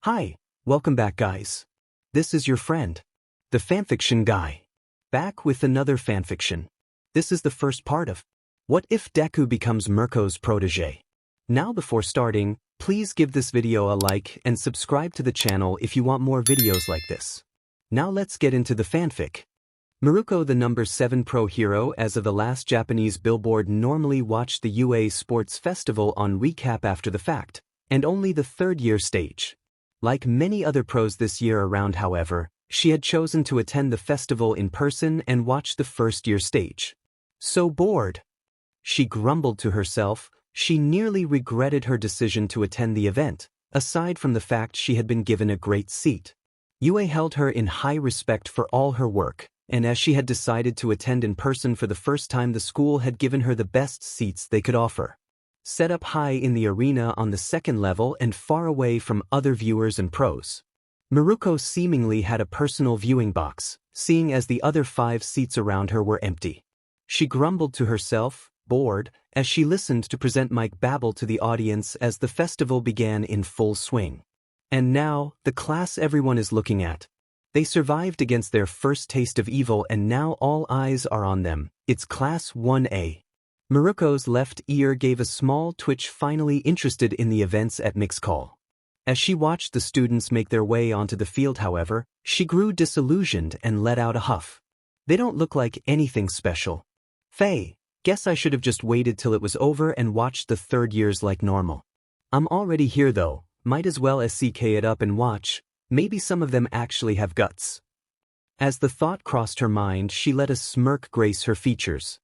Hi, welcome back guys. This is your friend, the fanfiction guy. Back with another fanfiction. This is the first part of What If Deku Becomes Mirko's Protege? Now before starting, please give this video a like and subscribe to the channel if you want more videos like this. Now let's get into the fanfic. Miruko, the number 7 pro hero as of the last Japanese Billboard, normally watched the UA Sports Festival on recap after the fact, and only the third-year stage. Like many other pros this year around, however, she had chosen to attend the festival in person and watch the first-year stage. So bored. She grumbled to herself. She nearly regretted her decision to attend the event, aside from the fact she had been given a great seat. UA held her in high respect for all her work, and as she had decided to attend in person for the first time, the school had given her the best seats they could offer. Set up high in the arena on the second level and far away from other viewers and pros. Miruko seemingly had a personal viewing box, seeing as the other 5 seats around her were empty. She grumbled to herself, bored, as she listened to present mic babble to the audience as the festival began in full swing. And now, the class everyone is looking at. They survived against their first taste of evil and now all eyes are on them. It's Class 1A. Miruko's left ear gave a small twitch, finally interested in the events at mix call. As she watched the students make their way onto the field, however, she grew disillusioned and let out a huff. They don't look like anything special. Faye, guess I should have just waited till it was over and watched the third years like normal. I'm already here though, might as well CK it up and watch, maybe some of them actually have guts. As the thought crossed her mind, she let a smirk grace her features.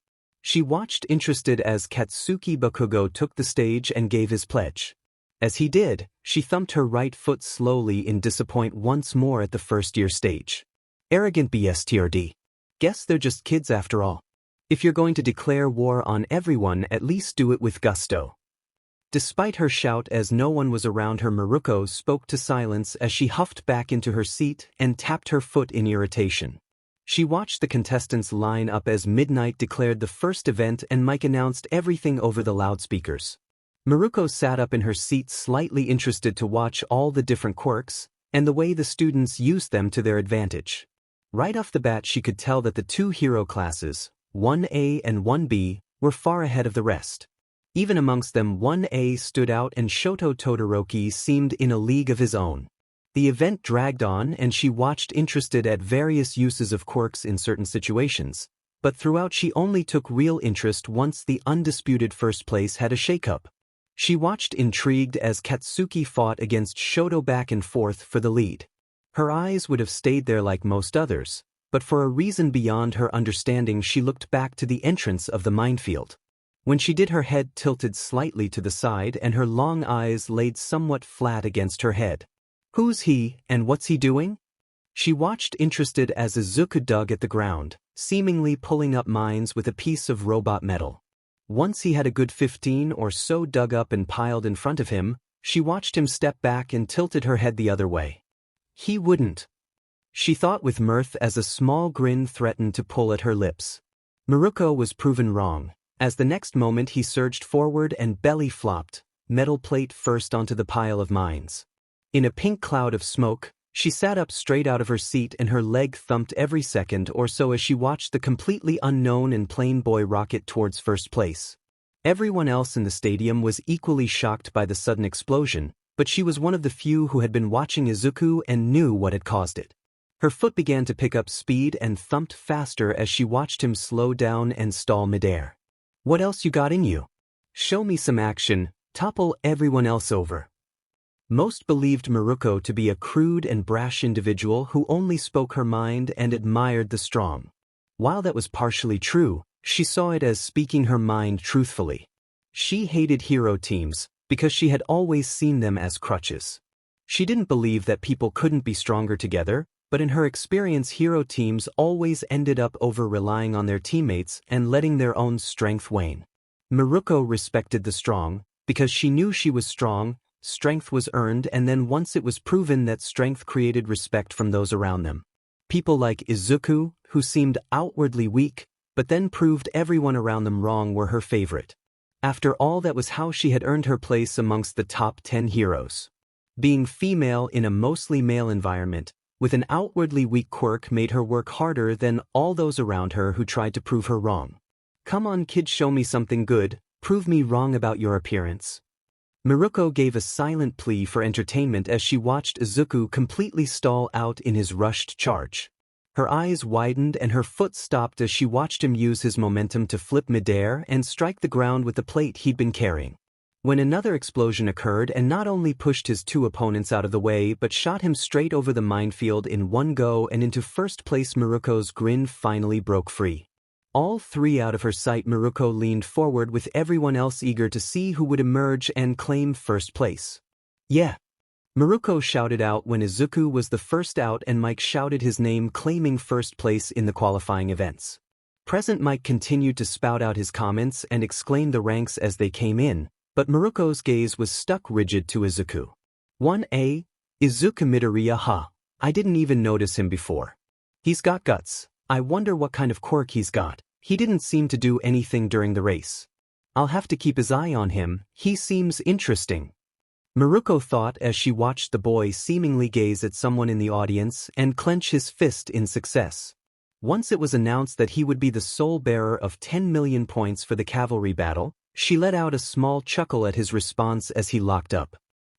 She watched interested as Katsuki Bakugo took the stage and gave his pledge. As he did, she thumped her right foot slowly in disappointment once more at the first-year stage. Arrogant BSTRD. Guess they're just kids after all. If you're going to declare war on everyone, at least do it with gusto. Despite her shout as no one was around her, Miruko spoke to silence as she huffed back into her seat and tapped her foot in irritation. She watched the contestants line up as midnight declared the first event and Mike announced everything over the loudspeakers. Miruko sat up in her seat, slightly interested to watch all the different quirks and the way the students used them to their advantage. Right off the bat, she could tell that the 2 hero classes, 1A and 1B, were far ahead of the rest. Even amongst them, 1A stood out and Shoto Todoroki seemed in a league of his own. The event dragged on and she watched interested at various uses of quirks in certain situations, but throughout she only took real interest once the undisputed first place had a shakeup. She watched intrigued as Katsuki fought against Shoto back and forth for the lead. Her eyes would have stayed there like most others, but for a reason beyond her understanding she looked back to the entrance of the minefield. When she did, her head tilted slightly to the side and her long eyes laid somewhat flat against her head. Who's he, and what's he doing? She watched interested as Izuku dug at the ground, seemingly pulling up mines with a piece of robot metal. Once he had a good 15 or so dug up and piled in front of him, she watched him step back and tilted her head the other way. He wouldn't. She thought with mirth as a small grin threatened to pull at her lips. Miruko was proven wrong, as the next moment he surged forward and belly flopped, metal plate first onto the pile of mines. In a pink cloud of smoke, she sat up straight out of her seat and her leg thumped every second or so as she watched the completely unknown and plain boy rocket towards first place. Everyone else in the stadium was equally shocked by the sudden explosion, but she was one of the few who had been watching Izuku and knew what had caused it. Her foot began to pick up speed and thumped faster as she watched him slow down and stall midair. What else you got in you? Show me some action, topple everyone else over. Most believed Miruko to be a crude and brash individual who only spoke her mind and admired the strong. While that was partially true, she saw it as speaking her mind truthfully. She hated hero teams because she had always seen them as crutches. She didn't believe that people couldn't be stronger together, but in her experience hero teams always ended up over-relying on their teammates and letting their own strength wane. Miruko respected the strong because she knew she was strong. Strength was earned, and then once it was proven that strength created respect from those around them. People like Izuku, who seemed outwardly weak, but then proved everyone around them wrong, were her favorite. After all, that was how she had earned her place amongst the top 10 heroes. Being female in a mostly male environment, with an outwardly weak quirk made her work harder than all those around her who tried to prove her wrong. Come on kid, show me something good, prove me wrong about your appearance. Miruko gave a silent plea for entertainment as she watched Izuku completely stall out in his rushed charge. Her eyes widened and her foot stopped as she watched him use his momentum to flip midair and strike the ground with the plate he'd been carrying. When another explosion occurred and not only pushed his two opponents out of the way but shot him straight over the minefield in one go and into first place, Miruko's grin finally broke free. All three out of her sight, Miruko leaned forward with everyone else eager to see who would emerge and claim first place. Yeah! Miruko shouted out when Izuku was the first out and Mike shouted his name, claiming first place in the qualifying events. Present Mike continued to spout out his comments and exclaim the ranks as they came in, but Miruko's gaze was stuck rigid to Izuku. 1A, Izuku Midoriya, ha. I didn't even notice him before. He's got guts. I wonder what kind of quirk he's got. He didn't seem to do anything during the race. I'll have to keep his eye on him, he seems interesting. Miruko thought as she watched the boy seemingly gaze at someone in the audience and clench his fist in success. Once it was announced that he would be the sole bearer of 10 million points for the cavalry battle, she let out a small chuckle at his response as he locked up.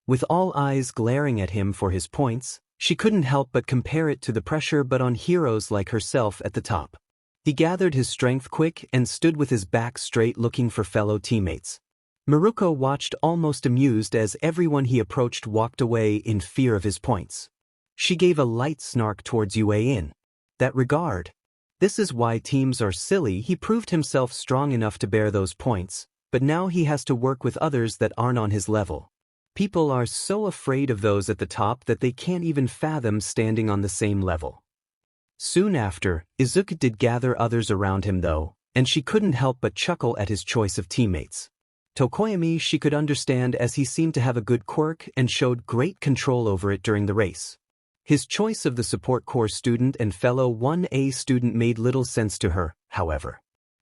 With all eyes glaring at him for his points, she couldn't help but compare it to the pressure but on heroes like herself at the top. He gathered his strength quick and stood with his back straight looking for fellow teammates. Miruko watched almost amused as everyone he approached walked away in fear of his points. She gave a light snark towards Yue in that regard. This is why teams are silly. He proved himself strong enough to bear those points, but now he has to work with others that aren't on his level. People are so afraid of those at the top that they can't even fathom standing on the same level. Soon after, Izuku did gather others around him though, and she couldn't help but chuckle at his choice of teammates. Tokoyami she could understand as he seemed to have a good quirk and showed great control over it during the race. His choice of the support corps student and fellow 1A student made little sense to her, however.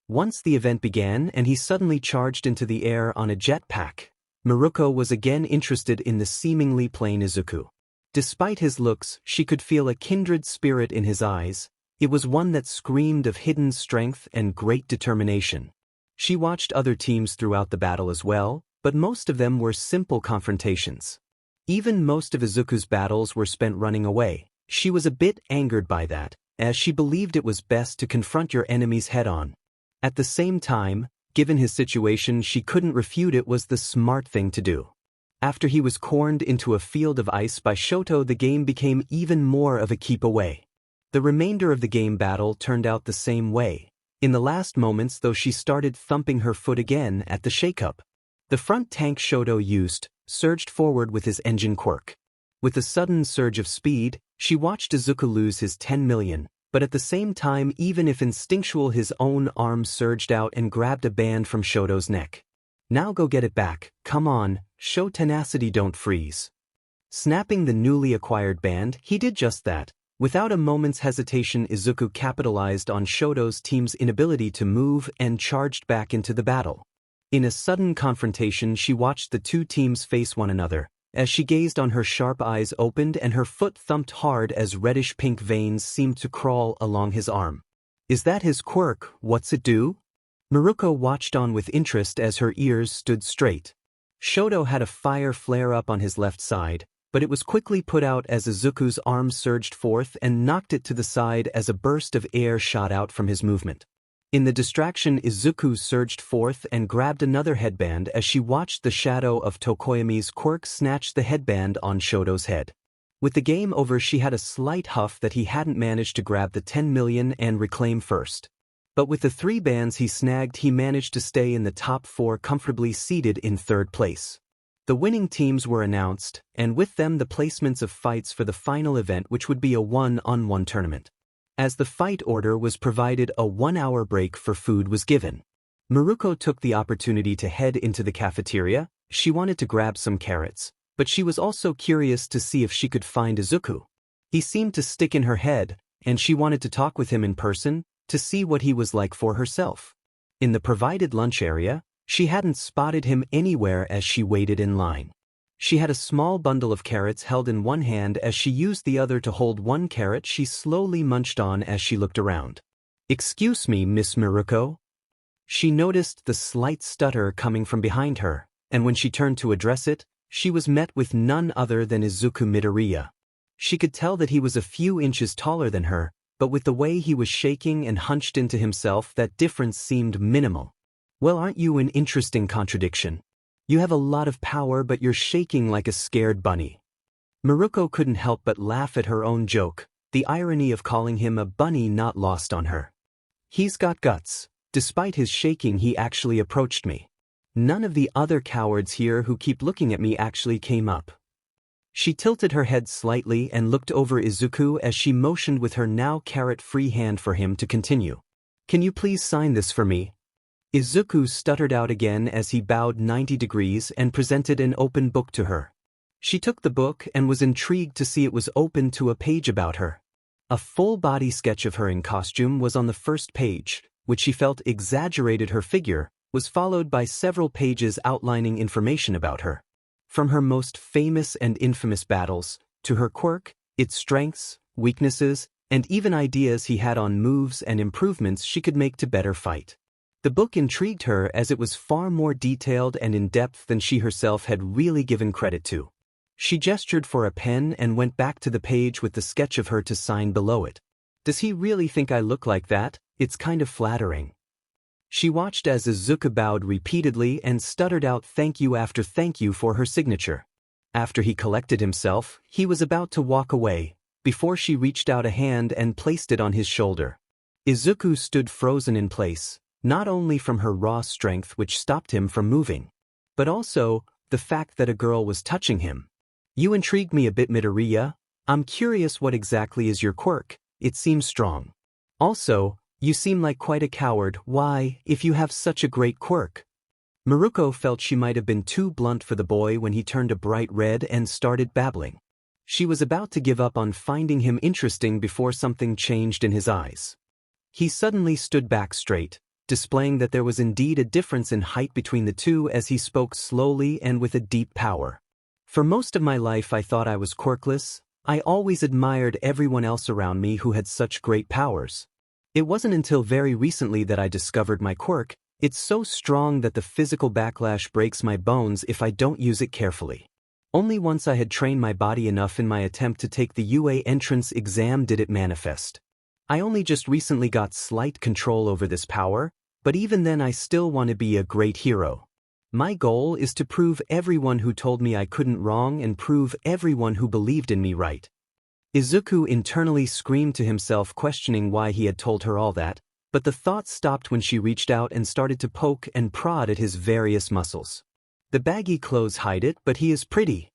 Once the event began and he suddenly charged into the air on a jetpack, Miruko was again interested in the seemingly plain Izuku. Despite his looks, she could feel a kindred spirit in his eyes. It was one that screamed of hidden strength and great determination. She watched other teams throughout the battle as well, but most of them were simple confrontations. Even most of Izuku's battles were spent running away. She was a bit angered by that, as she believed it was best to confront your enemies head-on. At the same time, given his situation, she couldn't refute it was the smart thing to do. After he was cornered into a field of ice by Shoto, the game became even more of a keep away. The remainder of the game battle turned out the same way. In the last moments though, she started thumping her foot again at the shake-up. The front tank Shoto used surged forward with his engine quirk. With a sudden surge of speed, she watched Izuku lose his 10 million, but at the same time, even if instinctual, his own arm surged out and grabbed a band from Shoto's neck. Now go get it back, come on, show tenacity, don't freeze. Snapping the newly acquired band, he did just that. Without a moment's hesitation, Izuku capitalized on Shoto's team's inability to move and charged back into the battle. In a sudden confrontation, she watched the two teams face one another. As she gazed on, her sharp eyes opened and her foot thumped hard as reddish-pink veins seemed to crawl along his arm. Is that his quirk? What's it do? Miruko watched on with interest as her ears stood straight. Shoto had a fire flare up on his left side, but it was quickly put out as Izuku's arm surged forth and knocked it to the side as a burst of air shot out from his movement. In the distraction, Izuku surged forth and grabbed another headband as she watched the shadow of Tokoyami's quirk snatch the headband on Shoto's head. With the game over, she had a slight huff that he hadn't managed to grab the 10 million and reclaim first. But with the 3 bands he snagged, he managed to stay in the top 4, comfortably seated in third place. The winning teams were announced, and with them the placements of fights for the final event, which would be a 1-on-1 tournament. As the fight order was provided, a 1-hour break for food was given. Miruko took the opportunity to head into the cafeteria. She wanted to grab some carrots, but she was also curious to see if she could find Izuku. He seemed to stick in her head, and she wanted to talk with him in person, to see what he was like for herself. In the provided lunch area, she hadn't spotted him anywhere as she waited in line. She had a small bundle of carrots held in one hand. As she used the other to hold one carrot, she slowly munched on as she looked around. "Excuse me, Miss Miruko?" She noticed the slight stutter coming from behind her, and when she turned to address it, she was met with none other than Izuku Midoriya. She could tell that he was a few inches taller than her, but with the way he was shaking and hunched into himself, that difference seemed minimal. "Well, aren't you an interesting contradiction? You have a lot of power, but you're shaking like a scared bunny." Miruko couldn't help but laugh at her own joke, the irony of calling him a bunny not lost on her. "He's got guts. Despite his shaking, he actually approached me. None of the other cowards here who keep looking at me actually came up." She tilted her head slightly and looked over Izuku as she motioned with her now carrot-free hand for him to continue. "Can you please sign this for me?" Izuku stuttered out again as he bowed 90 degrees and presented an open book to her. She took the book and was intrigued to see it was open to a page about her. A full-body sketch of her in costume was on the first page, which she felt exaggerated her figure, was followed by several pages outlining information about her. From her most famous and infamous battles, to her quirk, its strengths, weaknesses, and even ideas he had on moves and improvements she could make to better fight. The book intrigued her as it was far more detailed and in-depth than she herself had really given credit to. She gestured for a pen and went back to the page with the sketch of her to sign below it. "Does he really think I look like that? It's kind of flattering." She watched as Izuku bowed repeatedly and stuttered out thank you after thank you for her signature. After he collected himself, he was about to walk away, before she reached out a hand and placed it on his shoulder. Izuku stood frozen in place, not only from her raw strength which stopped him from moving, but also the fact that a girl was touching him. "You intrigue me a bit, Midoriya. I'm curious, what exactly is your quirk? It seems strong. Also, you seem like quite a coward. Why, if you have such a great quirk?" Miruko felt she might have been too blunt for the boy when he turned a bright red and started babbling. She was about to give up on finding him interesting before something changed in his eyes. He suddenly stood back straight, displaying that there was indeed a difference in height between the two as he spoke slowly and with a deep power. "For most of my life I thought I was quirkless. I always admired everyone else around me who had such great powers. It wasn't until very recently that I discovered my quirk. It's so strong that the physical backlash breaks my bones if I don't use it carefully. Only once I had trained my body enough in my attempt to take the UA entrance exam did it manifest. I only just recently got slight control over this power, but even then I still want to be a great hero. My goal is to prove everyone who told me I couldn't wrong and prove everyone who believed in me right." Izuku internally screamed to himself, questioning why he had told her all that, but the thought stopped when she reached out and started to poke and prod at his various muscles. "The baggy clothes hide it, but he is pretty.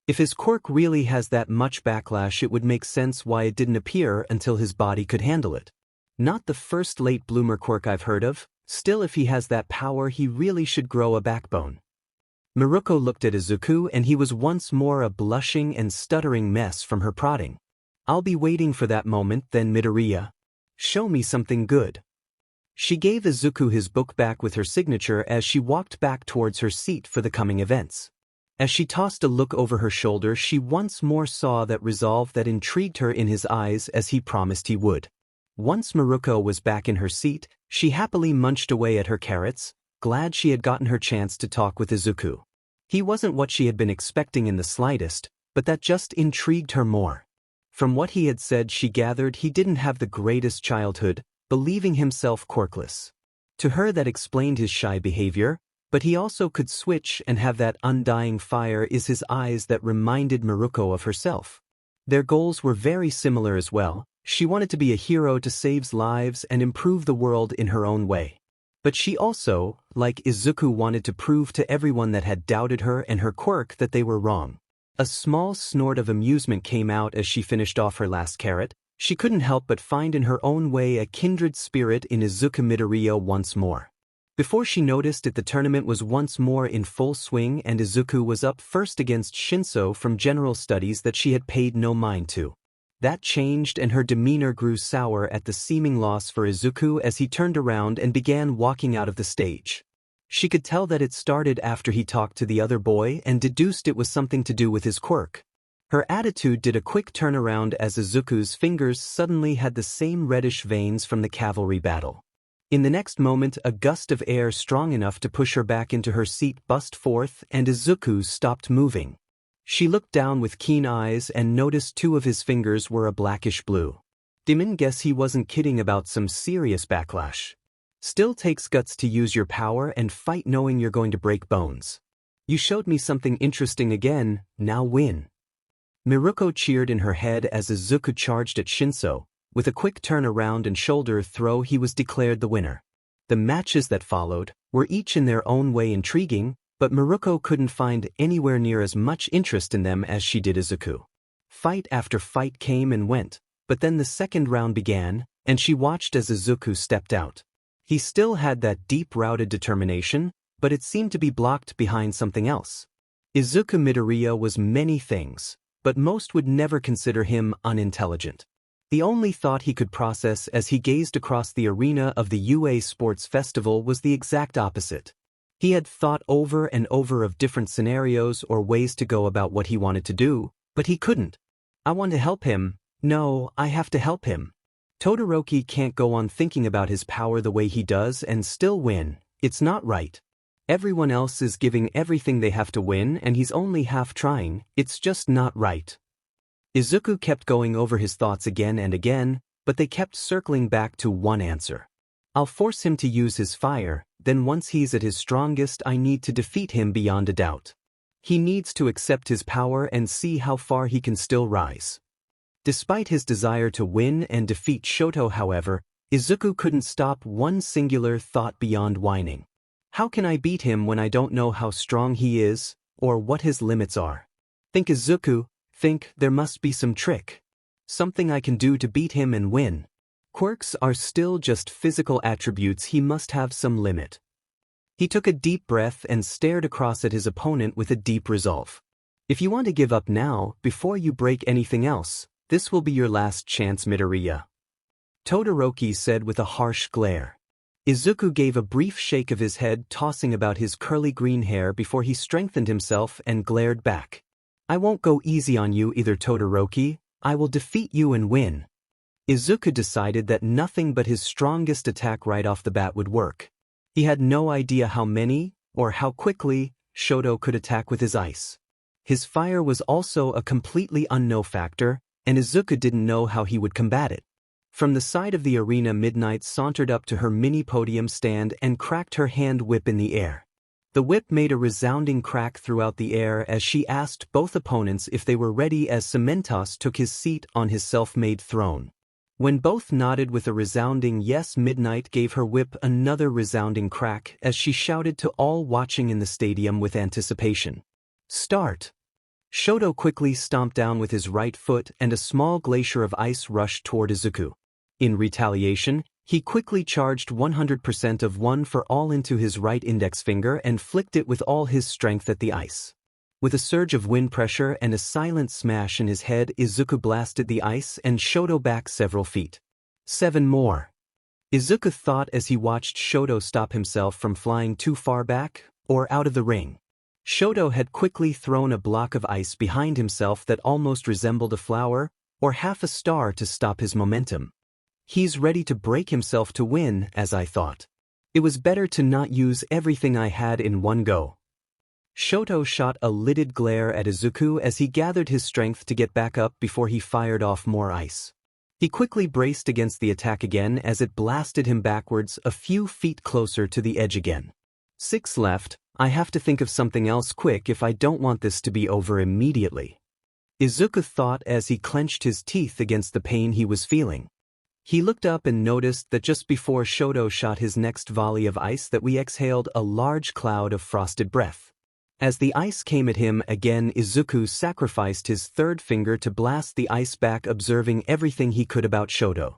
If his quirk really has that much backlash, it would make sense why it didn't appear until his body could handle it. Not the first late bloomer quirk I've heard of. Still, if he has that power, he really should grow a backbone." Miruko looked at Izuku and he was once more a blushing and stuttering mess from her prodding. "I'll be waiting for that moment then, Midoriya. Show me something good." She gave Izuku his book back with her signature as she walked back towards her seat for the coming events. As she tossed a look over her shoulder, she once more saw that resolve that intrigued her in his eyes, as he promised he would. Once Miruko was back in her seat, she happily munched away at her carrots, glad she had gotten her chance to talk with Izuku. He wasn't what she had been expecting in the slightest, but that just intrigued her more. From what he had said, she gathered he didn't have the greatest childhood, believing himself quirkless. To her that explained his shy behavior, but he also could switch and have that undying fire in his eyes that reminded Miruko of herself. Their goals were very similar as well. She wanted to be a hero to save lives and improve the world in her own way. But she also, like Izuku, wanted to prove to everyone that had doubted her and her quirk that they were wrong. A small snort of amusement came out as she finished off her last carrot. She couldn't help but find in her own way a kindred spirit in Izuku Midoriya once more. Before she noticed it, the tournament was once more in full swing and Izuku was up first against Shinso from general studies that she had paid no mind to. That changed and her demeanor grew sour at the seeming loss for Izuku as he turned around and began walking out of the stage. She could tell that it started after he talked to the other boy and deduced it was something to do with his quirk. Her attitude did a quick turnaround as Izuku's fingers suddenly had the same reddish veins from the cavalry battle. In the next moment, a gust of air strong enough to push her back into her seat burst forth and Izuku stopped moving. She looked down with keen eyes and noticed two of his fingers were a blackish blue. Demon, guess he wasn't kidding about some serious backlash. Still takes guts to use your power and fight knowing you're going to break bones. You showed me something interesting again, now win. Miruko cheered in her head as Izuku charged at Shinso. With a quick turn around and shoulder throw, he was declared the winner. The matches that followed were each in their own way intriguing, but Miruko couldn't find anywhere near as much interest in them as she did Izuku. Fight after fight came and went, but then the second round began, and she watched as Izuku stepped out. He still had that deep-rooted determination, but it seemed to be blocked behind something else. Izuku Midoriya was many things, but most would never consider him unintelligent. The only thought he could process as he gazed across the arena of the UA Sports Festival was the exact opposite. He had thought over and over of different scenarios or ways to go about what he wanted to do, but he couldn't. I want to help him. No, I have to help him. Todoroki can't go on thinking about his power the way he does and still win. It's not right. Everyone else is giving everything they have to win and he's only half trying. It's just not right. Izuku kept going over his thoughts again and again, but they kept circling back to one answer. I'll force him to use his fire, then once he's at his strongest I need to defeat him beyond a doubt. He needs to accept his power and see how far he can still rise. Despite his desire to win and defeat Shoto, however, Izuku couldn't stop one singular thought beyond whining. How can I beat him when I don't know how strong he is, or what his limits are? Think, Izuku, think, there must be some trick. Something I can do to beat him and win. Quirks are still just physical attributes, he must have some limit. He took a deep breath and stared across at his opponent with a deep resolve. If you want to give up now, before you break anything else, this will be your last chance, Midoriya. Todoroki said with a harsh glare. Izuku gave a brief shake of his head, tossing about his curly green hair before he strengthened himself and glared back. I won't go easy on you either, Todoroki. I will defeat you and win. Izuku decided that nothing but his strongest attack right off the bat would work. He had no idea how many, or how quickly, Shoto could attack with his ice. His fire was also a completely unknown factor, and Izuku didn't know how he would combat it. From the side of the arena, Midnight sauntered up to her mini podium stand and cracked her hand whip in the air. The whip made a resounding crack throughout the air as she asked both opponents if they were ready as Cementos took his seat on his self-made throne. When both nodded with a resounding yes, Midnight gave her whip another resounding crack as she shouted to all watching in the stadium with anticipation. Start! Shoto quickly stomped down with his right foot and a small glacier of ice rushed toward Izuku. In retaliation, he quickly charged 100% of one for all into his right index finger and flicked it with all his strength at the ice. With a surge of wind pressure and a silent smash in his head, Izuku blasted the ice and Shoto back several feet. 7 more. Izuku thought as he watched Shoto stop himself from flying too far back, or out of the ring. Shoto had quickly thrown a block of ice behind himself that almost resembled a flower, or half a star to stop his momentum. He's ready to break himself to win, as I thought. It was better to not use everything I had in one go. Shoto shot a lidded glare at Izuku as he gathered his strength to get back up before he fired off more ice. He quickly braced against the attack again as it blasted him backwards a few feet closer to the edge again. 6 left, I have to think of something else quick if I don't want this to be over immediately. Izuku thought as he clenched his teeth against the pain he was feeling. He looked up and noticed that just before Shoto shot his next volley of ice that we exhaled a large cloud of frosted breath. As the ice came at him again, Izuku sacrificed his third finger to blast the ice back, observing everything he could about Shoto.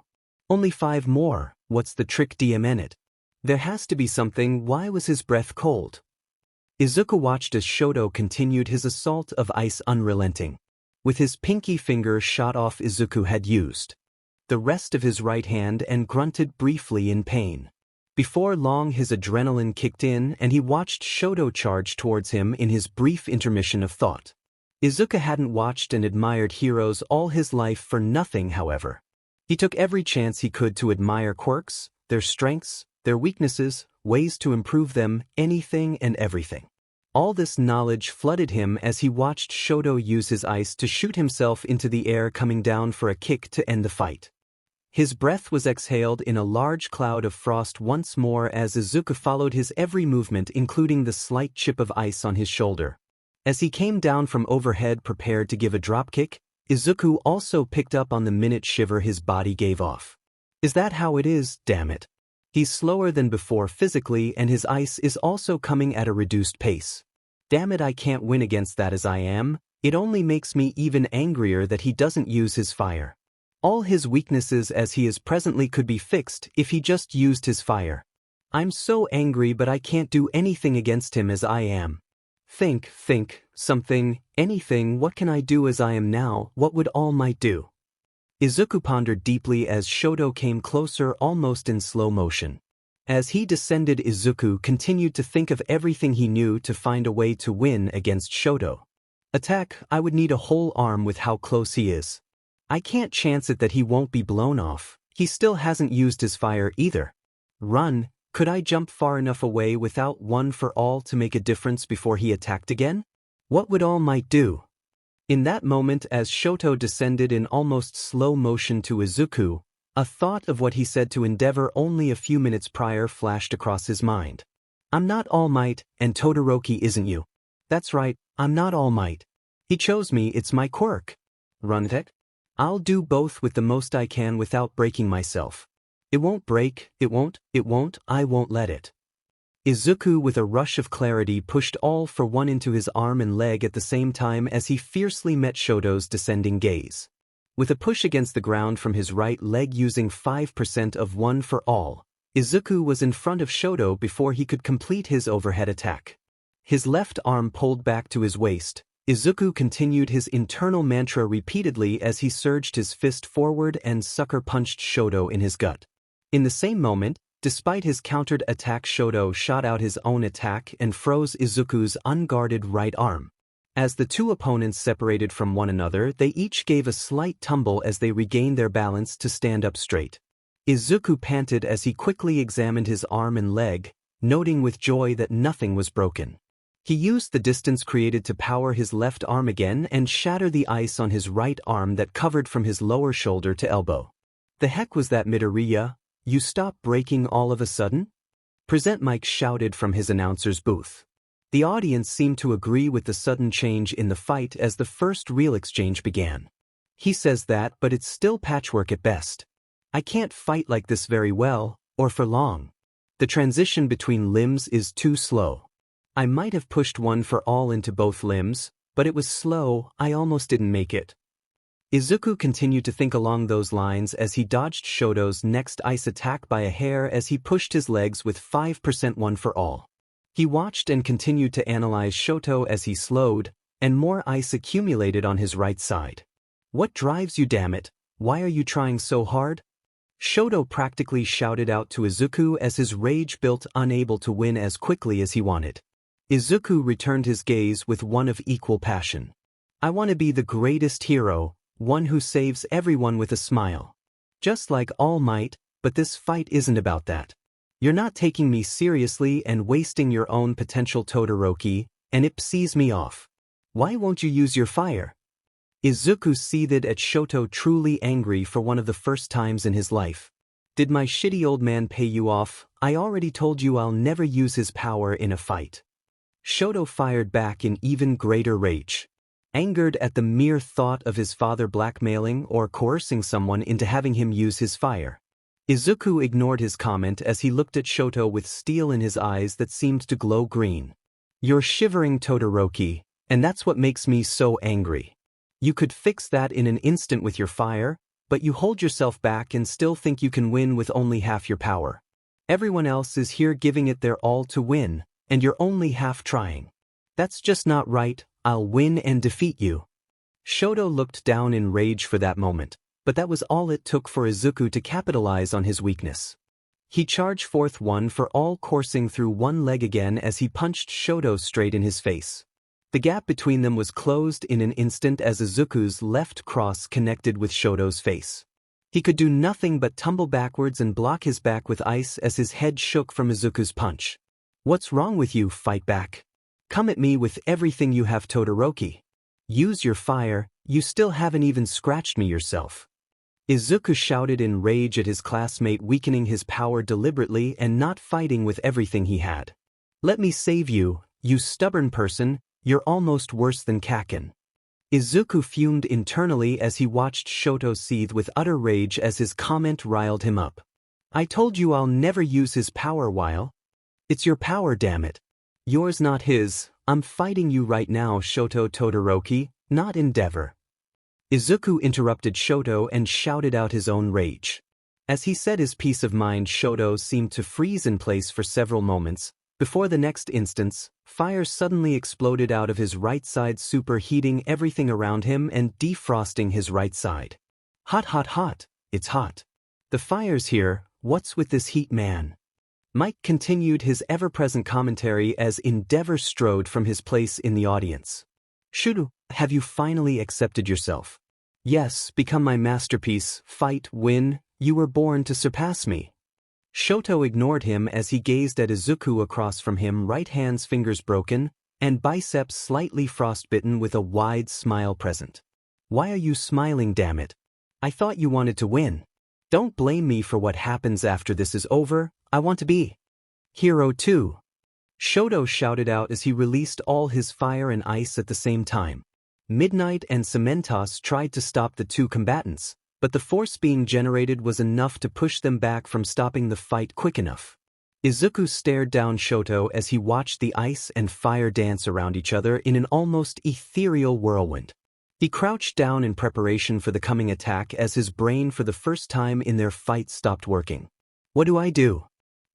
Only 5 more, what's the trick, DM it? There has to be something, why was his breath cold? Izuku watched as Shoto continued his assault of ice unrelenting. With his pinky finger shot off, Izuku had used the rest of his right hand and grunted briefly in pain. Before long his adrenaline kicked in and he watched Shoto charge towards him in his brief intermission of thought. Izuku hadn't watched and admired heroes all his life for nothing, however. He took every chance he could to admire quirks, their strengths, their weaknesses, ways to improve them, anything and everything. All this knowledge flooded him as he watched Shoto use his ice to shoot himself into the air, coming down for a kick to end the fight. His breath was exhaled in a large cloud of frost once more as Izuku followed his every movement, including the slight chip of ice on his shoulder. As he came down from overhead prepared to give a dropkick, Izuku also picked up on the minute shiver his body gave off. Is that how it is, damn it? He's slower than before physically and his ice is also coming at a reduced pace. Damn it, I can't win against that as I am. It only makes me even angrier that he doesn't use his fire. All his weaknesses as he is presently could be fixed if he just used his fire. I'm so angry, but I can't do anything against him as I am. Think, something, anything. What can I do as I am now? What would All Might do? Izuku pondered deeply as Shoto came closer, almost in slow motion. As he descended, Izuku continued to think of everything he knew to find a way to win against Shoto. Attack, I would need a whole arm with how close he is. I can't chance it that he won't be blown off. He still hasn't used his fire either. Run, could I jump far enough away without one for all to make a difference before he attacked again? What would All Might do? In that moment as Shoto descended in almost slow motion to Izuku, a thought of what he said to Endeavor only a few minutes prior flashed across his mind. I'm not All Might, and Todoroki isn't you. That's right, I'm not All Might. He chose me, it's my quirk. Run it. I'll do both with the most I can without breaking myself. It won't break, it won't, I won't let it. Izuku with a rush of clarity pushed all for one into his arm and leg at the same time as he fiercely met Shoto's descending gaze. With a push against the ground from his right leg using 5% of one for all, Izuku was in front of Shoto before he could complete his overhead attack. His left arm pulled back to his waist, Izuku continued his internal mantra repeatedly as he surged his fist forward and sucker punched Shoto in his gut. In the same moment, despite his countered attack, Shoto shot out his own attack and froze Izuku's unguarded right arm. As the two opponents separated from one another, they each gave a slight tumble as they regained their balance to stand up straight. Izuku panted as he quickly examined his arm and leg, noting with joy that nothing was broken. He used the distance created to power his left arm again and shatter the ice on his right arm that covered from his lower shoulder to elbow. The heck was that, Midoriya? You stop breaking all of a sudden? Present Mike shouted from his announcer's booth. The audience seemed to agree with the sudden change in the fight as the first real exchange began. He says that, but it's still patchwork at best. I can't fight like this very well, or for long. The transition between limbs is too slow. I might have pushed one for all into both limbs, but it was slow, I almost didn't make it. Izuku continued to think along those lines as he dodged Shoto's next ice attack by a hair as he pushed his legs with 5% one for all. He watched and continued to analyze Shoto as he slowed, and more ice accumulated on his right side. What drives you, damn it? Why are you trying so hard? Shoto practically shouted out to Izuku as his rage built, unable to win as quickly as he wanted. Izuku returned his gaze with one of equal passion. I want to be the greatest hero, one who saves everyone with a smile. Just like All Might, but this fight isn't about that. You're not taking me seriously and wasting your own potential, Todoroki, and it pisses me off. Why won't you use your fire? Izuku seethed at Shoto, truly angry for one of the first times in his life. Did my shitty old man pay you off? I already told you I'll never use his power in a fight. Shoto fired back in even greater rage. Angered at the mere thought of his father blackmailing or coercing someone into having him use his fire. Izuku ignored his comment as he looked at Shoto with steel in his eyes that seemed to glow green. You're shivering, Todoroki, and that's what makes me so angry. You could fix that in an instant with your fire, but you hold yourself back and still think you can win with only half your power. Everyone else is here giving it their all to win, and you're only half trying. That's just not right. I'll win and defeat you. Shoto looked down in rage for that moment, but that was all it took for Izuku to capitalize on his weakness. He charged forth one for all, coursing through one leg again as he punched Shoto straight in his face. The gap between them was closed in an instant as Izuku's left cross connected with Shoto's face. He could do nothing but tumble backwards and block his back with ice as his head shook from Izuku's punch. "What's wrong with you? Fight back. Come at me with everything you have, Todoroki. Use your fire, you still haven't even scratched me yourself." Izuku shouted in rage at his classmate, weakening his power deliberately and not fighting with everything he had. "Let me save you, you stubborn person, you're almost worse than Kaken." Izuku fumed internally as he watched Shoto seethe with utter rage as his comment riled him up. "I told you I'll never use his power, while. It's your power, damn it. Yours, not his. I'm fighting you right now, Shoto Todoroki, not Endeavor." Izuku interrupted Shoto and shouted out his own rage. As he said his peace of mind, Shoto seemed to freeze in place for several moments. Before the next instance, fire suddenly exploded out of his right side, superheating everything around him and defrosting his right side. "Hot, hot, hot, it's hot. The fire's here, what's with this heat, man?" Mike continued his ever-present commentary as Endeavor strode from his place in the audience. "Shuru, have you finally accepted yourself? Yes, become my masterpiece, fight, win, you were born to surpass me." Shoto ignored him as he gazed at Izuku across from him, right hand's fingers broken, and biceps slightly frostbitten with a wide smile present. "Why are you smiling, damn it? I thought you wanted to win. Don't blame me for what happens after this is over, I want to be hero too." Shoto shouted out as he released all his fire and ice at the same time. Midnight and Cementos tried to stop the two combatants, but the force being generated was enough to push them back from stopping the fight quick enough. Izuku stared down Shoto as he watched the ice and fire dance around each other in an almost ethereal whirlwind. He crouched down in preparation for the coming attack as his brain for the first time in their fight stopped working. "What do I do?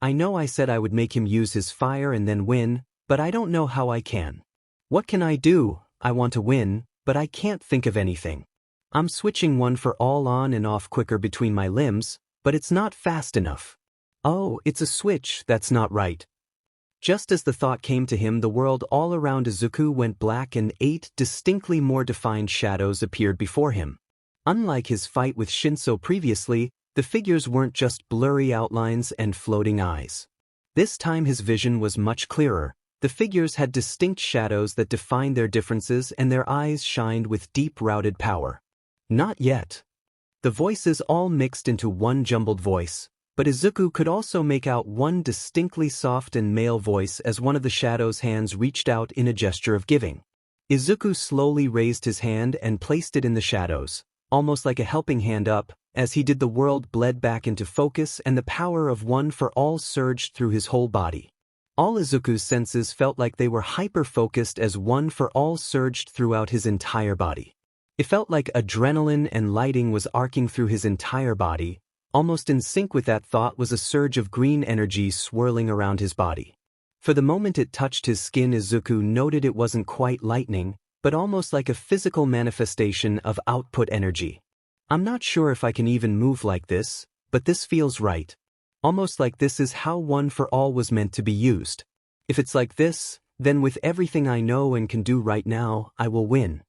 I know I said I would make him use his fire and then win, but I don't know how I can. What can I do? I want to win, but I can't think of anything. I'm switching one for all on and off quicker between my limbs, but it's not fast enough. Oh, it's a switch, that's not right." Just as the thought came to him, the world all around Izuku went black and 8 distinctly more defined shadows appeared before him. Unlike his fight with Shinso previously, the figures weren't just blurry outlines and floating eyes. This time his vision was much clearer. The figures had distinct shadows that defined their differences, and their eyes shined with deep-rooted power. "Not yet." The voices all mixed into one jumbled voice, but Izuku could also make out one distinctly soft and male voice as one of the shadows' hands reached out in a gesture of giving. Izuku slowly raised his hand and placed it in the shadows, almost like a helping hand up. As he did, the world bled back into focus and the power of One for All surged through his whole body. All Izuku's senses felt like they were hyper-focused as One for All surged throughout his entire body. It felt like adrenaline and lighting was arcing through his entire body. Almost in sync with that thought was a surge of green energy swirling around his body. For the moment it touched his skin, Izuku noted it wasn't quite lightning, but almost like a physical manifestation of output energy. "I'm not sure if I can even move like this, but this feels right. Almost like this is how One for All was meant to be used. If it's like this, then with everything I know and can do right now, I will win."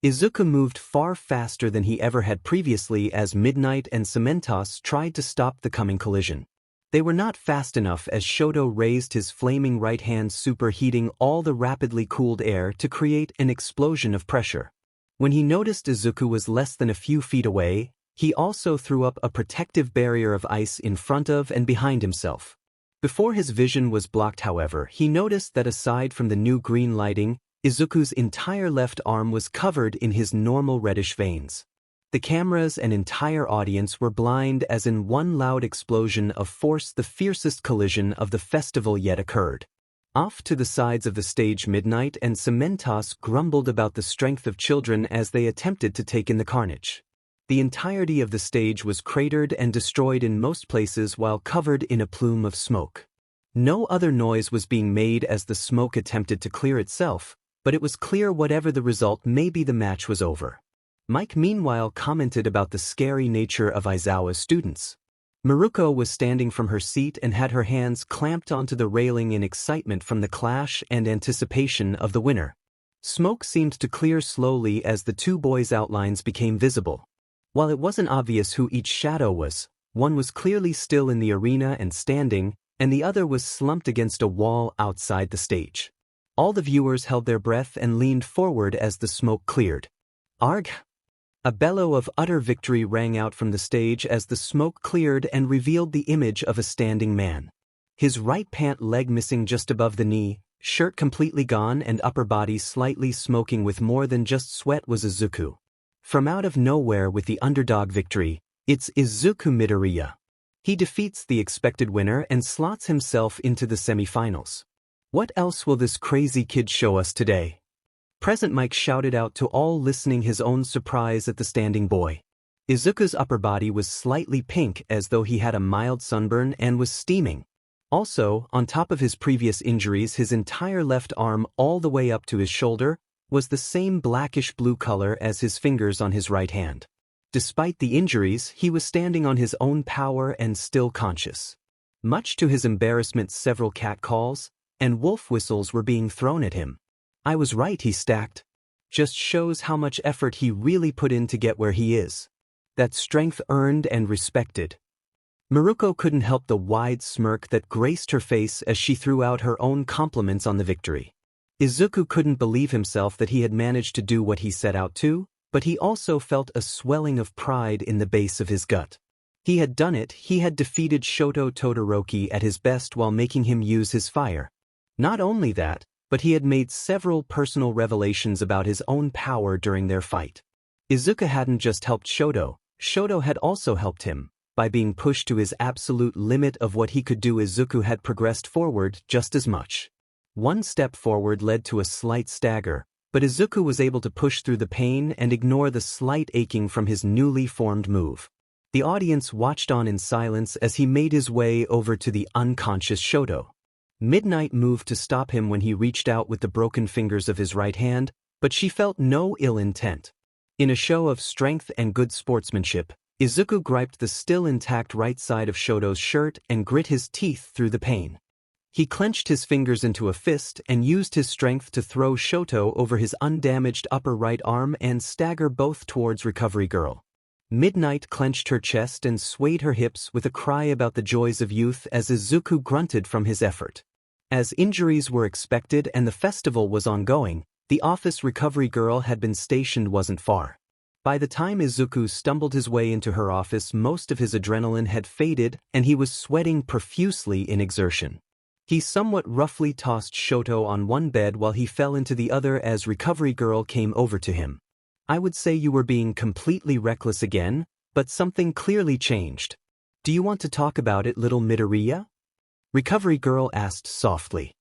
Izuku moved far faster than he ever had previously as Midnight and Cementos tried to stop the coming collision. They were not fast enough as Shoto raised his flaming right hand, superheating all the rapidly cooled air to create an explosion of pressure. When he noticed Izuku was less than a few feet away, he also threw up a protective barrier of ice in front of and behind himself. Before his vision was blocked, however, he noticed that aside from the new green lighting, Izuku's entire left arm was covered in his normal reddish veins. The cameras and entire audience were blind as in one loud explosion of force the fiercest collision of the festival yet occurred. Off to the sides of the stage, Midnight and Cementos grumbled about the strength of children as they attempted to take in the carnage. The entirety of the stage was cratered and destroyed in most places while covered in a plume of smoke. No other noise was being made as the smoke attempted to clear itself, but it was clear whatever the result may be, the match was over. Mike meanwhile commented about the scary nature of Aizawa's students. Miruko was standing from her seat and had her hands clamped onto the railing in excitement from the clash and anticipation of the winner. Smoke seemed to clear slowly as the two boys' outlines became visible. While it wasn't obvious who each shadow was, one was clearly still in the arena and standing, and the other was slumped against a wall outside the stage. All the viewers held their breath and leaned forward as the smoke cleared. Arg! A bellow of utter victory rang out from the stage as the smoke cleared and revealed the image of a standing man. His right pant leg missing just above the knee, shirt completely gone and upper body slightly smoking with more than just sweat was Izuku. From out of nowhere with the underdog victory, it's Izuku Midoriya. He defeats the expected winner and slots himself into the semifinals. What else will this crazy kid show us today? Present Mike shouted out to all listening his own surprise at the standing boy. Izuku's upper body was slightly pink as though he had a mild sunburn and was steaming. Also, on top of his previous injuries, his entire left arm all the way up to his shoulder was the same blackish-blue color as his fingers on his right hand. Despite the injuries, he was standing on his own power and still conscious. Much to his embarrassment, several catcalls and wolf whistles were being thrown at him. I was right, he stacked. Just shows how much effort he really put in to get where he is. That strength earned and respected. Miruko couldn't help the wide smirk that graced her face as she threw out her own compliments on the victory. Izuku couldn't believe himself that he had managed to do what he set out to, but he also felt a swelling of pride in the base of his gut. He had done it, he had defeated Shoto Todoroki at his best while making him use his fire. Not only that, but he had made several personal revelations about his own power during their fight. Izuku hadn't just helped Shoto had also helped him. By being pushed to his absolute limit of what he could do, Izuku had progressed forward just as much. One step forward led to a slight stagger, but Izuku was able to push through the pain and ignore the slight aching from his newly formed move. The audience watched on in silence as he made his way over to the unconscious Shoto. Midnight moved to stop him when he reached out with the broken fingers of his right hand, but she felt no ill intent. In a show of strength and good sportsmanship, Izuku griped the still intact right side of Shoto's shirt and grit his teeth through the pain. He clenched his fingers into a fist and used his strength to throw Shoto over his undamaged upper right arm and stagger both towards Recovery Girl. Midnight clenched her chest and swayed her hips with a cry about the joys of youth as Izuku grunted from his effort. As injuries were expected and the festival was ongoing, the office Recovery Girl had been stationed wasn't far. By the time Izuku stumbled his way into her office, most of his adrenaline had faded and he was sweating profusely in exertion. He somewhat roughly tossed Shoto on one bed while he fell into the other as Recovery Girl came over to him. I would say you were being completely reckless again, but something clearly changed. Do you want to talk about it, little Midoriya? Recovery Girl asked softly.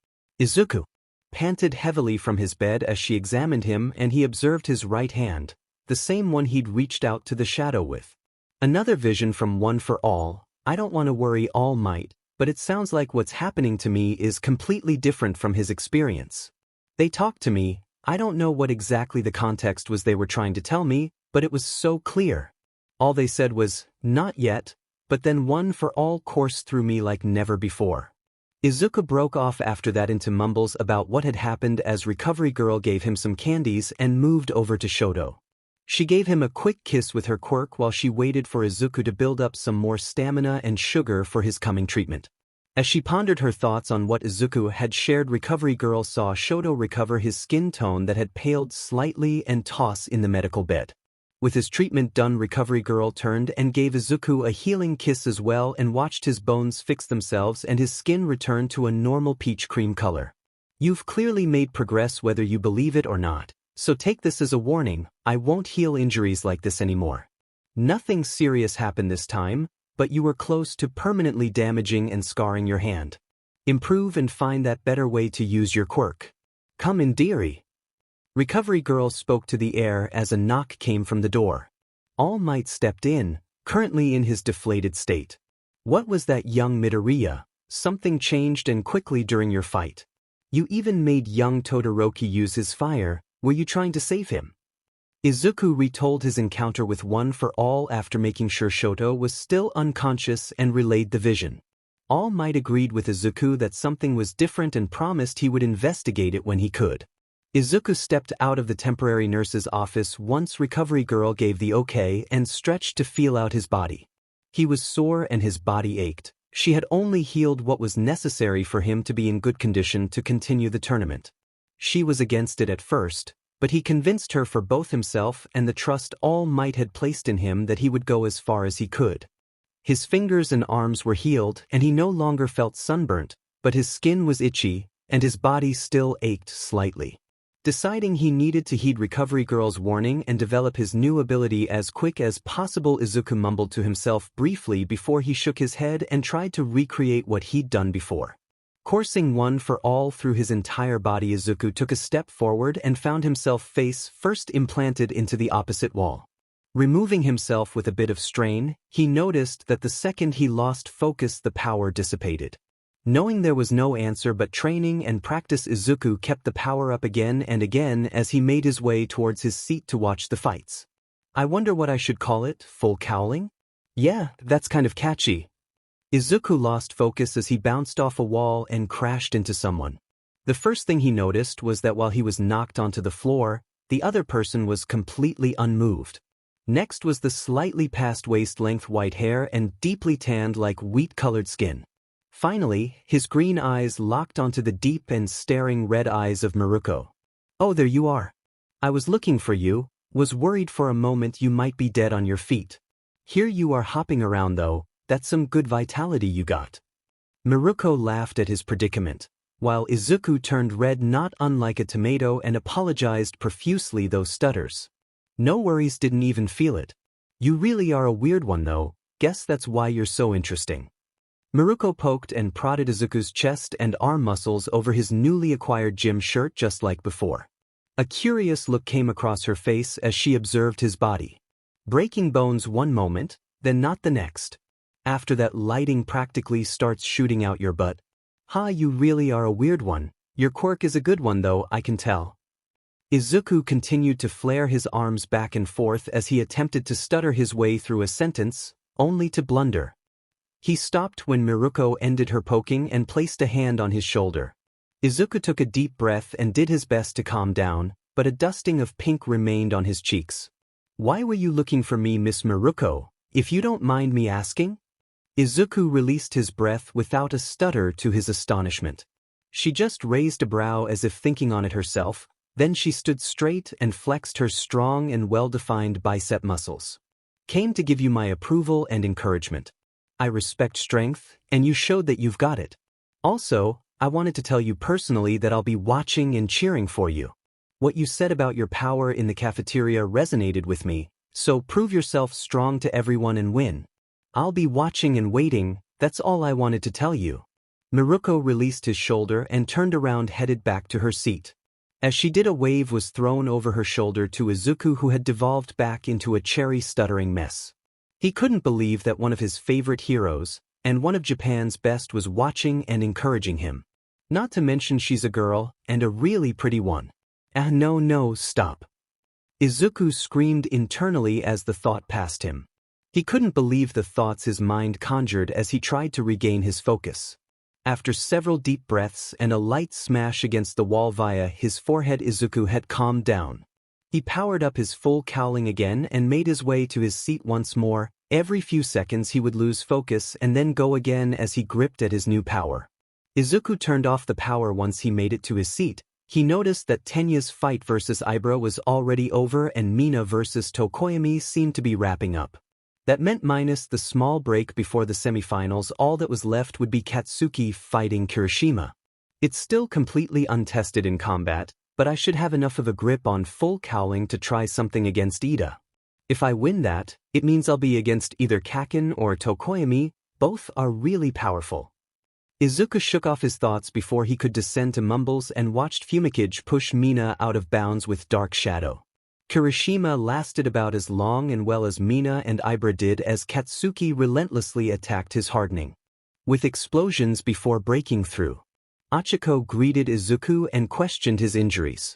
Izuku panted heavily from his bed as she examined him, and he observed his right hand, the same one he'd reached out to the shadow with. Another vision from One for All. I don't want to worry All Might, but it sounds like what's happening to me is completely different from his experience. They talked to me, I don't know what exactly the context was they were trying to tell me, but it was so clear. All they said was, not yet, but then One for All coursed through me like never before. Izuku broke off after that into mumbles about what had happened as Recovery Girl gave him some candies and moved over to Shoto. She gave him a quick kiss with her quirk while she waited for Izuku to build up some more stamina and sugar for his coming treatment. As she pondered her thoughts on what Izuku had shared, Recovery Girl saw Shoto recover his skin tone that had paled slightly and toss in the medical bed. With his treatment done, Recovery Girl turned and gave Izuku a healing kiss as well and watched his bones fix themselves and his skin return to a normal peach cream color. You've clearly made progress whether you believe it or not, so take this as a warning, I won't heal injuries like this anymore. Nothing serious happened this time, but you were close to permanently damaging and scarring your hand. Improve and find that better way to use your quirk. Come in, dearie. Recovery Girl spoke to the air as a knock came from the door. All Might stepped in, currently in his deflated state. What was that, young Midoriya? Something changed and quickly during your fight. You even made young Todoroki use his fire. Were you trying to save him? Izuku retold his encounter with One for All after making sure Shoto was still unconscious and relayed the vision. All Might agreed with Izuku that something was different and promised he would investigate it when he could. Izuku stepped out of the temporary nurse's office once Recovery Girl gave the okay and stretched to feel out his body. He was sore and his body ached. She had only healed what was necessary for him to be in good condition to continue the tournament. She was against it at first, but he convinced her for both himself and the trust All Might had placed in him that he would go as far as he could. His fingers and arms were healed and he no longer felt sunburnt, but his skin was itchy and his body still ached slightly. Deciding he needed to heed Recovery Girl's warning and develop his new ability as quick as possible, Izuku mumbled to himself briefly before he shook his head and tried to recreate what he'd done before. Coursing One for All through his entire body, Izuku took a step forward and found himself face first implanted into the opposite wall. Removing himself with a bit of strain, he noticed that the second he lost focus the power dissipated. Knowing there was no answer but training and practice, Izuku kept the power up again and again as he made his way towards his seat to watch the fights. I wonder what I should call it, full cowling? Yeah, that's kind of catchy. Izuku lost focus as he bounced off a wall and crashed into someone. The first thing he noticed was that while he was knocked onto the floor, the other person was completely unmoved. Next was the slightly past waist-length white hair and deeply tanned like wheat-colored skin. Finally, his green eyes locked onto the deep and staring red eyes of Miruko. Oh, there you are. I was looking for you, was worried for a moment you might be dead on your feet. Here you are hopping around though. That's some good vitality you got. Miruko laughed at his predicament, while Izuku turned red not unlike a tomato and apologized profusely those stutters. No worries, didn't even feel it. You really are a weird one though, guess that's why you're so interesting. Miruko poked and prodded Izuku's chest and arm muscles over his newly acquired gym shirt just like before. A curious look came across her face as she observed his body. Breaking bones one moment, then not the next. After that, lighting practically starts shooting out your butt. Ha, you really are a weird one. Your quirk is a good one though, I can tell. Izuku continued to flare his arms back and forth as he attempted to stutter his way through a sentence, only to blunder. He stopped when Miruko ended her poking and placed a hand on his shoulder. Izuku took a deep breath and did his best to calm down, but a dusting of pink remained on his cheeks. Why were you looking for me, Miss Miruko, if you don't mind me asking? Izuku released his breath without a stutter to his astonishment. She just raised a brow as if thinking on it herself, then she stood straight and flexed her strong and well-defined bicep muscles. Came to give you my approval and encouragement. I respect strength, and you showed that you've got it. Also, I wanted to tell you personally that I'll be watching and cheering for you. What you said about your power in the cafeteria resonated with me, so prove yourself strong to everyone and win. I'll be watching and waiting, that's all I wanted to tell you. Miruko released his shoulder and turned around, headed back to her seat. As she did, a wave was thrown over her shoulder to Izuku, who had devolved back into a cherry-stuttering mess. He couldn't believe that one of his favorite heroes, and one of Japan's best, was watching and encouraging him. Not to mention she's a girl, and a really pretty one. Ah, no, stop. Izuku screamed internally as the thought passed him. He couldn't believe the thoughts his mind conjured as he tried to regain his focus. After several deep breaths and a light smash against the wall via his forehead, Izuku had calmed down. He powered up his full cowling again and made his way to his seat once more. Every few seconds he would lose focus and then go again as he gripped at his new power. Izuku turned off the power once he made it to his seat. He noticed that Tenya's fight versus Ibra was already over and Mina versus Tokoyami seemed to be wrapping up. That meant minus the small break before the semifinals, all that was left would be Katsuki fighting Kirishima. It's still completely untested in combat, but I should have enough of a grip on full cowling to try something against Ida. If I win that, it means I'll be against either Kaken or Tokoyami. Both are really powerful. Izuku shook off his thoughts before he could descend to mumbles and watched Fumikage push Mina out of bounds with Dark Shadow. Kirishima lasted about as long and well as Mina and Ibra did as Katsuki relentlessly attacked his hardening. With explosions before breaking through. Achiko greeted Izuku and questioned his injuries.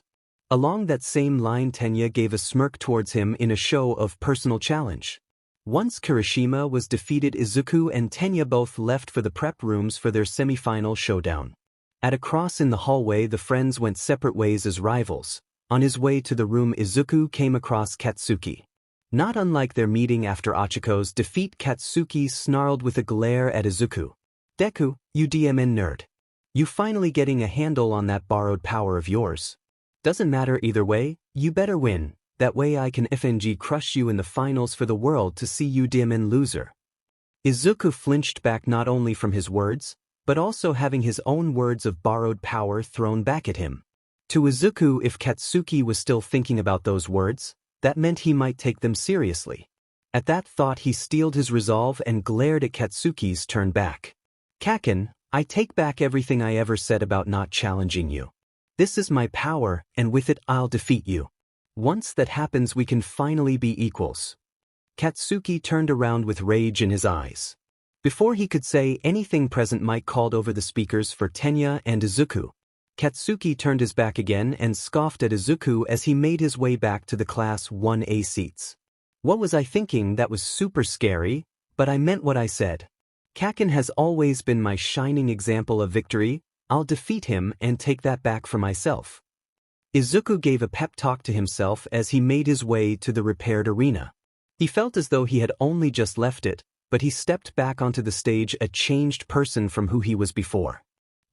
Along that same line, Tenya gave a smirk towards him in a show of personal challenge. Once Kirishima was defeated, Izuku and Tenya both left for the prep rooms for their semi-final showdown. At a cross in the hallway, the friends went separate ways as rivals. On his way to the room, Izuku came across Katsuki. Not unlike their meeting after Ochiko's defeat, Katsuki snarled with a glare at Izuku. "Deku, you DMN nerd. You finally getting a handle on that borrowed power of yours. Doesn't matter either way, you better win. That way I can FNG crush you in the finals for the world to see you DMN loser." Izuku flinched back, not only from his words, but also having his own words of borrowed power thrown back at him. To Izuku, if Katsuki was still thinking about those words, that meant he might take them seriously. At that thought, he steeled his resolve and glared at Katsuki's turn back. "Kaken, I take back everything I ever said about not challenging you. This is my power, and with it I'll defeat you. Once that happens, we can finally be equals." Katsuki turned around with rage in his eyes. Before he could say anything, Present Mike called over the speakers for Tenya and Izuku. Katsuki turned his back again and scoffed at Izuku as he made his way back to the Class 1A seats. "What was I thinking? That was super scary, but I meant what I said. Kaken has always been my shining example of victory. I'll defeat him and take that back for myself." Izuku gave a pep talk to himself as he made his way to the repaired arena. He felt as though he had only just left it, but he stepped back onto the stage a changed person from who he was before.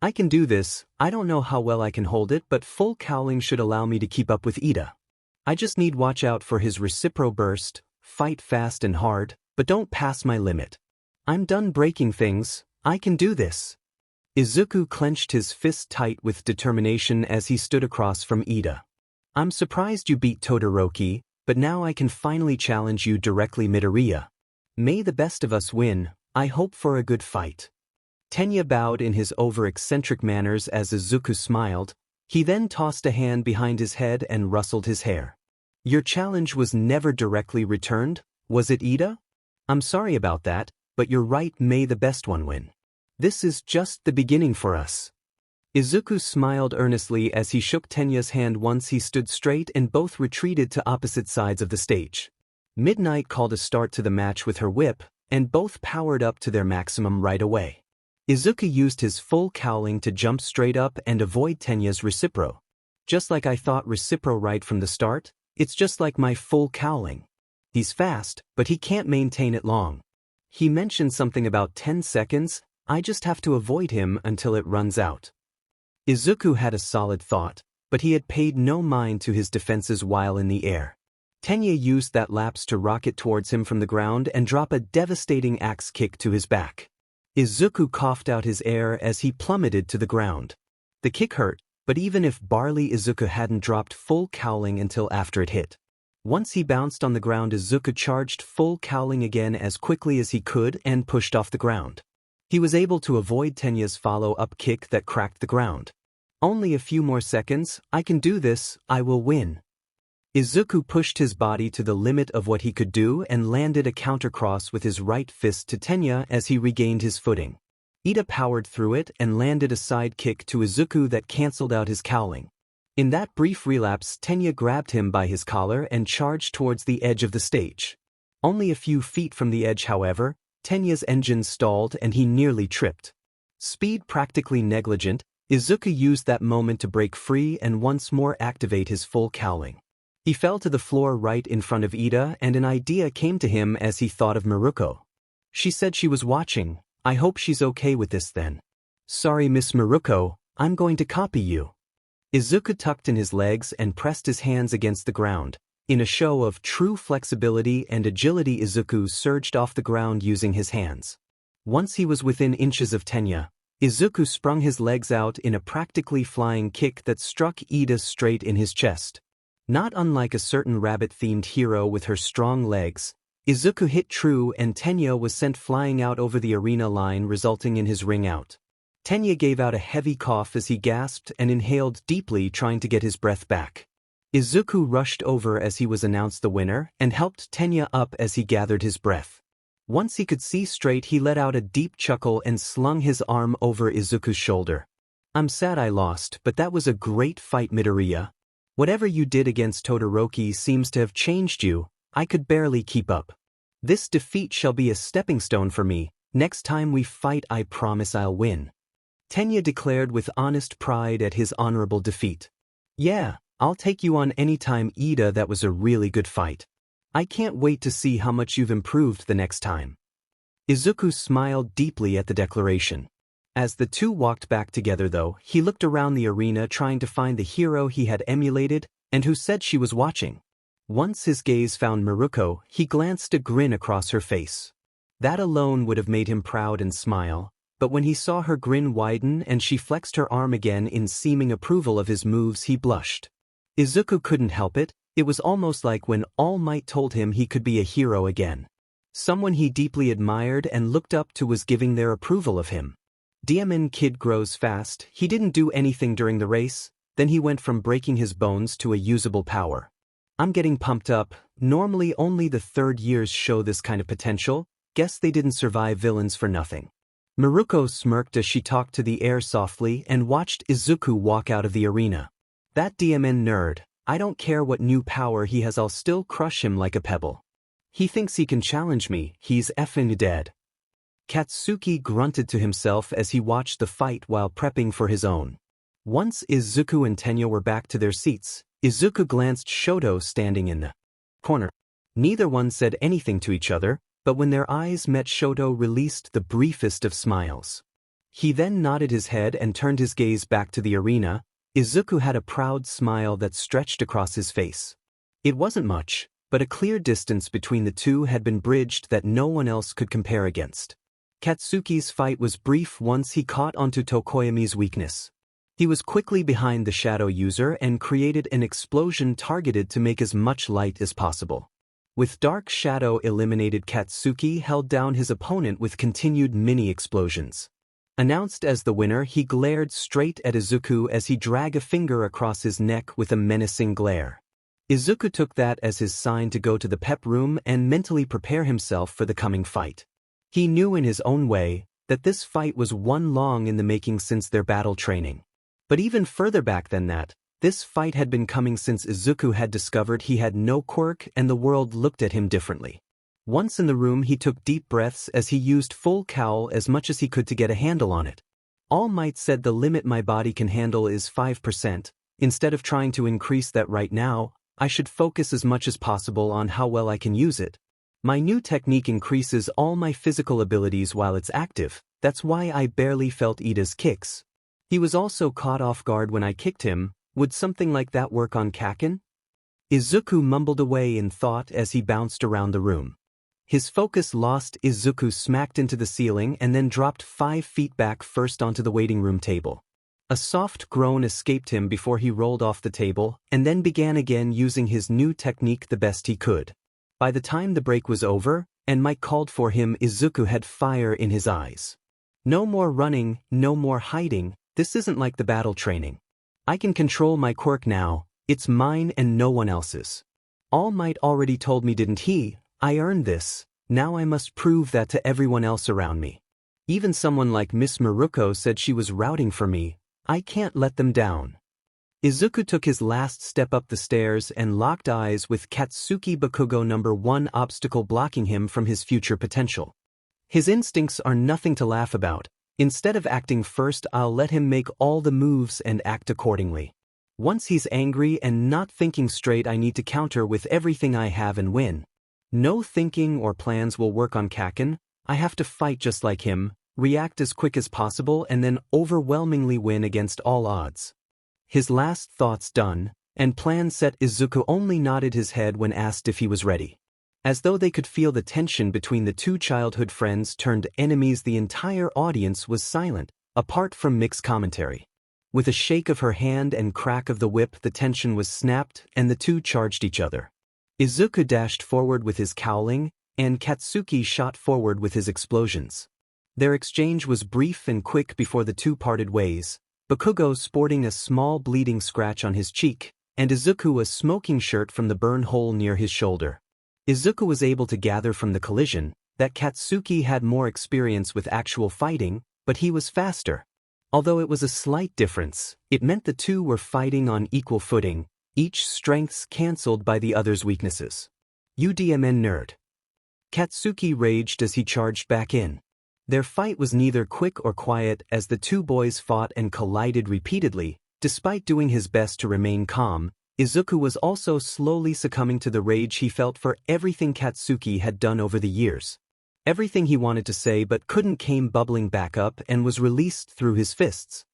"I can do this. I don't know how well I can hold it, but full cowling should allow me to keep up with Ida. I just need watch out for his recipro burst, fight fast and hard, but don't pass my limit. I'm done breaking things. I can do this." Izuku clenched his fist tight with determination as he stood across from Ida. "I'm surprised you beat Todoroki, but now I can finally challenge you directly, Midoriya. May the best of us win. I hope for a good fight." Tenya bowed in his over-eccentric manners as Izuku smiled. He then tossed a hand behind his head and rustled his hair. "Your challenge was never directly returned, was it, Ida? I'm sorry about that, but you're right, may the best one win. This is just the beginning for us." Izuku smiled earnestly as he shook Tenya's hand. Once he stood straight and both retreated to opposite sides of the stage. Midnight called a start to the match with her whip, and both powered up to their maximum right away. Izuku used his full cowling to jump straight up and avoid Tenya's recipro. "Just like I thought, recipro right from the start, it's just like my full cowling. He's fast, but he can't maintain it long. He mentioned something about 10 seconds, I just have to avoid him until it runs out." Izuku had a solid thought, but he had paid no mind to his defenses while in the air. Tenya used that lapse to rocket towards him from the ground and drop a devastating axe kick to his back. Izuku coughed out his air as he plummeted to the ground. The kick hurt, but even if barely, Izuku hadn't dropped full cowling until after it hit. Once he bounced on the ground, Izuku charged full cowling again as quickly as he could and pushed off the ground. He was able to avoid Tenya's follow-up kick that cracked the ground. "Only a few more seconds, I can do this, I will win." Izuku pushed his body to the limit of what he could do and landed a countercross with his right fist to Tenya as he regained his footing. Ida powered through it and landed a side kick to Izuku that cancelled out his cowling. In that brief relapse, Tenya grabbed him by his collar and charged towards the edge of the stage. Only a few feet from the edge, however, Tenya's engine stalled and he nearly tripped. Speed practically negligent, Izuku used that moment to break free and once more activate his full cowling. He fell to the floor right in front of Ida, and an idea came to him as he thought of Miruko. She said she was watching. I hope she's okay with this then. Sorry, Miss Miruko, I'm going to copy you. Izuku tucked in his legs and pressed his hands against the ground. In a show of true flexibility and agility, Izuku surged off the ground using his hands. Once he was within inches of Tenya, Izuku sprung his legs out in a practically flying kick that struck Ida straight in his chest. Not unlike a certain rabbit-themed hero with her strong legs, Izuku hit true and Tenya was sent flying out over the arena line, resulting in his ring out. Tenya gave out a heavy cough as he gasped and inhaled deeply, trying to get his breath back. Izuku rushed over as he was announced the winner and helped Tenya up as he gathered his breath. Once he could see straight, he let out a deep chuckle and slung his arm over Izuku's shoulder. I'm sad I lost, but that was a great fight, Midoriya. Whatever you did against Todoroki seems to have changed you. I could barely keep up. This defeat shall be a stepping stone for me. Next time we fight, I promise I'll win. Tenya declared with honest pride at his honorable defeat. Yeah, I'll take you on any time, Ida. That was a really good fight. I can't wait to see how much you've improved the next time. Izuku smiled deeply at the declaration. As the two walked back together though, he looked around the arena trying to find the hero he had emulated and who said she was watching. Once his gaze found Miruko, he glanced a grin across her face. That alone would have made him proud and smile, but when he saw her grin widen and she flexed her arm again in seeming approval of his moves, he blushed. Izuku couldn't help it. It was almost like when All Might told him he could be a hero again. Someone he deeply admired and looked up to was giving their approval of him. Diamond Kid grows fast. He didn't do anything during the race, then he went from breaking his bones to a usable power. I'm getting pumped up. Normally only the third years show this kind of potential. Guess they didn't survive villains for nothing. Miruko smirked as she talked to the air softly and watched Izuku walk out of the arena. That DMN nerd, I don't care what new power he has, I'll still crush him like a pebble. He thinks he can challenge me, he's effing dead. Katsuki grunted to himself as he watched the fight while prepping for his own. Once Izuku and Tenya were back to their seats, Izuku glanced Shoto standing in the corner. Neither one said anything to each other, but when their eyes met, Shoto released the briefest of smiles. He then nodded his head and turned his gaze back to the arena. Izuku had a proud smile that stretched across his face. It wasn't much, but a clear distance between the two had been bridged that no one else could compare against. Katsuki's fight was brief once he caught onto Tokoyami's weakness. He was quickly behind the shadow user and created an explosion targeted to make as much light as possible. With Dark Shadow eliminated, Katsuki held down his opponent with continued mini-explosions. Announced as the winner, he glared straight at Izuku as he dragged a finger across his neck with a menacing glare. Izuku took that as his sign to go to the pep room and mentally prepare himself for the coming fight. He knew in his own way that this fight was one long in the making since their battle training. But even further back than that, this fight had been coming since Izuku had discovered he had no quirk and the world looked at him differently. Once in the room, he took deep breaths as he used full cowl as much as he could to get a handle on it. All Might said the limit my body can handle is 5%. Instead of trying to increase that right now, I should focus as much as possible on how well I can use it. My new technique increases all my physical abilities while it's active. That's why I barely felt Ida's kicks. He was also caught off guard when I kicked him. Would something like that work on Kaken? Izuku mumbled away in thought as he bounced around the room. His focus lost. Izuku smacked into the ceiling and then dropped 5 feet back first onto the waiting room table. A soft groan escaped him before he rolled off the table and then began again using his new technique the best he could. By the time the break was over and Mike called for him, Izuku had fire in his eyes. No more running, no more hiding. This isn't like the battle training. I can control my quirk now. It's mine and no one else's. All Might already told me, didn't he? I earned this. Now I must prove that to everyone else around me. Even someone like Miss Miruko said she was rooting for me. I can't let them down. Izuku took his last step up the stairs and locked eyes with Katsuki Bakugo, number 1 obstacle blocking him from his future potential. His instincts are nothing to laugh about. Instead of acting first, I'll let him make all the moves and act accordingly. Once he's angry and not thinking straight, I need to counter with everything I have and win. No thinking or plans will work on Kaken. I have to fight just like him, react as quick as possible, and then overwhelmingly win against all odds. His last thoughts done, and plan set, Izuku only nodded his head when asked if he was ready. As though they could feel the tension between the two childhood friends turned enemies, the entire audience was silent, apart from Mick's commentary. With a shake of her hand and crack of the whip, the tension was snapped and the two charged each other. Izuku dashed forward with his cowling, and Katsuki shot forward with his explosions. Their exchange was brief and quick before the two parted ways, Bakugo sporting a small bleeding scratch on his cheek, and Izuku a smoking shirt from the burn hole near his shoulder. Izuku was able to gather from the collision that Katsuki had more experience with actual fighting, but he was faster. Although it was a slight difference, it meant the two were fighting on equal footing, each strengths cancelled by the other's weaknesses. UDMN nerd. Katsuki raged as he charged back in. Their fight was neither quick or quiet as the two boys fought and collided repeatedly. Despite doing his best to remain calm, Izuku was also slowly succumbing to the rage he felt for everything Katsuki had done over the years. Everything he wanted to say but couldn't came bubbling back up and was released through his fists.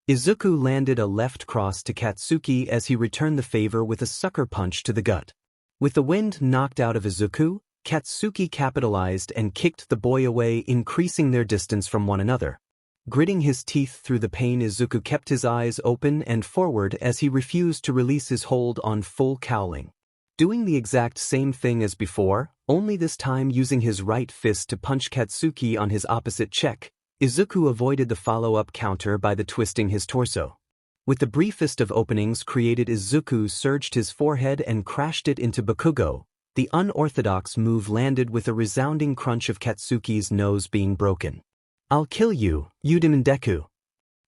Izuku landed a left cross to Katsuki as he returned the favor with a sucker punch to the gut. With the wind knocked out of Izuku, Katsuki capitalized and kicked the boy away, increasing their distance from one another. Gritting his teeth through the pain, Izuku kept his eyes open and forward as he refused to release his hold on full cowling. Doing the exact same thing as before, only this time using his right fist to punch Katsuki on his opposite cheek, Izuku avoided the follow-up counter by the twisting his torso. With the briefest of openings created, Izuku surged his forehead and crashed it into Bakugo. The unorthodox move landed with a resounding crunch of Katsuki's nose being broken. "I'll kill you, Deku."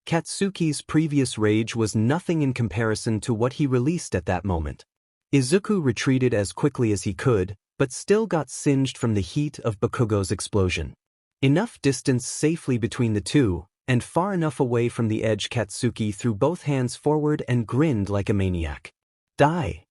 Katsuki's previous rage was nothing in comparison to what he released at that moment. Izuku retreated as quickly as he could, but still got singed from the heat of Bakugo's explosion. Enough distance safely between the two, and far enough away from the edge, Katsuki threw both hands forward and grinned like a maniac. "Die!"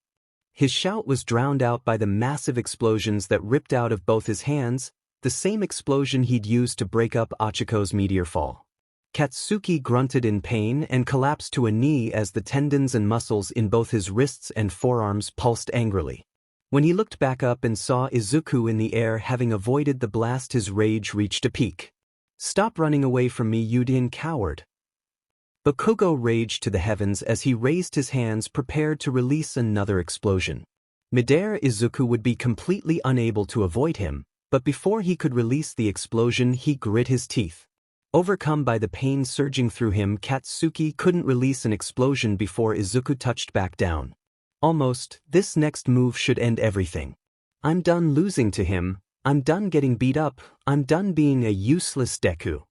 His shout was drowned out by the massive explosions that ripped out of both his hands, the same explosion he'd used to break up Achiko's meteor fall. Katsuki grunted in pain and collapsed to a knee as the tendons and muscles in both his wrists and forearms pulsed angrily. When he looked back up and saw Izuku in the air having avoided the blast, his rage reached a peak. "Stop running away from me, you damn coward." Bakugo raged to the heavens as he raised his hands prepared to release another explosion. Midair, Izuku would be completely unable to avoid him, but before he could release the explosion he grit his teeth. Overcome by the pain surging through him, Katsuki couldn't release an explosion before Izuku touched back down. Almost, this next move should end everything. "I'm done losing to him, I'm done getting beat up, I'm done being a useless Deku."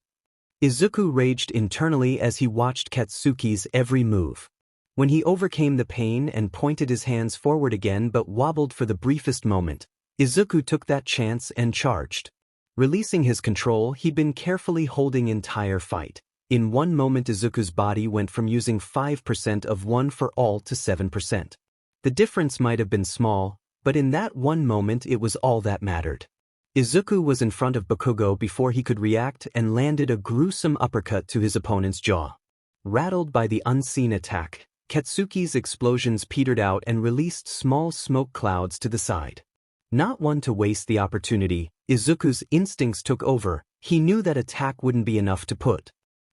Izuku raged internally as he watched Katsuki's every move. When he overcame the pain and pointed his hands forward again but wobbled for the briefest moment, Izuku took that chance and charged. Releasing his control he'd been carefully holding entire fight. In one moment Izuku's body went from using 5% of one for all to 7%. The difference might have been small, but in that one moment it was all that mattered. Izuku was in front of Bakugo before he could react and landed a gruesome uppercut to his opponent's jaw. Rattled by the unseen attack, Katsuki's explosions petered out and released small smoke clouds to the side. Not one to waste the opportunity, Izuku's instincts took over. He knew that attack wouldn't be enough to put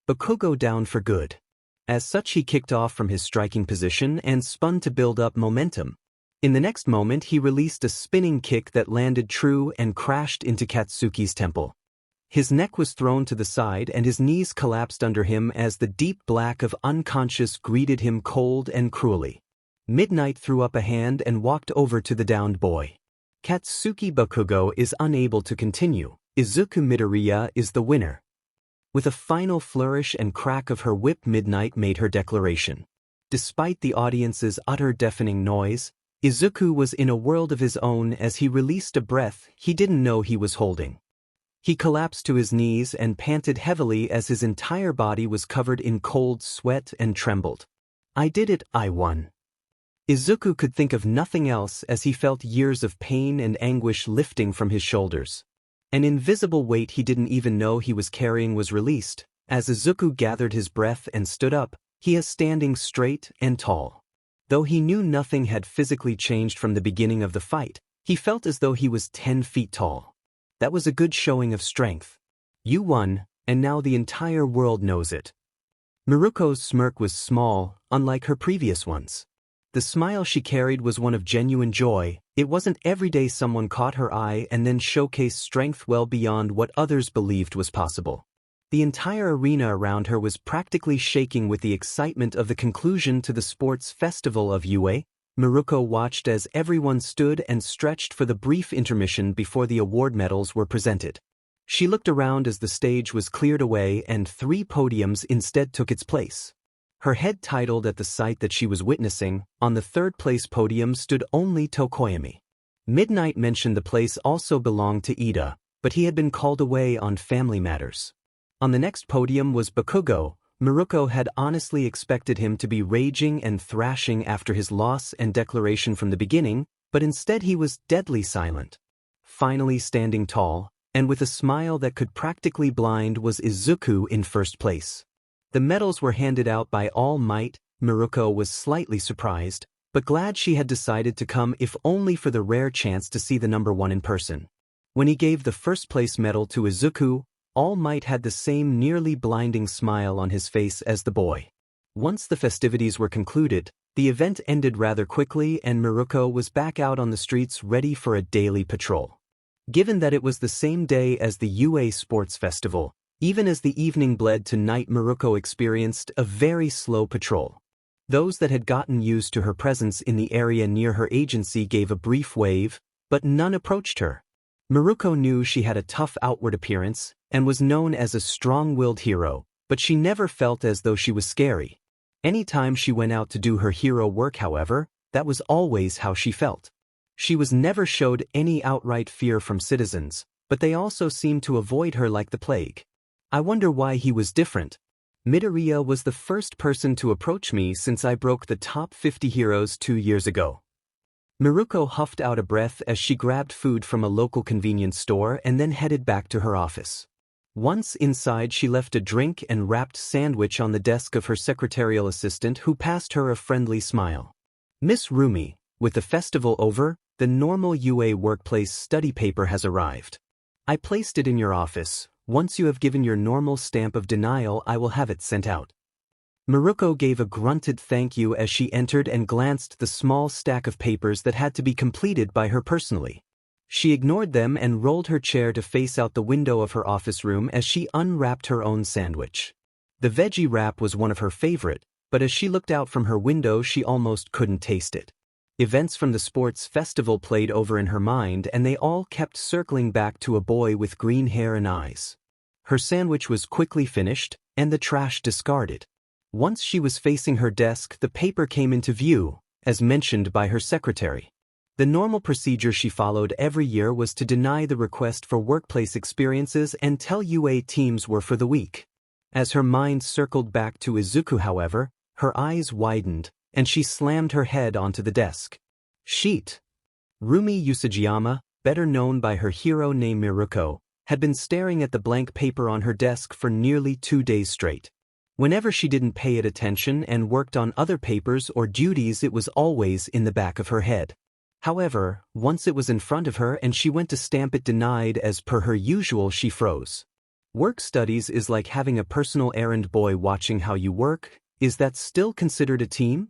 Bakugo down for good. As such, he kicked off from his striking position and spun to build up momentum. In the next moment he released a spinning kick that landed true and crashed into Katsuki's temple. His neck was thrown to the side and his knees collapsed under him as the deep black of unconscious greeted him cold and cruelly. Midnight threw up a hand and walked over to the downed boy. "Katsuki, Bakugo is unable to continue. Izuku Midoriya is the winner." With a final flourish and crack of her whip, Midnight made her declaration. Despite the audience's utter deafening noise, Izuku was in a world of his own as he released a breath he didn't know he was holding. He collapsed to his knees and panted heavily as his entire body was covered in cold sweat and trembled. "I did it, I won." Izuku could think of nothing else as he felt years of pain and anguish lifting from his shoulders. An invisible weight he didn't even know he was carrying was released. As Izuku gathered his breath and stood up, he is standing straight and tall. Though he knew nothing had physically changed from the beginning of the fight, he felt as though he was 10 feet tall. That was a good showing of strength. "You won, and now the entire world knows it." Miruko's smirk was small, unlike her previous ones. The smile she carried was one of genuine joy. It wasn't every day someone caught her eye and then showcased strength well beyond what others believed was possible. The entire arena around her was practically shaking with the excitement of the conclusion to the sports festival of UA. Miruko watched as everyone stood and stretched for the brief intermission before the award medals were presented. She looked around as the stage was cleared away and 3 podiums instead took its place. Her head titled at the sight that she was witnessing. On the third-place podium stood only Tokoyami. Midnight mentioned the place also belonged to Ida, but he had been called away on family matters. On the next podium was Bakugo. Miruko had honestly expected him to be raging and thrashing after his loss and declaration from the beginning, but instead he was deadly silent. Finally standing tall, and with a smile that could practically blind, was Izuku in first place. The medals were handed out by All Might. Miruko was slightly surprised, but glad she had decided to come if only for the rare chance to see the number one in person. When he gave the first place medal to Izuku, All Might had the same nearly blinding smile on his face as the boy. Once the festivities were concluded, the event ended rather quickly and Miruko was back out on the streets ready for a daily patrol. Given that it was the same day as the UA Sports Festival, even as the evening bled to night, Miruko experienced a very slow patrol. Those that had gotten used to her presence in the area near her agency gave a brief wave, but none approached her. Miruko knew she had a tough outward appearance and was known as a strong-willed hero, but she never felt as though she was scary. Anytime she went out to do her hero work, however, that was always how she felt. She was never showed any outright fear from citizens, but they also seemed to avoid her like the plague. I wonder why he was different. Midoriya was the first person to approach me since I broke the top 50 heroes 2 years ago. Miruko huffed out a breath as she grabbed food from a local convenience store and then headed back to her office. Once inside, she left a drink and wrapped sandwich on the desk of her secretarial assistant, who passed her a friendly smile. Miss Rumi, with the festival over, the normal UA workplace study paper has arrived. I placed it in your office. Once you have given your normal stamp of denial, I will have it sent out. Miruko gave a grunted thank you as she entered and glanced the small stack of papers that had to be completed by her personally. She ignored them and rolled her chair to face out the window of her office room as she unwrapped her own sandwich. The veggie wrap was one of her favorite, but as she looked out from her window she almost couldn't taste it. Events from the sports festival played over in her mind and they all kept circling back to a boy with green hair and eyes. Her sandwich was quickly finished and the trash discarded. Once she was facing her desk, the paper came into view, as mentioned by her secretary. The normal procedure she followed every year was to deny the request for workplace experiences and tell UA teams were for the week. As her mind circled back to Izuku, however, her eyes widened, and she slammed her head onto the desk. Sheet. Rumi Usajiyama, better known by her hero name Miruko, had been staring at the blank paper on her desk for nearly 2 days straight. Whenever she didn't pay it attention and worked on other papers or duties, it was always in the back of her head. However, once it was in front of her and she went to stamp it denied as per her usual, she froze. Work studies is like having a personal errand boy watching how you work. Is that still considered a team?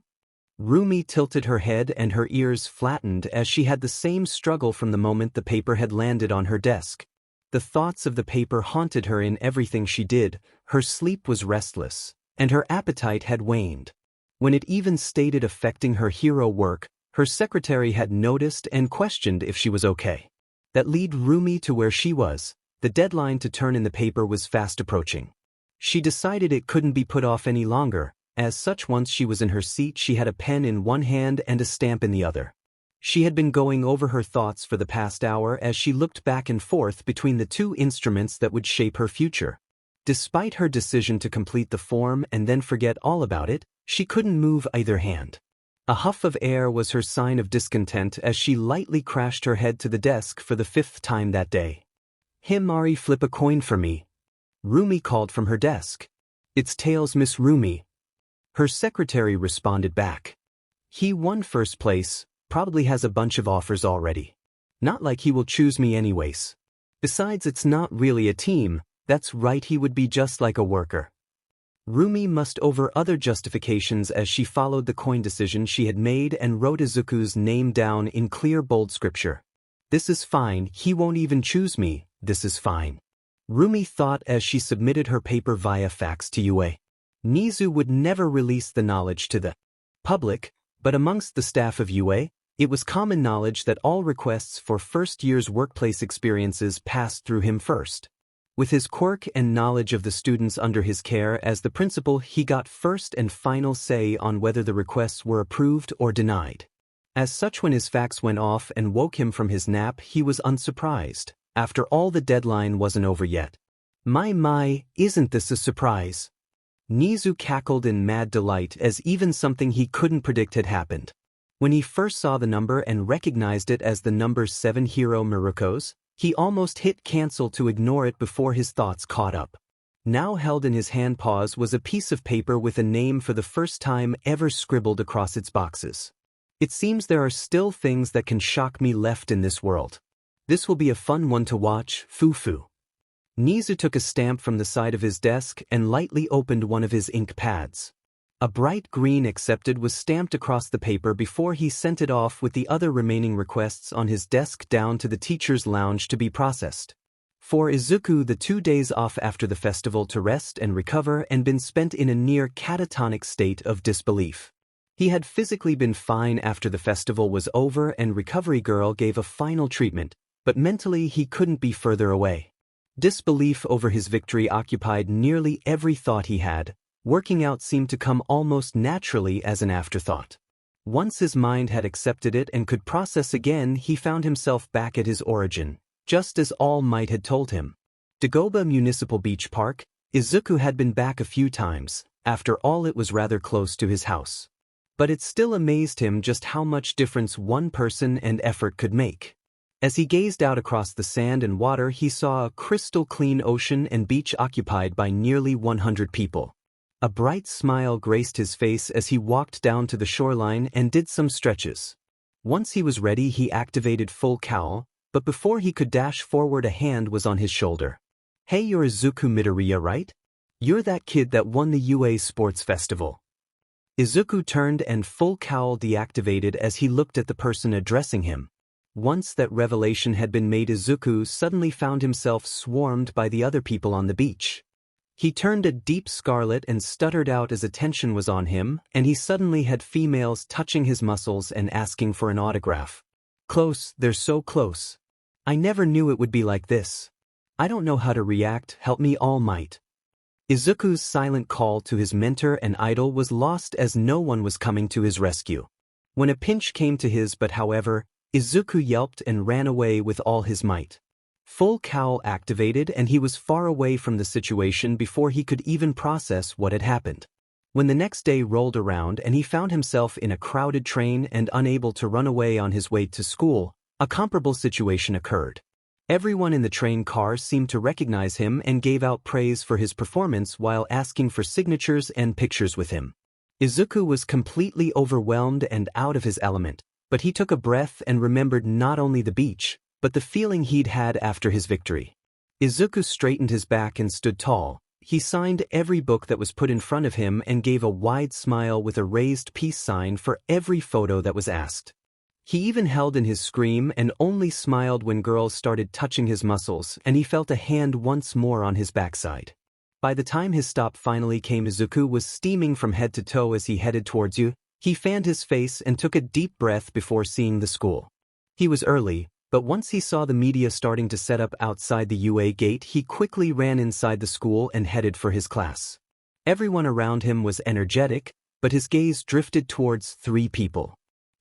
Rumi tilted her head and her ears flattened as she had the same struggle from the moment the paper had landed on her desk. The thoughts of the paper haunted her in everything she did. Her sleep was restless, and her appetite had waned. When it even stated affecting her hero work, her secretary had noticed and questioned if she was okay. That led Rumi to where she was. The deadline to turn in the paper was fast approaching. She decided it couldn't be put off any longer. As such, once she was in her seat, she had a pen in one hand and a stamp in the other. She had been going over her thoughts for the past hour as she looked back and forth between the two instruments that would shape her future. Despite her decision to complete the form and then forget all about it, she couldn't move either hand. A huff of air was her sign of discontent as she lightly crashed her head to the desk for the 5th time that day. "Himari, flip a coin for me," Rumi called from her desk. "It's tails, Miss Rumi." Her secretary responded back. "He won first place, probably has a bunch of offers already. Not like he will choose me anyways. Besides, it's not really a team. That's right, he would be just like a worker." Rumi mussed over other justifications as she followed the coin decision she had made and wrote Izuku's name down in clear bold scripture. "This is fine, he won't even choose me, this is fine," Rumi thought as she submitted her paper via fax to UA. Nizu would never release the knowledge to the public, but amongst the staff of UA, it was common knowledge that all requests for first year's workplace experiences passed through him first. With his quirk and knowledge of the students under his care as the principal, he got first and final say on whether the requests were approved or denied. As such, when his fax went off and woke him from his nap, he was unsurprised. After all, the deadline wasn't over yet. My, isn't this a surprise? Nizu cackled in mad delight as even something he couldn't predict had happened. When he first saw the number and recognized it as the number 7 hero Miruko's, he almost hit cancel to ignore it before his thoughts caught up. Now held in his hand paws was a piece of paper with a name for the first time ever scribbled across its boxes. It seems there are still things that can shock me left in this world. This will be a fun one to watch, Fufu. Nizu took a stamp from the side of his desk and lightly opened one of his ink pads. A bright green accepted was stamped across the paper before he sent it off with the other remaining requests on his desk down to the teacher's lounge to be processed. For Izuku, the 2 days off after the festival to rest and recover and been spent in a near catatonic state of disbelief. He had physically been fine after the festival was over and Recovery Girl gave a final treatment, but mentally he couldn't be further away. Disbelief over his victory occupied nearly every thought he had. Working out seemed to come almost naturally as an afterthought. Once his mind had accepted it and could process again, he found himself back at his origin, just as All Might had told him. Dagoba Municipal Beach Park. Izuku had been back a few times. After all, it was rather close to his house. But it still amazed him just how much difference one person and effort could make. As he gazed out across the sand and water, he saw a crystal-clean ocean and beach occupied by nearly 100 people. A bright smile graced his face as he walked down to the shoreline and did some stretches. Once he was ready, he activated full cowl, but before he could dash forward, a hand was on his shoulder. "Hey, you're Izuku Midoriya, right? You're that kid that won the UA Sports Festival." Izuku turned and full cowl deactivated as he looked at the person addressing him. Once that revelation had been made, Izuku suddenly found himself swarmed by the other people on the beach. He turned a deep scarlet and stuttered out as attention was on him, and he suddenly had females touching his muscles and asking for an autograph. "Close, they're so close. I never knew it would be like this. I don't know how to react, help me All Might." Izuku's silent call to his mentor and idol was lost as no one was coming to his rescue. When a pinch came to his but however, Izuku yelped and ran away with all his might. Full cowl activated and he was far away from the situation before he could even process what had happened. When the next day rolled around and he found himself in a crowded train and unable to run away on his way to school, a comparable situation occurred. Everyone in the train car seemed to recognize him and gave out praise for his performance while asking for signatures and pictures with him. Izuku was completely overwhelmed and out of his element, but he took a breath and remembered not only the beach, but the feeling he'd had after his victory. Izuku straightened his back and stood tall. He signed every book that was put in front of him and gave a wide smile with a raised peace sign for every photo that was asked. He even held in his scream and only smiled when girls started touching his muscles and he felt a hand once more on his backside. By the time his stop finally came, Izuku was steaming from head to toe as he headed towards you. He fanned his face and took a deep breath before seeing the school. He was early, but once he saw the media starting to set up outside the UA gate, he quickly ran inside the school and headed for his class. Everyone around him was energetic, but his gaze drifted towards 3 people.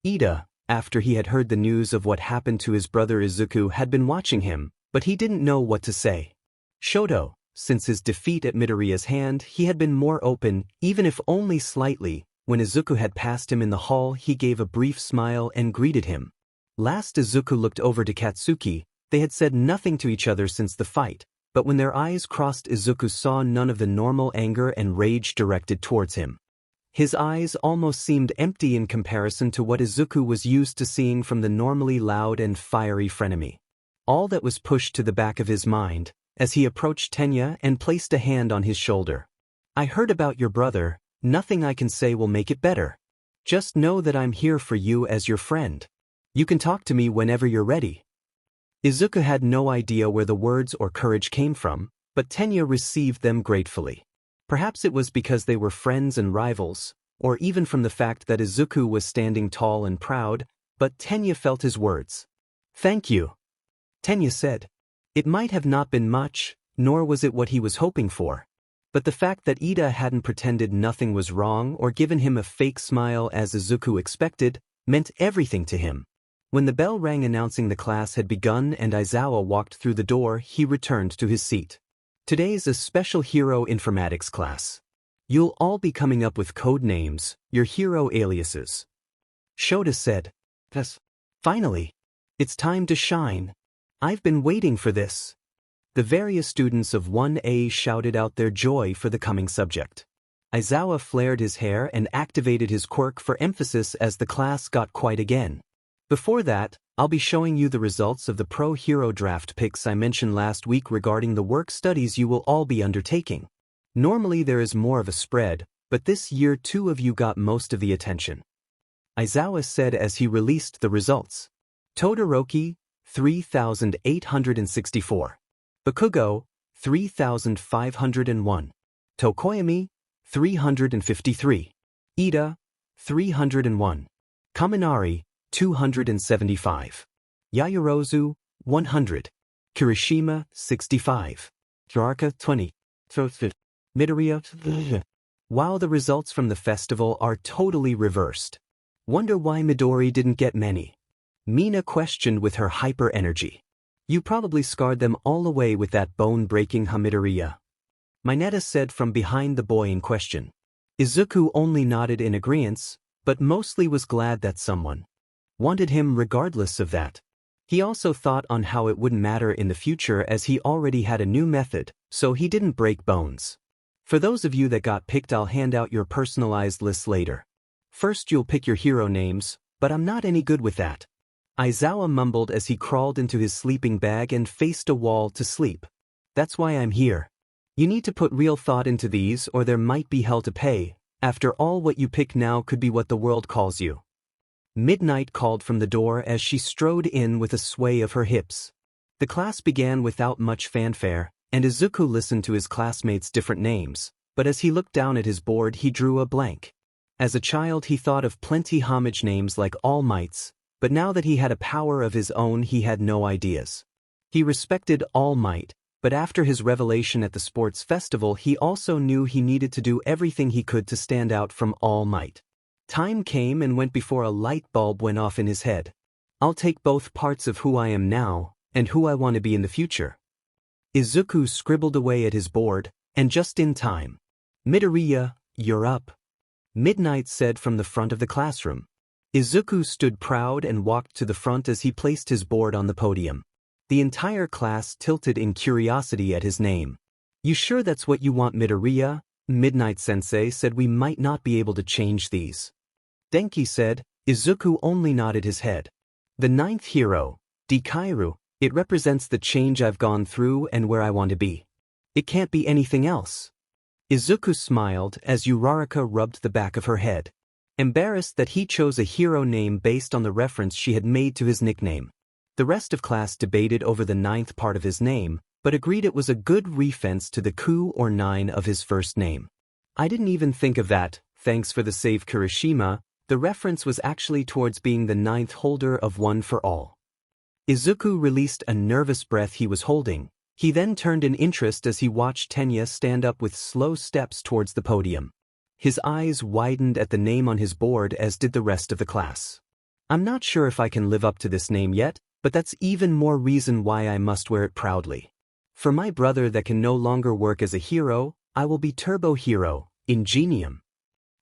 Ida, after he had heard the news of what happened to his brother Izuku, had been watching him, but he didn't know what to say. Shoto, since his defeat at Midoriya's hand, he had been more open, even if only slightly. When Izuku had passed him in the hall, he gave a brief smile and greeted him. Last Izuku looked over to Katsuki. They had said nothing to each other since the fight, but when their eyes crossed, Izuku saw none of the normal anger and rage directed towards him. His eyes almost seemed empty in comparison to what Izuku was used to seeing from the normally loud and fiery frenemy. All that was pushed to the back of his mind, as he approached Tenya and placed a hand on his shoulder. "I heard about your brother. Nothing I can say will make it better. Just know that I'm here for you as your friend. You can talk to me whenever you're ready." Izuku had no idea where the words or courage came from, but Tenya received them gratefully. Perhaps it was because they were friends and rivals, or even from the fact that Izuku was standing tall and proud, but Tenya felt his words. "Thank you," Tenya said. It might have not been much, nor was it what he was hoping for. But the fact that Ida hadn't pretended nothing was wrong or given him a fake smile as Izuku expected meant everything to him. When the bell rang announcing the class had begun and Aizawa walked through the door, he returned to his seat. Today's a special hero informatics class. You'll all be coming up with code names, your hero aliases. Shota said. Yes. Finally. It's time to shine. I've been waiting for this. The various students of 1A shouted out their joy for the coming subject. Aizawa flared his hair and activated his quirk for emphasis as the class got quiet again. Before that, I'll be showing you the results of the Pro Hero Draft picks I mentioned last week regarding the work studies you will all be undertaking. Normally there is more of a spread, but this year 2 of you got most of the attention. Aizawa said as he released the results. Todoroki, 3,864. Bakugo, 3,501. Tokoyami, 353. Ida, 301. Kaminari, 275. Yaoyorozu, 100. Kirishima, 65. Jaraka, 20. Midoriya. Wow, the results from the festival are totally reversed. Wonder why Midori didn't get many. Mina questioned with her hyper energy. You probably scarred them all away with that bone-breaking Midoriya. Mineta said from behind the boy in question. Izuku only nodded in agreeance, but mostly was glad that someone wanted him regardless of that. He also thought on how it wouldn't matter in the future as he already had a new method, so he didn't break bones. For those of you that got picked, I'll hand out your personalized lists later. First you'll pick your hero names, but I'm not any good with that. Aizawa mumbled as he crawled into his sleeping bag and faced a wall to sleep. That's why I'm here. You need to put real thought into these or there might be hell to pay. After all, what you pick now could be what the world calls you. Midnight called from the door as she strode in with a sway of her hips. The class began without much fanfare, and Izuku listened to his classmates' different names, but as he looked down at his board he drew a blank. As a child he thought of plenty homage names like All Mights, but now that he had a power of his own he had no ideas. He respected All Might, but after his revelation at the sports festival he also knew he needed to do everything he could to stand out from All Might. Time came and went before a light bulb went off in his head. I'll take both parts of who I am now and who I want to be in the future. Izuku scribbled away at his board, and just in time. Midoriya, you're up. Midnight said from the front of the classroom. Izuku stood proud and walked to the front as he placed his board on the podium. The entire class tilted in curiosity at his name. You sure that's what you want, Midoriya? Midnight-sensei said we might not be able to change these. Denki said. Izuku only nodded his head. The 9th hero, Dikairu, it represents the change I've gone through and where I want to be. It can't be anything else. Izuku smiled as Uraraka rubbed the back of her head. Embarrassed that he chose a hero name based on the reference she had made to his nickname. The rest of class debated over the 9th part of his name, but agreed it was a good reference to the ku or 9 of his first name. I didn't even think of that, thanks for the save Kirishima. The reference was actually towards being the 9th holder of One for All. Izuku released a nervous breath he was holding. He then turned in interest as he watched Tenya stand up with slow steps towards the podium. His eyes widened at the name on his board as did the rest of the class. I'm not sure if I can live up to this name yet, but that's even more reason why I must wear it proudly. For my brother that can no longer work as a hero, I will be Turbo Hero, Ingenium.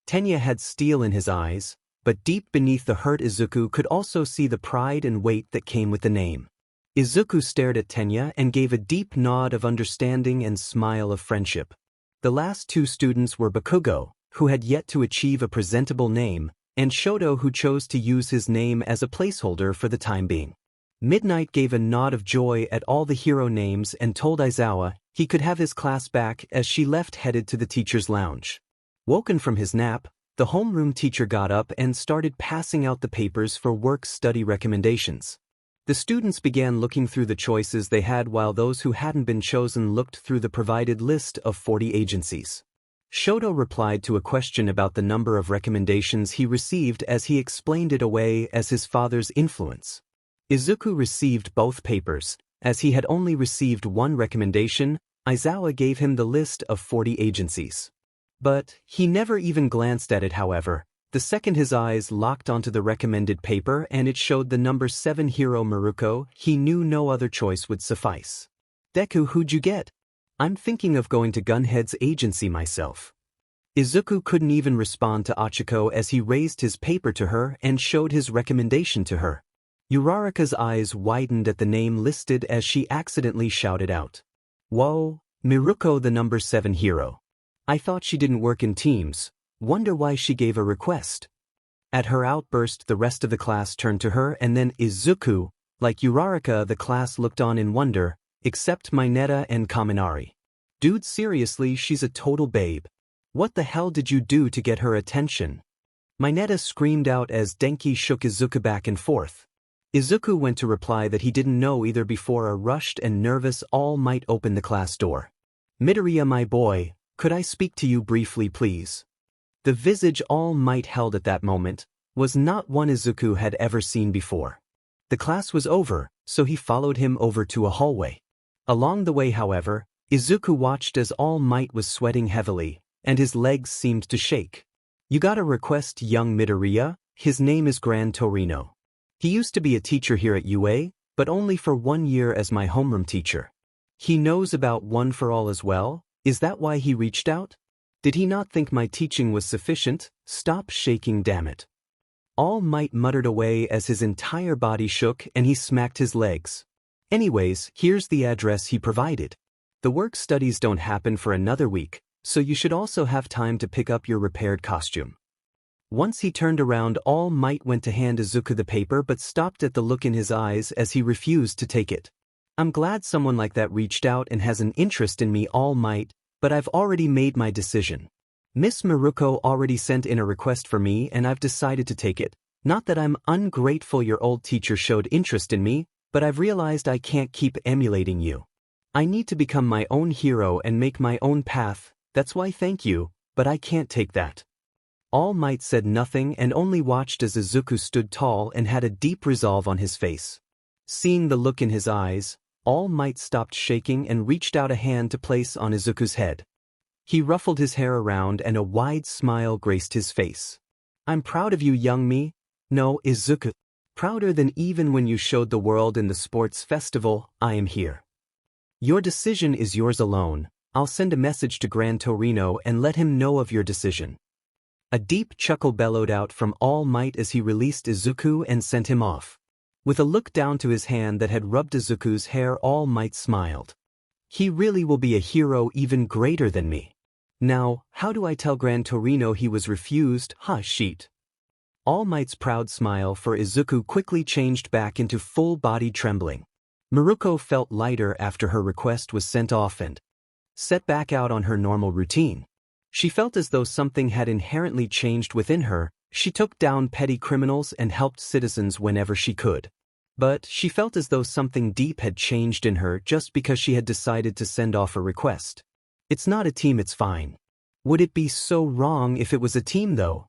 Tenya had steel in his eyes, but deep beneath the hurt Izuku could also see the pride and weight that came with the name. Izuku stared at Tenya and gave a deep nod of understanding and smile of friendship. The last 2 students were Bakugo, who had yet to achieve a presentable name, and Shoto, who chose to use his name as a placeholder for the time being. Midnight gave a nod of joy at all the hero names and told Aizawa he could have his class back as she left headed to the teacher's lounge. Woken from his nap, the homeroom teacher got up and started passing out the papers for work-study recommendations. The students began looking through the choices they had while those who hadn't been chosen looked through the provided list of 40 agencies. Shoto replied to a question about the number of recommendations he received as he explained it away as his father's influence. Izuku received both papers. As he had only received 1 recommendation, Izawa gave him the list of 40 agencies. But he never even glanced at it, however. The second his eyes locked onto the recommended paper and it showed the number 7 hero Miruko, he knew no other choice would suffice. Deku, who'd you get? I'm thinking of going to Gunhead's agency myself. Izuku couldn't even respond to Ochako as he raised his paper to her and showed his recommendation to her. Uraraka's eyes widened at the name listed as she accidentally shouted out. Whoa, Miruko, the number 7 hero. I thought she didn't work in teams. Wonder why she gave a request. At her outburst, the rest of the class turned to her and then Izuku. Like Uraraka, the class looked on in wonder, except Mineta and Kaminari. Dude, seriously, she's a total babe. What the hell did you do to get her attention? Mineta screamed out as Denki shook Izuku back and forth. Izuku went to reply that he didn't know either before a rushed and nervous All Might opened the class door. Midoriya, my boy, could I speak to you briefly, please? The visage All Might held at that moment was not one Izuku had ever seen before. The class was over, so he followed him over to a hallway. Along the way, however, Izuku watched as All Might was sweating heavily, and his legs seemed to shake. You got a request, young Midoriya? His name is Gran Torino. He used to be a teacher here at UA, but only for 1 year as my homeroom teacher. He knows about One for All as well. Is that why he reached out? Did he not think my teaching was sufficient? Stop shaking, damn it. All Might muttered away as his entire body shook and he smacked his legs. Anyways, here's the address he provided. The work studies don't happen for another week, so you should also have time to pick up your repaired costume. Once he turned around, All Might went to hand Izuku the paper but stopped at the look in his eyes as he refused to take it. I'm glad someone like that reached out and has an interest in me, All Might, but I've already made my decision. Miss Miruko already sent in a request for me and I've decided to take it. Not that I'm ungrateful your old teacher showed interest in me, but I've realized I can't keep emulating you. I need to become my own hero and make my own path. That's why thank you, but I can't take that. All Might said nothing and only watched as Izuku stood tall and had a deep resolve on his face. Seeing the look in his eyes, All Might stopped shaking and reached out a hand to place on Izuku's head. He ruffled his hair around and a wide smile graced his face. I'm proud of you, young me. No, Izuku. Prouder than even when you showed the world in the sports festival. I am here. Your decision is yours alone. I'll send a message to Gran Torino and let him know of your decision. A deep chuckle bellowed out from All Might as he released Izuku and sent him off. With a look down to his hand that had rubbed Izuku's hair, All Might smiled. He really will be a hero even greater than me. Now, how do I tell Gran Torino he was refused? Ha, sheet. All Might's proud smile for Izuku quickly changed back into full-body trembling. Miruko felt lighter after her request was sent off and set back out on her normal routine. She felt as though something had inherently changed within her. She took down petty criminals and helped citizens whenever she could. But she felt as though something deep had changed in her just because she had decided to send off a request. It's not a team, it's fine. Would it be so wrong if it was a team though?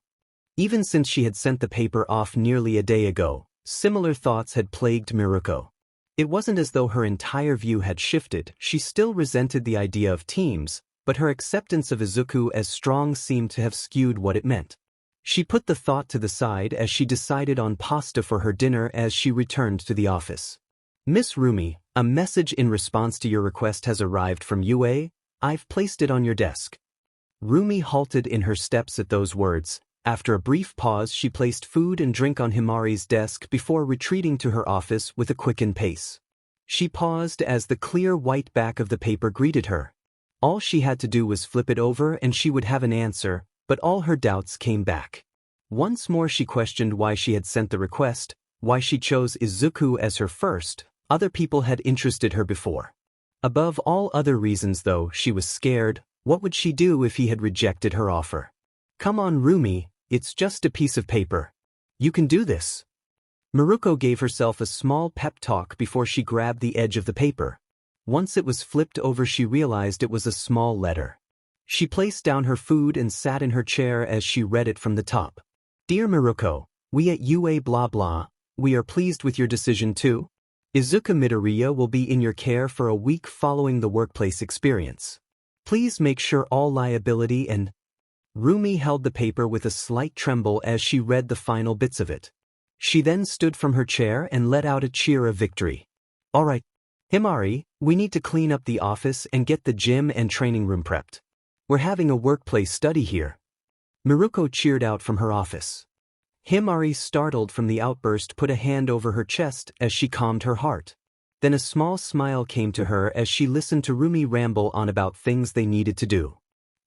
Even since she had sent the paper off nearly a day ago, similar thoughts had plagued Miruko. It wasn't as though her entire view had shifted. She still resented the idea of teams, but her acceptance of Izuku as strong seemed to have skewed what it meant. She put the thought to the side as she decided on pasta for her dinner as she returned to the office. Miss Rumi, a message in response to your request has arrived from UA. I've placed it on your desk. Rumi halted in her steps at those words. After a brief pause, she placed food and drink on Himari's desk before retreating to her office with a quickened pace. She paused as the clear white back of the paper greeted her. All she had to do was flip it over and she would have an answer, but all her doubts came back. Once more she questioned why she had sent the request, why she chose Izuku as her first. Other people had interested her before. Above all other reasons though, she was scared. What would she do if he had rejected her offer? Come on, Rumi, it's just a piece of paper. You can do this. Miruko gave herself a small pep talk before she grabbed the edge of the paper. Once it was flipped over, she realized it was a small letter. She placed down her food and sat in her chair as she read it from the top. Dear Miruko, we at UA blah blah, we are pleased with your decision too. Izuku Midoriya will be in your care for a week following the workplace experience. Please make sure all liability and... Rumi held the paper with a slight tremble as she read the final bits of it. She then stood from her chair and let out a cheer of victory. All right, Himari, we need to clean up the office and get the gym and training room prepped. We're having a workplace study here. Miruko cheered out from her office. Himari, startled from the outburst, put a hand over her chest as she calmed her heart. Then a small smile came to her as she listened to Rumi ramble on about things they needed to do.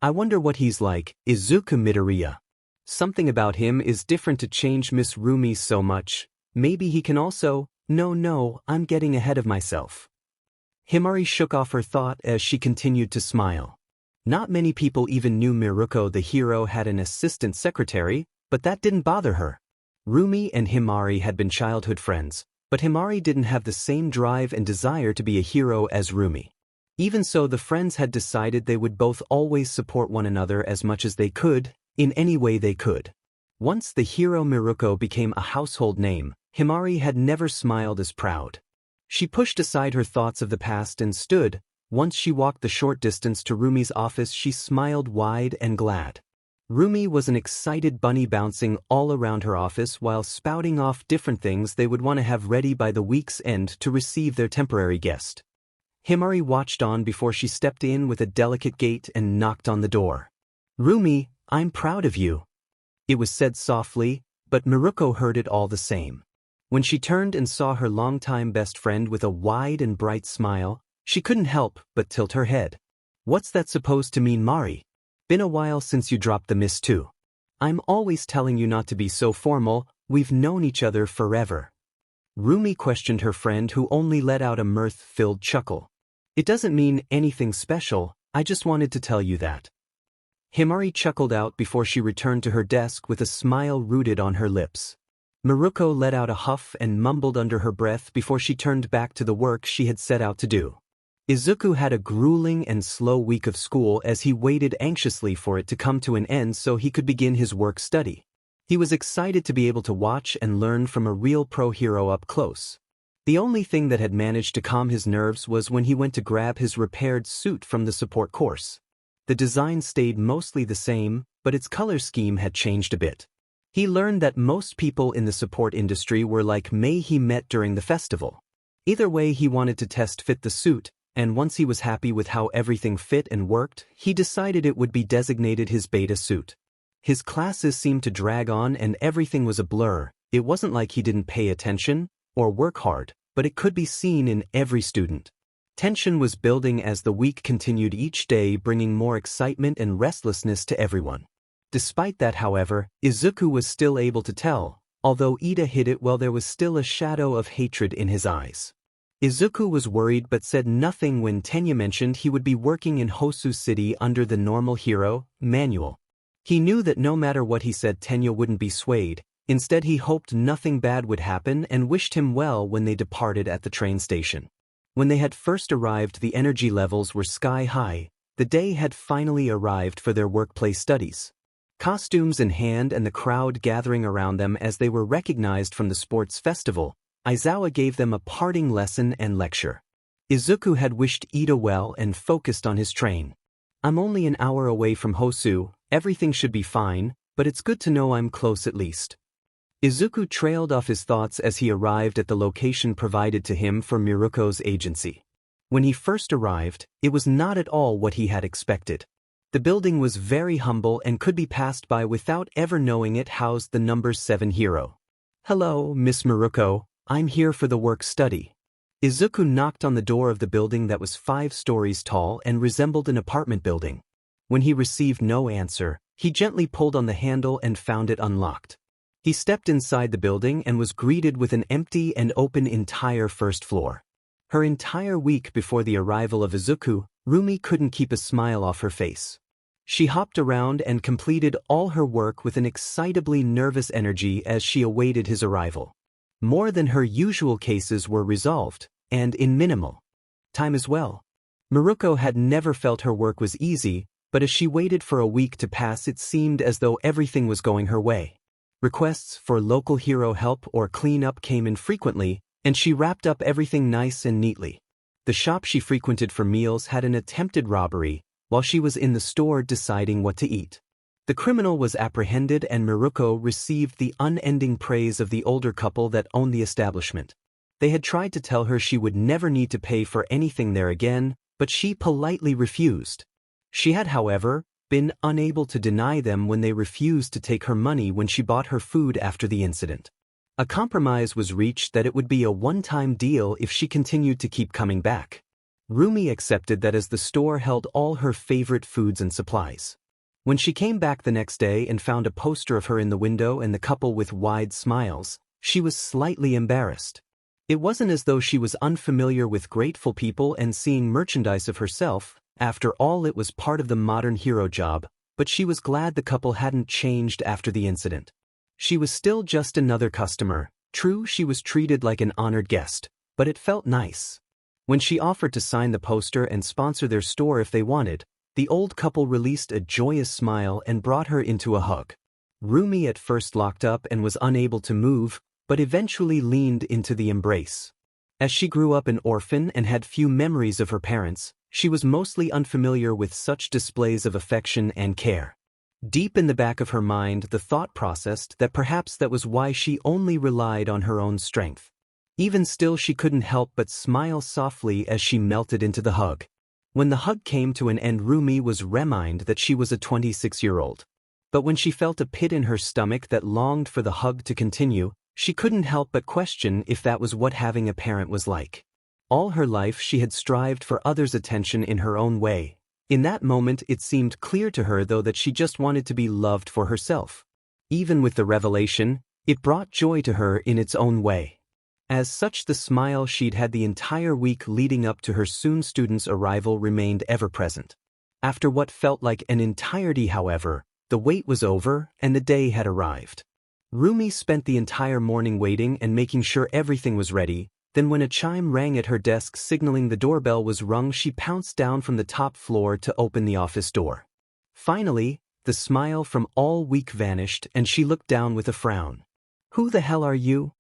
I wonder what he's like, Izuku Midoriya. Something about him is different to change Miss Rumi so much. Maybe he can also... No, I'm getting ahead of myself. Himari shook off her thought as she continued to smile. Not many people even knew Miruko the hero had an assistant secretary, but that didn't bother her. Rumi and Himari had been childhood friends, but Himari didn't have the same drive and desire to be a hero as Rumi. Even so, the friends had decided they would both always support one another as much as they could, in any way they could. Once the hero Miruko became a household name, Himari had never smiled as proud. She pushed aside her thoughts of the past and stood. Once she walked the short distance to Rumi's office, she smiled wide and glad. Rumi was an excited bunny bouncing all around her office while spouting off different things they would want to have ready by the week's end to receive their temporary guest. Himari watched on before she stepped in with a delicate gait and knocked on the door. Rumi, I'm proud of you. It was said softly, but Miruko heard it all the same. When she turned and saw her longtime best friend with a wide and bright smile, she couldn't help but tilt her head. What's that supposed to mean, Mari? Been a while since you dropped the miss too. I'm always telling you not to be so formal, we've known each other forever. Rumi questioned her friend, who only let out a mirth-filled chuckle. It doesn't mean anything special, I just wanted to tell you that. Himari chuckled out before she returned to her desk with a smile rooted on her lips. Miruko let out a huff and mumbled under her breath before she turned back to the work she had set out to do. Izuku had a grueling and slow week of school as he waited anxiously for it to come to an end so he could begin his work study. He was excited to be able to watch and learn from a real pro hero up close. The only thing that had managed to calm his nerves was when he went to grab his repaired suit from the support course. The design stayed mostly the same, but its color scheme had changed a bit. He learned that most people in the support industry were like May he met during the festival. Either way, he wanted to test fit the suit, and once he was happy with how everything fit and worked, he decided it would be designated his beta suit. His classes seemed to drag on and everything was a blur. It wasn't like he didn't pay attention or work hard, but it could be seen in every student. Tension was building as the week continued, each day bringing more excitement and restlessness to everyone. Despite that, however, Izuku was still able to tell, although Ida hid it well, there was still a shadow of hatred in his eyes. Izuku was worried but said nothing when Tenya mentioned he would be working in Hosu City under the normal hero manual. He knew that no matter what he said, Tenya wouldn't be swayed. Instead, he hoped nothing bad would happen and wished him well when they departed at the train station. When they had first arrived, the energy levels were sky high. The day had finally arrived for their workplace studies. Costumes in hand and the crowd gathering around them as they were recognized from the sports festival, Aizawa gave them a parting lesson and lecture. Izuku had wished Ida well and focused on his train. I'm only an hour away from Hosu, everything should be fine, but it's good to know I'm close at least. Izuku trailed off his thoughts as he arrived at the location provided to him from Miruko's agency. When he first arrived, it was not at all what he had expected. The building was very humble and could be passed by without ever knowing it housed the number 7 hero. Hello, Miss Miruko. I'm here for the work study. Izuku knocked on the door of the building that was 5 stories tall and resembled an apartment building. When he received no answer, he gently pulled on the handle and found it unlocked. He stepped inside the building and was greeted with an empty and open entire first floor. Her entire week before the arrival of Izuku, Rumi couldn't keep a smile off her face. She hopped around and completed all her work with an excitably nervous energy as she awaited his arrival. More than her usual cases were resolved, and in minimal time as well. Miruko had never felt her work was easy, but as she waited for a week to pass, it seemed as though everything was going her way. Requests for local hero help or cleanup came infrequently, and she wrapped up everything nice and neatly. The shop she frequented for meals had an attempted robbery, while she was in the store deciding what to eat. The criminal was apprehended and Miruko received the unending praise of the older couple that owned the establishment. They had tried to tell her she would never need to pay for anything there again, but she politely refused. She had, however, been unable to deny them when they refused to take her money when she bought her food after the incident. A compromise was reached that it would be a one-time deal if she continued to keep coming back. Rumi accepted that as the store held all her favorite foods and supplies. When she came back the next day and found a poster of her in the window and the couple with wide smiles, she was slightly embarrassed. It wasn't as though she was unfamiliar with grateful people and seeing merchandise of herself. After all, it was part of the modern hero job, but she was glad the couple hadn't changed after the incident. She was still just another customer. True, she was treated like an honored guest, but it felt nice. When she offered to sign the poster and sponsor their store if they wanted, the old couple released a joyous smile and brought her into a hug. Rumi at first locked up and was unable to move, but eventually leaned into the embrace. As she grew up an orphan and had few memories of her parents, she was mostly unfamiliar with such displays of affection and care. Deep in the back of her mind, the thought processed that perhaps that was why she only relied on her own strength. Even still, she couldn't help but smile softly as she melted into the hug. When the hug came to an end, Rumi was reminded that she was a 26-year-old. But when she felt a pit in her stomach that longed for the hug to continue, she couldn't help but question if that was what having a parent was like. All her life she had strived for others' attention in her own way. In that moment it seemed clear to her, though, that she just wanted to be loved for herself. Even with the revelation, it brought joy to her in its own way. As such, the smile she'd had the entire week leading up to her soon student's arrival remained ever present. After what felt like an entirety, however, the wait was over and the day had arrived. Rumi spent the entire morning waiting and making sure everything was ready. Then when a chime rang at her desk signaling the doorbell was rung, she pounced down from the top floor to open the office door. Finally, the smile from all week vanished and she looked down with a frown. "Who the hell are you?"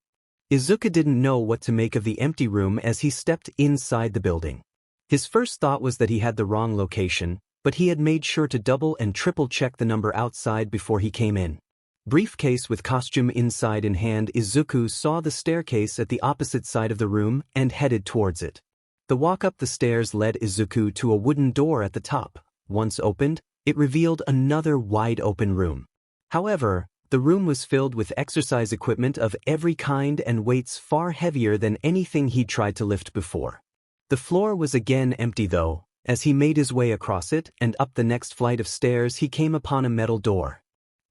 Izuku didn't know what to make of the empty room as he stepped inside the building. His first thought was that he had the wrong location, but he had made sure to double and triple check the number outside before he came in. Briefcase with costume inside in hand, Izuku saw the staircase at the opposite side of the room and headed towards it. The walk up the stairs led Izuku to a wooden door at the top. Once opened, it revealed another wide-open room. However, the room was filled with exercise equipment of every kind and weights far heavier than anything he'd tried to lift before. The floor was again empty though. As he made his way across it and up the next flight of stairs, he came upon a metal door.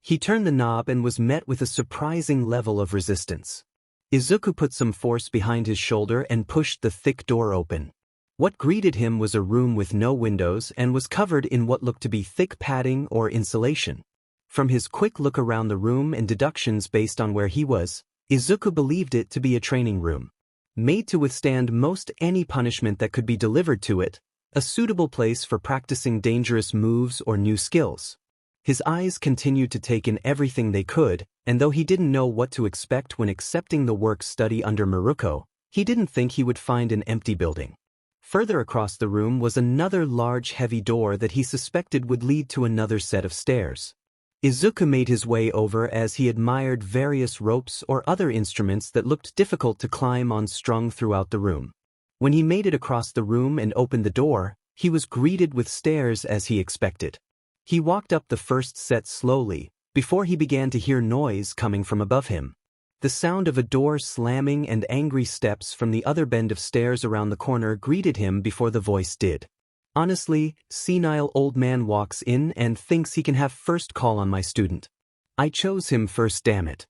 He turned the knob and was met with a surprising level of resistance. Izuku put some force behind his shoulder and pushed the thick door open. What greeted him was a room with no windows and was covered in what looked to be thick padding or insulation. From his quick look around the room and deductions based on where he was, Izuku believed it to be a training room. Made to withstand most any punishment that could be delivered to it, a suitable place for practicing dangerous moves or new skills. His eyes continued to take in everything they could, and though he didn't know what to expect when accepting the work-study under Miruko, he didn't think he would find an empty building. Further across the room was another large heavy door that he suspected would lead to another set of stairs. Izuku made his way over as he admired various ropes or other instruments that looked difficult to climb on strung throughout the room. When he made it across the room and opened the door, he was greeted with stares as he expected. He walked up the first set slowly, before he began to hear noise coming from above him. The sound of a door slamming and angry steps from the other bend of stairs around the corner greeted him before the voice did. "Honestly, senile old man walks in and thinks he can have first call on my student. I chose him first, damn it."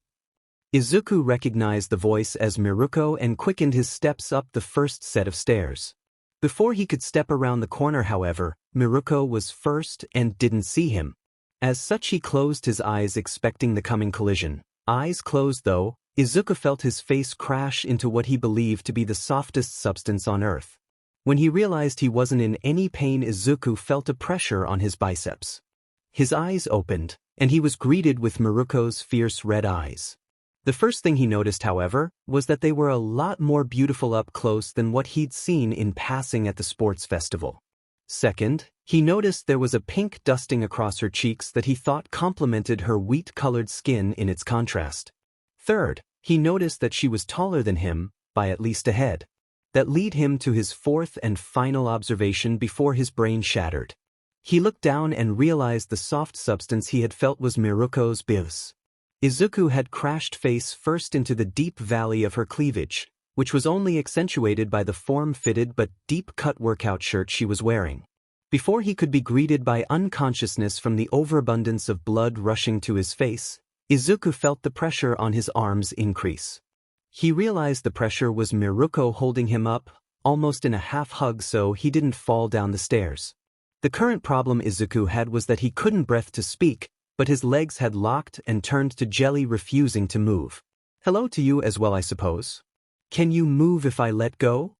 Izuku recognized the voice as Miruko and quickened his steps up the first set of stairs. Before he could step around the corner, however, Miruko was first and didn't see him. As such, he closed his eyes expecting the coming collision. Eyes closed though, Izuku felt his face crash into what he believed to be the softest substance on earth. When he realized he wasn't in any pain, Izuku felt a pressure on his biceps. His eyes opened, and he was greeted with Miruko's fierce red eyes. The first thing he noticed, however, was that they were a lot more beautiful up close than what he'd seen in passing at the sports festival. Second, he noticed there was a pink dusting across her cheeks that he thought complemented her wheat-colored skin in its contrast. Third, he noticed that she was taller than him, by at least a head. That led him to his fourth and final observation before his brain shattered. He looked down and realized the soft substance he had felt was Miruko's bios. Izuku had crashed face first into the deep valley of her cleavage, which was only accentuated by the form-fitted but deep-cut workout shirt she was wearing. Before he could be greeted by unconsciousness from the overabundance of blood rushing to his face, Izuku felt the pressure on his arms increase. He realized the pressure was Miruko holding him up, almost in a half-hug so he didn't fall down the stairs. The current problem Izuku had was that he couldn't breathe to speak, but his legs had locked and turned to jelly, refusing to move. "Hello to you as well, I suppose. Can you move if I let go?"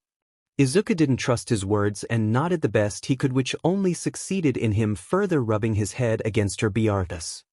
Izuku didn't trust his words and nodded the best he could, which only succeeded in him further rubbing his head against her biarthas.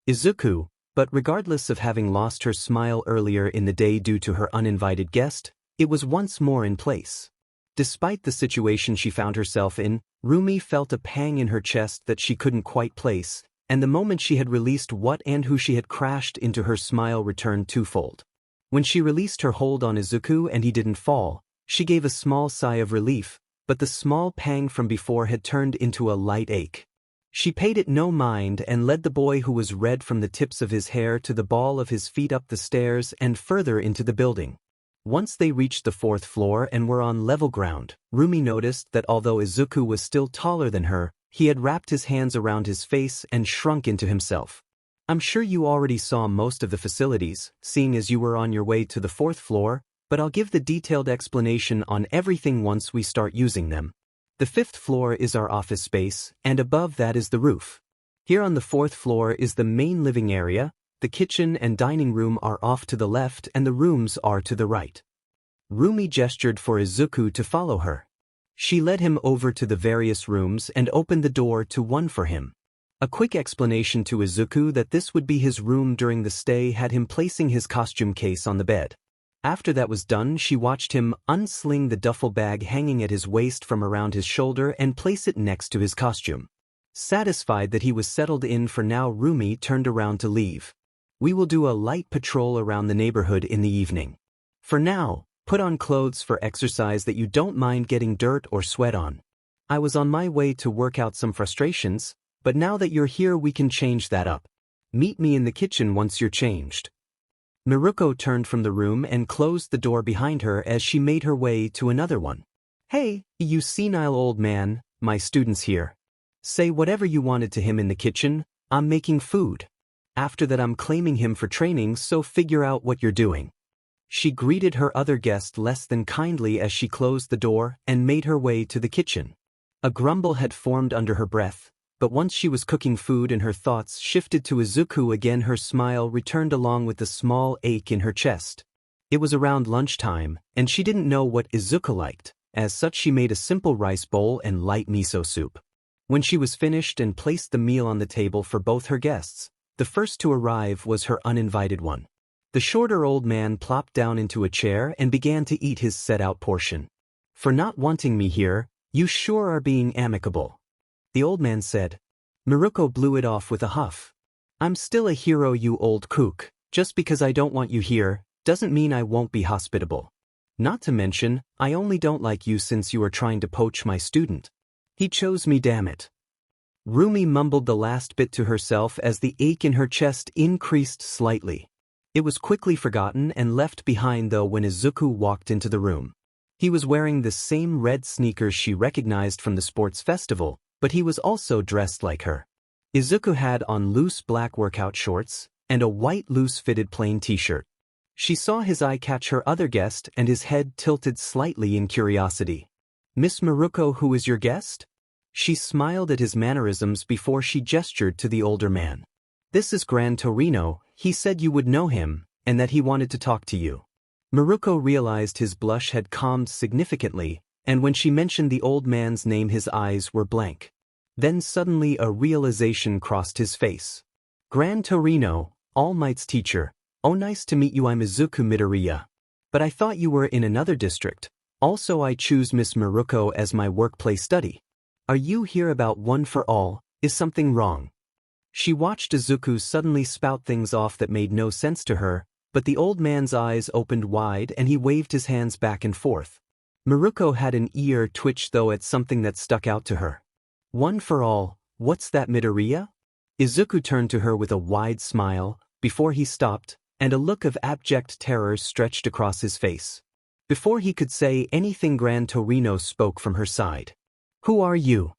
Izuku, but regardless of having lost her smile earlier in the day due to her uninvited guest, it was once more in place. Despite the situation she found herself in, Rumi felt a pang in her chest that she couldn't quite place, and the moment she had released what and who she had crashed into, her smile returned twofold. When she released her hold on Izuku and he didn't fall, she gave a small sigh of relief, but the small pang from before had turned into a light ache. She paid it no mind and led the boy, who was red from the tips of his hair to the ball of his feet, up the stairs and further into the building. Once they reached the fourth floor and were on level ground, Rumi noticed that although Izuku was still taller than her, he had wrapped his hands around his face and shrunk into himself. "I'm sure you already saw most of the facilities, seeing as you were on your way to the fourth floor, but I'll give the detailed explanation on everything once we start using them. The fifth floor is our office space, and above that is the roof. Here on the fourth floor is the main living area. The kitchen and dining room are off to the left and the rooms are to the right." Rumi gestured for Izuku to follow her. She led him over to the various rooms and opened the door to one for him. A quick explanation to Izuku that this would be his room during the stay had him placing his costume case on the bed. After that was done, she watched him unsling the duffel bag hanging at his waist from around his shoulder and place it next to his costume. Satisfied that he was settled in for now, Rumi turned around to leave. "We will do a light patrol around the neighborhood in the evening. For now, put on clothes for exercise that you don't mind getting dirt or sweat on. I was on my way to work out some frustrations, but now that you're here we can change that up. Meet me in the kitchen once you're changed." Miruko turned from the room and closed the door behind her as she made her way to another one. "Hey, you senile old man, my student's here. Say whatever you wanted to him in the kitchen. I'm making food. After that I'm claiming him for training, so figure out what you're doing." She greeted her other guest less than kindly as she closed the door and made her way to the kitchen. A grumble had formed under her breath, but once she was cooking food and her thoughts shifted to Izuku again, her smile returned along with the small ache in her chest. It was around lunchtime, and she didn't know what Izuku liked. As such, she made a simple rice bowl and light miso soup. When she was finished and placed the meal on the table for both her guests, the first to arrive was her uninvited one. The shorter old man plopped down into a chair and began to eat his set-out portion. "For not wanting me here, you sure are being amicable," the old man said. Miruko blew it off with a huff. "I'm still a hero, you old kook. Just because I don't want you here, doesn't mean I won't be hospitable. Not to mention, I only don't like you since you are trying to poach my student. He chose me, damn it." Rumi mumbled the last bit to herself as the ache in her chest increased slightly. It was quickly forgotten and left behind though when Izuku walked into the room. He was wearing the same red sneakers she recognized from the sports festival, but he was also dressed like her. Izuku had on loose black workout shorts and a white loose-fitted plain t-shirt. She saw his eye catch her other guest and his head tilted slightly in curiosity. "Miss Miruko, who is your guest?" She smiled at his mannerisms before she gestured to the older man. "This is Gran Torino. He said you would know him, and that he wanted to talk to you." Miruko realized his blush had calmed significantly, and when she mentioned the old man's name his eyes were blank. Then suddenly a realization crossed his face. Gran Torino, All Might's teacher, Oh, nice to meet you. I'm Izuku Midoriya. But I thought you were in another district. Also, I choose Miss Miruko as my workplace study. Are you here about one for all? Is something wrong? She watched Izuku suddenly spout things off that made no sense to her, but the old man's eyes opened wide and he waved his hands back and forth. Miruko had an ear twitch though at something that stuck out to her. One for all, what's that, Midoriya? Izuku turned to her with a wide smile, before he stopped, and a look of abject terror stretched across his face. Before he could say anything, Gran Torino spoke from her side. Who are you?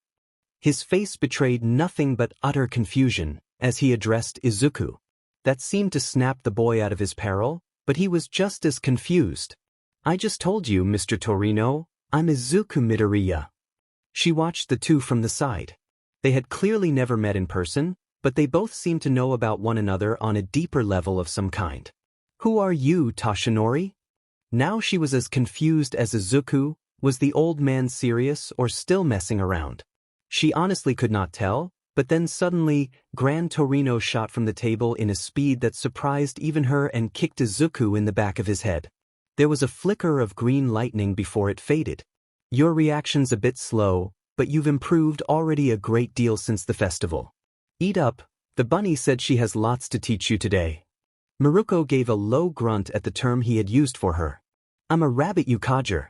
His face betrayed nothing but utter confusion, as he addressed Izuku. That seemed to snap the boy out of his peril, but he was just as confused. I just told you, Mr. Torino, I'm Izuku Midoriya. She watched the two from the side. They had clearly never met in person, but they both seemed to know about one another on a deeper level of some kind. Who are you, Toshinori? Now she was as confused as Izuku. Was the old man serious or still messing around? She honestly could not tell, but then suddenly, Gran Torino shot from the table in a speed that surprised even her and kicked Izuku in the back of his head. There was a flicker of green lightning before it faded. Your reaction's a bit slow, but you've improved already a great deal since the festival. Eat up, the bunny said she has lots to teach you today. Miruko gave a low grunt at the term he had used for her. I'm a rabbit Yukager.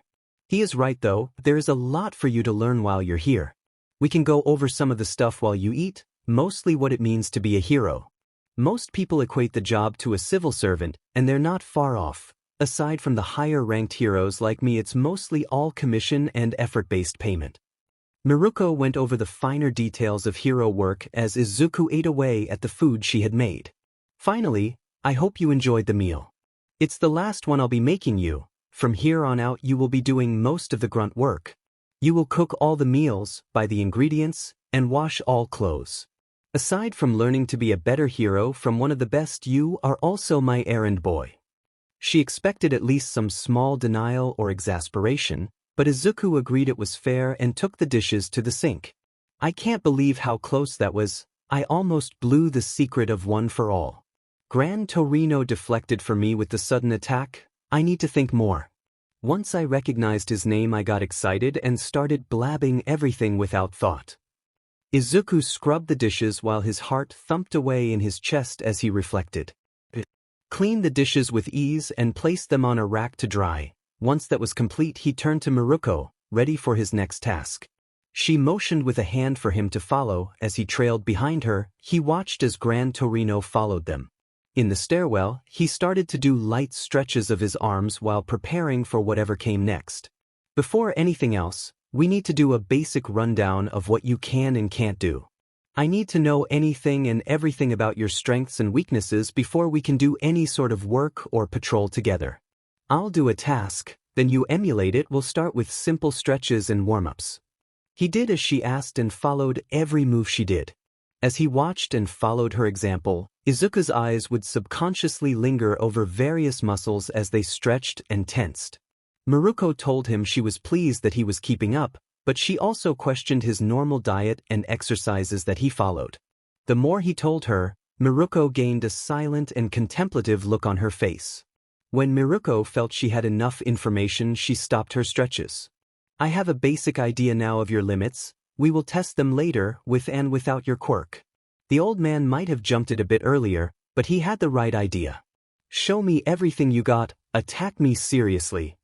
He is right though, there is a lot for you to learn while you're here. We can go over some of the stuff while you eat, mostly what it means to be a hero. Most people equate the job to a civil servant, and they're not far off. Aside from the higher-ranked heroes like me, it's mostly all commission and effort-based payment. Miruko went over the finer details of hero work as Izuku ate away at the food she had made. Finally, I hope you enjoyed the meal. It's the last one I'll be making you. From here on out you will be doing most of the grunt work. You will cook all the meals, buy the ingredients, and wash all clothes. Aside from learning to be a better hero from one of the best, you are also my errand boy. She expected at least some small denial or exasperation, but Izuku agreed it was fair and took the dishes to the sink. I can't believe how close that was. I almost blew the secret of one for all. Gran Torino deflected for me with the sudden attack. I need to think more. Once I recognized his name, I got excited and started blabbing everything without thought. Izuku scrubbed the dishes while his heart thumped away in his chest as he reflected. Cleaned the dishes with ease and placed them on a rack to dry. Once that was complete, he turned to Miruko, ready for his next task. She motioned with a hand for him to follow. As he trailed behind her, he watched as Gran Torino followed them. In the stairwell, he started to do light stretches of his arms while preparing for whatever came next. Before anything else, we need to do a basic rundown of what you can and can't do. I need to know anything and everything about your strengths and weaknesses before we can do any sort of work or patrol together. I'll do a task, then you emulate it. We'll start with simple stretches and warm-ups. He did as she asked and followed every move she did. As he watched and followed her example, Izuku's eyes would subconsciously linger over various muscles as they stretched and tensed. Miruko told him she was pleased that he was keeping up, but she also questioned his normal diet and exercises that he followed. The more he told her, Miruko gained a silent and contemplative look on her face. When Miruko felt she had enough information, she stopped her stretches. I have a basic idea now of your limits. We will test them later, with and without your quirk. The old man might have jumped it a bit earlier, but he had the right idea. Show me everything you got, attack me seriously.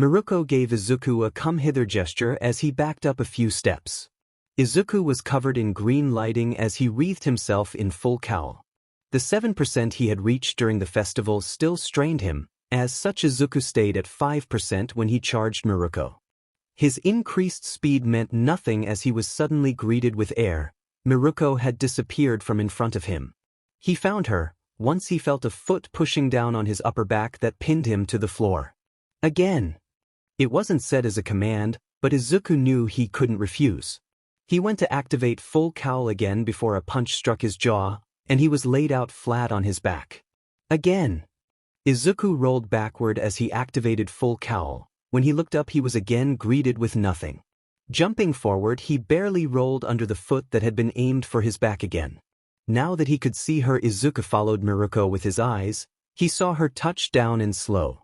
Miruko gave Izuku a come-hither gesture as he backed up a few steps. Izuku was covered in green lighting as he wreathed himself in full cowl. The 7% he had reached during the festival still strained him, as such Izuku stayed at 5% when he charged Miruko. His increased speed meant nothing as he was suddenly greeted with air. Miruko had disappeared from in front of him. He found her, once he felt a foot pushing down on his upper back that pinned him to the floor. Again. It wasn't said as a command, but Izuku knew he couldn't refuse. He went to activate full cowl again before a punch struck his jaw, and he was laid out flat on his back. Again. Izuku rolled backward as he activated full cowl. When he looked up, he was again greeted with nothing. Jumping forward, he barely rolled under the foot that had been aimed for his back again. Now that he could see her, Izuku followed Miruko with his eyes, He saw her touch down and slow.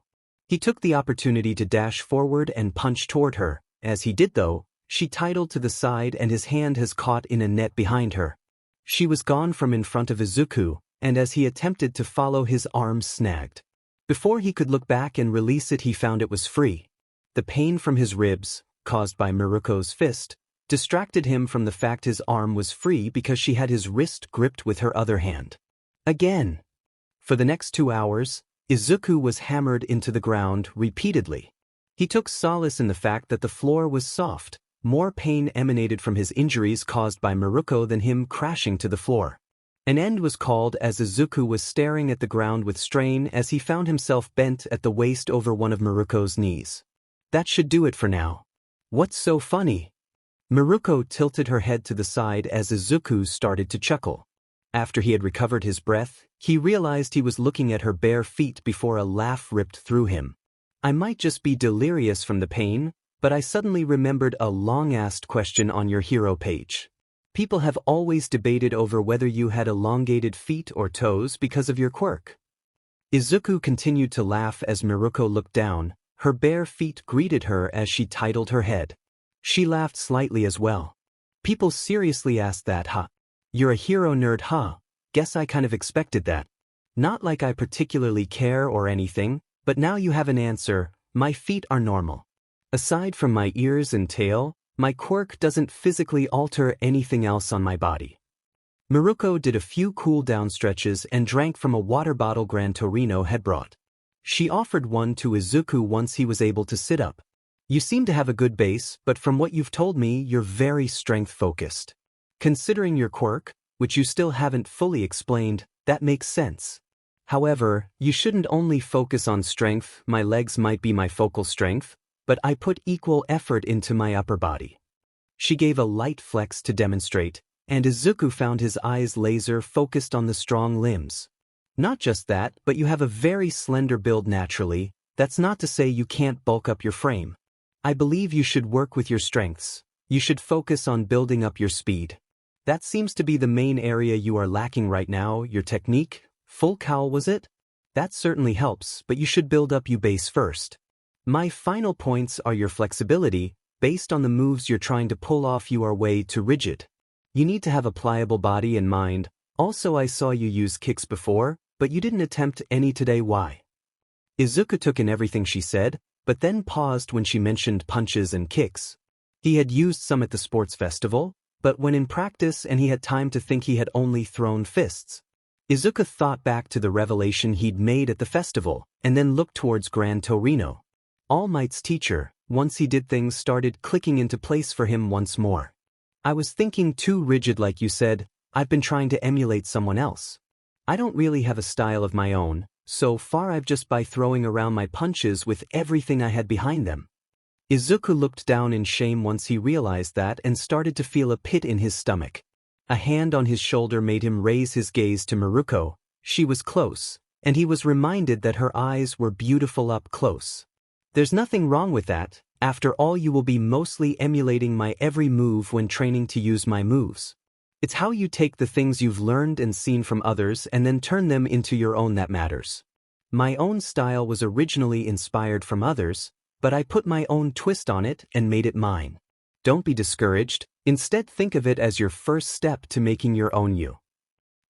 He took the opportunity to dash forward and punch toward her. As he did though, she tidled to the side and his hand has caught in a net behind her. She was gone from in front of Izuku, and as he attempted to follow, his arm snagged. Before he could look back and release it, he found it was free. The pain from his ribs, caused by Miruko's fist, distracted him from the fact his arm was free because she had his wrist gripped with her other hand. Again. For the next 2 hours, Izuku was hammered into the ground repeatedly. He took solace in the fact that the floor was soft. More pain emanated from his injuries caused by Miruko than him crashing to the floor. An end was called as Izuku was staring at the ground with strain as he found himself bent at the waist over one of Miruko's knees. That should do it for now. What's so funny? Miruko tilted her head to the side as Izuku started to chuckle. After he had recovered his breath, he realized he was looking at her bare feet before a laugh ripped through him. I might just be delirious from the pain, but I suddenly remembered a long-asked question on your hero page. People have always debated over whether you had elongated feet or toes because of your quirk. Izuku continued to laugh as Miruko looked down. Her bare feet greeted her as she tidled her head. She laughed slightly as well. People seriously asked that, huh? You're a hero nerd, huh? Guess I kind of expected that. Not like I particularly care or anything, but now you have an answer. My feet are normal. Aside from my ears and tail, my quirk doesn't physically alter anything else on my body. Miruko did a few cool-down stretches and drank from a water bottle Gran Torino had brought. She offered one to Izuku once he was able to sit up. You seem to have a good base, but from what you've told me, you're very strength-focused. Considering your quirk, which you still haven't fully explained, that makes sense. However, you shouldn't only focus on strength. My legs might be my focal strength, but I put equal effort into my upper body. She gave a light flex to demonstrate, and Izuku found his eyes laser-focused on the strong limbs. Not just that, but you have a very slender build naturally. That's not to say you can't bulk up your frame. I believe you should work with your strengths. You should focus on building up your speed. That seems to be the main area you are lacking right now. Your technique, full cowl was it? That certainly helps, but you should build up your base first. My final points are your flexibility. Based on the moves you're trying to pull off, you are way too rigid. You need to have a pliable body and mind. Also, I saw you use kicks before, but you didn't attempt any today. Why? Izuku took in everything she said, but then paused when she mentioned punches and kicks. He had used some at the sports festival, but when in practice and he had time to think, he had only thrown fists. Izuku thought back to the revelation he'd made at the festival, and then looked towards Gran Torino. All Might's teacher, once he did, things started clicking into place for him once more. I was thinking too rigid like you said. I've been trying to emulate someone else. I don't really have a style of my own. So far I've just by throwing around my punches with everything I had behind them. Izuku looked down in shame once he realized that and started to feel a pit in his stomach. A hand on his shoulder made him raise his gaze to Miruko. She was close, and he was reminded that her eyes were beautiful up close. There's nothing wrong with that. After all, you will be mostly emulating my every move when training to use my moves. It's how you take the things you've learned and seen from others and then turn them into your own that matters. My own style was originally inspired from others, but I put my own twist on it and made it mine. Don't be discouraged. Instead, think of it as your first step to making your own you.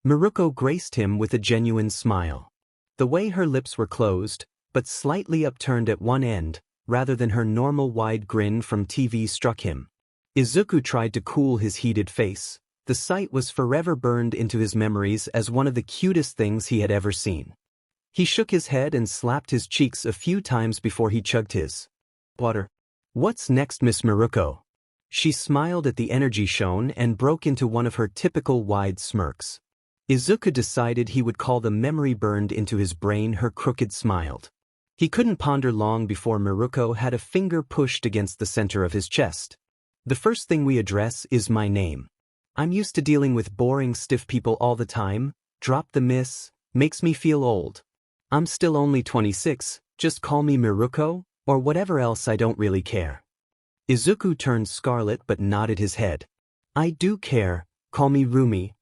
Miruko graced him with a genuine smile. The way her lips were closed, but slightly upturned at one end, rather than her normal wide grin from TV, struck him. Izuku tried to cool his heated face. The sight was forever burned into his memories as one of the cutest things he had ever seen. He shook his head and slapped his cheeks a few times before he chugged his water. What's next, Miss Miruko? She smiled at the energy shown and broke into one of her typical wide smirks. Izuku decided he would call the memory burned into his brain her crooked smiled. He couldn't ponder long before Miruko had a finger pushed against the center of his chest. The first thing we address is my name. I'm used to dealing with boring, stiff people all the time. Drop the miss, makes me feel old. I'm still only 26, just call me Miruko, or whatever else, I don't really care. Izuku turned scarlet but nodded his head. I do care, call me Rumi.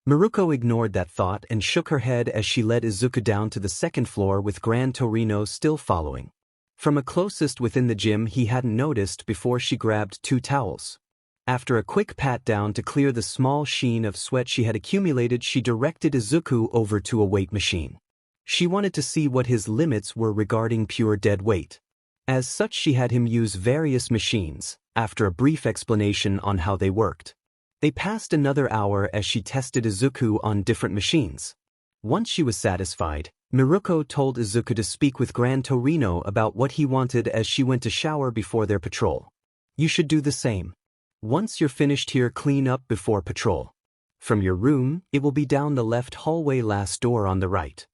Miruko ignored that thought and shook her head as she led Izuku down to the second floor with Gran Torino still following. From a closest within the gym he hadn't noticed before she grabbed 2 towels. After a quick pat down to clear the small sheen of sweat she had accumulated, she directed Izuku over to a weight machine. She wanted to see what his limits were regarding pure dead weight. As such, she had him use various machines, after a brief explanation on how they worked. They passed another hour as she tested Izuku on different machines. Once she was satisfied, Miruko told Izuku to speak with Gran Torino about what he wanted as she went to shower before their patrol. You should do the same. Once you're finished here, clean up before patrol. From your room, it will be down the left hallway, last door on the right.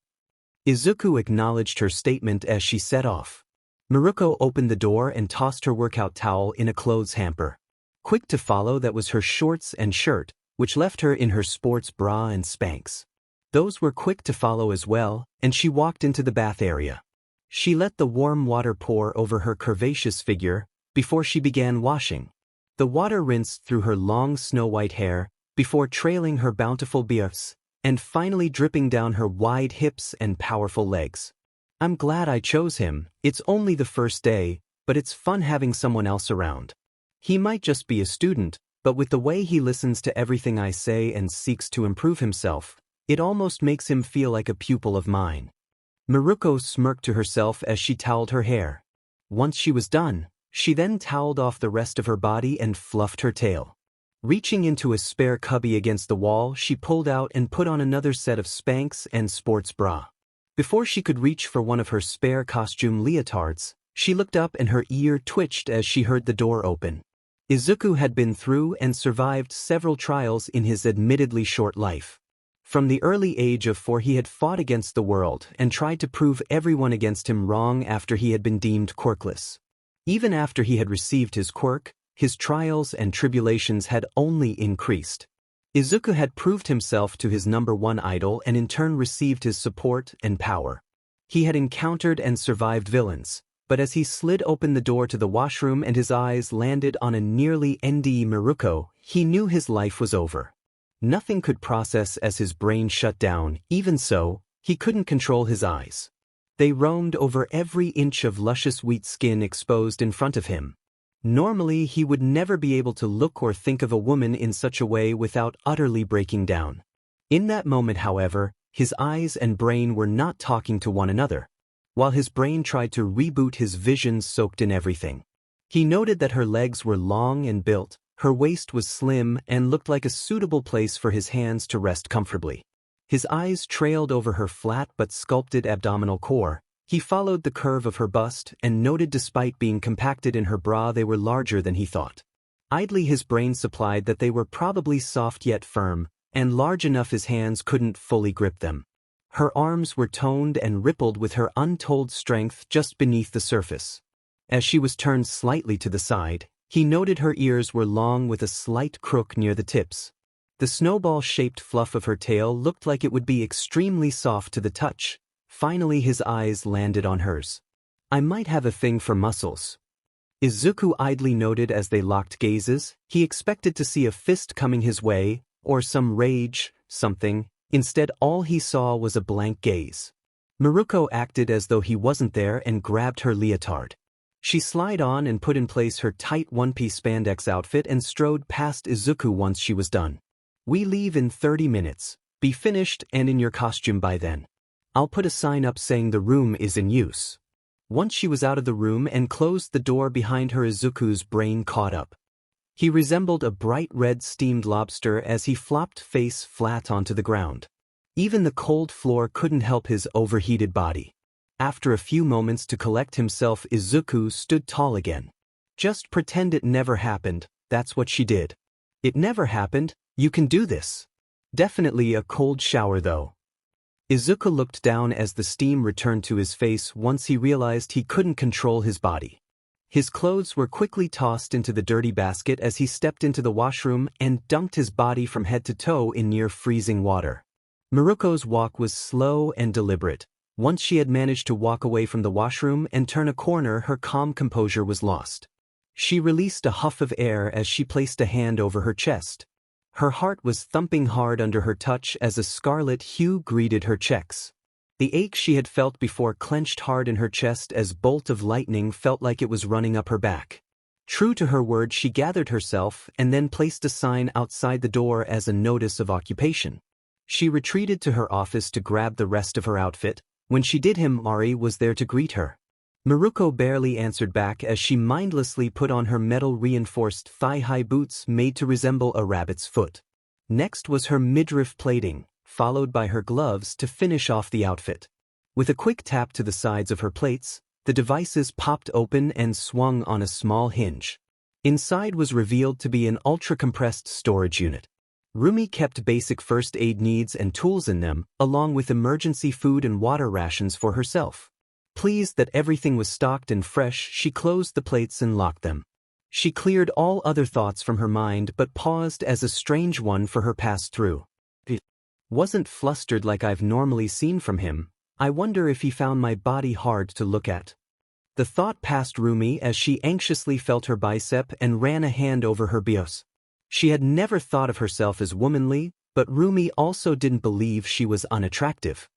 Izuku acknowledged her statement as she set off. Miruko opened the door and tossed her workout towel in a clothes hamper. Quick to follow, that was her shorts and shirt, which left her in her sports bra and Spanx. Those were quick to follow as well, and she walked into the bath area. She let the warm water pour over her curvaceous figure before she began washing. The water rinsed through her long snow-white hair before trailing her bountiful biceps and finally dripping down her wide hips and powerful legs. I'm glad I chose him. It's only the first day, but it's fun having someone else around. He might just be a student, but with the way he listens to everything I say and seeks to improve himself, it almost makes him feel like a pupil of mine. Miruko smirked to herself as she toweled her hair. Once she was done, she then toweled off the rest of her body and fluffed her tail. Reaching into a spare cubby against the wall, she pulled out and put on another set of Spanx and sports bra. Before she could reach for one of her spare costume leotards, she looked up and her ear twitched as she heard the door open. Izuku had been through and survived several trials in his admittedly short life. From the early age of 4 he had fought against the world and tried to prove everyone against him wrong after he had been deemed quirkless. Even after he had received his quirk, his trials and tribulations had only increased. Izuku had proved himself to his #1 idol and in turn received his support and power. He had encountered and survived villains, but as he slid open the door to the washroom and his eyes landed on a nearly NDE Miruko, he knew his life was over. Nothing could process as his brain shut down. Even so, he couldn't control his eyes. They roamed over every inch of luscious wheat skin exposed in front of him. Normally he would never be able to look or think of a woman in such a way without utterly breaking down. In that moment, however, his eyes and brain were not talking to one another. While his brain tried to reboot, his vision soaked in everything. He noted that her legs were long and built, her waist was slim and looked like a suitable place for his hands to rest comfortably. His eyes trailed over her flat but sculpted abdominal core. He followed the curve of her bust and noted despite being compacted in her bra they were larger than he thought. Idly his brain supplied that they were probably soft yet firm, and large enough his hands couldn't fully grip them. Her arms were toned and rippled with her untold strength just beneath the surface. As she was turned slightly to the side, he noted her ears were long with a slight crook near the tips. The snowball-shaped fluff of her tail looked like it would be extremely soft to the touch. Finally his eyes landed on hers. I might have a thing for muscles. Izuku idly noted as they locked gazes. He expected to see a fist coming his way, or some rage, something. Instead, all he saw was a blank gaze. Miruko acted as though he wasn't there and grabbed her leotard. She slid on and put in place her tight one-piece spandex outfit and strode past Izuku once she was done. We leave in 30 minutes. Be finished and in your costume by then. I'll put a sign up saying the room is in use. Once she was out of the room and closed the door behind her, Izuku's brain caught up. He resembled a bright red steamed lobster as he flopped face flat onto the ground. Even the cold floor couldn't help his overheated body. After a few moments to collect himself, Izuku stood tall again. Just pretend it never happened, that's what she did. It never happened, you can do this. Definitely a cold shower though. Izuku looked down as the steam returned to his face once he realized he couldn't control his body. His clothes were quickly tossed into the dirty basket as he stepped into the washroom and dunked his body from head to toe in near freezing water. Miruko's walk was slow and deliberate. Once she had managed to walk away from the washroom and turn a corner, her calm composure was lost. She released a huff of air as she placed a hand over her chest. Her heart was thumping hard under her touch as a scarlet hue greeted her checks. The ache she had felt before clenched hard in her chest as bolt of lightning felt like it was running up her back. True to her word, she gathered herself and then placed a sign outside the door as a notice of occupation. She retreated to her office to grab the rest of her outfit. When she did, Mari was there to greet her. Miruko barely answered back as she mindlessly put on her metal-reinforced thigh-high boots made to resemble a rabbit's foot. Next was her midriff plating, followed by her gloves to finish off the outfit. With a quick tap to the sides of her plates, the devices popped open and swung on a small hinge. Inside was revealed to be an ultra-compressed storage unit. Rumi kept basic first aid needs and tools in them, along with emergency food and water rations for herself. Pleased that everything was stocked and fresh, she closed the plates and locked them. She cleared all other thoughts from her mind but paused as a strange one for her passed through. He wasn't flustered like I've normally seen from him. I wonder if he found my body hard to look at. The thought passed Rumi as she anxiously felt her bicep and ran a hand over her bios. She had never thought of herself as womanly, but Rumi also didn't believe she was unattractive.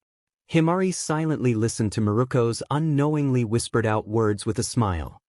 Himari silently listened to Miruko's unknowingly whispered-out words with a smile.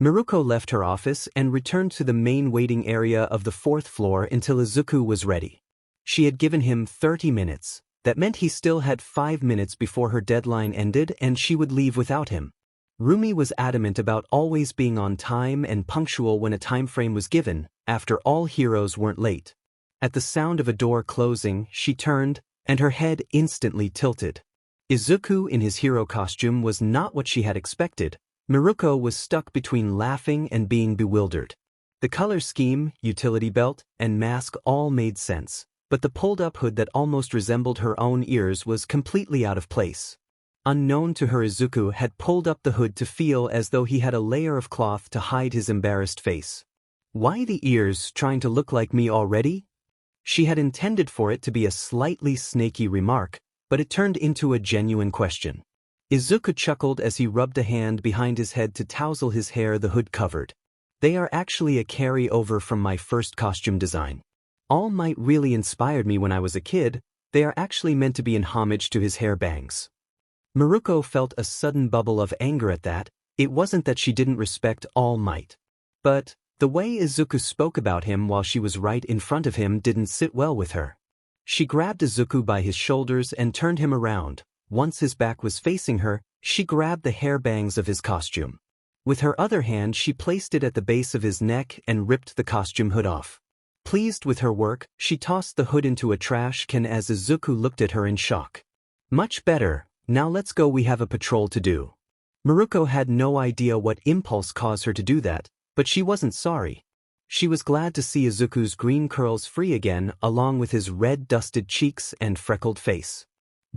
Miruko left her office and returned to the main waiting area of the 4th floor until Izuku was ready. She had given him 30 minutes. That meant he still had 5 minutes before her deadline ended and she would leave without him. Rumi was adamant about always being on time and punctual when a time frame was given. After all, heroes weren't late. At the sound of a door closing, she turned, and her head instantly tilted. Izuku in his hero costume was not what she had expected. Miruko was stuck between laughing and being bewildered. The color scheme, utility belt, and mask all made sense, but the pulled-up hood that almost resembled her own ears was completely out of place. Unknown to her, Izuku had pulled up the hood to feel as though he had a layer of cloth to hide his embarrassed face. Why the ears, trying to look like me already? She had intended for it to be a slightly snaky remark, but it turned into a genuine question. Izuku chuckled as he rubbed a hand behind his head to tousle his hair the hood covered. They are actually a carry-over from my first costume design. All Might really inspired me when I was a kid. They are actually meant to be in homage to his hair bangs. Miruko felt a sudden bubble of anger at that. It wasn't that she didn't respect All Might. But the way Izuku spoke about him while she was right in front of him didn't sit well with her. She grabbed Izuku by his shoulders and turned him around. Once his back was facing her, she grabbed the hair bangs of his costume. With her other hand, she placed it at the base of his neck and ripped the costume hood off. Pleased with her work, she tossed the hood into a trash can as Izuku looked at her in shock. Much better. Now let's go, we have a patrol to do. Miruko had no idea what impulse caused her to do that, but she wasn't sorry. She was glad to see Izuku's green curls free again, along with his red dusted cheeks and freckled face.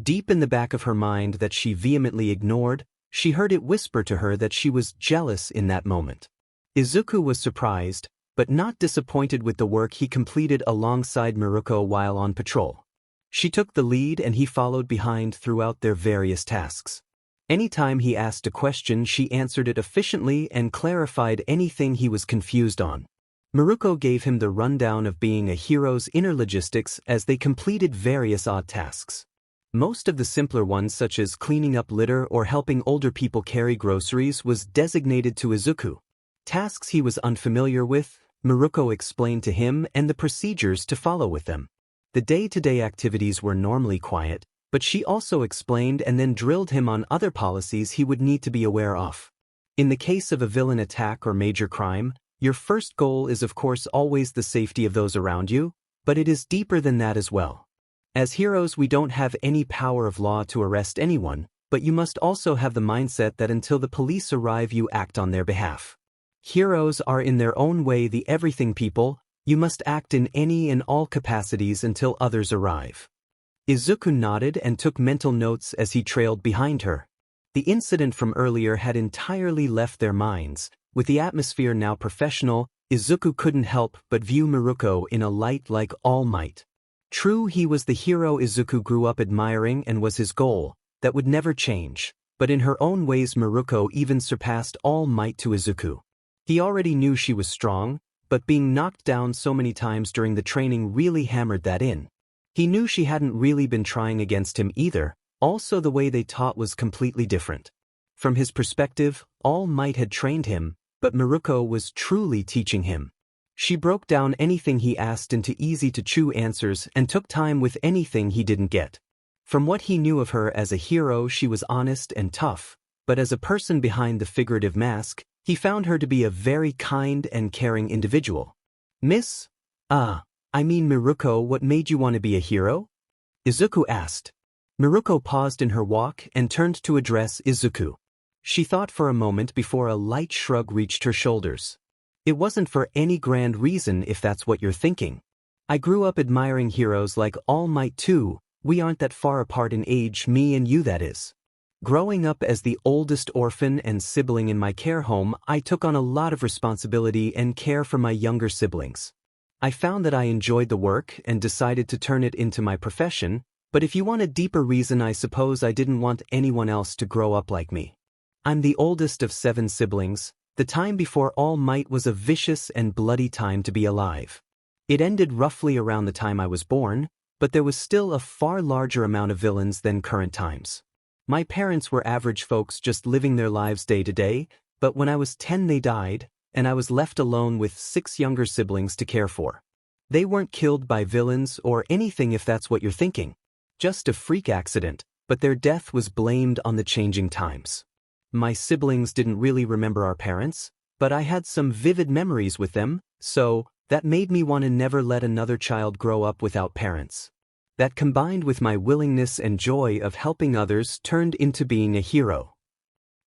Deep in the back of her mind that she vehemently ignored, she heard it whisper to her that she was jealous in that moment. Izuku was surprised, but not disappointed with the work he completed alongside Miruko while on patrol. She took the lead and he followed behind throughout their various tasks. Anytime he asked a question, she answered it efficiently and clarified anything he was confused on. Miruko gave him the rundown of being a hero's inner logistics as they completed various odd tasks. Most of the simpler ones, such as cleaning up litter or helping older people carry groceries, was designated to Izuku. Tasks he was unfamiliar with, Miruko explained to him and the procedures to follow with them. The day-to-day activities were normally quiet, but she also explained and then drilled him on other policies he would need to be aware of. In the case of a villain attack or major crime, your first goal is of course always the safety of those around you, but it is deeper than that as well. As heroes, we don't have any power of law to arrest anyone, but you must also have the mindset that until the police arrive you act on their behalf. Heroes are in their own way the everything people. You must act in any and all capacities until others arrive. Izuku nodded and took mental notes as he trailed behind her. The incident from earlier had entirely left their minds. With the atmosphere now professional, Izuku couldn't help but view Miruko in a light like All Might. True, he was the hero Izuku grew up admiring and was his goal, that would never change, but in her own ways Miruko even surpassed All Might to Izuku. He already knew she was strong, but being knocked down so many times during the training really hammered that in. He knew she hadn't really been trying against him either, also the way they taught was completely different. From his perspective, All Might had trained him, but Miruko was truly teaching him. She broke down anything he asked into easy-to-chew answers and took time with anything he didn't get. From what he knew of her as a hero, she was honest and tough, but as a person behind the figurative mask, he found her to be a very kind and caring individual. Miss? I mean Miruko, what made you want to be a hero? Izuku asked. Miruko paused in her walk and turned to address Izuku. She thought for a moment before a light shrug reached her shoulders. It wasn't for any grand reason if that's what you're thinking. I grew up admiring heroes like All Might too. We aren't that far apart in age, me and you that is. Growing up as the oldest orphan and sibling in my care home, I took on a lot of responsibility and care for my younger siblings. I found that I enjoyed the work and decided to turn it into my profession, but if you want a deeper reason, I suppose I didn't want anyone else to grow up like me. I'm the oldest of 7 siblings. The time before All Might was a vicious and bloody time to be alive. It ended roughly around the time I was born, but there was still a far larger amount of villains than current times. My parents were average folks just living their lives day to day, but when I was 10 they died, and I was left alone with 6 younger siblings to care for. They weren't killed by villains or anything if that's what you're thinking. Just a freak accident, but their death was blamed on the changing times. My siblings didn't really remember our parents, but I had some vivid memories with them, so that made me want to never let another child grow up without parents. That combined with my willingness and joy of helping others turned into being a hero.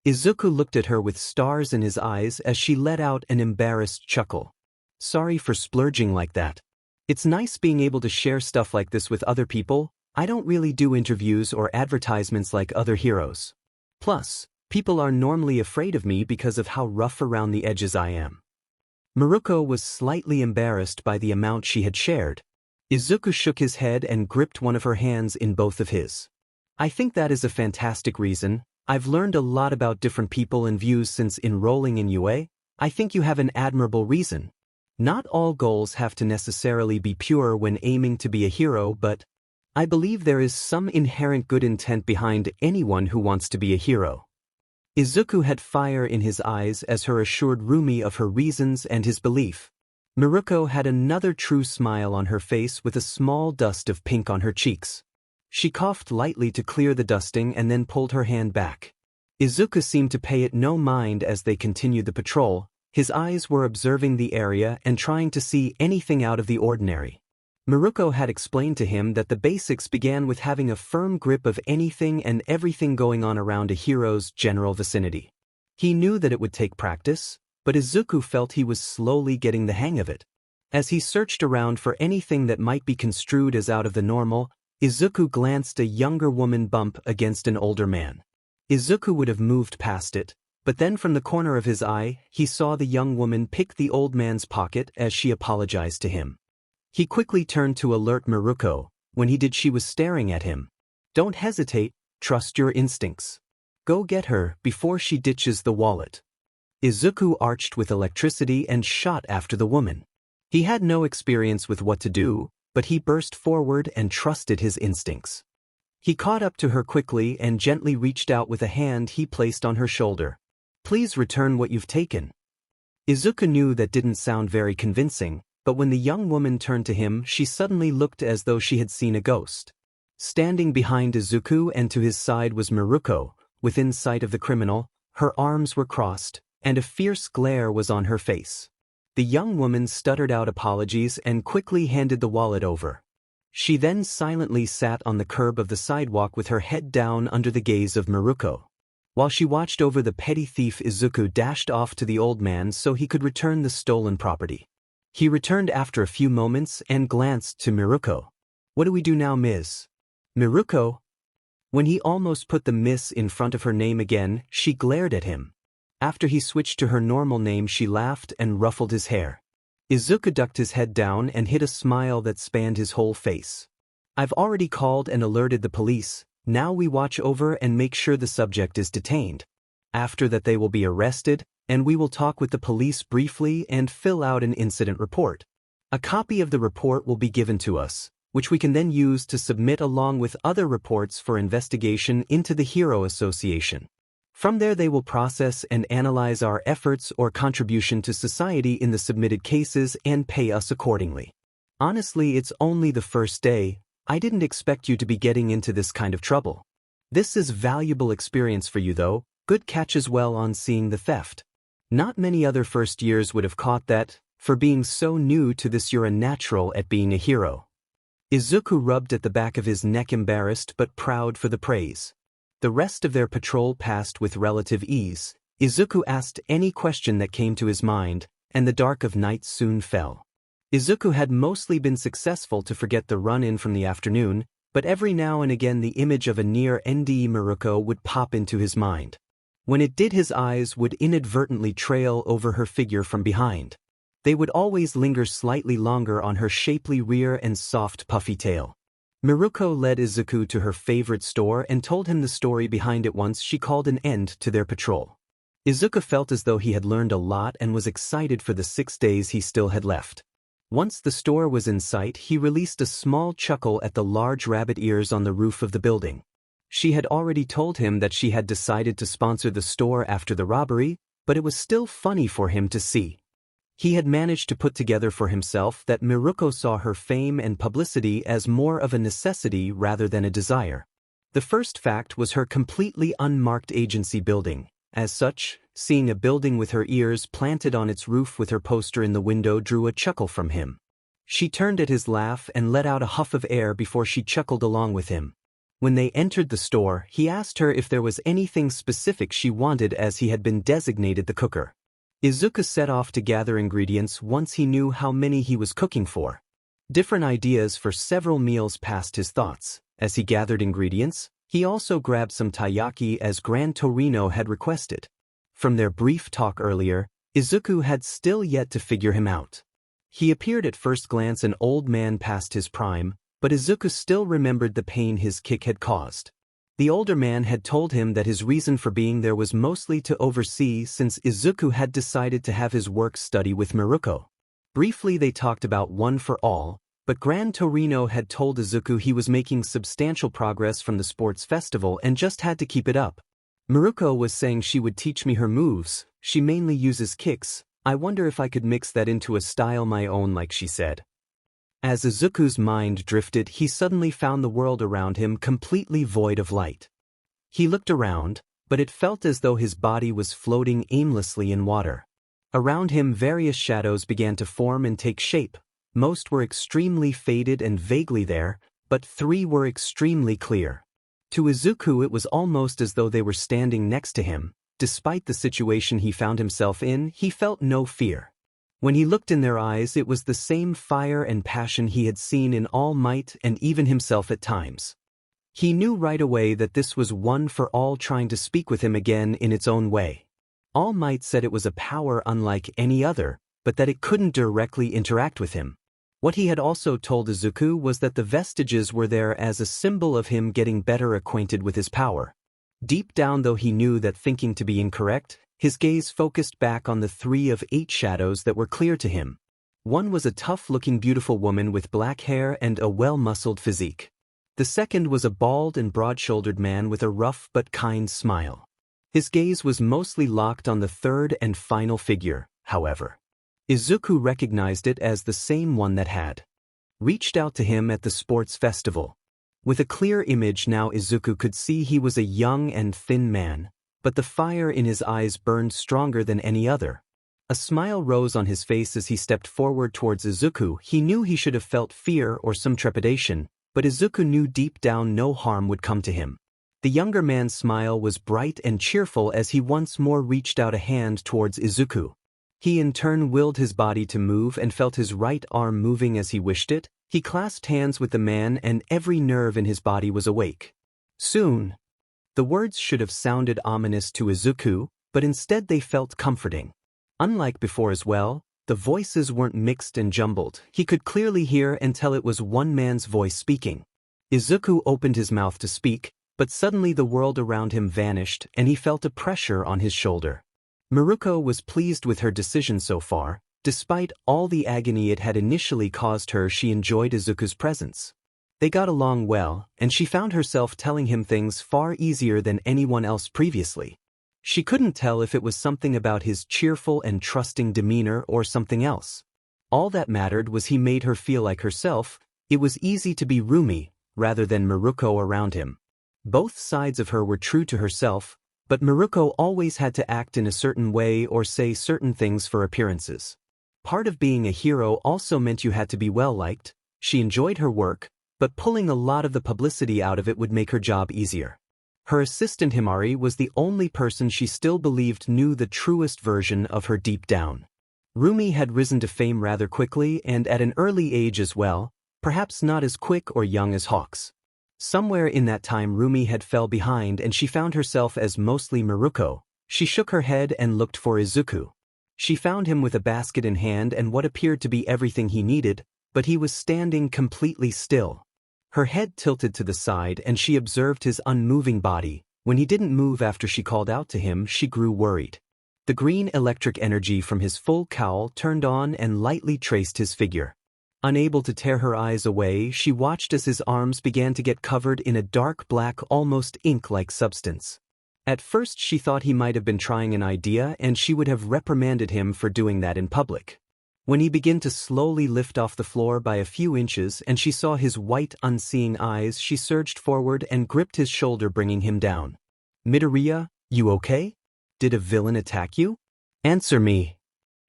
Izuku looked at her with stars in his eyes as she let out an embarrassed chuckle. Sorry for splurging like that. It's nice being able to share stuff like this with other people. I don't really do interviews or advertisements like other heroes. Plus, people are normally afraid of me because of how rough around the edges I am. Miruko was slightly embarrassed by the amount she had shared. Izuku shook his head and gripped one of her hands in both of his. I think that is a fantastic reason. I've learned a lot about different people and views since enrolling in UA. I think you have an admirable reason. Not all goals have to necessarily be pure when aiming to be a hero, but I believe there is some inherent good intent behind anyone who wants to be a hero. Izuku had fire in his eyes as her assured Rumi of her reasons and his belief. Miruko had another true smile on her face with a small dust of pink on her cheeks. She coughed lightly to clear the dusting and then pulled her hand back. Izuku seemed to pay it no mind as they continued the patrol. His eyes were observing the area and trying to see anything out of the ordinary. Miruko had explained to him that the basics began with having a firm grip of anything and everything going on around a hero's general vicinity. He knew that it would take practice, but Izuku felt he was slowly getting the hang of it. As he searched around for anything that might be construed as out of the normal, Izuku glanced a younger woman bump against an older man. Izuku would have moved past it, but then from the corner of his eye, he saw the young woman pick the old man's pocket as she apologized to him. He quickly turned to alert Miruko. When he did, she was staring at him. Don't hesitate, trust your instincts. Go get her before she ditches the wallet. Izuku arched with electricity and shot after the woman. He had no experience with what to do, but he burst forward and trusted his instincts. He caught up to her quickly and gently reached out with a hand he placed on her shoulder. Please return what you've taken. Izuku knew that didn't sound very convincing, but when the young woman turned to him, she suddenly looked as though she had seen a ghost. Standing behind Izuku and to his side was Miruko, within sight of the criminal. Her arms were crossed, and a fierce glare was on her face. The young woman stuttered out apologies and quickly handed the wallet over. She then silently sat on the curb of the sidewalk with her head down under the gaze of Miruko. While she watched over the petty thief, Izuku dashed off to the old man so he could return the stolen property. He returned after a few moments and glanced to Miruko. What do we do now, Ms. Miruko? When he almost put the miss in front of her name again, she glared at him. After he switched to her normal name, she laughed and ruffled his hair. Izuku ducked his head down and hid a smile that spanned his whole face. I've already called and alerted the police. Now we watch over and make sure the subject is detained. After that they will be arrested, and we will talk with the police briefly and fill out an incident report. A copy of the report will be given to us, which we can then use to submit along with other reports for investigation into the Hero Association. From there they will process and analyze our efforts or contribution to society in the submitted cases and pay us accordingly. Honestly, it's only the first day. I didn't expect you to be getting into this kind of trouble. This is valuable experience for you though. Good catch as well on seeing the theft. Not many other first years would have caught that. For being so new to this, you're a natural at being a hero. Izuku rubbed at the back of his neck, embarrassed but proud for the praise. The rest of their patrol passed with relative ease. Izuku asked any question that came to his mind, and the dark of night soon fell. Izuku had mostly been successful to forget the run-in from the afternoon, but every now and again the image of a near-end Miruko would pop into his mind. When it did, his eyes would inadvertently trail over her figure from behind. They would always linger slightly longer on her shapely rear and soft puffy tail. Miruko led Izuku to her favorite store and told him the story behind it once she called an end to their patrol. Izuku felt as though he had learned a lot and was excited for the 6 days he still had left. Once the store was in sight, he released a small chuckle at the large rabbit ears on the roof of the building. She had already told him that she had decided to sponsor the store after the robbery, but it was still funny for him to see. He had managed to put together for himself that Miruko saw her fame and publicity as more of a necessity rather than a desire. The first fact was her completely unmarked agency building. As such, seeing a building with her ears planted on its roof with her poster in the window drew a chuckle from him. She turned at his laugh and let out a huff of air before she chuckled along with him. When they entered the store, he asked her if there was anything specific she wanted, as he had been designated the cooker. Izuku set off to gather ingredients once he knew how many he was cooking for. Different ideas for several meals passed his thoughts. As he gathered ingredients, he also grabbed some taiyaki as Gran Torino had requested. From their brief talk earlier, Izuku had still yet to figure him out. He appeared at first glance an old man past his prime, but Izuku still remembered the pain his kick had caused. The older man had told him that his reason for being there was mostly to oversee, since Izuku had decided to have his work-study with Miruko. Briefly they talked about One for All, but Gran Torino had told Izuku he was making substantial progress from the sports festival and just had to keep it up. Miruko was saying she would teach me her moves. She mainly uses kicks. I wonder if I could mix that into a style my own, like she said. As Izuku's mind drifted, he suddenly found the world around him completely void of light. He looked around, but it felt as though his body was floating aimlessly in water. Around him various shadows began to form and take shape. Most were extremely faded and vaguely there, but 3 were extremely clear. To Izuku it was almost as though they were standing next to him. Despite the situation he found himself in, he felt no fear. When he looked in their eyes, it was the same fire and passion he had seen in All Might and even himself at times. He knew right away that this was One for All trying to speak with him again in its own way. All Might said it was a power unlike any other, but that it couldn't directly interact with him. What he had also told Izuku was that the vestiges were there as a symbol of him getting better acquainted with his power. Deep down, though he knew that thinking to be incorrect, his gaze focused back on the 3 of 8 shadows that were clear to him. One was a tough-looking beautiful woman with black hair and a well-muscled physique. The second was a bald and broad-shouldered man with a rough but kind smile. His gaze was mostly locked on the 3rd and final figure, however. Izuku recognized it as the same one that had reached out to him at the sports festival. With a clear image now, Izuku could see he was a young and thin man, but the fire in his eyes burned stronger than any other. A smile rose on his face as he stepped forward towards Izuku. He knew he should have felt fear or some trepidation, but Izuku knew deep down no harm would come to him. The younger man's smile was bright and cheerful as he once more reached out a hand towards Izuku. He in turn willed his body to move and felt his right arm moving as he wished it. He clasped hands with the man and every nerve in his body was awake. Soon. The words should have sounded ominous to Izuku, but instead they felt comforting. Unlike before as well, the voices weren't mixed and jumbled. He could clearly hear and tell it was one man's voice speaking. Izuku opened his mouth to speak, but suddenly the world around him vanished and he felt a pressure on his shoulder. Miruko was pleased with her decision so far. Despite all the agony it had initially caused her, she enjoyed Izuku's presence. They got along well, and she found herself telling him things far easier than anyone else previously. She couldn't tell if it was something about his cheerful and trusting demeanor or something else. All that mattered was he made her feel like herself. It was easy to be Rumi, rather than Miruko around him. Both sides of her were true to herself, but Miruko always had to act in a certain way or say certain things for appearances. Part of being a hero also meant you had to be well-liked. She enjoyed her work, but pulling a lot of the publicity out of it would make her job easier. Her assistant Himari was the only person she still believed knew the truest version of her deep down. Rumi had risen to fame rather quickly and at an early age as well, perhaps not as quick or young as Hawks. Somewhere in that time Rumi had fell behind and she found herself as mostly Miruko. She shook her head and looked for Izuku. She found him with a basket in hand and what appeared to be everything he needed, but he was standing completely still. Her head tilted to the side and she observed his unmoving body. When he didn't move after she called out to him, she grew worried. The green electric energy from his full cowl turned on and lightly traced his figure. Unable to tear her eyes away, she watched as his arms began to get covered in a dark black, almost ink-like substance. At first she thought he might have been trying an idea and she would have reprimanded him for doing that in public. When he began to slowly lift off the floor by a few inches and she saw his white, unseeing eyes, she surged forward and gripped his shoulder, bringing him down. "Midoriya, you okay? Did a villain attack you? Answer me."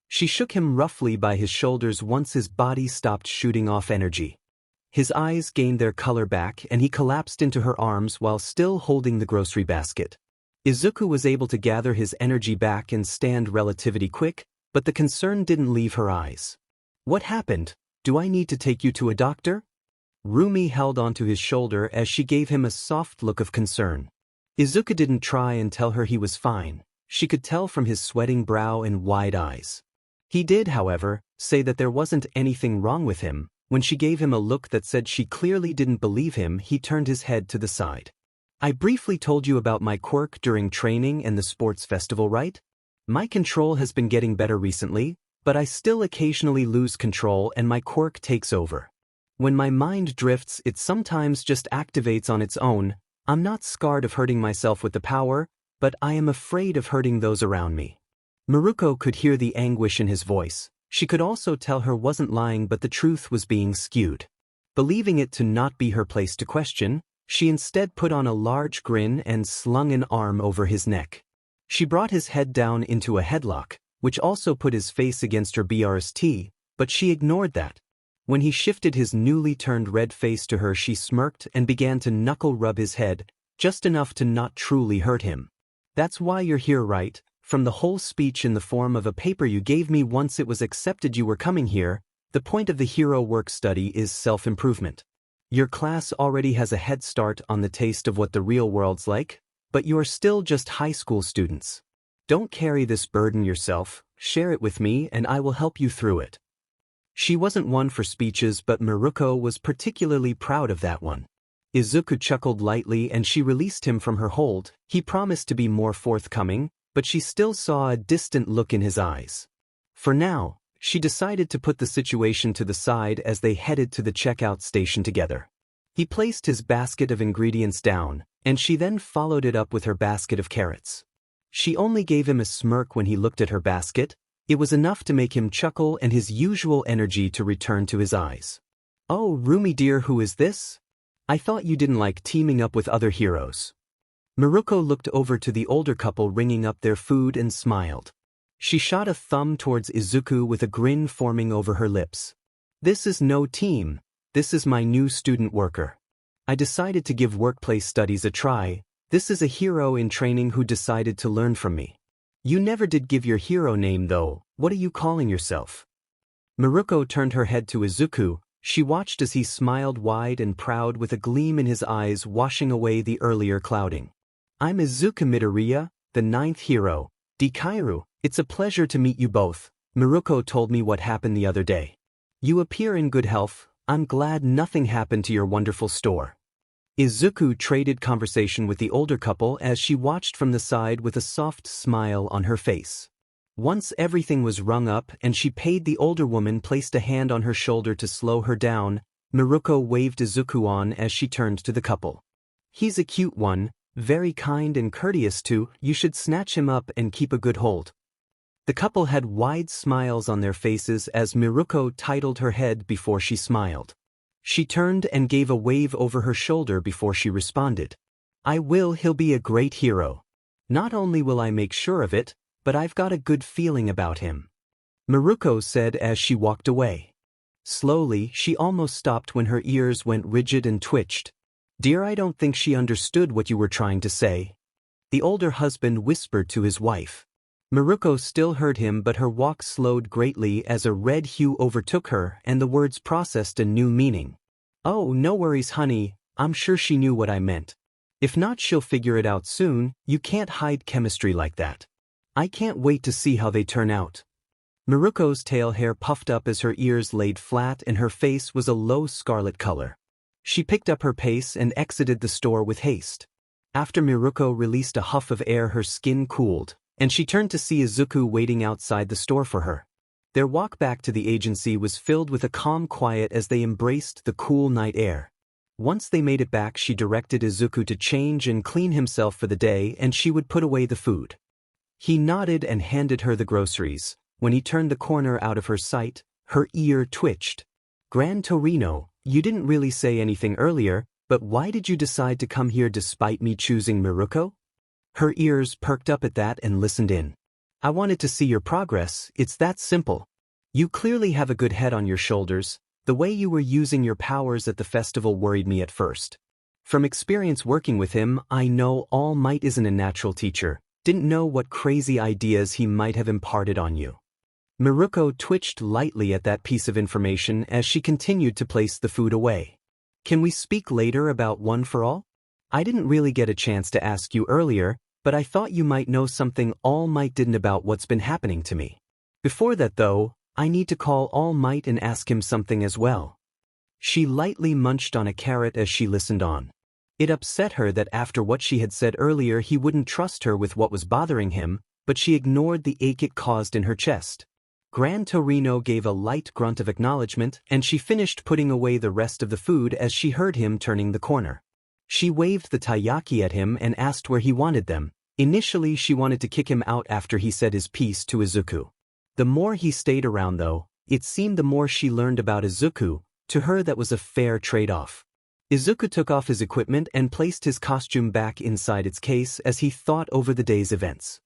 She shook him roughly by his shoulders once his body stopped shooting off energy. His eyes gained their color back and he collapsed into her arms while still holding the grocery basket. Izuku was able to gather his energy back and stand relatively quick, but the concern didn't leave her eyes. "What happened? Do I need to take you to a doctor?" Rumi held onto his shoulder as she gave him a soft look of concern. Izuku didn't try and tell her he was fine. She could tell from his sweating brow and wide eyes. He did, however, say that there wasn't anything wrong with him. When she gave him a look that said she clearly didn't believe him, he turned his head to the side. "I briefly told you about my quirk during training and the sports festival, right? My control has been getting better recently, but I still occasionally lose control and my quirk takes over. When my mind drifts, it sometimes just activates on its own. I'm not scared of hurting myself with the power, but I am afraid of hurting those around me." Miruko could hear the anguish in his voice. She could also tell her wasn't lying, but the truth was being skewed. Believing it to not be her place to question, she instead put on a large grin and slung an arm over his neck. She brought his head down into a headlock, which also put his face against her BRST, but she ignored that. When he shifted his newly turned red face to her, she smirked and began to knuckle rub his head, just enough to not truly hurt him. "That's why you're here, right? From the whole speech in the form of a paper you gave me once it was accepted you were coming here, the point of the hero work study is self-improvement. Your class already has a head start on the taste of what the real world's like, but you are still just high school students. Don't carry this burden yourself, share it with me and I will help you through it." She wasn't one for speeches, but Miruko was particularly proud of that one. Izuku chuckled lightly and she released him from her hold. He promised to be more forthcoming, but she still saw a distant look in his eyes. For now, she decided to put the situation to the side as they headed to the checkout station together. He placed his basket of ingredients down, and she then followed it up with her basket of carrots. She only gave him a smirk when he looked at her basket. It was enough to make him chuckle and his usual energy to return to his eyes. "Oh, Rumi dear, who is this? I thought you didn't like teaming up with other heroes." Miruko looked over to the older couple ringing up their food and smiled. She shot a thumb towards Izuku with a grin forming over her lips. "This is no team. This is my new student worker. I decided to give workplace studies a try. This is a hero in training who decided to learn from me. You never did give your hero name though. What are you calling yourself?" Miruko turned her head to Izuku. She watched as he smiled wide and proud with a gleam in his eyes washing away the earlier clouding. "I'm Izuku Midoriya, the 9th hero. Dikairu, it's a pleasure to meet you both. Miruko told me what happened the other day. You appear in good health. I'm glad nothing happened to your wonderful store." Izuku traded conversation with the older couple as she watched from the side with a soft smile on her face. Once everything was rung up and she paid, the older woman placed a hand on her shoulder to slow her down. Miruko waved Izuku on as she turned to the couple. "He's a cute one, very kind and courteous too. You should snatch him up and keep a good hold." The couple had wide smiles on their faces as Miruko titled her head before she smiled. She turned and gave a wave over her shoulder before she responded. "I will. He'll be a great hero. Not only will I make sure of it, but I've got a good feeling about him," Miruko said as she walked away. Slowly, she almost stopped when her ears went rigid and twitched. "Dear, I don't think she understood what you were trying to say," the older husband whispered to his wife. Miruko still heard him, but her walk slowed greatly as a red hue overtook her and the words processed a new meaning. "Oh, no worries, honey, I'm sure she knew what I meant. If not, she'll figure it out soon. You can't hide chemistry like that. I can't wait to see how they turn out." Miruko's tail hair puffed up as her ears laid flat and her face was a low scarlet color. She picked up her pace and exited the store with haste. After Miruko released a huff of air, her skin cooled, and she turned to see Izuku waiting outside the store for her. Their walk back to the agency was filled with a calm quiet as they embraced the cool night air. Once they made it back, she directed Izuku to change and clean himself for the day and she would put away the food. He nodded and handed her the groceries. When he turned the corner out of her sight, her ear twitched. "Gran Torino, you didn't really say anything earlier, but why did you decide to come here despite me choosing Miruko?" Her ears perked up at that and listened in. "I wanted to see your progress. It's that simple. You clearly have a good head on your shoulders. The way you were using your powers at the festival worried me at first. From experience working with him, I know All Might isn't a natural teacher. Didn't know what crazy ideas he might have imparted on you." Miruko twitched lightly at that piece of information as she continued to place the food away. "Can we speak later about One for All? I didn't really get a chance to ask you earlier, but I thought you might know something All Might didn't about what's been happening to me. Before that though, I need to call All Might and ask him something as well." She lightly munched on a carrot as she listened on. It upset her that after what she had said earlier he wouldn't trust her with what was bothering him, but she ignored the ache it caused in her chest. Gran Torino gave a light grunt of acknowledgement and she finished putting away the rest of the food as she heard him turning the corner. She waved the taiyaki at him and asked where he wanted them. Initially she wanted to kick him out after he said his piece to Izuku. The more he stayed around though, it seemed the more she learned about Izuku. To her that was a fair trade-off. Izuku took off his equipment and placed his costume back inside its case as he thought over the day's events.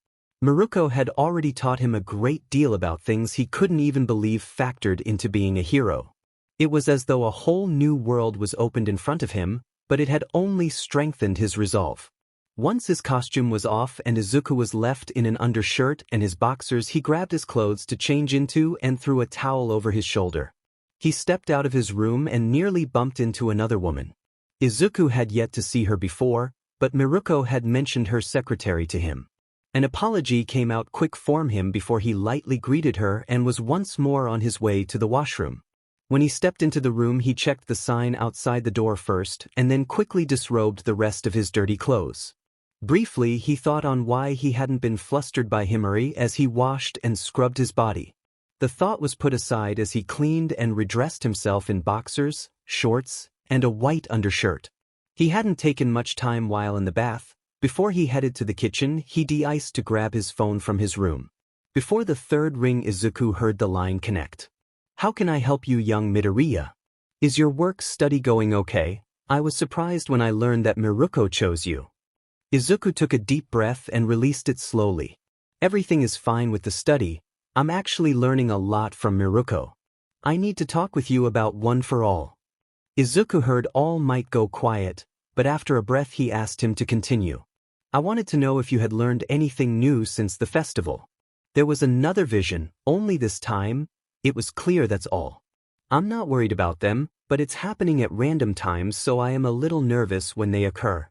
Miruko had already taught him a great deal about things he couldn't even believe factored into being a hero. It was as though a whole new world was opened in front of him, but it had only strengthened his resolve. Once his costume was off and Izuku was left in an undershirt and his boxers, he grabbed his clothes to change into and threw a towel over his shoulder. He stepped out of his room and nearly bumped into another woman. Izuku had yet to see her before, but Miruko had mentioned her secretary to him. An apology came out quick from him before he lightly greeted her and was once more on his way to the washroom. When he stepped into the room, he checked the sign outside the door first and then quickly disrobed the rest of his dirty clothes. Briefly, he thought on why he hadn't been flustered by Himari as he washed and scrubbed his body. The thought was put aside as he cleaned and redressed himself in boxers, shorts, and a white undershirt. He hadn't taken much time while in the bath. Before he headed to the kitchen, he de-iced to grab his phone from his room. Before the third ring, Izuku heard the line connect. "How can I help you, young Midoriya? Is your work study going okay? I was surprised when I learned that Miruko chose you." Izuku took a deep breath and released it slowly. "Everything is fine with the study. I'm actually learning a lot from Miruko. I need to talk with you about One for All." Izuku heard All Might go quiet, but after a breath he asked him to continue. "I wanted to know if you had learned anything new since the festival." There was another vision, only this time, it was clear, that's all. "I'm not worried about them, but it's happening at random times so I am a little nervous when they occur."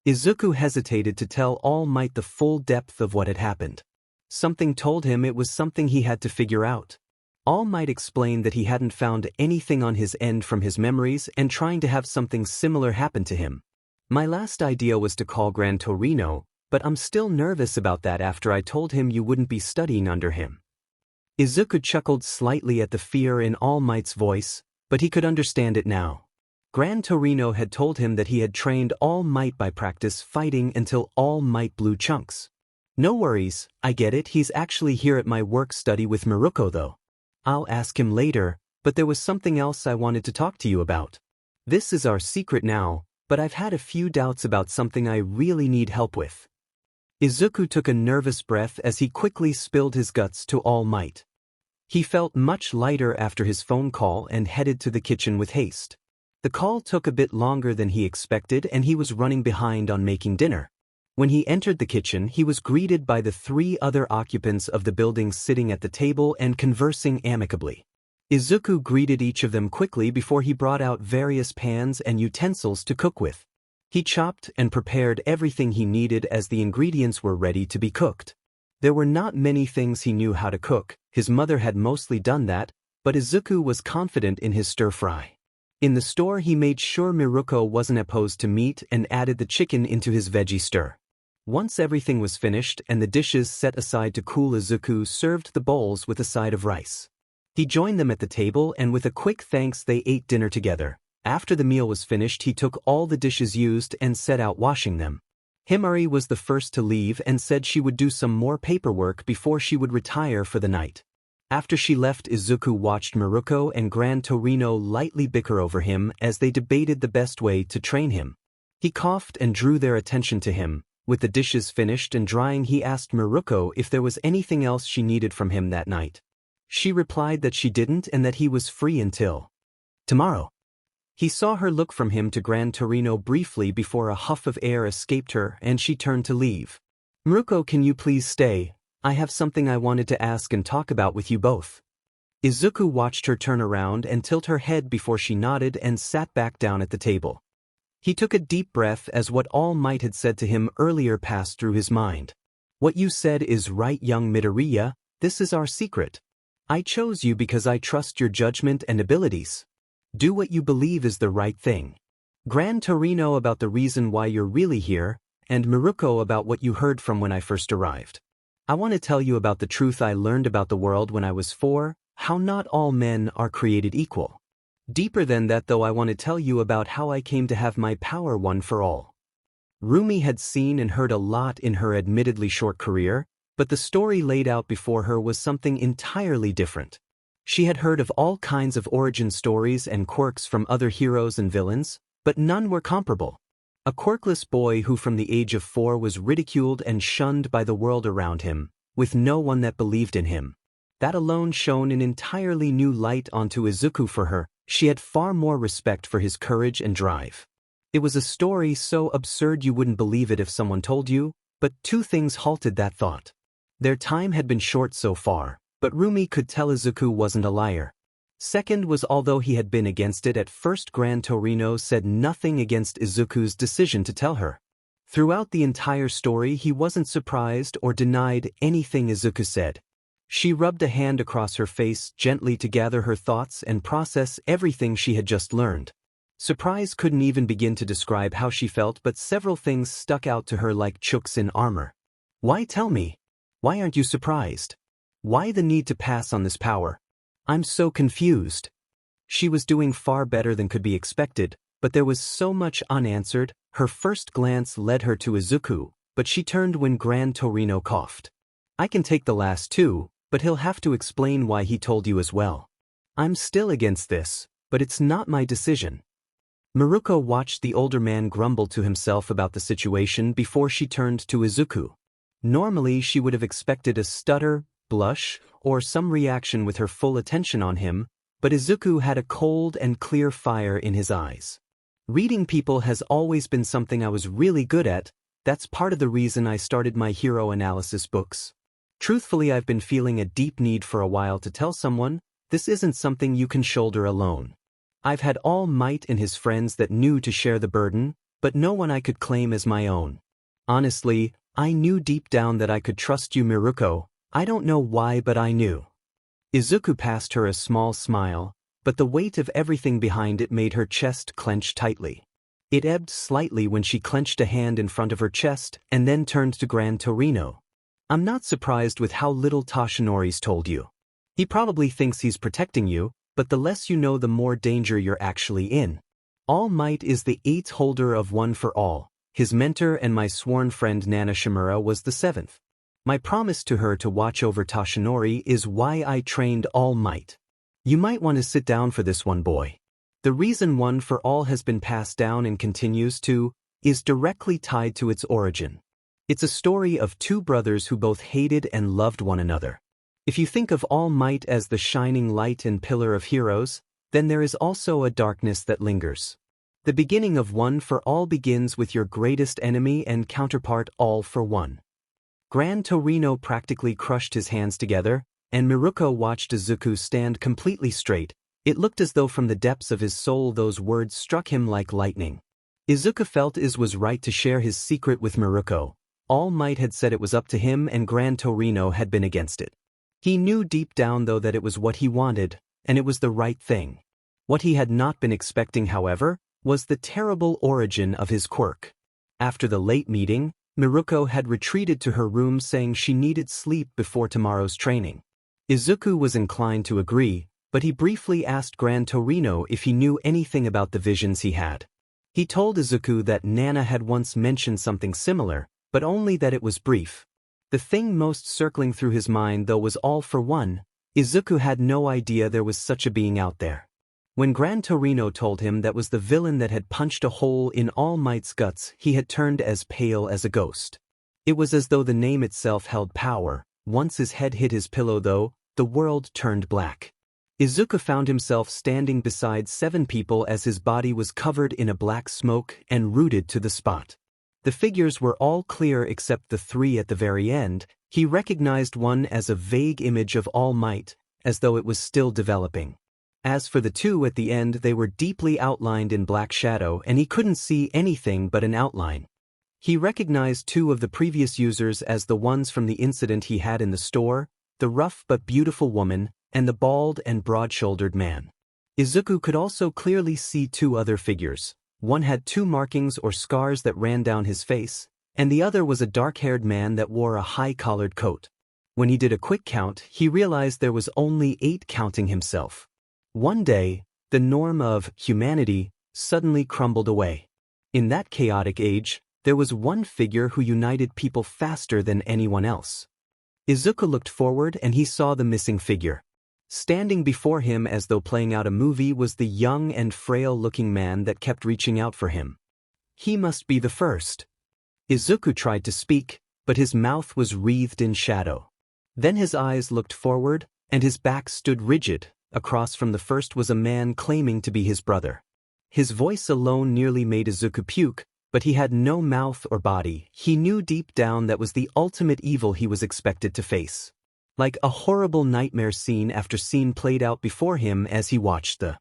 Izuku hesitated to tell All Might the full depth of what had happened. Something told him it was something he had to figure out. All Might explained that he hadn't found anything on his end from his memories and trying to have something similar happen to him. "My last idea was to call Gran Torino, but I'm still nervous about that after I told him you wouldn't be studying under him." Izuku chuckled slightly at the fear in All Might's voice, but he could understand it now. Gran Torino had told him that he had trained All Might by practice fighting until All Might blew chunks. "No worries, I get it, he's actually here at my work study with Miruko though. I'll ask him later, but there was something else I wanted to talk to you about. This is our secret now, but I've had a few doubts about something I really need help with." Izuku took a nervous breath as he quickly spilled his guts to All Might. He felt much lighter after his phone call and headed to the kitchen with haste. The call took a bit longer than he expected and he was running behind on making dinner. When he entered the kitchen, he was greeted by the 3 other occupants of the building sitting at the table and conversing amicably. Izuku greeted each of them quickly before he brought out various pans and utensils to cook with. He chopped and prepared everything he needed as the ingredients were ready to be cooked. There were not many things he knew how to cook, his mother had mostly done that, but Izuku was confident in his stir-fry. In the store he made sure Miruko wasn't opposed to meat and added the chicken into his veggie stir. Once everything was finished and the dishes set aside to cool, Izuku served the bowls with a side of rice. He joined them at the table and with a quick thanks they ate dinner together. After the meal was finished he took all the dishes used and set out washing them. Himari was the first to leave and said she would do some more paperwork before she would retire for the night. After she left, Izuku watched Miruko and Gran Torino lightly bicker over him as they debated the best way to train him. He coughed and drew their attention to him. With the dishes finished and drying he asked Miruko if there was anything else she needed from him that night. She replied that she didn't and that he was free until tomorrow. He saw her look from him to Gran Torino briefly before a huff of air escaped her and she turned to leave. "Miruko, can you please stay? I have something I wanted to ask and talk about with you both." Izuku watched her turn around and tilt her head before she nodded and sat back down at the table. He took a deep breath as what All Might had said to him earlier passed through his mind. "What you said is right, young Midoriya, this is our secret. I chose you because I trust your judgment and abilities. Do what you believe is the right thing. Gran Torino about the reason why you're really here, and Miruko about what you heard from when I first arrived. I want to tell you about the truth I learned about the world when I was 4, how not all men are created equal. Deeper than that though, I want to tell you about how I came to have my power one for all." Rumi had seen and heard a lot in her admittedly short career, but the story laid out before her was something entirely different. She had heard of all kinds of origin stories and quirks from other heroes and villains, but none were comparable. A quirkless boy who from the age of 4 was ridiculed and shunned by the world around him, with no one that believed in him. That alone shone an entirely new light onto Izuku. For her, she had far more respect for his courage and drive. It was a story so absurd you wouldn't believe it if someone told you, but 2 things halted that thought. Their time had been short so far, but Rumi could tell Izuku wasn't a liar. Second was, although he had been against it at first, Gran Torino said nothing against Izuku's decision to tell her. Throughout the entire story he wasn't surprised or denied anything Izuku said. She rubbed a hand across her face gently to gather her thoughts and process everything she had just learned. Surprise couldn't even begin to describe how she felt, but several things stuck out to her like chooks in armor. "Why tell me? Why aren't you surprised? Why the need to pass on this power? I'm so confused." She was doing far better than could be expected, but there was so much unanswered. Her first glance led her to Izuku, but she turned when Gran Torino coughed. "I can take the last 2, but he'll have to explain why he told you as well. I'm still against this, but it's not my decision." Miruko watched the older man grumble to himself about the situation before she turned to Izuku. Normally she would have expected a stutter, blush, or some reaction with her full attention on him, but Izuku had a cold and clear fire in his eyes. "Reading people has always been something I was really good at. That's part of the reason I started my hero analysis books. Truthfully, I've been feeling a deep need for a while to tell someone, this isn't something you can shoulder alone. I've had All Might and his friends that knew to share the burden, but no one I could claim as my own. Honestly, I knew deep down that I could trust you, Miruko. I don't know why, but I knew." Izuku passed her a small smile, but the weight of everything behind it made her chest clench tightly. It ebbed slightly when she clenched a hand in front of her chest and then turned to Gran Torino. I'm not surprised with how little Toshinori's told you. He probably thinks he's protecting you, but the less you know the more danger you're actually in. All Might is the 8th holder of One for All. His mentor and my sworn friend Nana Shimura was the 7th. My promise to her to watch over Toshinori is why I trained All Might. You might want to sit down for this one, boy. The reason One for All has been passed down and continues to, is directly tied to its origin. It's a story of two brothers who both hated and loved one another. If you think of All Might as the shining light and pillar of heroes, then there is also a darkness that lingers. The beginning of One for All begins with your greatest enemy and counterpart All for One. Gran Torino practically crushed his hands together, and Miruko watched Izuku stand completely straight. It looked as though from the depths of his soul those words struck him like lightning. Izuku felt Iz was right to share his secret with Miruko. All Might had said it was up to him and Gran Torino had been against it. He knew deep down though that it was what he wanted, and it was the right thing. What he had not been expecting, however, was the terrible origin of his quirk. After the late meeting, Miruko had retreated to her room saying she needed sleep before tomorrow's training. Izuku was inclined to agree, but he briefly asked Gran Torino if he knew anything about the visions he had. He told Izuku that Nana had once mentioned something similar, but only that it was brief. The thing most circling through his mind though was All for One. Izuku had no idea there was such a being out there. When Gran Torino told him that was the villain that had punched a hole in All Might's guts, he had turned as pale as a ghost. It was as though the name itself held power. Once his head hit his pillow though, the world turned black. Izuku found himself standing beside 7 people as his body was covered in a black smoke and rooted to the spot. The figures were all clear except the 3 at the very end. He recognized one as a vague image of All Might, as though it was still developing. As for the 2 at the end, they were deeply outlined in black shadow and he couldn't see anything but an outline. He recognized 2 of the previous users as the ones from the incident he had in the store, the rough but beautiful woman, and the bald and broad-shouldered man. Izuku could also clearly see 2 other figures. One had 2 markings or scars that ran down his face, and the other was a dark-haired man that wore a high-collared coat. When he did a quick count, he realized there was only 8 counting himself. One day, the norm of humanity suddenly crumbled away. In that chaotic age, there was one figure who united people faster than anyone else. Izuku looked forward and he saw the missing figure. Standing before him as though playing out a movie was the young and frail-looking man that kept reaching out for him. He must be the first. Izuku tried to speak, but his mouth was wreathed in shadow. Then his eyes looked forward, and his back stood rigid. Across from the first was a man claiming to be his brother. His voice alone nearly made Izuku puke, but he had no mouth or body. He knew deep down that was the ultimate evil he was expected to face. Like a horrible nightmare, scene after scene played out before him as he watched the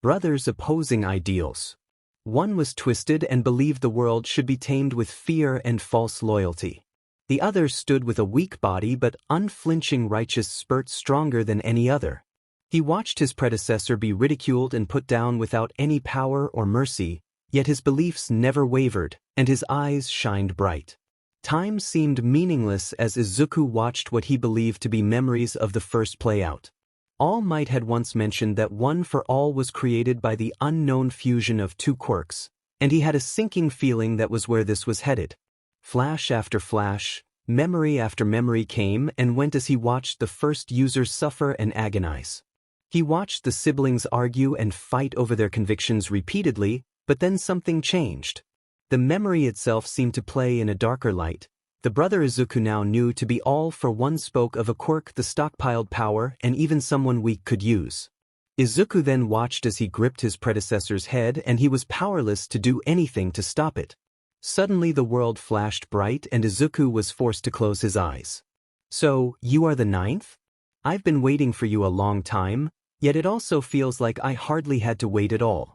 brothers' opposing ideals. One was twisted and believed the world should be tamed with fear and false loyalty. The other stood with a weak body but unflinching righteous spirit stronger than any other. He watched his predecessor be ridiculed and put down without any power or mercy, yet his beliefs never wavered, and his eyes shined bright. Time seemed meaningless as Izuku watched what he believed to be memories of the first play-out. All Might had once mentioned that One for All was created by the unknown fusion of 2 quirks, and he had a sinking feeling that was where this was headed. Flash after flash, memory after memory came and went as he watched the first users suffer and agonize. He watched the siblings argue and fight over their convictions repeatedly, but then something changed. The memory itself seemed to play in a darker light. The brother Izuku now knew to be All for One spoke of a quirk the stockpiled power and even someone weak could use. Izuku then watched as he gripped his predecessor's head and he was powerless to do anything to stop it. Suddenly the world flashed bright and Izuku was forced to close his eyes. So, you are the 9th? I've been waiting for you a long time, yet it also feels like I hardly had to wait at all.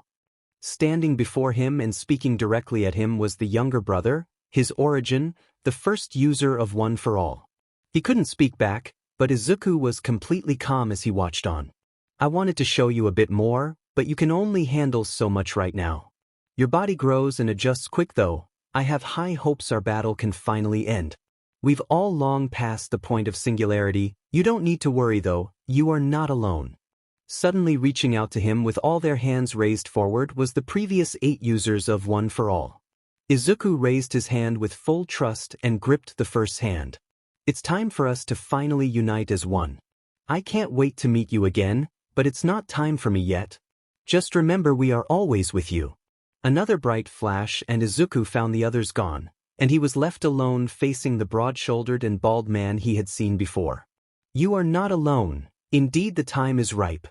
Standing before him and speaking directly at him was the younger brother, his origin, the first user of One for All. He couldn't speak back, but Izuku was completely calm as he watched on. I wanted to show you a bit more, but you can only handle so much right now. Your body grows and adjusts quick though. I have high hopes our battle can finally end. We've all long passed the point of singularity. You don't need to worry though, you are not alone. Suddenly reaching out to him with all their hands raised forward was the previous 8 users of One for All. Izuku raised his hand with full trust and gripped the first hand. It's time for us to finally unite as one. I can't wait to meet you again, but it's not time for me yet. Just remember we are always with you. Another bright flash and Izuku found the others gone, and he was left alone facing the broad-shouldered and bald man he had seen before. You are not alone. Indeed, the time is ripe.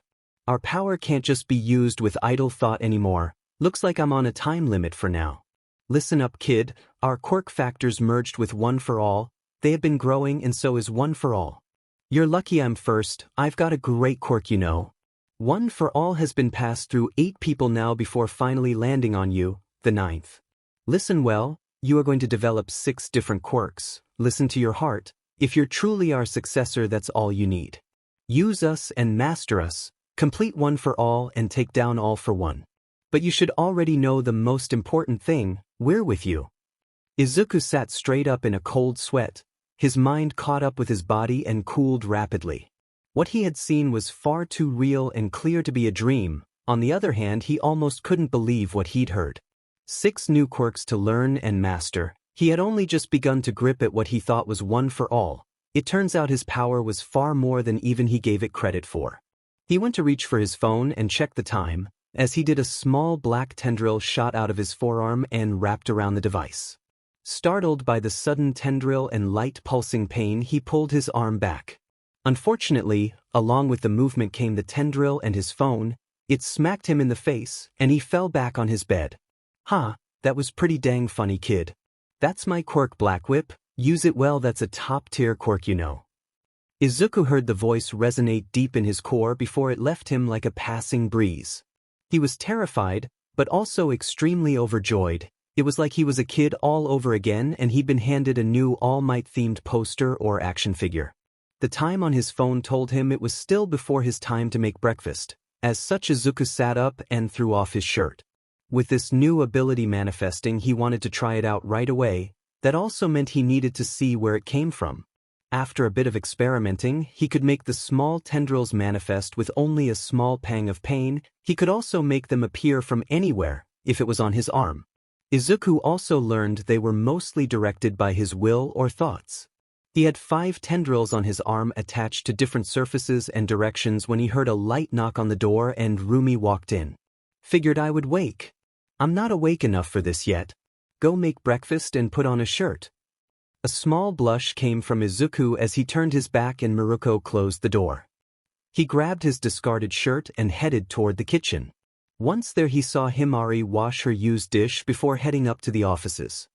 Our power can't just be used with idle thought anymore. Looks like I'm on a time limit for now. Listen up, kid. Our quirk factors merged with One for All. They have been growing and so is One for All. You're lucky I'm first. I've got a great quirk, you know. One for All has been passed through 8 people now before finally landing on you, the 9th. Listen well, you are going to develop 6 different quirks. Listen to your heart. If you're truly our successor, that's all you need. Use us and master us. Complete One for All and take down All for One. But you should already know the most important thing, we're with you. Izuku sat straight up in a cold sweat. His mind caught up with his body and cooled rapidly. What he had seen was far too real and clear to be a dream. On the other hand, he almost couldn't believe what he'd heard. 6 new quirks to learn and master. He had only just begun to grip at what he thought was One for All. It turns out his power was far more than even he gave it credit for. He went to reach for his phone and check the time. As he did, a small black tendril shot out of his forearm and wrapped around the device. Startled by the sudden tendril and light pulsing pain, he pulled his arm back. Unfortunately, along with the movement came the tendril and his phone. It smacked him in the face, and he fell back on his bed. That was pretty dang funny, kid. That's my quirk, Black Whip. Use it well, that's a top-tier quirk, you know. Izuku heard the voice resonate deep in his core before it left him like a passing breeze. He was terrified, but also extremely overjoyed. It was like he was a kid all over again and he'd been handed a new All Might-themed poster or action figure. The time on his phone told him it was still before his time to make breakfast. As such, Izuku sat up and threw off his shirt. With this new ability manifesting, he wanted to try it out right away. That also meant he needed to see where it came from. After a bit of experimenting, he could make the small tendrils manifest with only a small pang of pain. He could also make them appear from anywhere, if it was on his arm. Izuku also learned they were mostly directed by his will or thoughts. He had 5 tendrils on his arm attached to different surfaces and directions when he heard a light knock on the door and Rumi walked in. Figured I would wake. I'm not awake enough for this yet. Go make breakfast and put on a shirt. A small blush came from Izuku as he turned his back and Miruko closed the door. He grabbed his discarded shirt and headed toward the kitchen. Once there, he saw Himari wash her used dish before heading up to the offices.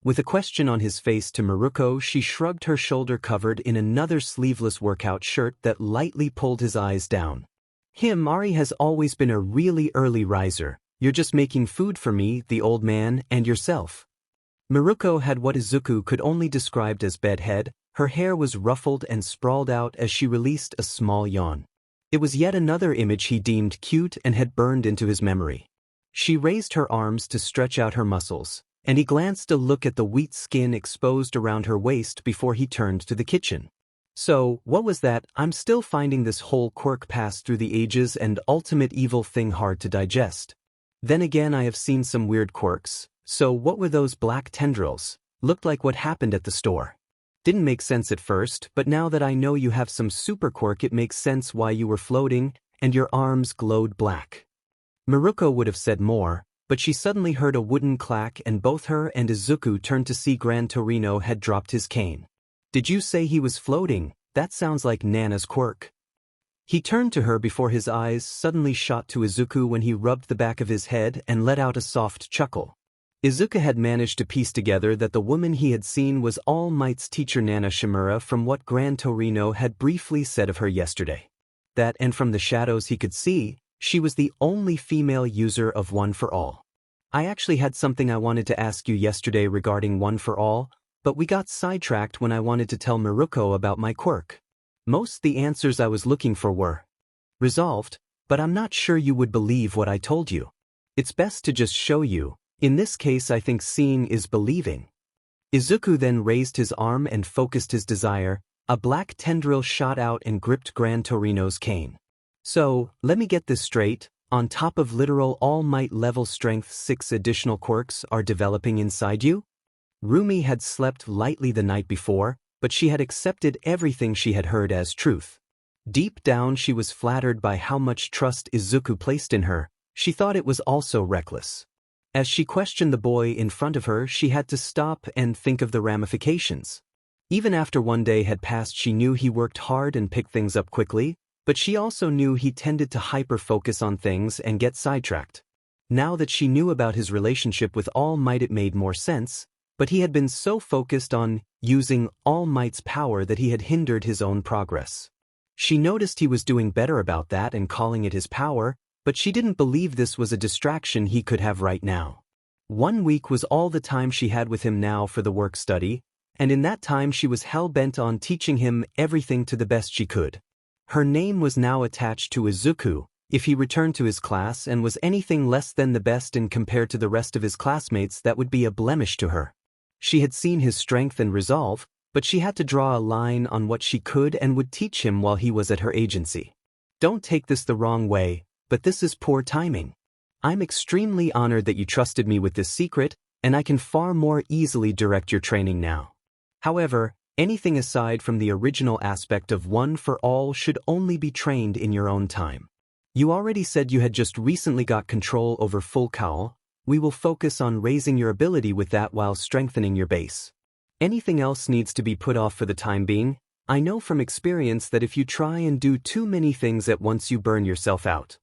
With a question on his face to Miruko, she shrugged her shoulder covered in another sleeveless workout shirt that lightly pulled his eyes down. Himari has always been a really early riser. You're just making food for me, the old man, and yourself. Miruko had what Izuku could only describe as bedhead. Her hair was ruffled and sprawled out as she released a small yawn. It was yet another image he deemed cute and had burned into his memory. She raised her arms to stretch out her muscles, and he glanced a look at the wheat skin exposed around her waist before he turned to the kitchen. So, what was that? I'm still finding this whole quirk pass through the ages and ultimate evil thing hard to digest. Then again, I have seen some weird quirks. So what were those black tendrils? Looked like what happened at the store. Didn't make sense at first, but now that I know you have some super quirk, it makes sense why you were floating, and your arms glowed black. Miruko would have said more, but she suddenly heard a wooden clack and both her and Izuku turned to see Gran Torino had dropped his cane. Did you say he was floating? That sounds like Nana's quirk. He turned to her before his eyes suddenly shot to Izuku when he rubbed the back of his head and let out a soft chuckle. Izuku had managed to piece together that the woman he had seen was All Might's teacher Nana Shimura from what Gran Torino had briefly said of her yesterday. That, and from the shadows he could see, she was the only female user of One for All. I actually had something I wanted to ask you yesterday regarding One for All, but we got sidetracked when I wanted to tell Miruko about my quirk. Most the answers I was looking for were resolved, but I'm not sure you would believe what I told you. It's best to just show you. In this case I think seeing is believing. Izuku then raised his arm and focused his desire. A black tendril shot out and gripped Gran Torino's cane. So, let me get this straight, on top of literal All Might level strength 6 additional quirks are developing inside you? Rumi had slept lightly the night before, but she had accepted everything she had heard as truth. Deep down she was flattered by how much trust Izuku placed in her. She thought it was also reckless. As she questioned the boy in front of her, she had to stop and think of the ramifications. Even after one day had passed, she knew he worked hard and picked things up quickly, but she also knew he tended to hyper-focus on things and get sidetracked. Now that she knew about his relationship with All Might, it made more sense, but he had been so focused on using All Might's power that he had hindered his own progress. She noticed he was doing better about that and calling it his power, but she didn't believe this was a distraction he could have right now. 1 week was all the time she had with him now for the work study, and in that time she was hell-bent on teaching him everything to the best she could. Her name was now attached to Izuku. If he returned to his class and was anything less than the best and compared to the rest of his classmates, that would be a blemish to her. She had seen his strength and resolve, but she had to draw a line on what she could and would teach him while he was at her agency. Don't take this the wrong way, but this is poor timing. I'm extremely honored that you trusted me with this secret, and I can far more easily direct your training now. However, anything aside from the original aspect of One for All should only be trained in your own time. You already said you had just recently got control over Full Cowl. We will focus on raising your ability with that while strengthening your base. Anything else needs to be put off for the time being. I know from experience that if you try and do too many things at once you burn yourself out.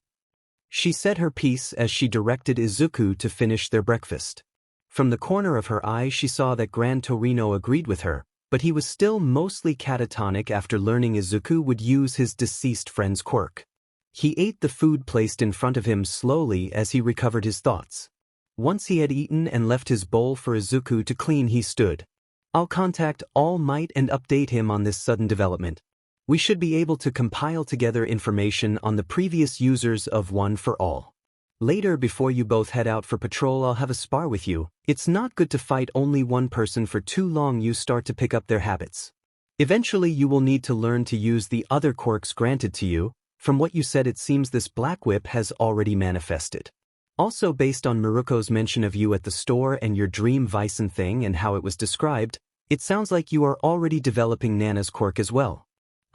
She said her piece as she directed Izuku to finish their breakfast. From the corner of her eye she saw that Gran Torino agreed with her, but he was still mostly catatonic after learning Izuku would use his deceased friend's quirk. He ate the food placed in front of him slowly as he recovered his thoughts. Once he had eaten and left his bowl for Izuku to clean, he stood. I'll contact All Might and update him on this sudden development. We should be able to compile together information on the previous users of One for All. Later, before you both head out for patrol, I'll have a spar with you. It's not good to fight only one person for too long. You start to pick up their habits. Eventually you will need to learn to use the other quirks granted to you. From what you said, it seems this black whip has already manifested. Also, based on Miruko's mention of you at the store and your dream Bison thing and how it was described, it sounds like you are already developing Nana's quirk as well.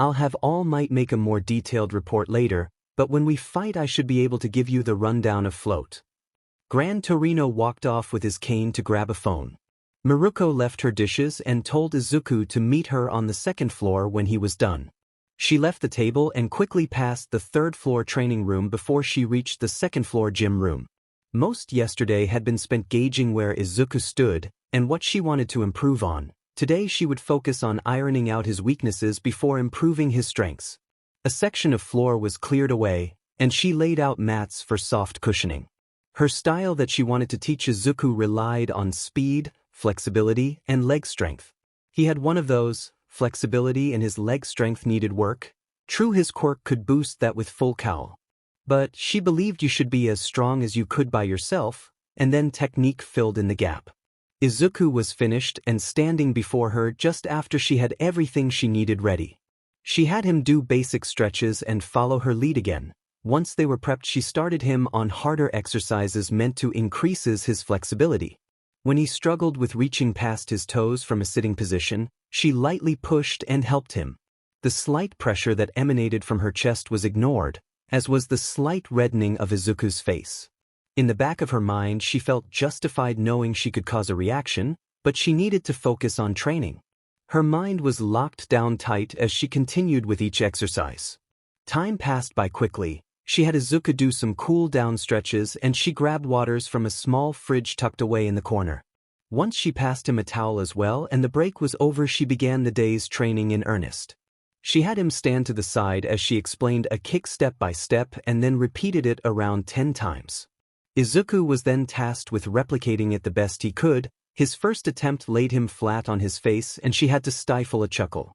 I'll have All Might make a more detailed report later, but when we fight I should be able to give you the rundown of Float. Gran Torino walked off with his cane to grab a phone. Miruko left her dishes and told Izuku to meet her on the 2nd floor when he was done. She left the table and quickly passed the 3rd floor training room before she reached the 2nd floor gym room. Most yesterday had been spent gauging where Izuku stood and what she wanted to improve on. Today she would focus on ironing out his weaknesses before improving his strengths. A section of floor was cleared away, and she laid out mats for soft cushioning. Her style that she wanted to teach Izuku relied on speed, flexibility, and leg strength. He had one of those. Flexibility and his leg strength needed work. True, his quirk could boost that with Full Cowl. But she believed you should be as strong as you could by yourself, and then technique filled in the gap. Izuku was finished and standing before her just after she had everything she needed ready. She had him do basic stretches and follow her lead again. Once they were prepped, she started him on harder exercises meant to increase his flexibility. When he struggled with reaching past his toes from a sitting position, she lightly pushed and helped him. The slight pressure that emanated from her chest was ignored, as was the slight reddening of Izuku's face. In the back of her mind she felt justified knowing she could cause a reaction, but she needed to focus on training. Her mind was locked down tight as she continued with each exercise. Time passed by quickly. She had Izuku do some cool-down stretches and she grabbed waters from a small fridge tucked away in the corner. Once she passed him a towel as well and the break was over, she began the day's training in earnest. She had him stand to the side as she explained a kick step by step and then repeated it around 10 times. Izuku was then tasked with replicating it the best he could. His first attempt laid him flat on his face and she had to stifle a chuckle.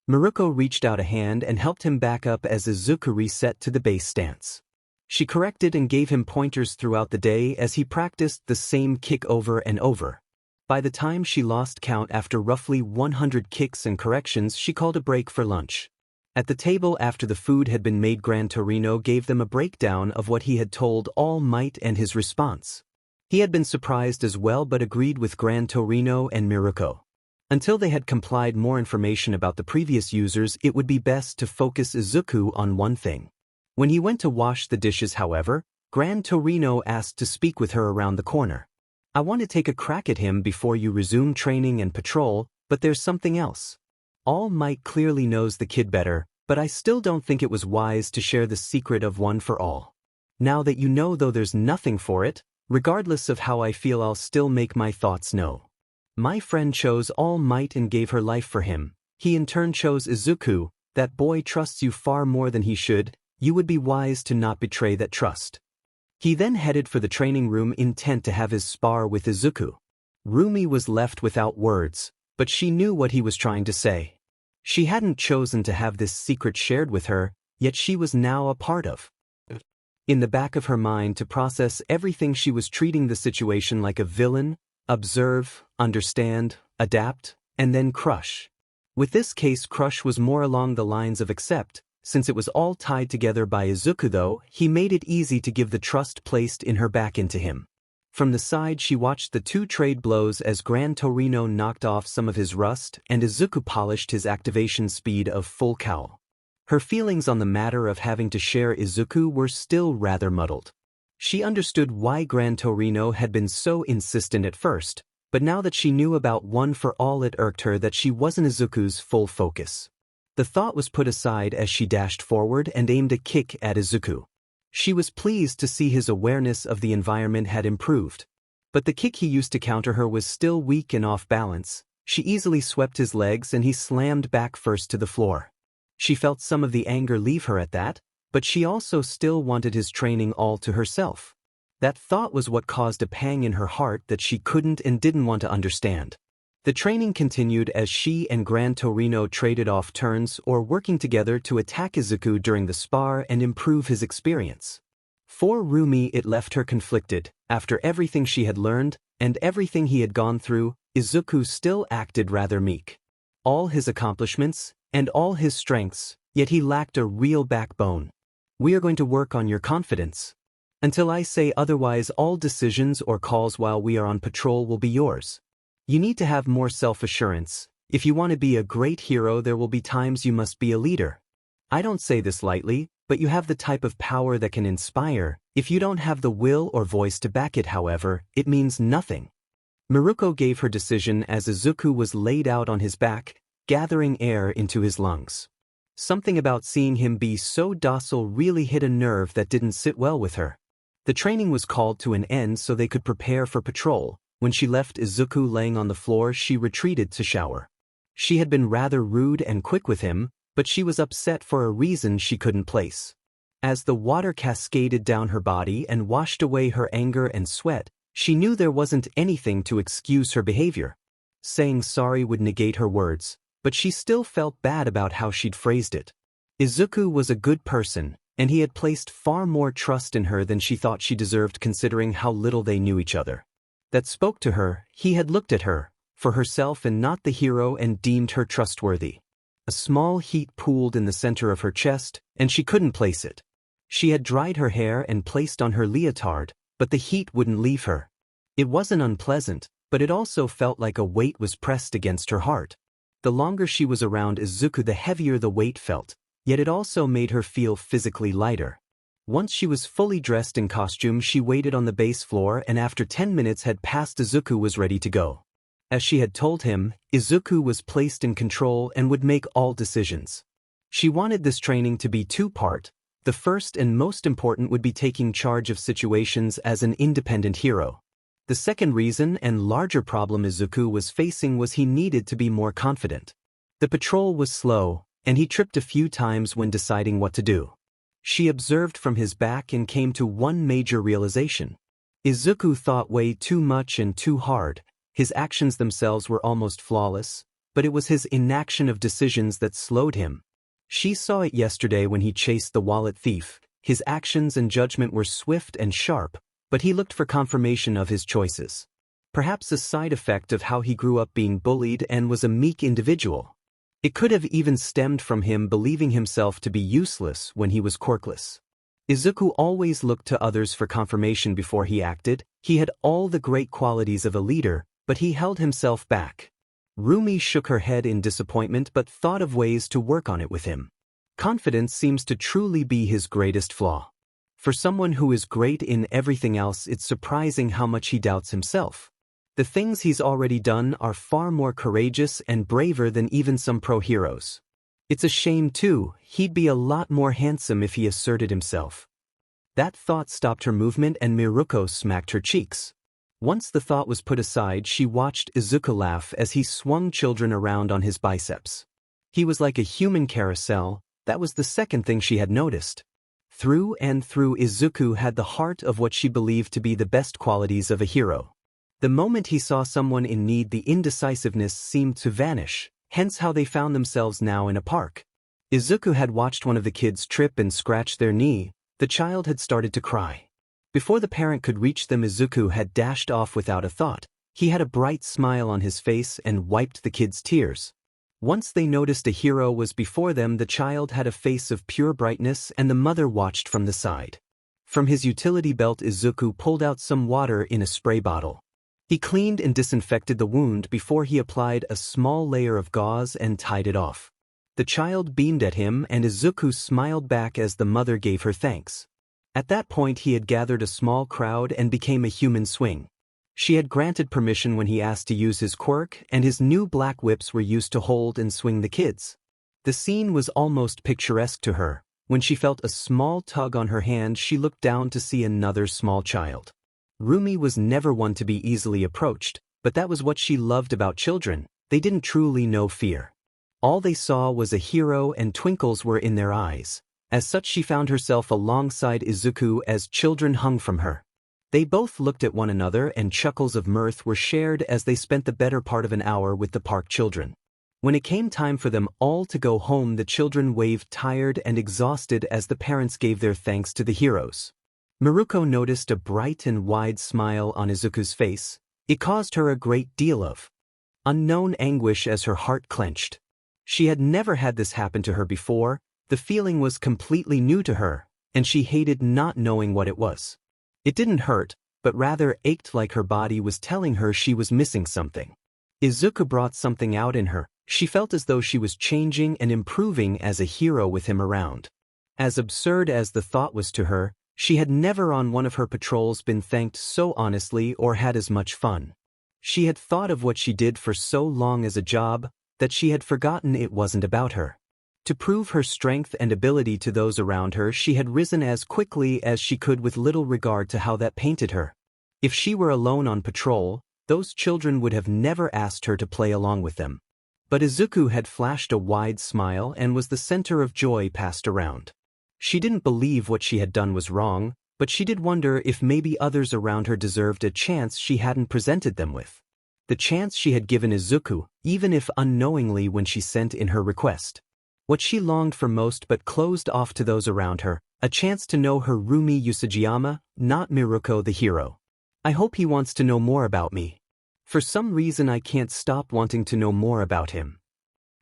Miruko reached out a hand and helped him back up as Izuku reset to the base stance. She corrected and gave him pointers throughout the day as he practiced the same kick over and over. By the time she lost count after roughly 100 kicks and corrections, she called a break for lunch. At the table after the food had been made, Gran Torino gave them a breakdown of what he had told All Might and his response. He had been surprised as well but agreed with Gran Torino and Miruko. Until they had complied more information about the previous users, it would be best to focus Izuku on one thing. When he went to wash the dishes, however, Gran Torino asked to speak with her around the corner. I want to take a crack at him before you resume training and patrol, but there's something else. All Might clearly knows the kid better, but I still don't think it was wise to share the secret of one for all. Now that you know, though, there's nothing for it. Regardless of how I feel, I'll still make my thoughts known. My friend chose All Might and gave her life for him. He in turn chose Izuku. That boy trusts you far more than he should. You would be wise to not betray that trust. He then headed for the training room, intent to have his spar with Izuku. Rumi was left without words, but she knew what he was trying to say. She hadn't chosen to have this secret shared with her, yet she was now a part of. In the back of her mind, to process everything, she was treating the situation like a villain: observe, understand, adapt, and then crush. With this case, crush was more along the lines of accept. Since it was all tied together by Izuku, though, he made it easy to give the trust placed in her back into him. From the side, she watched the two trade blows as Gran Torino knocked off some of his rust and Izuku polished his activation speed of full cowl. Her feelings on the matter of having to share Izuku were still rather muddled. She understood why Gran Torino had been so insistent at first, but now that she knew about one for all, it irked her that she wasn't Izuku's full focus. The thought was put aside as she dashed forward and aimed a kick at Izuku. She was pleased to see his awareness of the environment had improved. But the kick he used to counter her was still weak and off balance. She easily swept his legs and he slammed back first to the floor. She felt some of the anger leave her at that, but she also still wanted his training all to herself. That thought was what caused a pang in her heart that she couldn't and didn't want to understand. The training continued as she and Gran Torino traded off turns or working together to attack Izuku during the spar and improve his experience. For Rumi, it left her conflicted. After everything she had learned and everything he had gone through, Izuku still acted rather meek. All his accomplishments and all his strengths, yet he lacked a real backbone. We are going to work on your confidence. Until I say otherwise, all decisions or calls while we are on patrol will be yours. You need to have more self-assurance. If you want to be a great hero, there will be times you must be a leader. I don't say this lightly, but you have the type of power that can inspire. If you don't have the will or voice to back it, however, it means nothing. Miruko gave her decision as Izuku was laid out on his back, gathering air into his lungs. Something about seeing him be so docile really hit a nerve that didn't sit well with her. The training was called to an end so they could prepare for patrol. When she left Izuku laying on the floor, she retreated to shower. She had been rather rude and quick with him, but she was upset for a reason she couldn't place. As the water cascaded down her body and washed away her anger and sweat, she knew there wasn't anything to excuse her behavior. Saying sorry would negate her words, but she still felt bad about how she'd phrased it. Izuku was a good person, and he had placed far more trust in her than she thought she deserved, considering how little they knew each other. That spoke to her. He had looked at her, for herself and not the hero, and deemed her trustworthy. A small heat pooled in the center of her chest, and she couldn't place it. She had dried her hair and placed on her leotard, but the heat wouldn't leave her. It wasn't unpleasant, but it also felt like a weight was pressed against her heart. The longer she was around Izuku, the heavier the weight felt, yet it also made her feel physically lighter. Once she was fully dressed in costume, she waited on the base floor, and after 10 minutes had passed, Izuku was ready to go. As she had told him, Izuku was placed in control and would make all decisions. She wanted this training to be two-part. The first and most important would be taking charge of situations as an independent hero. The second reason and larger problem Izuku was facing was he needed to be more confident. The patrol was slow, and he tripped a few times when deciding what to do. She observed from his back and came to one major realization. Izuku thought way too much and too hard. His actions themselves were almost flawless, but it was his inaction of decisions that slowed him. She saw it yesterday when he chased the wallet thief. His actions and judgment were swift and sharp, but he looked for confirmation of his choices. Perhaps a side effect of how he grew up being bullied and was a meek individual. It could have even stemmed from him believing himself to be useless when he was quirkless. Izuku always looked to others for confirmation before he acted. He had all the great qualities of a leader, but he held himself back. Rumi shook her head in disappointment but thought of ways to work on it with him. Confidence seems to truly be his greatest flaw. For someone who is great in everything else, it's surprising how much he doubts himself. The things he's already done are far more courageous and braver than even some pro-heroes. It's a shame too, he'd be a lot more handsome if he asserted himself. That thought stopped her movement and Miruko smacked her cheeks. Once the thought was put aside, she watched Izuku laugh as he swung children around on his biceps. He was like a human carousel. That was the second thing she had noticed. Through and through, Izuku had the heart of what she believed to be the best qualities of a hero. The moment he saw someone in need, the indecisiveness seemed to vanish, hence how they found themselves now in a park. Izuku had watched one of the kids trip and scratch their knee. The child had started to cry. Before the parent could reach them, Izuku had dashed off without a thought. He had a bright smile on his face and wiped the kid's tears. Once they noticed a hero was before them, the child had a face of pure brightness and the mother watched from the side. From his utility belt, Izuku pulled out some water in a spray bottle. He cleaned and disinfected the wound before he applied a small layer of gauze and tied it off. The child beamed at him and Izuku smiled back as the mother gave her thanks. At that point he had gathered a small crowd and became a human swing. She had granted permission when he asked to use his quirk, and his new black whips were used to hold and swing the kids. The scene was almost picturesque to her. When she felt a small tug on her hand, she looked down to see another small child. Rumi was never one to be easily approached, but that was what she loved about children. They didn't truly know fear. All they saw was a hero and twinkles were in their eyes. As such, she found herself alongside Izuku as children hung from her. They both looked at one another and chuckles of mirth were shared as they spent the better part of an hour with the park children. When it came time for them all to go home, the children waved tired and exhausted as the parents gave their thanks to the heroes. Miruko noticed a bright and wide smile on Izuku's face. It caused her a great deal of unknown anguish as her heart clenched. She had never had this happen to her before. The feeling was completely new to her, and she hated not knowing what it was. It didn't hurt, but rather ached like her body was telling her she was missing something. Izuku brought something out in her. She felt as though she was changing and improving as a hero with him around. As absurd as the thought was to her, she had never on one of her patrols been thanked so honestly or had as much fun. She had thought of what she did for so long as a job that she had forgotten it wasn't about her. To prove her strength and ability to those around her, she had risen as quickly as she could with little regard to how that painted her. If she were alone on patrol, those children would have never asked her to play along with them. But Izuku had flashed a wide smile and was the center of joy passed around. She didn't believe what she had done was wrong, but she did wonder if maybe others around her deserved a chance she hadn't presented them with. The chance she had given Izuku, even if unknowingly when she sent in her request. What she longed for most but closed off to those around her, a chance to know her Rumi Usajiyama, not Miruko the hero. I hope he wants to know more about me. For some reason I can't stop wanting to know more about him.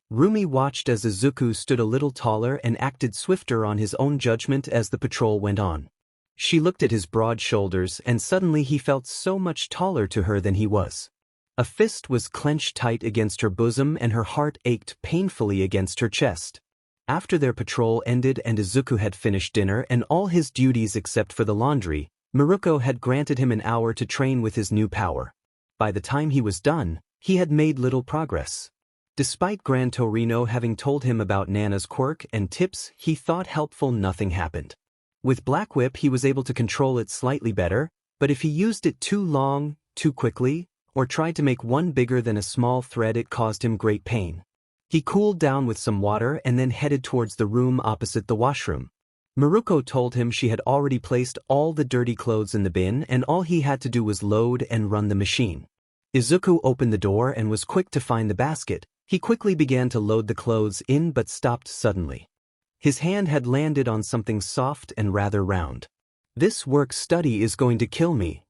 Rumi watched as Izuku stood a little taller and acted swifter on his own judgment as the patrol went on. She looked at his broad shoulders and suddenly he felt so much taller to her than he was. A fist was clenched tight against her bosom and her heart ached painfully against her chest. After their patrol ended and Izuku had finished dinner and all his duties except for the laundry, Miruko had granted him an hour to train with his new power. By the time he was done, he had made little progress. Despite Gran Torino having told him about Nana's quirk and tips he thought helpful, nothing happened. With Black Whip he was able to control it slightly better, but if he used it too long, too quickly, or tried to make one bigger than a small thread, it caused him great pain. He cooled down with some water and then headed towards the room opposite the washroom. Miruko told him she had already placed all the dirty clothes in the bin and all he had to do was load and run the machine. Izuku opened the door and was quick to find the basket. He quickly began to load the clothes in but stopped suddenly. His hand had landed on something soft and rather round. This work study is going to kill me.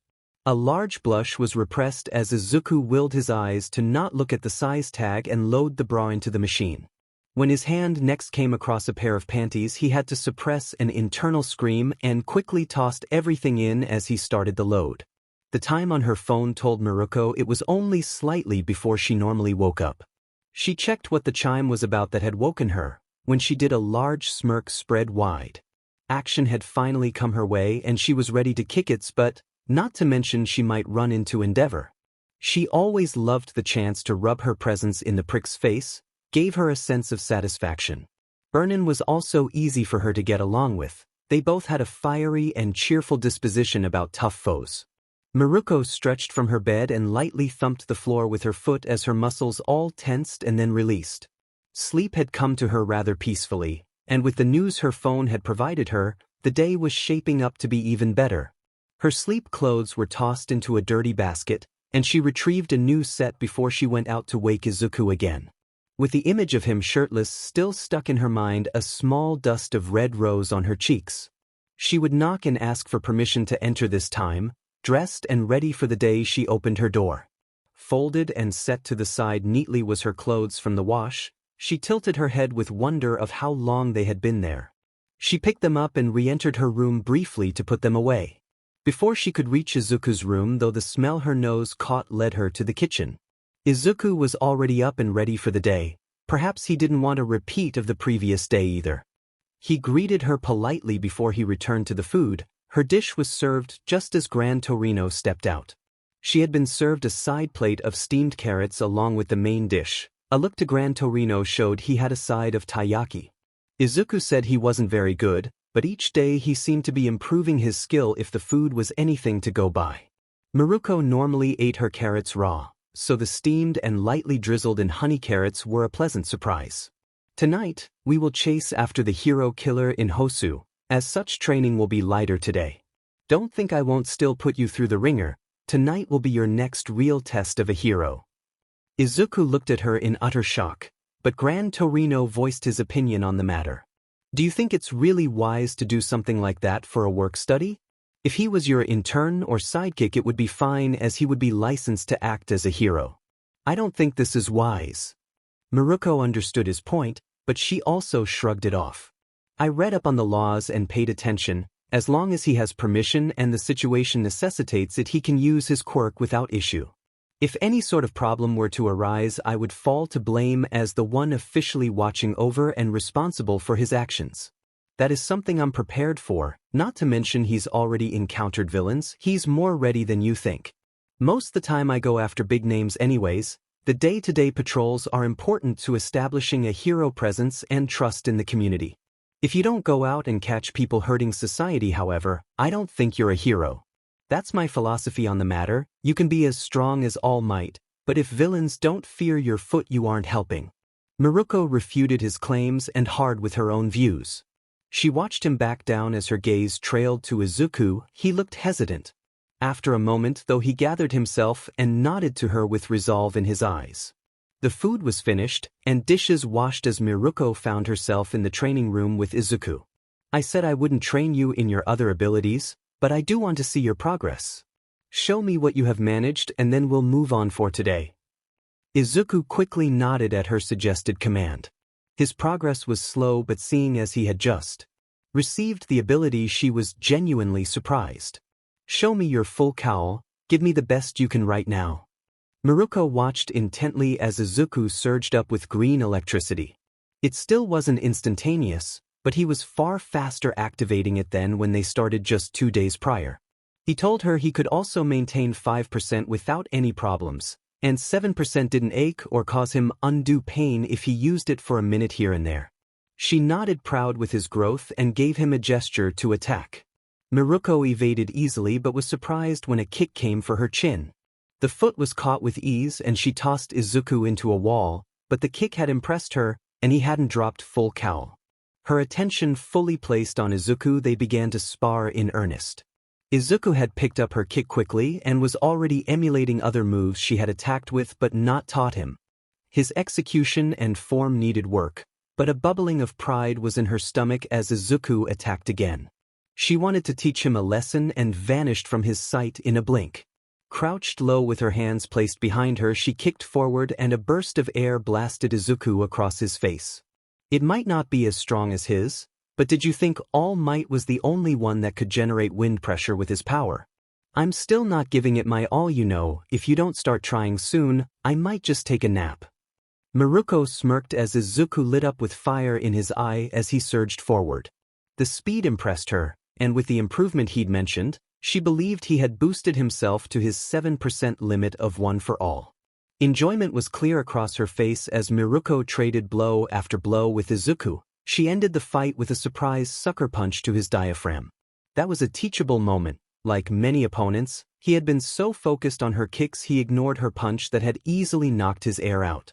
A large blush was repressed as Izuku willed his eyes to not look at the size tag and load the bra into the machine. When his hand next came across a pair of panties, he had to suppress an internal scream and quickly tossed everything in as he started the load. The time on her phone told Miruko it was only slightly before she normally woke up. She checked what the chime was about that had woken her, when she did a large smirk spread wide. Action had finally come her way and she was ready to kick its butt, not to mention she might run into Endeavor. She always loved the chance to rub her presence in the prick's face, gave her a sense of satisfaction. Vernon was also easy for her to get along with. They both had a fiery and cheerful disposition about tough foes. Miruko stretched from her bed and lightly thumped the floor with her foot as her muscles all tensed and then released. Sleep had come to her rather peacefully, and with the news her phone had provided her, the day was shaping up to be even better. Her sleep clothes were tossed into a dirty basket, and she retrieved a new set before she went out to wake Izuku again. With the image of him shirtless still stuck in her mind, a small dust of red rose on her cheeks. She would knock and ask for permission to enter this time. Dressed and ready for the day, she opened her door. Folded and set to the side neatly was her clothes from the wash. She tilted her head with wonder of how long they had been there. She picked them up and re-entered her room briefly to put them away. Before she could reach Izuku's room, though, the smell her nose caught led her to the kitchen. Izuku was already up and ready for the day. Perhaps he didn't want a repeat of the previous day either. He greeted her politely before he returned to the food. Her dish was served just as Gran Torino stepped out. She had been served a side plate of steamed carrots along with the main dish. A look to Gran Torino showed he had a side of taiyaki. Izuku said he wasn't very good, but each day he seemed to be improving his skill if the food was anything to go by. Miruko normally ate her carrots raw, so the steamed and lightly drizzled in honey carrots were a pleasant surprise. Tonight, we will chase after the hero killer in Hosu, as such training will be lighter today. Don't think I won't still put you through the ringer. Tonight will be your next real test of a hero. Izuku looked at her in utter shock, but Gran Torino voiced his opinion on the matter. Do you think it's really wise to do something like that for a work study? If he was your intern or sidekick, it would be fine, as he would be licensed to act as a hero. I don't think this is wise. Miruko understood his point, but she also shrugged it off. I read up on the laws and paid attention. As long as he has permission and the situation necessitates it, he can use his quirk without issue. If any sort of problem were to arise, I would fall to blame as the one officially watching over and responsible for his actions. That is something I'm prepared for, not to mention he's already encountered villains. He's more ready than you think. Most the time I go after big names anyways. The day-to-day patrols are important to establishing a hero presence and trust in the community. If you don't go out and catch people hurting society, however, I don't think you're a hero. That's my philosophy on the matter. You can be as strong as All Might, but if villains don't fear your foot, you aren't helping. Miruko refuted his claims and hard with her own views. She watched him back down as her gaze trailed to Izuku. He looked hesitant. After a moment, though, he gathered himself and nodded to her with resolve in his eyes. The food was finished, and dishes washed as Miruko found herself in the training room with Izuku. I said I wouldn't train you in your other abilities, but I do want to see your progress. Show me what you have managed and then we'll move on for today. Izuku quickly nodded at her suggested command. His progress was slow, but seeing as he had just received the ability, she was genuinely surprised. Show me your full cowl. Give me the best you can right now. Miruko watched intently as Izuku surged up with green electricity. It still wasn't instantaneous, but he was far faster activating it than when they started just 2 days prior. He told her he could also maintain 5% without any problems, and 7% didn't ache or cause him undue pain if he used it for a minute here and there. She nodded, proud with his growth, and gave him a gesture to attack. Miruko evaded easily but was surprised when a kick came for her chin. The foot was caught with ease and she tossed Izuku into a wall, but the kick had impressed her and he hadn't dropped full cowl. Her attention fully placed on Izuku, they began to spar in earnest. Izuku had picked up her kick quickly and was already emulating other moves she had attacked with but not taught him. His execution and form needed work, But a bubbling of pride was in her stomach as Izuku attacked again. She wanted to teach him a lesson and vanished from his sight in a blink. Crouched low with her hands placed behind her, she kicked forward and a burst of air blasted Izuku across his face. It might not be as strong as his, but did you think All Might was the only one that could generate wind pressure with his power? I'm still not giving it my all, you know. If you don't start trying soon, I might just take a nap. Miruko smirked as Izuku lit up with fire in his eye as he surged forward. The speed impressed her, and with the improvement he'd mentioned, she believed he had boosted himself to his 7% limit of one for all. Enjoyment was clear across her face as Miruko traded blow after blow with Izuku. She ended the fight with a surprise sucker punch to his diaphragm. That was a teachable moment. Like many opponents, he had been so focused on her kicks he ignored her punch that had easily knocked his air out.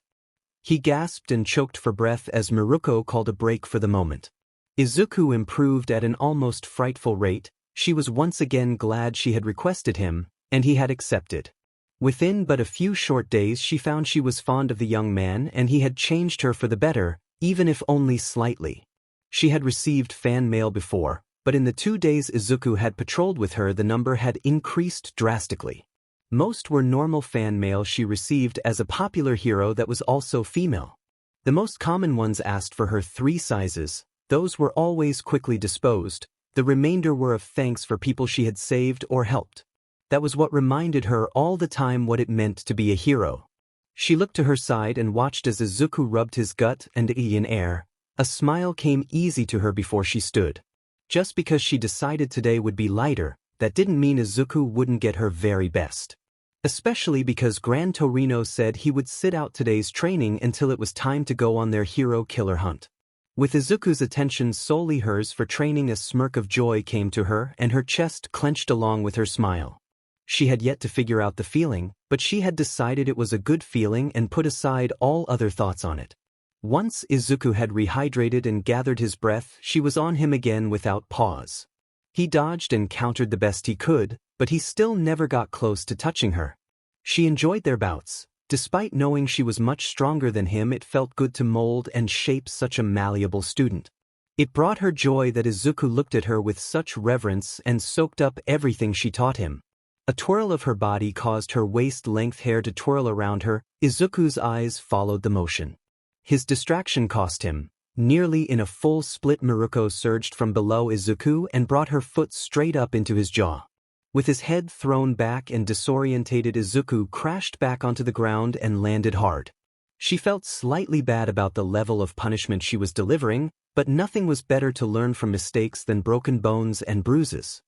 He gasped and choked for breath as Miruko called a break for the moment. Izuku improved at an almost frightful rate. She was once again glad she had requested him, and he had accepted. Within but a few short days she found she was fond of the young man and he had changed her for the better, even if only slightly. She had received fan mail before, but in the 2 days Izuku had patrolled with her the number had increased drastically. Most were normal fan mail she received as a popular hero that was also female. The most common ones asked for her 3 sizes, those were always quickly disposed, the remainder were of thanks for people she had saved or helped. That was what reminded her all the time what it meant to be a hero. She looked to her side and watched as Izuku rubbed his gut and in air. A smile came easy to her before she stood. Just because she decided today would be lighter, that didn't mean Izuku wouldn't get her very best. Especially because Gran Torino said he would sit out today's training until it was time to go on their hero killer hunt. With Izuku's attention solely hers for training, a smirk of joy came to her and her chest clenched along with her smile. She had yet to figure out the feeling, but she had decided it was a good feeling and put aside all other thoughts on it. Once Izuku had rehydrated and gathered his breath, she was on him again without pause. He dodged and countered the best he could, but he still never got close to touching her. She enjoyed their bouts. Despite knowing she was much stronger than him, it felt good to mold and shape such a malleable student. It brought her joy that Izuku looked at her with such reverence and soaked up everything she taught him. A twirl of her body caused her waist-length hair to twirl around her. Izuku's eyes followed the motion. His distraction cost him. Nearly in a full split, Miruko surged from below Izuku and brought her foot straight up into his jaw. With his head thrown back and disorientated, Izuku crashed back onto the ground and landed hard. She felt slightly bad about the level of punishment she was delivering, but nothing was better to learn from mistakes than broken bones and bruises.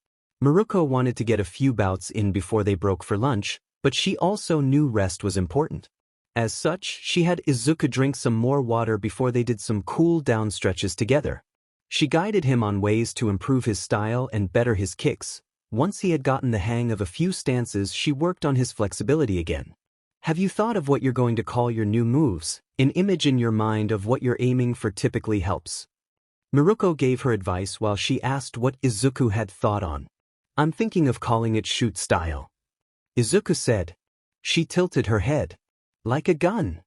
Miruko wanted to get a few bouts in before they broke for lunch, but she also knew rest was important. As such, she had Izuku drink some more water before they did some cool-down stretches together. She guided him on ways to improve his style and better his kicks. Once he had gotten the hang of a few stances, she worked on his flexibility again. Have you thought of what you're going to call your new moves? An image in your mind of what you're aiming for typically helps. Miruko gave her advice while she asked what Izuku had thought on. I'm thinking of calling it shoot style. Izuku said. She tilted her head. Like a gun.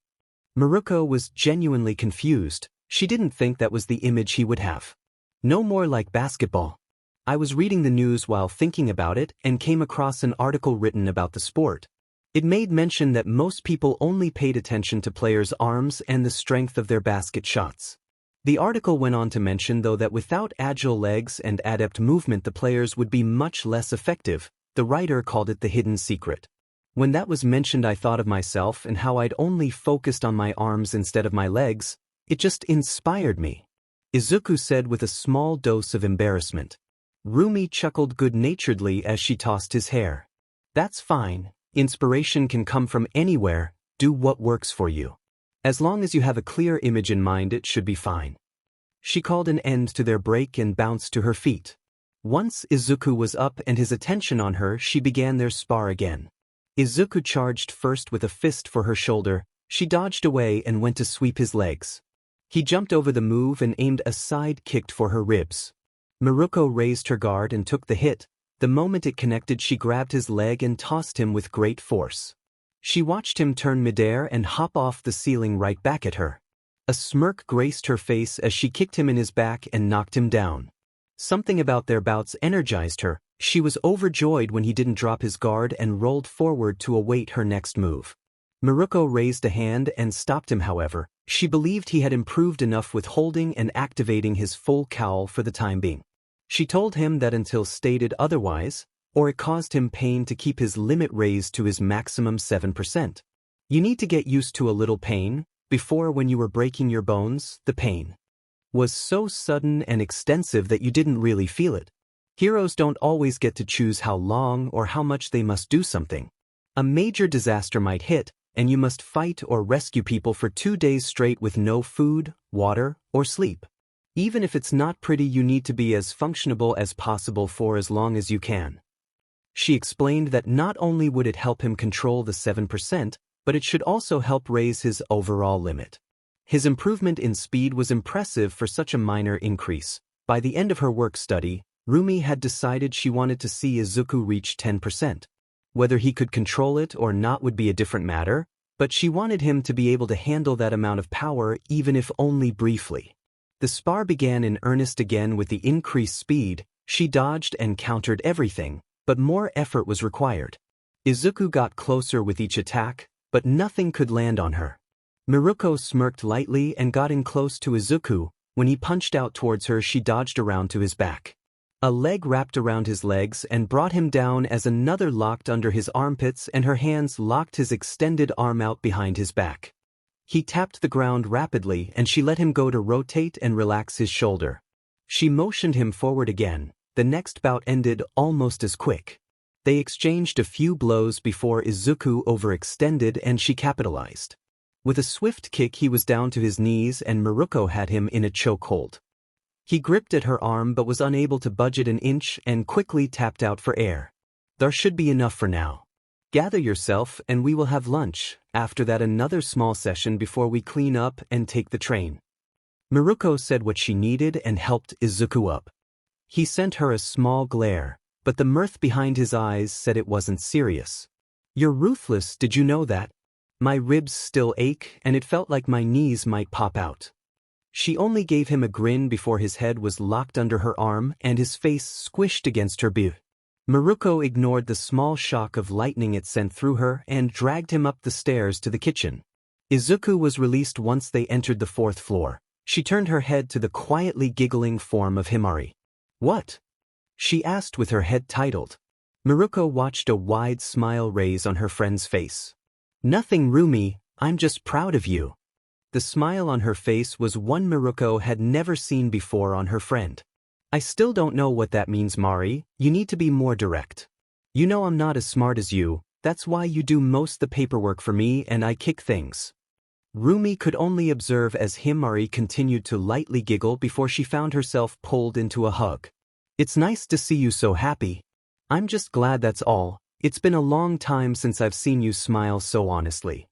Miruko was genuinely confused. She didn't think that was the image he would have. No more like basketball. I was reading the news while thinking about it and came across an article written about the sport. It made mention that most people only paid attention to players' arms and the strength of their basket shots. The article went on to mention, though, that without agile legs and adept movement the players would be much less effective. The writer called it the hidden secret. When that was mentioned, I thought of myself and how I'd only focused on my arms instead of my legs. It just inspired me. Izuku said with a small dose of embarrassment. Rumi chuckled good-naturedly as she tossed his hair. That's fine. Inspiration can come from anywhere. Do what works for you. As long as you have a clear image in mind, it should be fine. She called an end to their break and bounced to her feet. Once Izuku was up and his attention on her, she began their spar again. Izuku charged first with a fist for her shoulder. She dodged away and went to sweep his legs. He jumped over the move and aimed a side kick for her ribs. Miruko raised her guard and took the hit. The moment it connected, she grabbed his leg and tossed him with great force. She watched him turn midair and hop off the ceiling right back at her. A smirk graced her face as she kicked him in his back and knocked him down. Something about their bouts energized her. She was overjoyed when he didn't drop his guard and rolled forward to await her next move. Miruko raised a hand and stopped him. However, she believed he had improved enough with holding and activating his full cowl for the time being. She told him that until stated otherwise, or it caused him pain, to keep his limit raised to his maximum 7%. You need to get used to a little pain. Before, when you were breaking your bones, the pain was so sudden and extensive that you didn't really feel it. Heroes don't always get to choose how long or how much they must do something. A major disaster might hit, and you must fight or rescue people for 2 days straight with no food, water, or sleep. Even if it's not pretty, you need to be as functionable as possible for as long as you can. She explained that not only would it help him control the 7%, but it should also help raise his overall limit. His improvement in speed was impressive for such a minor increase. By the end of her work study, Rumi had decided she wanted to see Izuku reach 10%. Whether he could control it or not would be a different matter, but she wanted him to be able to handle that amount of power, even if only briefly. The spar began in earnest again. With the increased speed, she dodged and countered everything, but more effort was required. Izuku got closer with each attack, but nothing could land on her. Miruko smirked lightly and got in close to Izuku. When he punched out towards her, she dodged around to his back. A leg wrapped around his legs and brought him down as another locked under his armpits, and her hands locked his extended arm out behind his back. He tapped the ground rapidly and she let him go to rotate and relax his shoulder. She motioned him forward again. The next bout ended almost as quick. They exchanged a few blows before Izuku overextended and she capitalized. With a swift kick, he was down to his knees and Miruko had him in a chokehold. He gripped at her arm but was unable to budge it an inch and quickly tapped out for air. There should be enough for now. Gather yourself and we will have lunch. After that, another small session before we clean up and take the train. Miruko said what she needed and helped Izuku up. He sent her a small glare, but the mirth behind his eyes said it wasn't serious. You're ruthless, did you know that? My ribs still ache and it felt like my knees might pop out. She only gave him a grin before his head was locked under her arm and his face squished against her butt. Miruko ignored the small shock of lightning it sent through her and dragged him up the stairs to the kitchen. Izuku was released once they entered the 4th floor. She turned her head to the quietly giggling form of Himari. What? She asked with her head titled. Miruko watched a wide smile raise on her friend's face. Nothing, Rumi, I'm just proud of you. The smile on her face was one Miruko had never seen before on her friend. I still don't know what that means, Mari. You need to be more direct. You know I'm not as smart as you, that's why you do most the paperwork for me and I kick things. Rumi could only observe as Himari continued to lightly giggle before she found herself pulled into a hug. It's nice to see you so happy. I'm just glad, that's all. It's been a long time since I've seen you smile so honestly.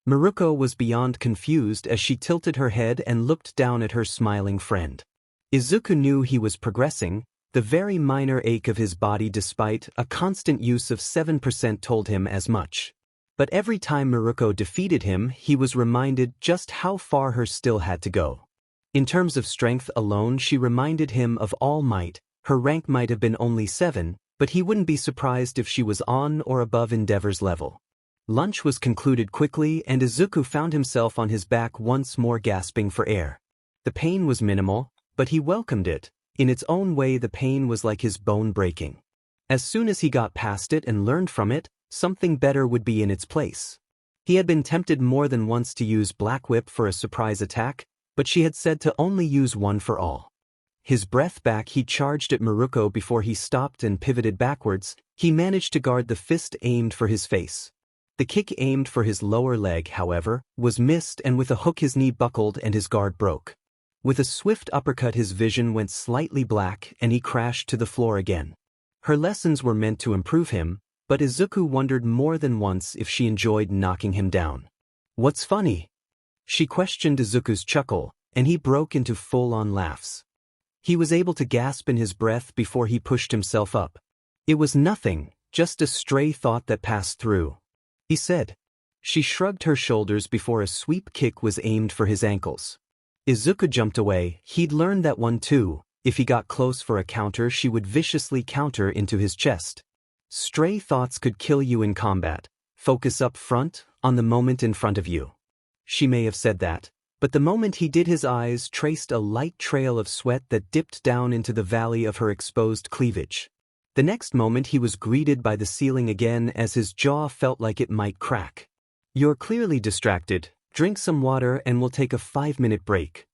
Miruko was beyond confused as she tilted her head and looked down at her smiling friend. Izuku knew he was progressing. The very minor ache of his body despite a constant use of 7% told him as much. But every time Miruko defeated him, he was reminded just how far her still had to go. In terms of strength alone, she reminded him of All Might. Her rank might have been only 7, but he wouldn't be surprised if she was on or above Endeavor's level. Lunch was concluded quickly and Izuku found himself on his back once more, gasping for air. The pain was minimal, but he welcomed it. In its own way, the pain was like his bone breaking. As soon as he got past it and learned from it, something better would be in its place. He had been tempted more than once to use Black Whip for a surprise attack, but she had said to only use one for all. His breath back, he charged at Miruko before he stopped and pivoted backwards. He managed to guard the fist aimed for his face. The kick aimed for his lower leg, however, was missed, and with a hook his knee buckled and his guard broke. With a swift uppercut his vision went slightly black and he crashed to the floor again. Her lessons were meant to improve him, but Izuku wondered more than once if she enjoyed knocking him down. What's funny? She questioned Izuku's chuckle, and he broke into full-on laughs. He was able to gasp in his breath before he pushed himself up. It was nothing, just a stray thought that passed through, he said. She shrugged her shoulders before a sweep kick was aimed for his ankles. Izuku jumped away. He'd learned that one too. If he got close for a counter, she would viciously counter into his chest. Stray thoughts could kill you in combat. Focus up front, on the moment in front of you. She may have said that, but the moment he did, his eyes traced a light trail of sweat that dipped down into the valley of her exposed cleavage. The next moment he was greeted by the ceiling again as his jaw felt like it might crack. "You're clearly distracted. Drink some water and we'll take a 5-minute break."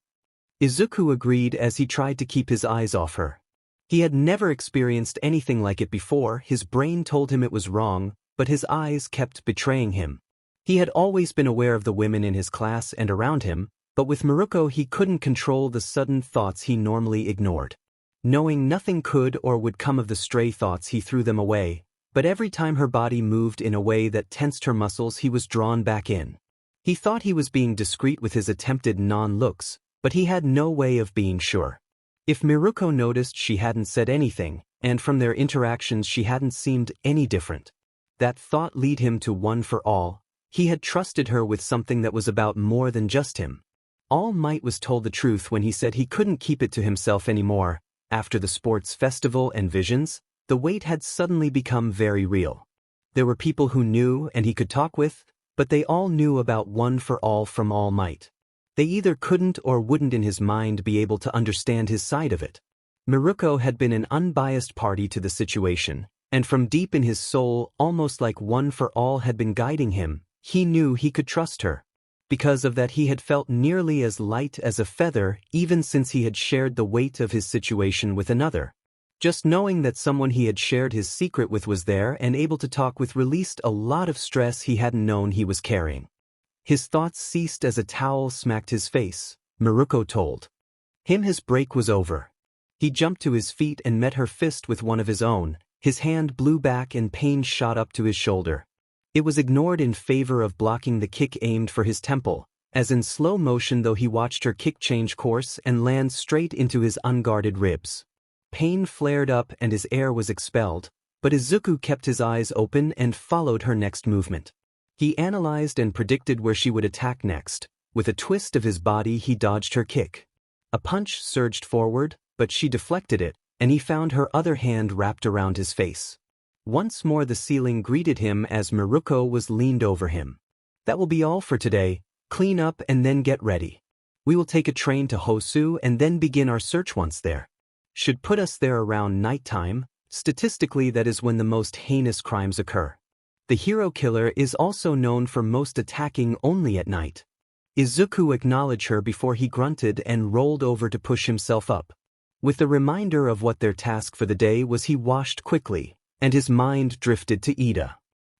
Izuku agreed as he tried to keep his eyes off her. He had never experienced anything like it before. His brain told him it was wrong, but his eyes kept betraying him. He had always been aware of the women in his class and around him, but with Miruko he couldn't control the sudden thoughts he normally ignored. Knowing nothing could or would come of the stray thoughts, he threw them away, but every time her body moved in a way that tensed her muscles, he was drawn back in. He thought he was being discreet with his attempted non-looks, but he had no way of being sure. If Miruko noticed, she hadn't said anything, and from their interactions she hadn't seemed any different. That thought led him to One for All. He had trusted her with something that was about more than just him. All Might was told the truth when he said he couldn't keep it to himself anymore. After the sports festival and visions, the weight had suddenly become very real. There were people who knew and he could talk with, but they all knew about One for All from All Might. They either couldn't or wouldn't in his mind be able to understand his side of it. Miruko had been an unbiased party to the situation, and from deep in his soul, almost like One for All had been guiding him, he knew he could trust her. Because of that he had felt nearly as light as a feather even since he had shared the weight of his situation with another. Just knowing that someone he had shared his secret with was there and able to talk with released a lot of stress he hadn't known he was carrying. His thoughts ceased as a towel smacked his face. Miruko told him his break was over. He jumped to his feet and met her fist with one of his own. His hand blew back and pain shot up to his shoulder. It was ignored in favor of blocking the kick aimed for his temple, as in slow motion though he watched her kick change course and land straight into his unguarded ribs. Pain flared up and his air was expelled, but Izuku kept his eyes open and followed her next movement. He analyzed and predicted where she would attack next. With a twist of his body he dodged her kick. A punch surged forward, but she deflected it, and he found her other hand wrapped around his face. Once more the ceiling greeted him as Miruko was leaned over him. "That will be all for today. Clean up and then get ready. We will take a train to Hosu and then begin our search once there. Should put us there around nighttime. Statistically that is when the most heinous crimes occur. The hero killer is also known for most attacking only at night." Izuku acknowledged her before he grunted and rolled over to push himself up. With the reminder of what their task for the day was, he washed quickly, and his mind drifted to Ida.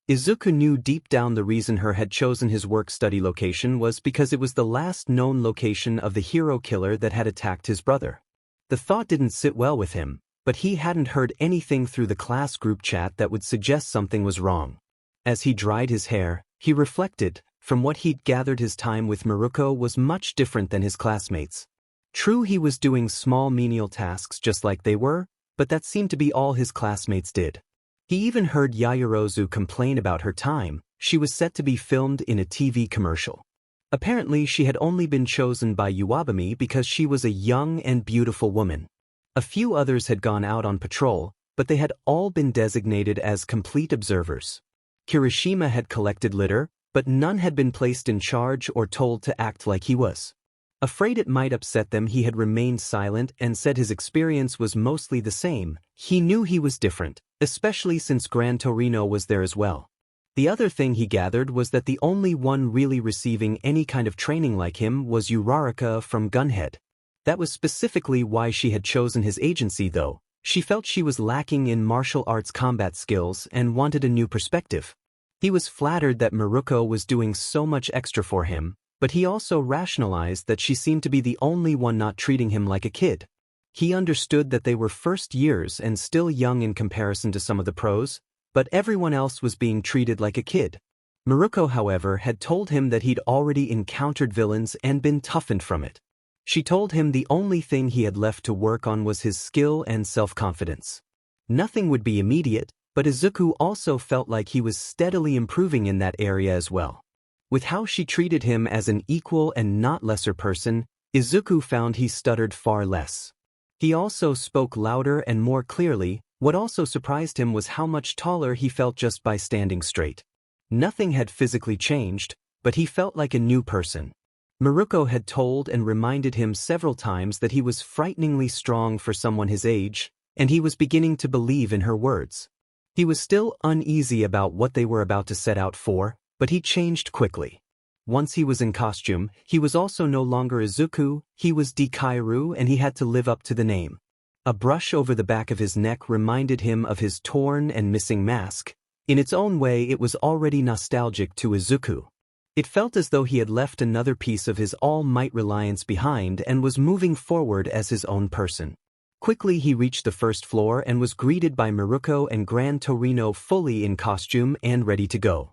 Izuku knew deep down the reason her had chosen his work-study location was because it was the last known location of the hero killer that had attacked his brother. The thought didn't sit well with him, but he hadn't heard anything through the class group chat that would suggest something was wrong. As he dried his hair, he reflected. From what he'd gathered, his time with Miruko was much different than his classmates. True, he was doing small menial tasks just like they were, but that seemed to be all his classmates did. He even heard Yaoyorozu complain about her time. She was set to be filmed in a TV commercial. Apparently she had only been chosen by Uwabami because she was a young and beautiful woman. A few others had gone out on patrol, but they had all been designated as complete observers. Kirishima had collected litter, but none had been placed in charge or told to act like he was. Afraid it might upset them, he had remained silent and said his experience was mostly the same. He knew he was different, especially since Gran Torino was there as well. The other thing he gathered was that the only one really receiving any kind of training like him was Uraraka from Gunhead. That was specifically why she had chosen his agency though. She felt she was lacking in martial arts combat skills and wanted a new perspective. He was flattered that Miruko was doing so much extra for him, but he also rationalized that she seemed to be the only one not treating him like a kid. He understood that they were first years and still young in comparison to some of the pros, but everyone else was being treated like a kid. Miruko, however, had told him that he'd already encountered villains and been toughened from it. She told him the only thing he had left to work on was his skill and self-confidence. Nothing would be immediate, but Izuku also felt like he was steadily improving in that area as well. With how she treated him as an equal and not lesser person, Izuku found he stuttered far less. He also spoke louder and more clearly. What also surprised him was how much taller he felt just by standing straight. Nothing had physically changed, but he felt like a new person. Miruko had told and reminded him several times that he was frighteningly strong for someone his age, and he was beginning to believe in her words. He was still uneasy about what they were about to set out for, but he changed quickly. Once he was in costume, he was also no longer Izuku, he was Deku, and he had to live up to the name. A brush over the back of his neck reminded him of his torn and missing mask. In its own way, it was already nostalgic to Izuku. It felt as though he had left another piece of his all-might reliance behind and was moving forward as his own person. Quickly he reached the first floor and was greeted by Miruko and Gran Torino fully in costume and ready to go.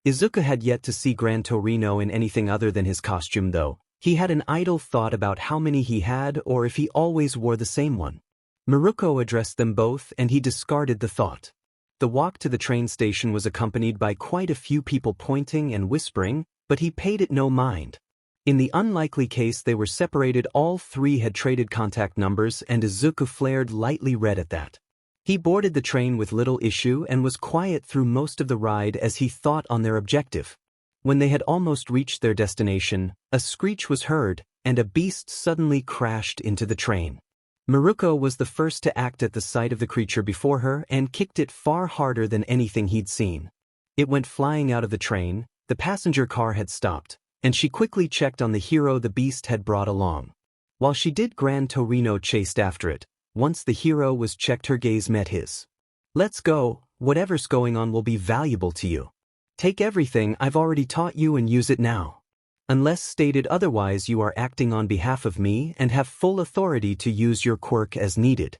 Izuku had yet to see Gran Torino in anything other than his costume though. He had an idle thought about how many he had or if he always wore the same one. Miruko addressed them both and he discarded the thought. The walk to the train station was accompanied by quite a few people pointing and whispering, but he paid it no mind. In the unlikely case they were separated, all three had traded contact numbers and Izuku flared lightly red at that. He boarded the train with little issue and was quiet through most of the ride as he thought on their objective. When they had almost reached their destination, a screech was heard, and a beast suddenly crashed into the train. Miruko was the first to act at the sight of the creature before her and kicked it far harder than anything he'd seen. It went flying out of the train, the passenger car had stopped, and she quickly checked on the hero the beast had brought along. While she did, Gran Torino chased after it. Once the hero was checked, her gaze met his. "Let's go, whatever's going on will be valuable to you. Take everything I've already taught you and use it now. Unless stated otherwise, you are acting on behalf of me and have full authority to use your quirk as needed."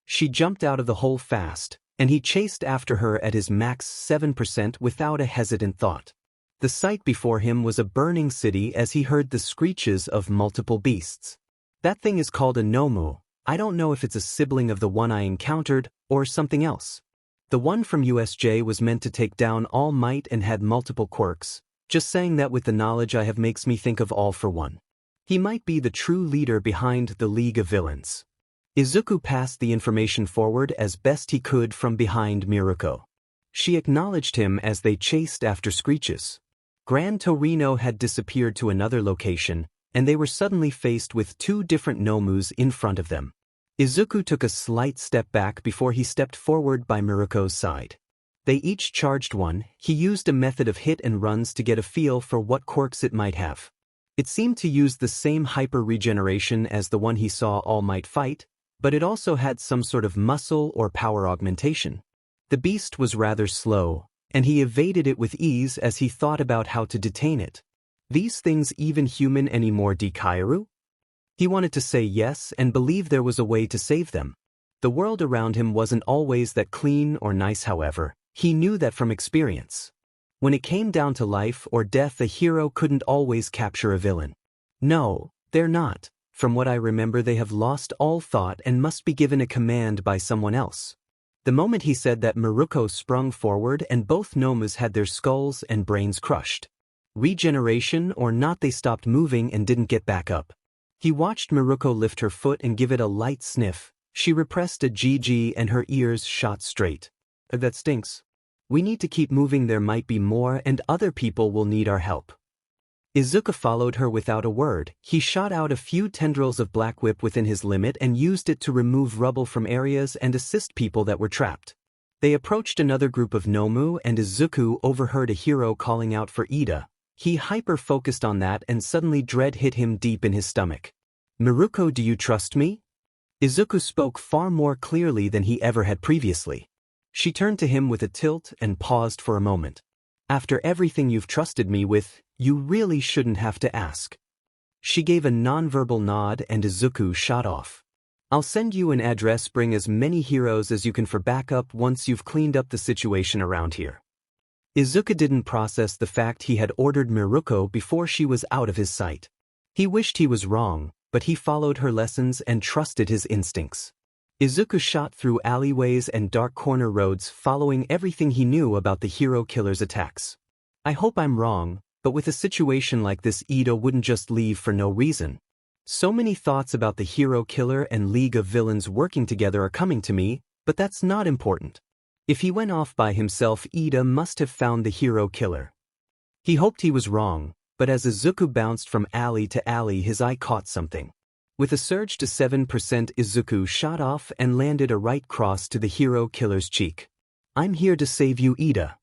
She jumped out of the hole fast, and he chased after her at his max 7% without a hesitant thought. The sight before him was a burning city as he heard the screeches of multiple beasts. "That thing is called a Nomu. I don't know if it's a sibling of the one I encountered, or something else. The one from USJ was meant to take down All Might and had multiple quirks. Just saying that with the knowledge I have makes me think of All for One. He might be the true leader behind the League of Villains." Izuku passed the information forward as best he could from behind Miruko. She acknowledged him as they chased after screeches. Gran Torino had disappeared to another location, and they were suddenly faced with two different Nomus in front of them. Izuku took a slight step back before he stepped forward by Miruko's side. They each charged one. He used a method of hit and runs to get a feel for what quirks it might have. It seemed to use the same hyper regeneration as the one he saw All Might fight, but it also had some sort of muscle or power augmentation. The beast was rather slow, and he evaded it with ease as he thought about how to detain it. These things even human anymore, Deku? He wanted to say yes and believe there was a way to save them. The world around him wasn't always that clean or nice, however. He knew that from experience. When it came down to life or death, a hero couldn't always capture a villain. No, they're not. From what I remember, they have lost all thought and must be given a command by someone else. The moment he said that, Miruko sprung forward and both Nomus had their skulls and brains crushed. Regeneration or not, they stopped moving and didn't get back up. He watched Miruko lift her foot and give it a light sniff. She repressed a GG and her ears shot straight. "That stinks. We need to keep moving, there might be more and other people will need our help." Izuku followed her without a word. He shot out a few tendrils of black whip within his limit and used it to remove rubble from areas and assist people that were trapped. They approached another group of Nomu and Izuku overheard a hero calling out for Ida. He hyper-focused on that and suddenly dread hit him deep in his stomach. "Miruko, do you trust me?" Izuku spoke far more clearly than he ever had previously. She turned to him with a tilt and paused for a moment. "After everything you've trusted me with, you really shouldn't have to ask." She gave a nonverbal nod and Izuku shot off. "I'll send you an address. Bring as many heroes as you can for backup once you've cleaned up the situation around here." Izuku didn't process the fact he had ordered Miruko before she was out of his sight. He wished he was wrong, but he followed her lessons and trusted his instincts. Izuku shot through alleyways and dark corner roads, following everything he knew about the hero killer's attacks. "I hope I'm wrong, But with a situation like this, Ida wouldn't just leave for no reason. So many thoughts about the hero killer and League of Villains working together are coming to me, but that's not important. If he went off by himself, Ida must have found the hero killer. He hoped he was wrong, but as Izuku bounced from alley to alley, his eye caught something. With a surge to 7%, Izuku shot off and landed a right cross to the hero killer's cheek. "I'm here to save you, Ida."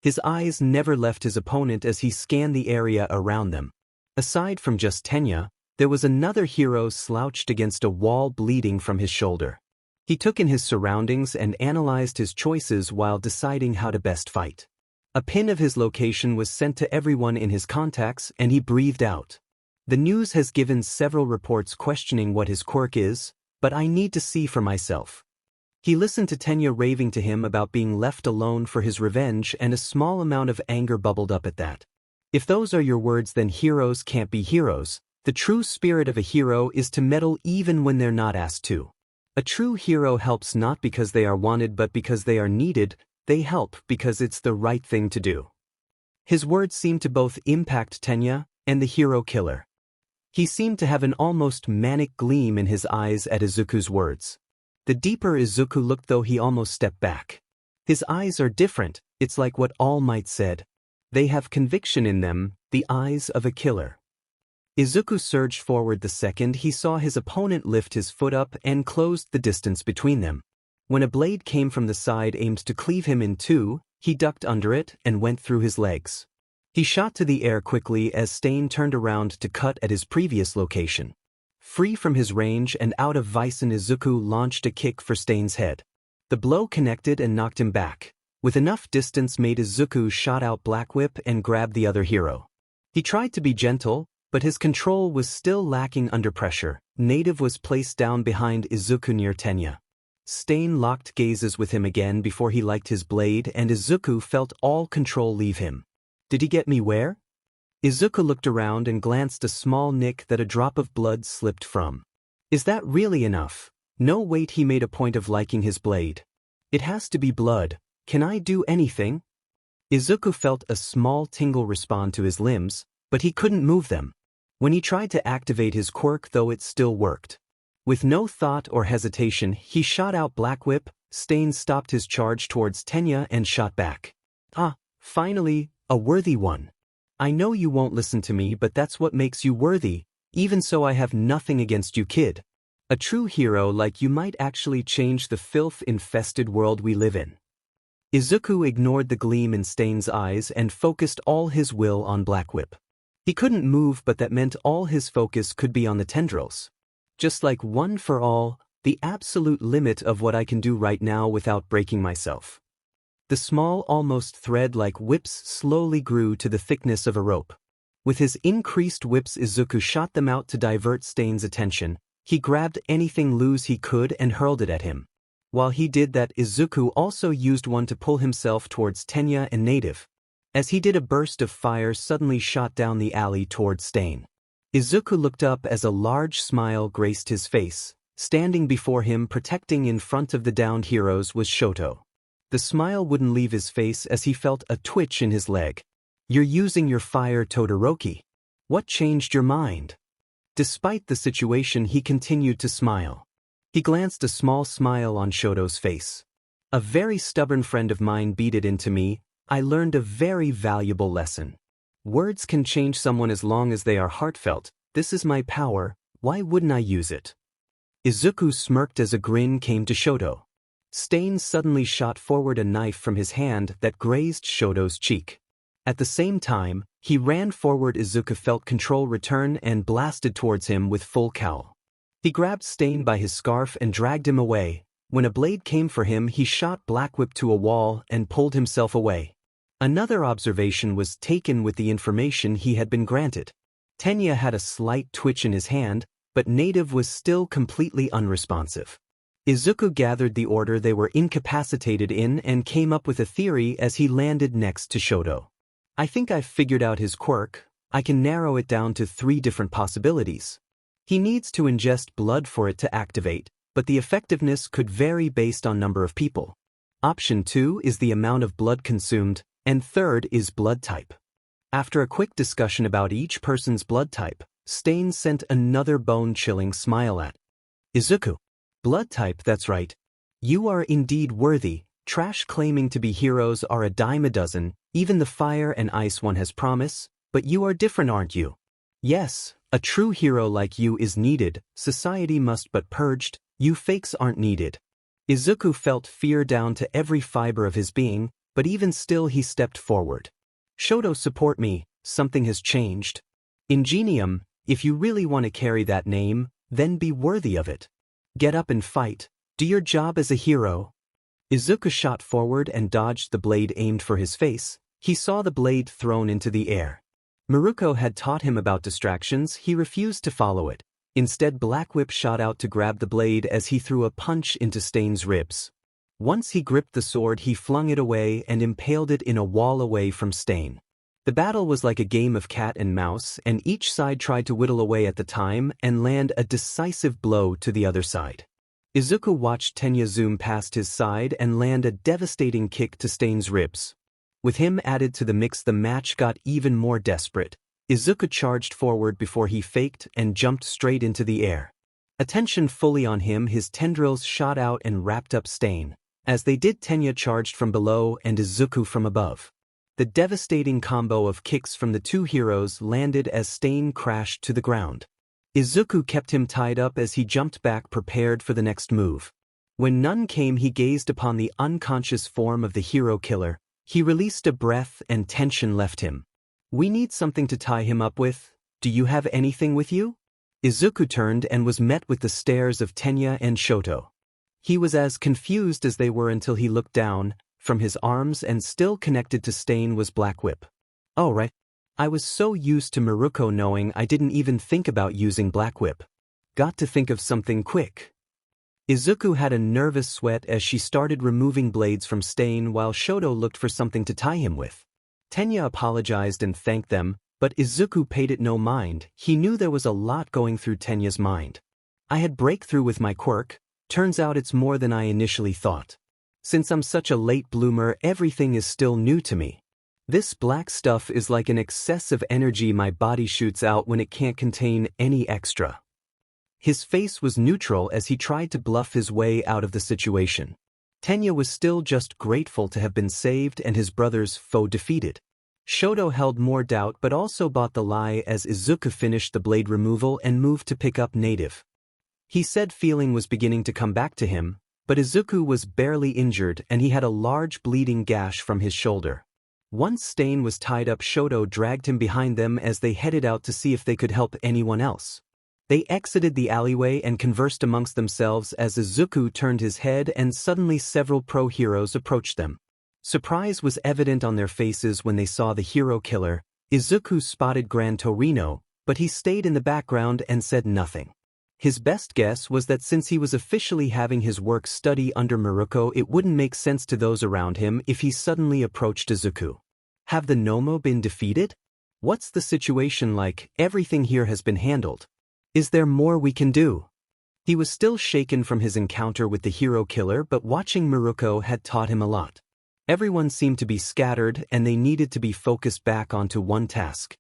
His eyes never left his opponent as he scanned the area around them. Aside from just Tenya, there was another hero slouched against a wall, bleeding from his shoulder. He took in his surroundings and analyzed his choices while deciding how to best fight. A pin of his location was sent to everyone in his contacts, and he breathed out. "The news has given several reports questioning what his quirk is, but I need to see for myself." He listened to Tenya raving to him about being left alone for his revenge, and a small amount of anger bubbled up at that. If those are your words, then heroes can't be heroes. The true spirit of a hero is to meddle even when they're not asked to. A true hero helps not because they are wanted but because they are needed. They help because it's the right thing to do. His words seemed to both impact Tenya and the hero killer. He seemed to have an almost manic gleam in his eyes at Izuku's words. The deeper Izuku looked, though, he almost stepped back. His eyes are different, it's like what All Might said. They have conviction in them, the eyes of a killer. Izuku surged forward the second he saw his opponent lift his foot up and closed the distance between them. When a blade came from the side aimed to cleave him in two, he ducked under it and went through his legs. He shot to the air quickly as Stain turned around to cut at his previous location. Free from his range and out of Vysen, Izuku launched a kick for Stain's head. The blow connected and knocked him back. With enough distance made, Izuku shot out Black Whip and grabbed the other hero. He tried to be gentle, but his control was still lacking under pressure. Native was placed down behind Izuku near Tenya. Stain locked gazes with him again before he liked his blade, and Izuku felt all control leave him. "Did he get me where?" Izuku looked around and glanced a small nick that a drop of blood slipped from. "Is that really enough?" "No, wait," he made a point of liking his blade. "It has to be blood. Can I do anything?" Izuku felt a small tingle respond to his limbs, but he couldn't move them. When he tried to activate his quirk, though, it still worked. With no thought or hesitation, he shot out Black Whip. Stain stopped his charge towards Tenya and shot back. "Ah, finally, a worthy one. I know you won't listen to me, but that's what makes you worthy. Even so, I have nothing against you, kid. A true hero like you might actually change the filth-infested world we live in." Izuku ignored the gleam in Stain's eyes and focused all his will on Black Whip. He couldn't move, but that meant all his focus could be on the tendrils. Just like one for all, the absolute limit of what I can do right now without breaking myself. The small, almost thread-like whips slowly grew to the thickness of a rope. With his increased whips, Izuku shot them out to divert Stain's attention. He grabbed anything loose he could and hurled it at him. While he did that, Izuku also used one to pull himself towards Tenya and Native. As he did, a burst of fire suddenly shot down the alley towards Stain. Izuku looked up as a large smile graced his face. Standing before him, protecting in front of the downed heroes, was Shoto. The smile wouldn't leave his face as he felt a twitch in his leg. "You're using your fire, Todoroki. What changed your mind?" Despite the situation, he continued to smile. He glanced a small smile on Shoto's face. "A very stubborn friend of mine beat it into me. I learned a very valuable lesson. Words can change someone as long as they are heartfelt. This is my power. Why wouldn't I use it?" Izuku smirked as a grin came to Shoto. Stain suddenly shot forward a knife from his hand that grazed Shoto's cheek. At the same time, he ran forward. Izuku felt control return and blasted towards him with full cowl. He grabbed Stain by his scarf and dragged him away. When a blade came for him, he shot Black Whip to a wall and pulled himself away. Another observation was taken with the information he had been granted. Tenya had a slight twitch in his hand, but Native was still completely unresponsive. Izuku gathered the order they were incapacitated in and came up with a theory as he landed next to Shoto. "I think I've figured out his quirk. I can narrow it down to 3 different possibilities. He needs to ingest blood for it to activate, but the effectiveness could vary based on number of people. Option 2 is the amount of blood consumed, and third is blood type. After a quick discussion about each person's blood type, Stain sent another bone-chilling smile at Izuku. Blood type, that's right. You are indeed worthy. Trash claiming to be heroes are a dime a dozen, even the fire and ice one has promise, but you are different, aren't you? Yes, a true hero like you is needed, society must but purged, you fakes aren't needed. Izuku felt fear down to every fiber of his being, but even still he stepped forward. Shoto, support me, something has changed. Ingenium, if you really want to carry that name, then be worthy of it. Get up and fight, do your job as a hero. Izuku shot forward and dodged the blade aimed for his face. He saw the blade thrown into the air. Miruko had taught him about distractions, he refused to follow it. Instead, Black Whip shot out to grab the blade as he threw a punch into Stain's ribs. Once he gripped the sword, he flung it away and impaled it in a wall away from Stain. The battle was like a game of cat and mouse, and each side tried to whittle away at the time and land a decisive blow to the other side. Izuku watched Tenya zoom past his side and land a devastating kick to Stain's ribs. With him added to the mix, the match got even more desperate. Izuku charged forward before he faked and jumped straight into the air. Attention fully on him, his tendrils shot out and wrapped up Stain. As they did, Tenya charged from below and Izuku from above. The devastating combo of kicks from the two heroes landed as Stain crashed to the ground. Izuku kept him tied up as he jumped back, prepared for the next move. When none came, he gazed upon the unconscious form of the hero killer. He released a breath and tension left him. We need something to tie him up with. Do you have anything with you? Izuku turned and was met with the stares of Tenya and Shoto. He was as confused as they were until he looked down. From his arms and still connected to Stain was Black Whip. Oh right. I was so used to Miruko knowing I didn't even think about using Black Whip. Got to think of something quick. Izuku had a nervous sweat as she started removing blades from Stain while Shoto looked for something to tie him with. Tenya apologized and thanked them, but Izuku paid it no mind. He knew there was a lot going through Tenya's mind. I had breakthrough with my quirk. Turns out it's more than I initially thought. Since I'm such a late bloomer, everything is still new to me. This black stuff is like an excess of energy my body shoots out when it can't contain any extra. His face was neutral as he tried to bluff his way out of the situation. Tenya was still just grateful to have been saved and his brother's foe defeated. Shoto held more doubt but also bought the lie as Izuku finished the blade removal and moved to pick up Native. He said feeling was beginning to come back to him, but Izuku was barely injured and he had a large bleeding gash from his shoulder. Once Stain was tied up, Shoto dragged him behind them as they headed out to see if they could help anyone else. They exited the alleyway and conversed amongst themselves as Izuku turned his head and suddenly several pro-heroes approached them. Surprise was evident on their faces when they saw the hero killer. Izuku spotted Gran Torino, but he stayed in the background and said nothing. His best guess was that since he was officially having his work study under Miruko, it wouldn't make sense to those around him if he suddenly approached Izuku. Have the Nomo been defeated? What's the situation like? Everything here has been handled. Is there more we can do? He was still shaken from his encounter with the hero killer, but watching Miruko had taught him a lot. Everyone seemed to be scattered and they needed to be focused back onto one task.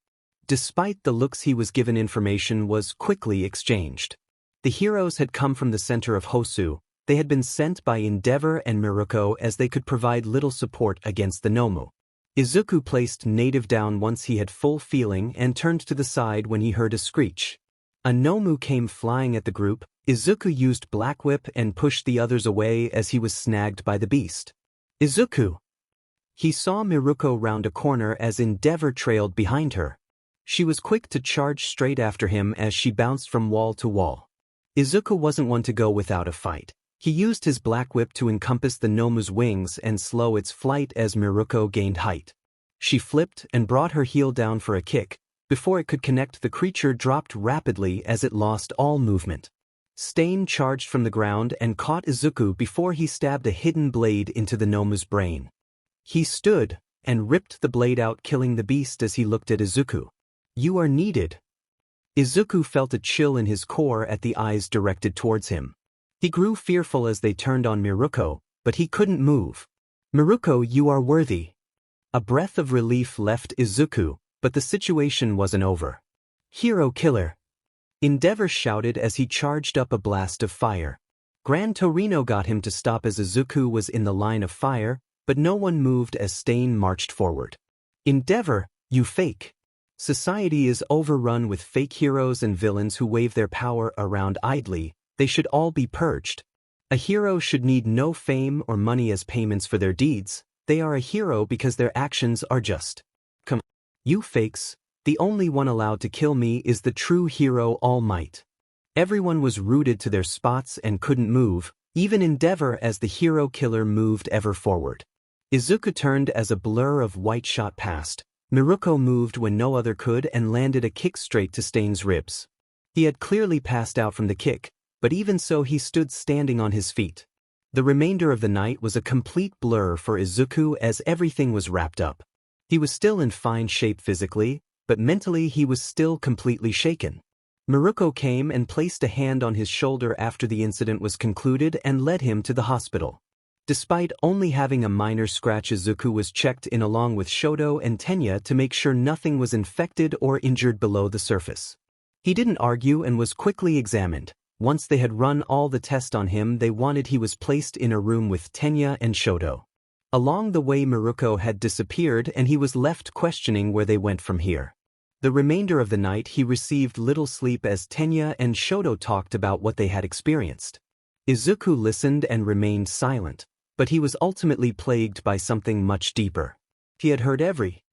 Despite the looks he was given, information was quickly exchanged. The heroes had come from the center of Hosu. They had been sent by Endeavor and Miruko as they could provide little support against the Nomu. Izuku placed Native down once he had full feeling and turned to the side when he heard a screech. A Nomu came flying at the group. Izuku used Black Whip and pushed the others away as he was snagged by the beast. Izuku! He saw Miruko round a corner as Endeavor trailed behind her. She was quick to charge straight after him as she bounced from wall to wall. Izuku wasn't one to go without a fight. He used his Black Whip to encompass the Nomu's wings and slow its flight as Miruko gained height. She flipped and brought her heel down for a kick. Before it could connect, the creature dropped rapidly as it lost all movement. Stain charged from the ground and caught Izuku before he stabbed a hidden blade into the Nomu's brain. He stood and ripped the blade out, killing the beast as he looked at Izuku. You are needed. Izuku felt a chill in his core at the eyes directed towards him. He grew fearful as they turned on Miruko, but he couldn't move. Miruko, you are worthy. A breath of relief left Izuku. But the situation wasn't over. Hero killer! Endeavor shouted as he charged up a blast of fire. Gran Torino got him to stop as Izuku was in the line of fire, but no one moved as Stain marched forward. Endeavor, you fake! Society is overrun with fake heroes and villains who wave their power around idly. They should all be purged. A hero should need no fame or money as payments for their deeds. They are a hero because their actions are just. Come on, you fakes. The only one allowed to kill me is the true hero, All Might. Everyone was rooted to their spots and couldn't move, even Endeavor as the hero killer moved ever forward. Izuku turned as a blur of white shot past. Miruko moved when no other could and landed a kick straight to Stain's ribs. He had clearly passed out from the kick, but even so he stood standing on his feet. The remainder of the night was a complete blur for Izuku as everything was wrapped up. He was still in fine shape physically, but mentally he was still completely shaken. Miruko came and placed a hand on his shoulder after the incident was concluded and led him to the hospital. Despite only having a minor scratch, Izuku was checked in along with Shoto and Tenya to make sure nothing was infected or injured below the surface. He didn't argue and was quickly examined. Once they had run all the tests on him, they wanted he was placed in a room with Tenya and Shoto. Along the way, Miruko had disappeared and he was left questioning where they went from here. The remainder of the night he received little sleep as Tenya and Shoto talked about what they had experienced. Izuku listened and remained silent, but he was ultimately plagued by something much deeper. He had heard every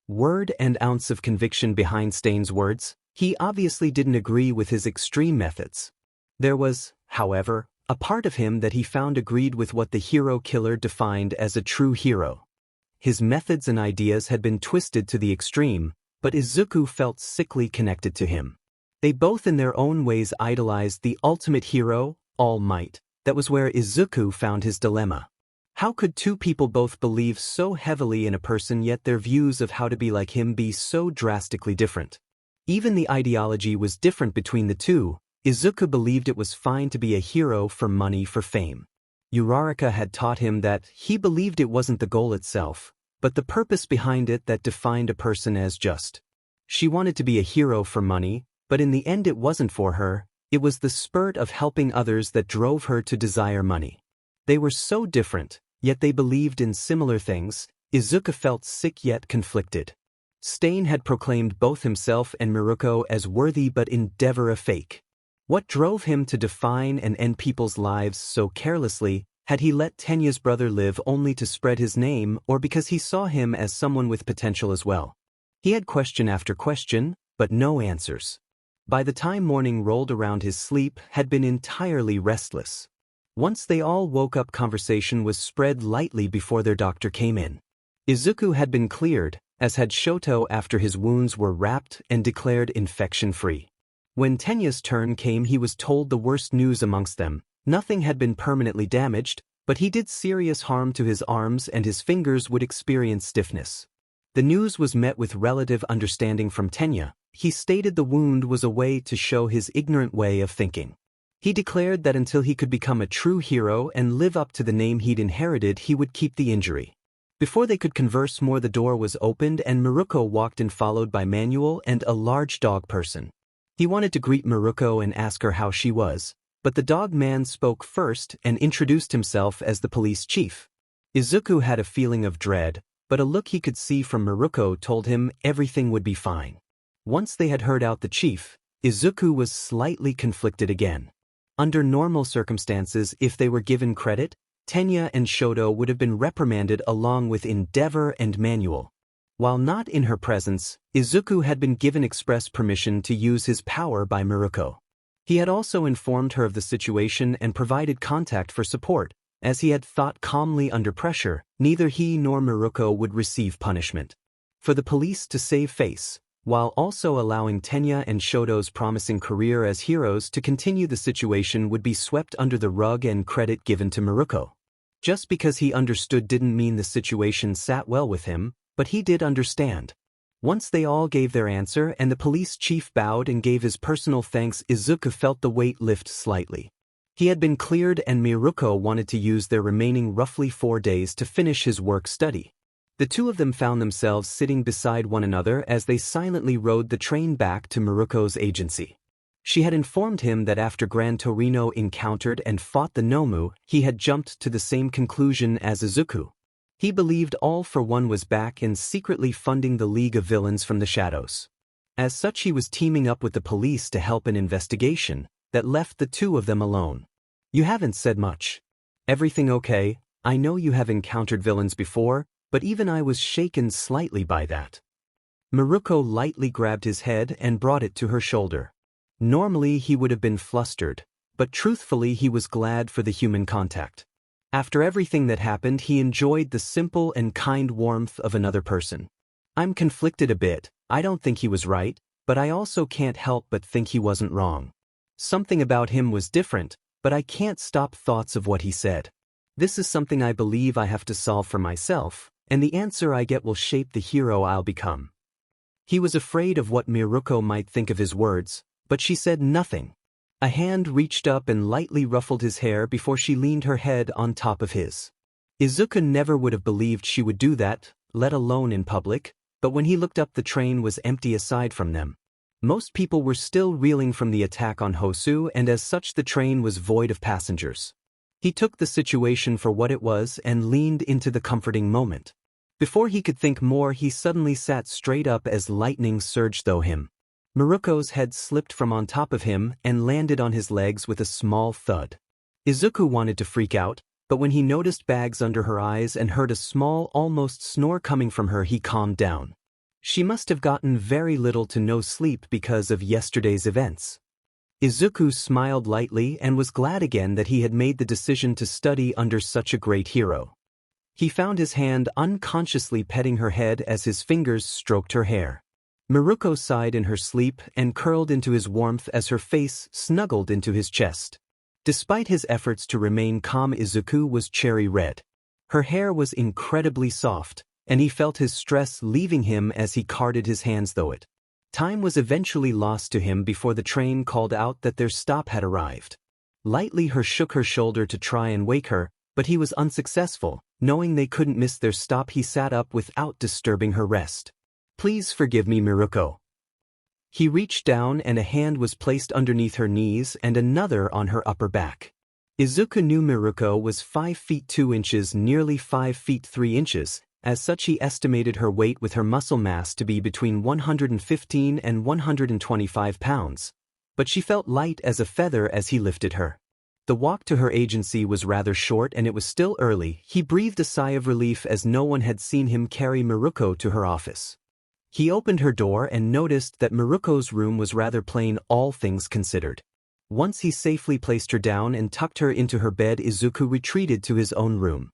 word and ounce of conviction behind Stain's words. He obviously didn't agree with his extreme methods. There was, however, a part of him that he found agreed with what the hero killer defined as a true hero. His methods and ideas had been twisted to the extreme, but Izuku felt sickly connected to him. They both in their own ways idolized the ultimate hero, All Might. That was where Izuku found his dilemma. How could two people both believe so heavily in a person yet their views of how to be like him be so drastically different? Even the ideology was different between the two. Izuku believed it was fine to be a hero for money, for fame. Uraraka had taught him that he believed it wasn't the goal itself, but the purpose behind it that defined a person as just. She wanted to be a hero for money, but in the end it wasn't for her. It was the spurt of helping others that drove her to desire money. They were so different, yet they believed in similar things. Izuku felt sick yet conflicted. Stain had proclaimed both himself and Miruko as worthy but Endeavor a fake. What drove him to define and end people's lives so carelessly? Had he let Tenya's brother live only to spread his name, or because he saw him as someone with potential as well? He had question after question, but no answers. By the time morning rolled around, his sleep had been entirely restless. Once they all woke up, conversation was spread lightly before their doctor came in. Izuku had been cleared, as had Shoto after his wounds were wrapped and declared infection-free. When Tenya's turn came, he was told the worst news amongst them. Nothing had been permanently damaged, but he did serious harm to his arms and his fingers would experience stiffness. The news was met with relative understanding from Tenya. He stated the wound was a way to show his ignorant way of thinking. He declared that until he could become a true hero and live up to the name he'd inherited, he would keep the injury. Before they could converse more, the door was opened and Miruko walked in, followed by Manuel and a large dog person. He wanted to greet Miruko and ask her how she was, but the dog man spoke first and introduced himself as the police chief. Izuku had a feeling of dread, but a look he could see from Miruko told him everything would be fine. Once they had heard out the chief, Izuku was slightly conflicted again. Under normal circumstances, if they were given credit, Tenya and Shoto would have been reprimanded along with Endeavor and Manuel. While not in her presence, Izuku had been given express permission to use his power by Miruko. He had also informed her of the situation and provided contact for support, as he had thought calmly under pressure, neither he nor Miruko would receive punishment. For the police to save face, while also allowing Tenya and Shoto's promising career as heroes to continue, the situation would be swept under the rug and credit given to Miruko. Just because he understood didn't mean the situation sat well with him, but he did understand. Once they all gave their answer and the police chief bowed and gave his personal thanks, Izuku felt the weight lift slightly. He had been cleared and Miruko wanted to use their remaining roughly 4 days to finish his work study. The two of them found themselves sitting beside one another as they silently rode the train back to Miruko's agency. She had informed him that after Gran Torino encountered and fought the Nomu, he had jumped to the same conclusion as Izuku. He believed All for One was back and secretly funding the League of Villains from the shadows. As such, he was teaming up with the police to help an investigation that left the two of them alone. "You haven't said much. Everything okay? I know you have encountered villains before, but even I was shaken slightly by that." Miruko lightly grabbed his head and brought it to her shoulder. Normally he would have been flustered, but truthfully he was glad for the human contact. After everything that happened, he enjoyed the simple and kind warmth of another person. "I'm conflicted a bit. I don't think he was right, but I also can't help but think he wasn't wrong. Something about him was different, but I can't stop thoughts of what he said. This is something I believe I have to solve for myself, and the answer I get will shape the hero I'll become." He was afraid of what Miruko might think of his words, but she said nothing. A hand reached up and lightly ruffled his hair before she leaned her head on top of his. Izuku never would have believed she would do that, let alone in public, but when he looked up, the train was empty aside from them. Most people were still reeling from the attack on Hosu, and as such the train was void of passengers. He took the situation for what it was and leaned into the comforting moment. Before he could think more, he suddenly sat straight up as lightning surged through him. Miruko's head slipped from on top of him and landed on his legs with a small thud. Izuku wanted to freak out, but when he noticed bags under her eyes and heard a small, almost snore coming from her, he calmed down. She must have gotten very little to no sleep because of yesterday's events. Izuku smiled lightly and was glad again that he had made the decision to study under such a great hero. He found his hand unconsciously petting her head as his fingers stroked her hair. Miruko sighed in her sleep and curled into his warmth as her face snuggled into his chest. Despite his efforts to remain calm, Izuku was cherry red. Her hair was incredibly soft, and he felt his stress leaving him as he carded his hands through it. Time was eventually lost to him before the train called out that their stop had arrived. Lightly he shook her shoulder to try and wake her, but he was unsuccessful. Knowing they couldn't miss their stop, he sat up without disturbing her rest. "Please forgive me, Miruko." He reached down and a hand was placed underneath her knees and another on her upper back. Izuku knew Miruko was 5 feet 2 inches, nearly 5 feet 3 inches. As such, he estimated her weight with her muscle mass to be between 115 and 125 pounds. But she felt light as a feather as he lifted her. The walk to her agency was rather short and it was still early. He breathed a sigh of relief as no one had seen him carry Miruko to her office. He opened her door and noticed that Miruko's room was rather plain, all things considered. Once he safely placed her down and tucked her into her bed, Izuku retreated to his own room.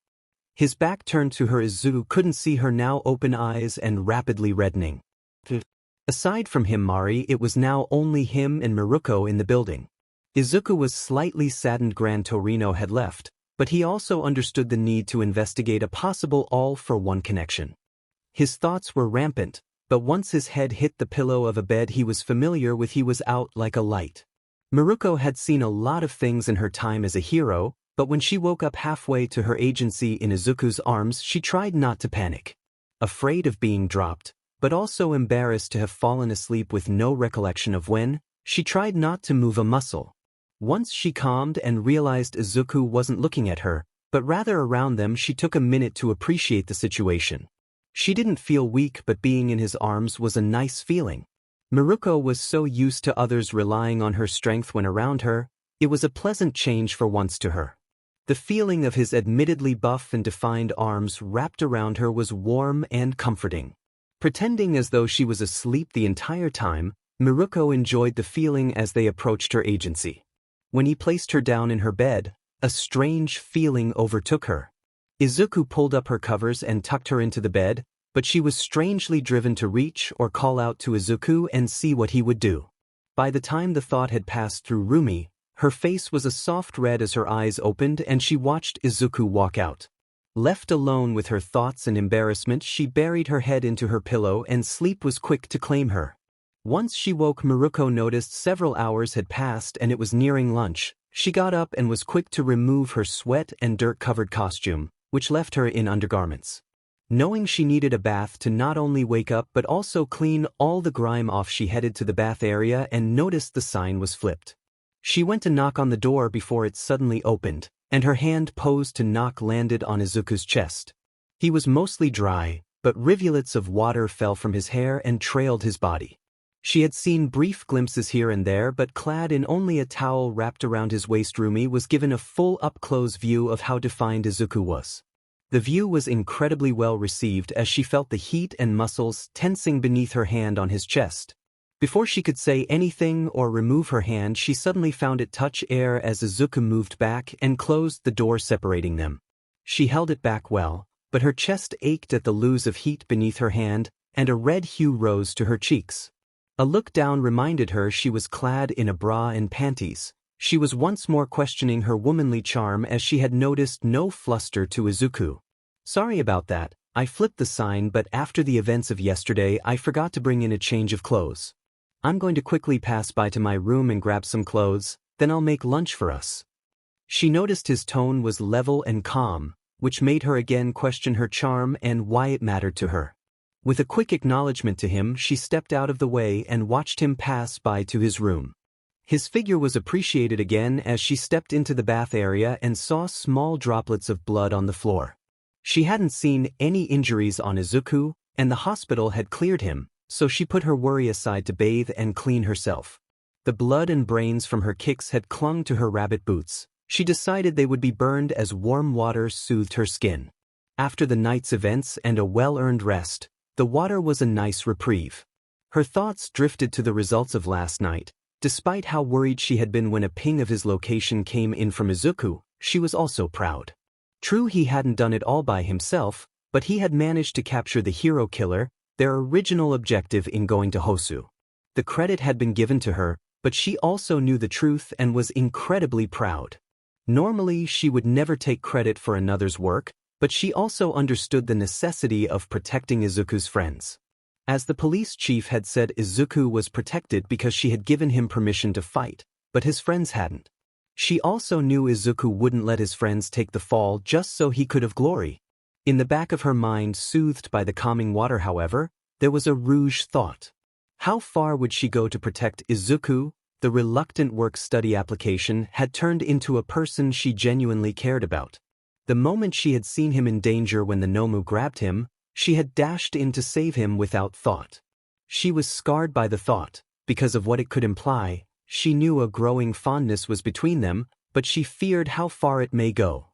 His back turned to her. Izuku couldn't see her now open eyes and rapidly reddening. Aside from him, Mari, it was now only him and Miruko in the building. Izuku was slightly saddened Gran Torino had left, but he also understood the need to investigate a possible all-for-one connection. His thoughts were rampant, but once his head hit the pillow of a bed he was familiar with, he was out like a light. Miruko had seen a lot of things in her time as a hero, but when she woke up halfway to her agency in Izuku's arms, she tried not to panic. Afraid of being dropped, but also embarrassed to have fallen asleep with no recollection of when, she tried not to move a muscle. Once she calmed and realized Izuku wasn't looking at her, but rather around them, she took a minute to appreciate the situation. She didn't feel weak, but being in his arms was a nice feeling. Miruko was so used to others relying on her strength when around her, it was a pleasant change for once to her. The feeling of his admittedly buff and defined arms wrapped around her was warm and comforting. Pretending as though she was asleep the entire time, Miruko enjoyed the feeling as they approached her agency. When he placed her down in her bed, a strange feeling overtook her. Izuku pulled up her covers and tucked her into the bed, but she was strangely driven to reach or call out to Izuku and see what he would do. By the time the thought had passed through Rumi, her face was a soft red as her eyes opened and she watched Izuku walk out. Left alone with her thoughts and embarrassment, she buried her head into her pillow and sleep was quick to claim her. Once she woke, Miruko noticed several hours had passed and it was nearing lunch. She got up and was quick to remove her sweat and dirt-covered costume, which left her in undergarments. Knowing she needed a bath to not only wake up but also clean all the grime off, she headed to the bath area and noticed the sign was flipped. She went to knock on the door before it suddenly opened, and her hand posed to knock landed on Izuku's chest. He was mostly dry, but rivulets of water fell from his hair and trailed his body. She had seen brief glimpses here and there, but clad in only a towel wrapped around his waist, Rumi was given a full up-close view of how defined Izuku was. The view was incredibly well received as she felt the heat and muscles tensing beneath her hand on his chest. Before she could say anything or remove her hand, she suddenly found it touch air as Izuku moved back and closed the door separating them. She held it back well, but her chest ached at the ooze of heat beneath her hand, and a red hue rose to her cheeks. A look down reminded her she was clad in a bra and panties. She was once more questioning her womanly charm as she had noticed no fluster to Izuku. "Sorry about that, I flipped the sign, but after the events of yesterday I forgot to bring in a change of clothes. I'm going to quickly pass by to my room and grab some clothes, then I'll make lunch for us." She noticed his tone was level and calm, which made her again question her charm and why it mattered to her. With a quick acknowledgement to him, she stepped out of the way and watched him pass by to his room. His figure was appreciated again as she stepped into the bath area and saw small droplets of blood on the floor. She hadn't seen any injuries on Izuku, and the hospital had cleared him, so she put her worry aside to bathe and clean herself. The blood and brains from her kicks had clung to her rabbit boots. She decided they would be burned as warm water soothed her skin. After the night's events and a well-earned rest, the water was a nice reprieve. Her thoughts drifted to the results of last night. Despite how worried she had been when a ping of his location came in from Izuku, she was also proud. True, he hadn't done it all by himself, but he had managed to capture the hero killer, their original objective in going to Hosu. The credit had been given to her, but she also knew the truth and was incredibly proud. Normally, she would never take credit for another's work, but she also understood the necessity of protecting Izuku's friends. As the police chief had said, Izuku was protected because she had given him permission to fight, but his friends hadn't. She also knew Izuku wouldn't let his friends take the fall just so he could have glory. In the back of her mind, soothed by the calming water, however, there was a rouge thought. How far would she go to protect Izuku? The reluctant work-study application had turned into a person she genuinely cared about. The moment she had seen him in danger when the Nomu grabbed him, she had dashed in to save him without thought. She was scarred by the thought, because of what it could imply. She knew a growing fondness was between them, but she feared how far it may go.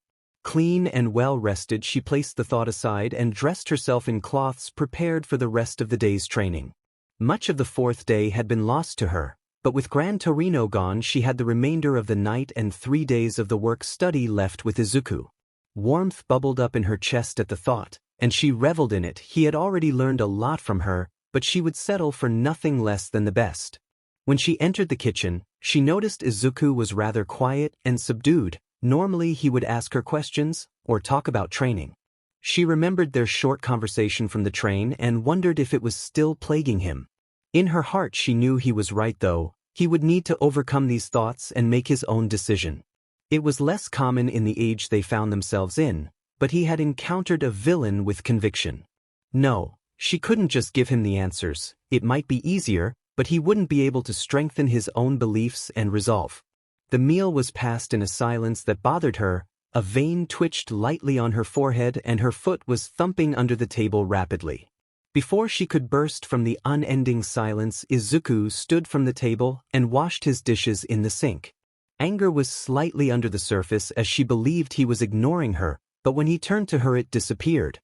Clean and well-rested, she placed the thought aside and dressed herself in cloths prepared for the rest of the day's training. Much of the fourth day had been lost to her, but with Gran Torino gone, she had the remainder of the night and 3 days of the work-study left with Izuku. Warmth bubbled up in her chest at the thought, and she reveled in it. He had already learned a lot from her, but she would settle for nothing less than the best. When she entered the kitchen, she noticed Izuku was rather quiet and subdued. Normally he would ask her questions, or talk about training. She remembered their short conversation from the train and wondered if it was still plaguing him. In her heart she knew he was right though. He would need to overcome these thoughts and make his own decision. It was less common in the age they found themselves in, but he had encountered a villain with conviction. No, she couldn't just give him the answers. It might be easier, but he wouldn't be able to strengthen his own beliefs and resolve. The meal was passed in a silence that bothered her. A vein twitched lightly on her forehead and her foot was thumping under the table rapidly. Before she could burst from the unending silence, Izuku stood from the table and washed his dishes in the sink. Anger was slightly under the surface as she believed he was ignoring her, but when he turned to her it disappeared.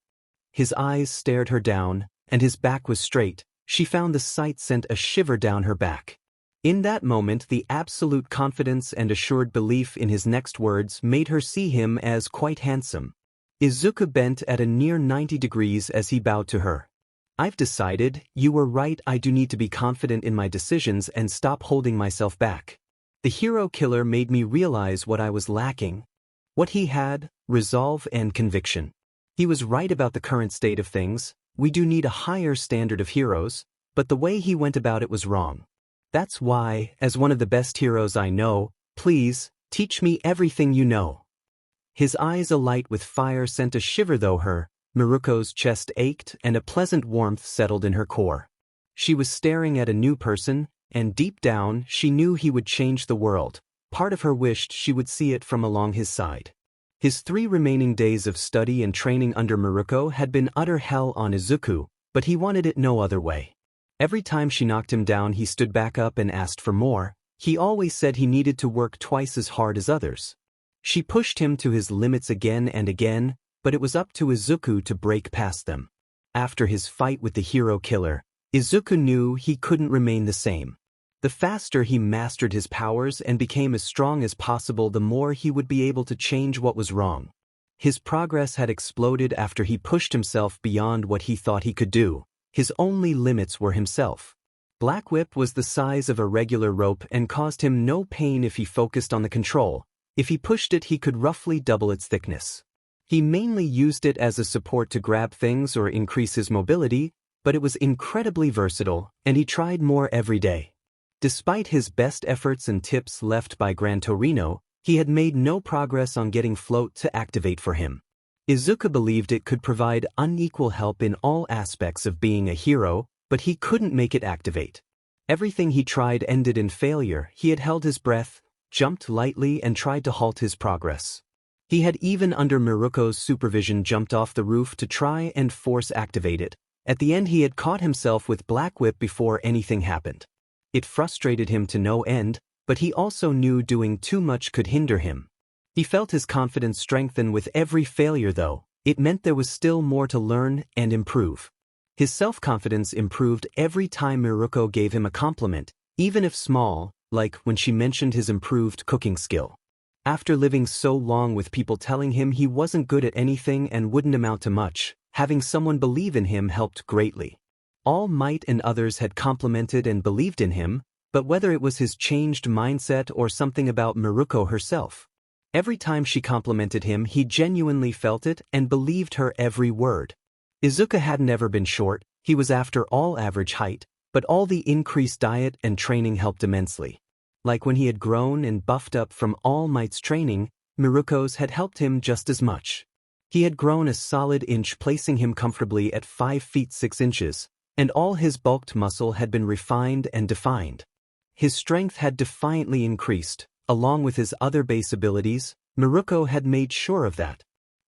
His eyes stared her down, and his back was straight. She found the sight sent a shiver down her back. In that moment, the absolute confidence and assured belief in his next words made her see him as quite handsome. Izuku bent at a near 90 degrees as he bowed to her. "I've decided, you were right, I do need to be confident in my decisions and stop holding myself back. The hero killer made me realize what I was lacking. What he had, resolve and conviction. He was right about the current state of things. We do need a higher standard of heroes, but the way he went about it was wrong. That's why, as one of the best heroes I know, please, teach me everything you know." His eyes alight with fire sent a shiver through her. Miruko's chest ached and a pleasant warmth settled in her core. She was staring at a new person, and deep down she knew he would change the world. Part of her wished she would see it from along his side. His 3 remaining days of study and training under Miruko had been utter hell on Izuku, but he wanted it no other way. Every time she knocked him down he stood back up and asked for more. He always said he needed to work twice as hard as others. She pushed him to his limits again and again, but it was up to Izuku to break past them. After his fight with the hero killer, Izuku knew he couldn't remain the same. The faster he mastered his powers and became as strong as possible, the more he would be able to change what was wrong. His progress had exploded after he pushed himself beyond what he thought he could do. His only limits were himself. Black Whip was the size of a regular rope and caused him no pain if he focused on the control. If he pushed it, he could roughly double its thickness. He mainly used it as a support to grab things or increase his mobility, but it was incredibly versatile, and he tried more every day. Despite his best efforts and tips left by Gran Torino, he had made no progress on getting Float to activate for him. Izuku believed it could provide unequal help in all aspects of being a hero, but he couldn't make it activate. Everything he tried ended in failure. He had held his breath, jumped lightly, and tried to halt his progress. He had even under Miruko's supervision jumped off the roof to try and force activate it. At the end he had caught himself with Black Whip before anything happened. It frustrated him to no end, but he also knew doing too much could hinder him. He felt his confidence strengthen with every failure though. It meant there was still more to learn and improve. His self-confidence improved every time Miruko gave him a compliment, even if small, like when she mentioned his improved cooking skill. After living so long with people telling him he wasn't good at anything and wouldn't amount to much, having someone believe in him helped greatly. All Might and others had complimented and believed in him, but whether it was his changed mindset or something about Miruko herself. Every time she complimented him he genuinely felt it and believed her every word. Izuku hadn't ever been short, he was after all average height, but all the increased diet and training helped immensely. Like when he had grown and buffed up from All Might's training, Miruko's had helped him just as much. He had grown a solid inch, placing him comfortably at 5 feet 6 inches, and all his bulked muscle had been refined and defined. His strength had defiantly increased, along with his other base abilities. Miruko had made sure of that.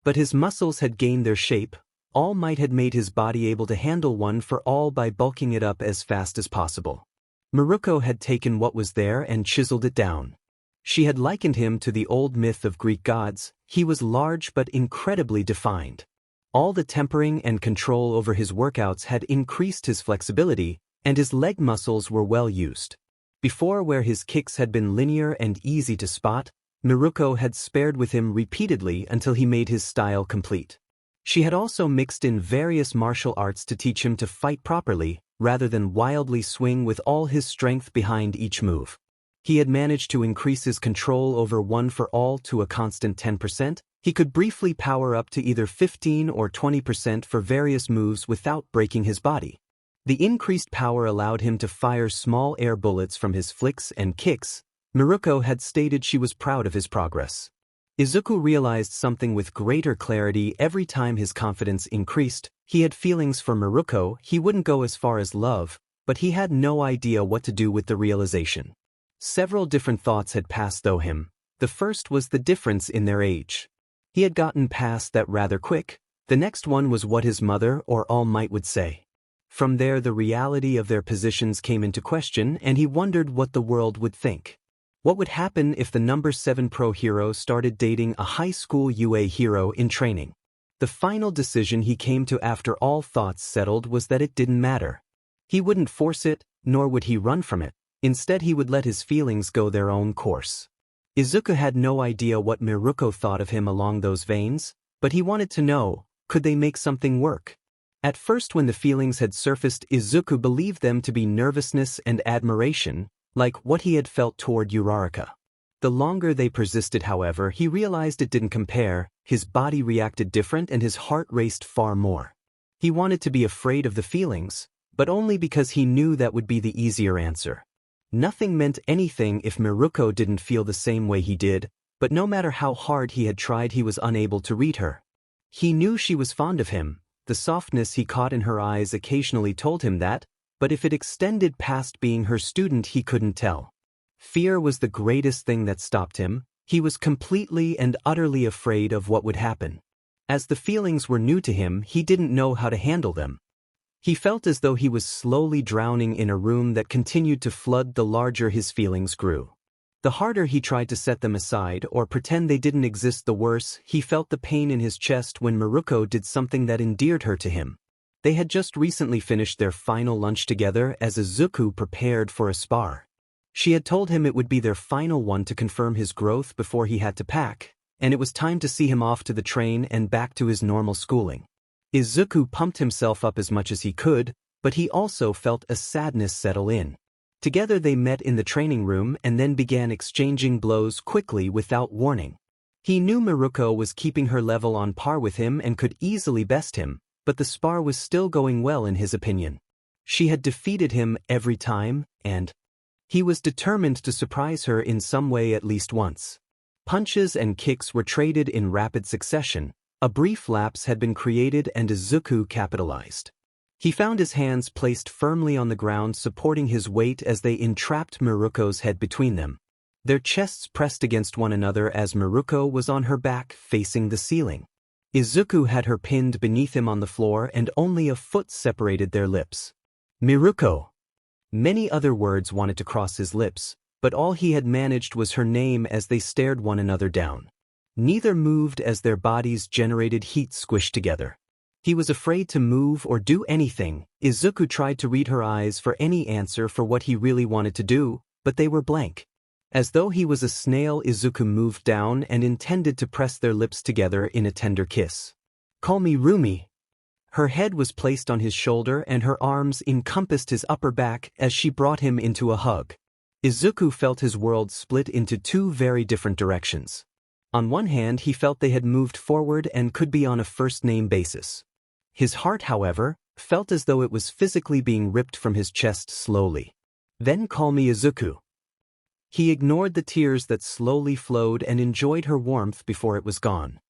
But his muscles had gained their shape. All Might had made his body able to handle one for all by bulking it up as fast as possible. Miruko had taken what was there and chiseled it down. She had likened him to the old myth of Greek gods. He was large but incredibly defined. All the tempering and control over his workouts had increased his flexibility, and his leg muscles were well used. Before, where his kicks had been linear and easy to spot, Miruko had spared with him repeatedly until he made his style complete. She had also mixed in various martial arts to teach him to fight properly, rather than wildly swing with all his strength behind each move. He had managed to increase his control over One for All to a constant 10%. He could briefly power up to either 15 or 20% for various moves without breaking his body. The increased power allowed him to fire small air bullets from his flicks and kicks. Miruko had stated she was proud of his progress. Izuku realized something with greater clarity every time his confidence increased. He had feelings for Miruko. He wouldn't go as far as love, but he had no idea what to do with the realization. Several different thoughts had passed through him. The first was the difference in their age. He had gotten past that rather quick. The next one was what his mother or All Might would say. From there the reality of their positions came into question, and he wondered what the world would think. What would happen if the number 7 pro hero started dating a high school UA hero in training? The final decision he came to after all thoughts settled was that it didn't matter. He wouldn't force it, nor would he run from it. Instead he would let his feelings go their own course. Izuku had no idea what Miruko thought of him along those veins, but he wanted to know, could they make something work? At first when the feelings had surfaced, Izuku believed them to be nervousness and admiration, like what he had felt toward Uraraka. The longer they persisted, however, he realized it didn't compare. His body reacted different and his heart raced far more. He wanted to be afraid of the feelings, but only because he knew that would be the easier answer. Nothing meant anything if Miruko didn't feel the same way he did, but no matter how hard he had tried he was unable to read her. He knew she was fond of him, the softness he caught in her eyes occasionally told him that, but if it extended past being her student he couldn't tell. Fear was the greatest thing that stopped him. He was completely and utterly afraid of what would happen. As the feelings were new to him, he didn't know how to handle them. He felt as though he was slowly drowning in a room that continued to flood the larger his feelings grew. The harder he tried to set them aside or pretend they didn't exist, the worse he felt the pain in his chest when Miruko did something that endeared her to him. They had just recently finished their final lunch together as Izuku prepared for a spar. She had told him it would be their final one to confirm his growth before he had to pack, and it was time to see him off to the train and back to his normal schooling. Izuku pumped himself up as much as he could, but he also felt a sadness settle in. Together they met in the training room and then began exchanging blows quickly without warning. He knew Miruko was keeping her level on par with him and could easily best him, but the spar was still going well in his opinion. She had defeated him every time, and he was determined to surprise her in some way at least once. Punches and kicks were traded in rapid succession. A brief lapse had been created and Izuku capitalized. He found his hands placed firmly on the ground, supporting his weight as they entrapped Miruko's head between them. Their chests pressed against one another as Miruko was on her back facing the ceiling. Izuku had her pinned beneath him on the floor and only a foot separated their lips. Miruko. Many other words wanted to cross his lips, but all he had managed was her name as they stared one another down. Neither moved as their bodies generated heat squished together. He was afraid to move or do anything. Izuku tried to read her eyes for any answer for what he really wanted to do, but they were blank. As though he was a snail, Izuku moved down and intended to press their lips together in a tender kiss. "Call me Rumi." Her head was placed on his shoulder and her arms encompassed his upper back as she brought him into a hug. Izuku felt his world split into two very different directions. On one hand, he felt they had moved forward and could be on a first-name basis. His heart, however, felt as though it was physically being ripped from his chest slowly. "Then call me Izuku." He ignored the tears that slowly flowed and enjoyed her warmth before it was gone.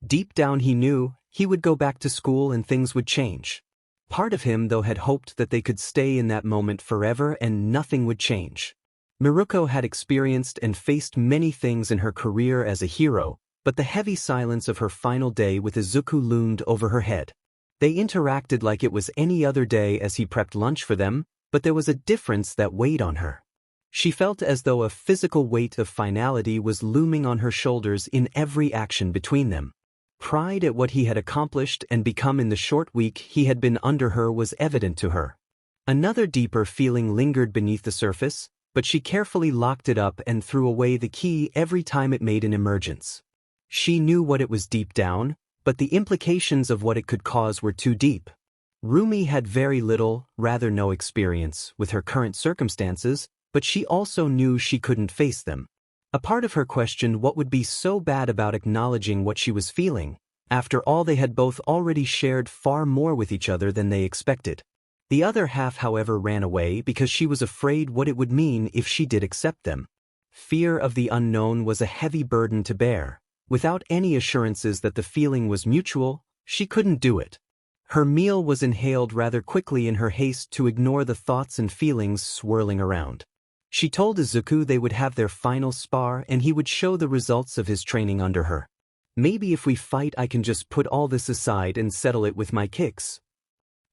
Deep down he knew he would go back to school and things would change. Part of him, though, had hoped that they could stay in that moment forever and nothing would change. Miruko had experienced and faced many things in her career as a hero, but the heavy silence of her final day with Izuku loomed over her head. They interacted like it was any other day as he prepped lunch for them, but there was a difference that weighed on her. She felt as though a physical weight of finality was looming on her shoulders in every action between them. Pride at what he had accomplished and become in the short week he had been under her was evident to her. Another deeper feeling lingered beneath the surface, but she carefully locked it up and threw away the key every time it made an emergence. She knew what it was deep down, but the implications of what it could cause were too deep. Rumi had very little, rather no experience with her current circumstances, but she also knew she couldn't face them. A part of her questioned what would be so bad about acknowledging what she was feeling. After all, they had both already shared far more with each other than they expected. The other half, however, ran away because she was afraid what it would mean if she did accept them. Fear of the unknown was a heavy burden to bear. Without any assurances that the feeling was mutual, she couldn't do it. Her meal was inhaled rather quickly in her haste to ignore the thoughts and feelings swirling around. She told Izuku they would have their final spar and he would show the results of his training under her. "Maybe if we fight I can just put all this aside and settle it with my kicks."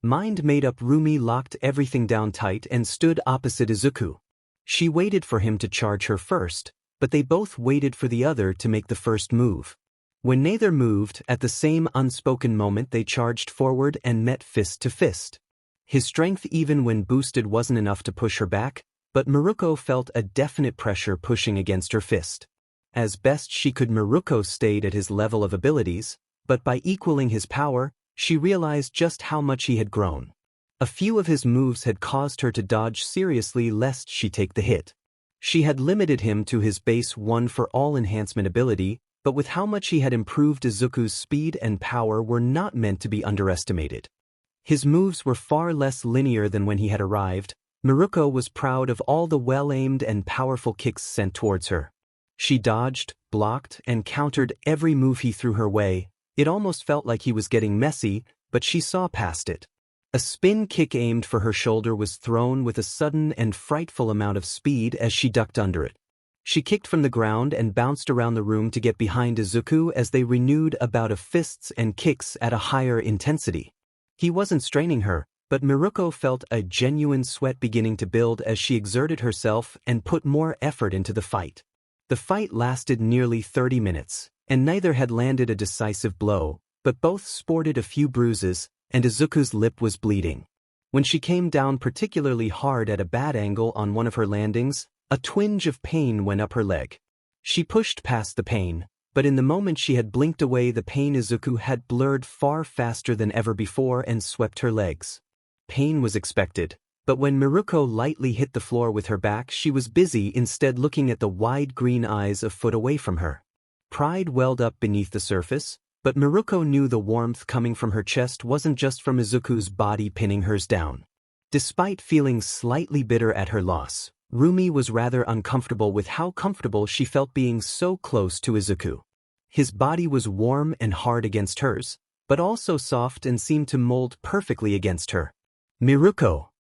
Mind made up, Rumi locked everything down tight and stood opposite Izuku. She waited for him to charge her first, but they both waited for the other to make the first move. When neither moved, at the same unspoken moment they charged forward and met fist to fist. His strength, even when boosted, wasn't enough to push her back, but Miruko felt a definite pressure pushing against her fist. As best she could, Miruko stayed at his level of abilities, but by equaling his power, she realized just how much he had grown. A few of his moves had caused her to dodge seriously lest she take the hit. She had limited him to his base 1-for-all enhancement ability, but with how much he had improved, Izuku's speed and power were not meant to be underestimated. His moves were far less linear than when he had arrived. Miruko was proud of all the well-aimed and powerful kicks sent towards her. She dodged, blocked, and countered every move he threw her way. It almost felt like he was getting messy, but she saw past it. A spin kick aimed for her shoulder was thrown with a sudden and frightful amount of speed as she ducked under it. She kicked from the ground and bounced around the room to get behind Izuku as they renewed a bout of fists and kicks at a higher intensity. He wasn't straining her, but Miruko felt a genuine sweat beginning to build as she exerted herself and put more effort into the fight. The fight lasted nearly 30 minutes, and neither had landed a decisive blow, but both sported a few bruises, and Izuku's lip was bleeding. When she came down particularly hard at a bad angle on one of her landings, a twinge of pain went up her leg. She pushed past the pain, but in the moment she had blinked away, the pain Izuku had blurred far faster than ever before and swept her legs. Pain was expected, but when Miruko lightly hit the floor with her back, she was busy instead looking at the wide green eyes a foot away from her. Pride welled up beneath the surface, but Miruko knew the warmth coming from her chest wasn't just from Izuku's body pinning hers down. Despite feeling slightly bitter at her loss, Rumi was rather uncomfortable with how comfortable she felt being so close to Izuku. His body was warm and hard against hers, but also soft and seemed to mold perfectly against her. Miruko.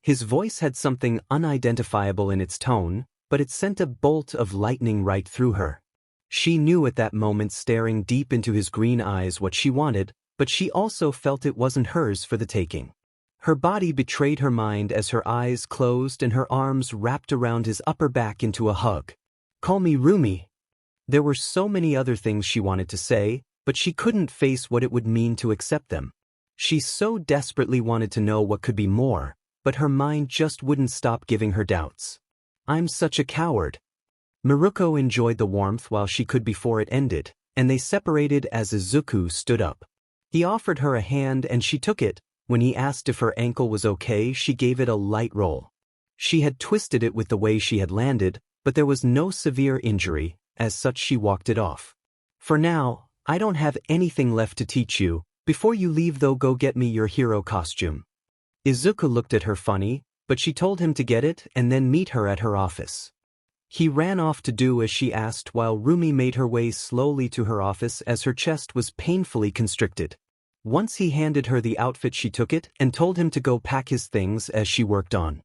His voice had something unidentifiable in its tone, but it sent a bolt of lightning right through her. She knew at that moment, staring deep into his green eyes, what she wanted, but she also felt it wasn't hers for the taking. Her body betrayed her mind as her eyes closed and her arms wrapped around his upper back into a hug. "Call me Rumi." There were so many other things she wanted to say, but she couldn't face what it would mean to accept them. She so desperately wanted to know what could be more, but her mind just wouldn't stop giving her doubts. "I'm such a coward." Miruko enjoyed the warmth while she could before it ended, and they separated as Izuku stood up. He offered her a hand and she took it. When he asked if her ankle was okay, she gave it a light roll. She had twisted it with the way she had landed, but there was no severe injury, as such she walked it off. "For now, I don't have anything left to teach you. Before you leave though, go get me your hero costume." Izuku looked at her funny, but she told him to get it and then meet her at her office. He ran off to do as she asked while Rumi made her way slowly to her office as her chest was painfully constricted. Once he handed her the outfit, she took it and told him to go pack his things as she worked on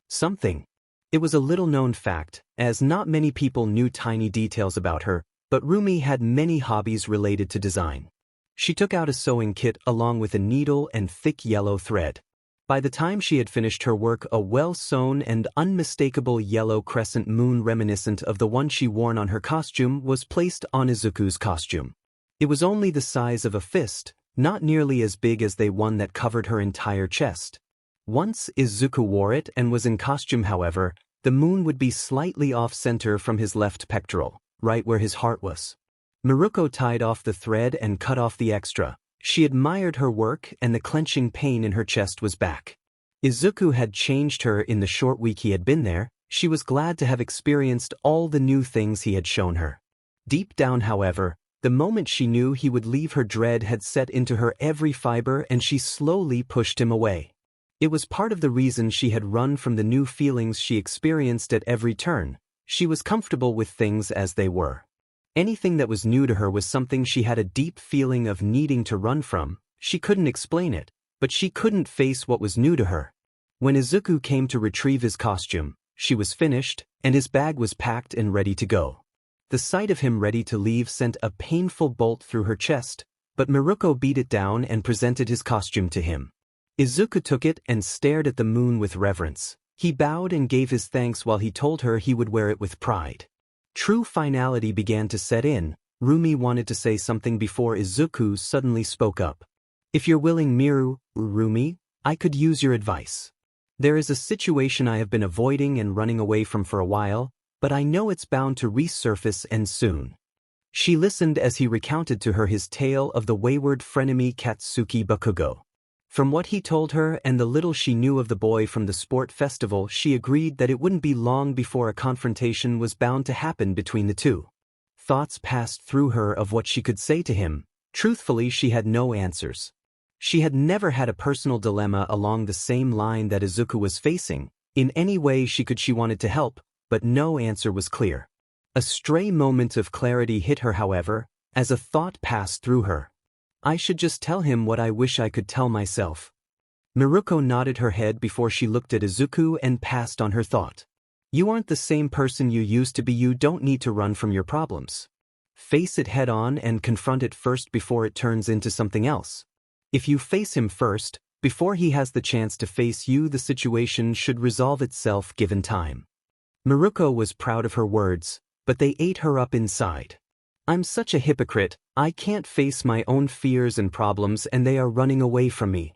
something. It was a little-known fact, as not many people knew tiny details about her, but Rumi had many hobbies related to design. She took out a sewing kit along with a needle and thick yellow thread. By the time she had finished her work, a well-sewn and unmistakable yellow crescent moon reminiscent of the one she worn on her costume was placed on Izuku's costume. It was only the size of a fist, not nearly as big as the one that covered her entire chest. Once Izuku wore it and was in costume, however, the moon would be slightly off-center from his left pectoral, right where his heart was. Miruko tied off the thread and cut off the extra. She admired her work and the clenching pain in her chest was back. Izuku had changed her in the short week he had been there. She was glad to have experienced all the new things he had shown her. Deep down, however, the moment she knew he would leave, her dread had set into her every fiber and she slowly pushed him away. It was part of the reason she had run from the new feelings she experienced at every turn. She was comfortable with things as they were. Anything that was new to her was something she had a deep feeling of needing to run from. She couldn't explain it, but she couldn't face what was new to her. When Izuku came to retrieve his costume, she was finished, and his bag was packed and ready to go. The sight of him ready to leave sent a painful bolt through her chest, but Miruko beat it down and presented his costume to him. Izuku took it and stared at the moon with reverence. He bowed and gave his thanks while he told her he would wear it with pride. True finality began to set in. Rumi wanted to say something before Izuku suddenly spoke up. "If you're willing, Rumi, I could use your advice. There is a situation I have been avoiding and running away from for a while, but I know it's bound to resurface and soon." She listened as he recounted to her his tale of the wayward frenemy Katsuki Bakugo. From what he told her and the little she knew of the boy from the sport festival, she agreed that it wouldn't be long before a confrontation was bound to happen between the two. Thoughts passed through her of what she could say to him. Truthfully, she had no answers. She had never had a personal dilemma along the same line that Izuku was facing. In any way she wanted to help, but no answer was clear. A stray moment of clarity hit her, however, as a thought passed through her. I should just tell him what I wish I could tell myself. Miruko nodded her head before she looked at Izuku and passed on her thought. You aren't the same person you used to be. You don't need to run from your problems. Face it head on and confront it first before it turns into something else. If you face him first, before he has the chance to face you, the situation should resolve itself given time. Miruko was proud of her words, but they ate her up inside. I'm such a hypocrite, I can't face my own fears and problems and they are running away from me.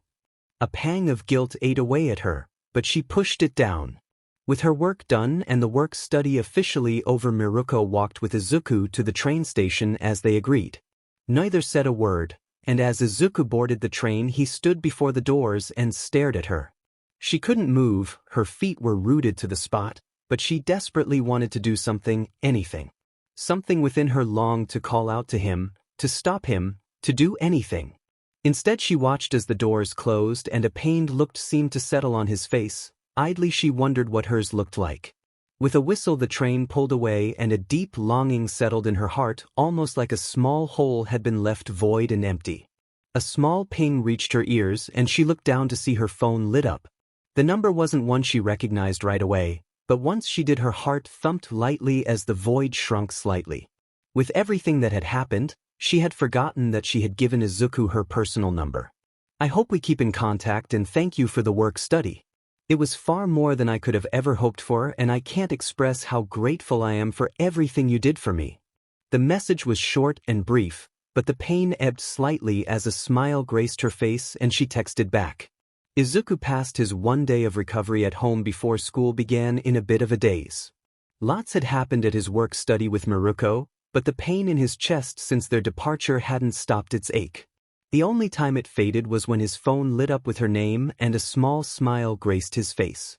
A pang of guilt ate away at her, but she pushed it down. With her work done and the work study officially over, Miruko walked with Izuku to the train station as they agreed. Neither said a word, and as Izuku boarded the train he stood before the doors and stared at her. She couldn't move, her feet were rooted to the spot, but she desperately wanted to do something, anything. Something within her longed to call out to him, to stop him, to do anything. Instead she watched as the doors closed and a pained look seemed to settle on his face. Idly she wondered what hers looked like. With a whistle the train pulled away and a deep longing settled in her heart, almost like a small hole had been left void and empty. A small ping reached her ears and she looked down to see her phone lit up. The number wasn't one she recognized right away, but once she did, her heart thumped lightly as the void shrunk slightly. With everything that had happened, she had forgotten that she had given Izuku her personal number. I hope we keep in contact and thank you for the work study. It was far more than I could have ever hoped for and I can't express how grateful I am for everything you did for me. The message was short and brief, but the pain ebbed slightly as a smile graced her face and she texted back. Izuku passed his one day of recovery at home before school began in a bit of a daze. Lots had happened at his work study with Miruko, but the pain in his chest since their departure hadn't stopped its ache. The only time it faded was when his phone lit up with her name and a small smile graced his face.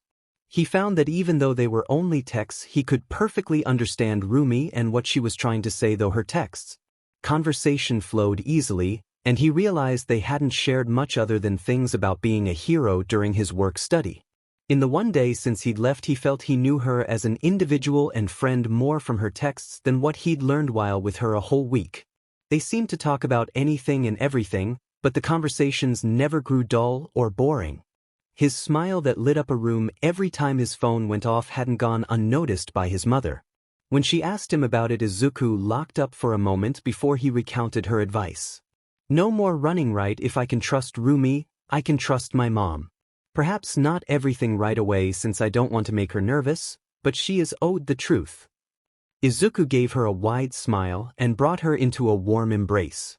He found that even though they were only texts, he could perfectly understand Rumi and what she was trying to say, though her texts. Conversation flowed easily, and he realized they hadn't shared much other than things about being a hero during his work study. In the one day since he'd left he felt he knew her as an individual and friend more from her texts than what he'd learned while with her a whole week. They seemed to talk about anything and everything, but the conversations never grew dull or boring. His smile that lit up a room every time his phone went off hadn't gone unnoticed by his mother. When she asked him about it, Izuku locked up for a moment before he recounted her advice. No more running. Right, if I can trust Rumi, I can trust my mom. Perhaps not everything right away since I don't want to make her nervous, but she is owed the truth. Izuku gave her a wide smile and brought her into a warm embrace.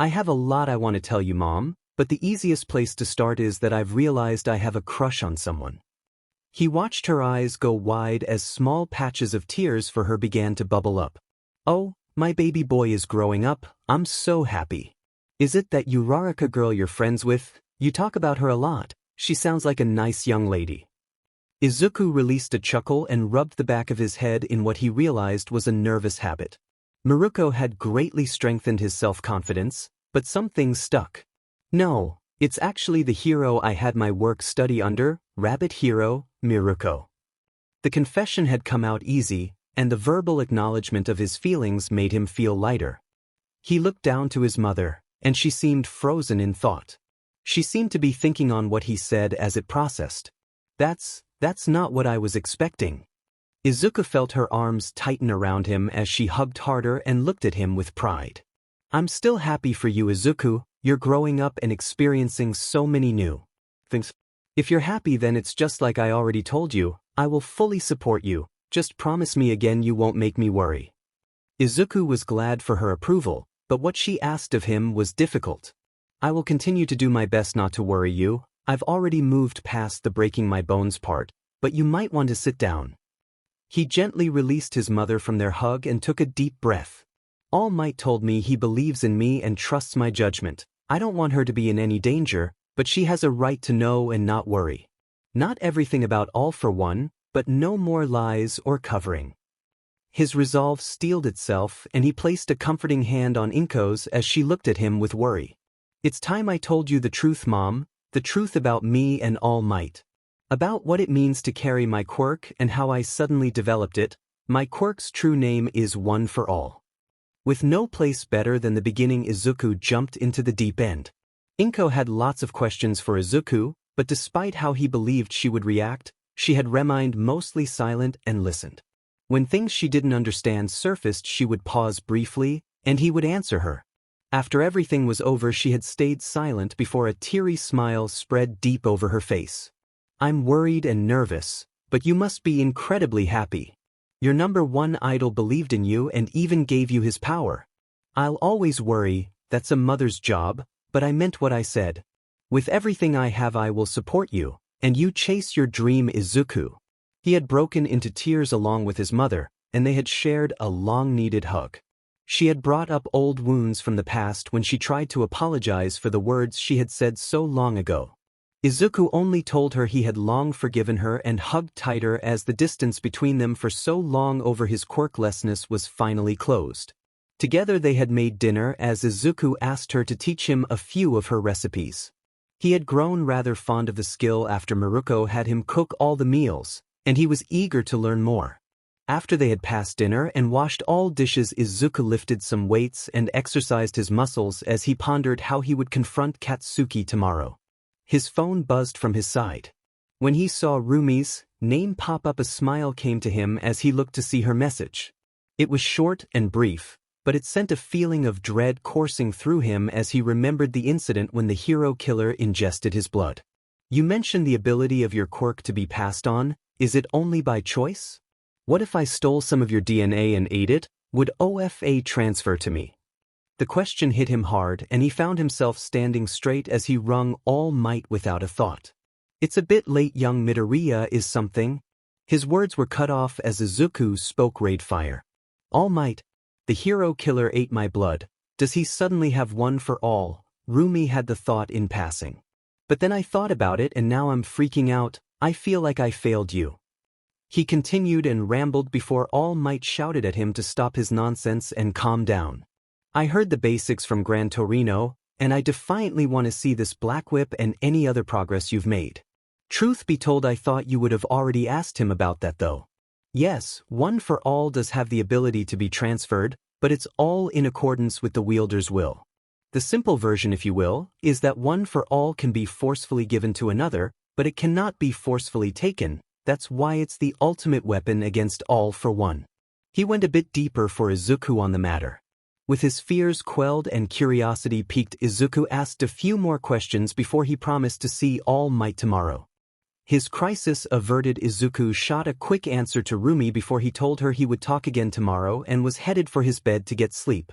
I have a lot I want to tell you, Mom, but the easiest place to start is that I've realized I have a crush on someone. He watched her eyes go wide as small patches of tears for her began to bubble up. Oh, my baby boy is growing up, I'm so happy. Is it that Uraraka girl you're friends with? You talk about her a lot, she sounds like a nice young lady. Izuku released a chuckle and rubbed the back of his head in what he realized was a nervous habit. Miruko had greatly strengthened his self-confidence, but some things stuck. No, it's actually the hero I had my work study under, Rabbit Hero, Miruko. The confession had come out easy, and the verbal acknowledgement of his feelings made him feel lighter. He looked down to his mother, and she seemed frozen in thought. She seemed to be thinking on what he said as it processed. That's not what I was expecting. Izuku felt her arms tighten around him as she hugged harder and looked at him with pride. I'm still happy for you, Izuku, you're growing up and experiencing so many new things. If you're happy, then it's just like I already told you, I will fully support you, just promise me again you won't make me worry. Izuku was glad for her approval, but what she asked of him was difficult. I will continue to do my best not to worry you. I've already moved past the breaking my bones part, but you might want to sit down. He gently released his mother from their hug and took a deep breath. All Might told me he believes in me and trusts my judgment. I don't want her to be in any danger, but she has a right to know and not worry. Not everything about All for One, but no more lies or covering. His resolve steeled itself and he placed a comforting hand on Inko's as she looked at him with worry. It's time I told you the truth, Mom. The truth about me and All Might. About what it means to carry my quirk and how I suddenly developed it. My quirk's true name is One for All. With no place better than the beginning, Izuku jumped into the deep end. Inko had lots of questions for Izuku, but despite how he believed she would react, she had remained mostly silent and listened. When things she didn't understand surfaced, she would pause briefly, and he would answer her. After everything was over, she had stayed silent before a teary smile spread deep over her face. "I'm worried and nervous, but you must be incredibly happy. Your #1 idol believed in you and even gave you his power. I'll always worry, that's a mother's job, but I meant what I said. With everything I have I will support you, and you chase your dream, Izuku." He had broken into tears along with his mother, and they had shared a long-needed hug. She had brought up old wounds from the past when she tried to apologize for the words she had said so long ago. Izuku only told her he had long forgiven her and hugged tighter as the distance between them for so long over his quirklessness was finally closed. Together they had made dinner as Izuku asked her to teach him a few of her recipes. He had grown rather fond of the skill after Miruko had him cook all the meals, and he was eager to learn more. After they had passed dinner and washed all dishes, Izuku lifted some weights and exercised his muscles as he pondered how he would confront Katsuki tomorrow. His phone buzzed from his side. When he saw Rumi's name pop up, a smile came to him as he looked to see her message. It was short and brief, but it sent a feeling of dread coursing through him as he remembered the incident when the hero killer ingested his blood. "You mentioned the ability of your quirk to be passed on. Is it only by choice? What if I stole some of your DNA and ate it? Would OFA transfer to me?" The question hit him hard, and he found himself standing straight as he wrung All Might without a thought. "It's a bit late, young Midoriya is something." His words were cut off as Izuku spoke raid fire. "All Might, the hero killer ate my blood. Does he suddenly have one for all?" Rumi had the thought in passing. "But then I thought about it and now I'm freaking out. I feel like I failed you." He continued and rambled before All Might shouted at him to stop his nonsense and calm down. "I heard the basics from Gran Torino, and I defiantly want to see this Black Whip and any other progress you've made." Truth be told, I thought you would have already asked him about that though. Yes, One for All does have the ability to be transferred, but it's all in accordance with the wielder's will. The simple version, if you will, is that One for All can be forcefully given to another, but it cannot be forcefully taken. That's why it's the ultimate weapon against All for One. He went a bit deeper for Izuku on the matter. With his fears quelled and curiosity piqued, Izuku asked a few more questions before he promised to see All Might tomorrow. His crisis averted, Izuku shot a quick answer to Rumi before he told her he would talk again tomorrow and was headed for his bed to get sleep.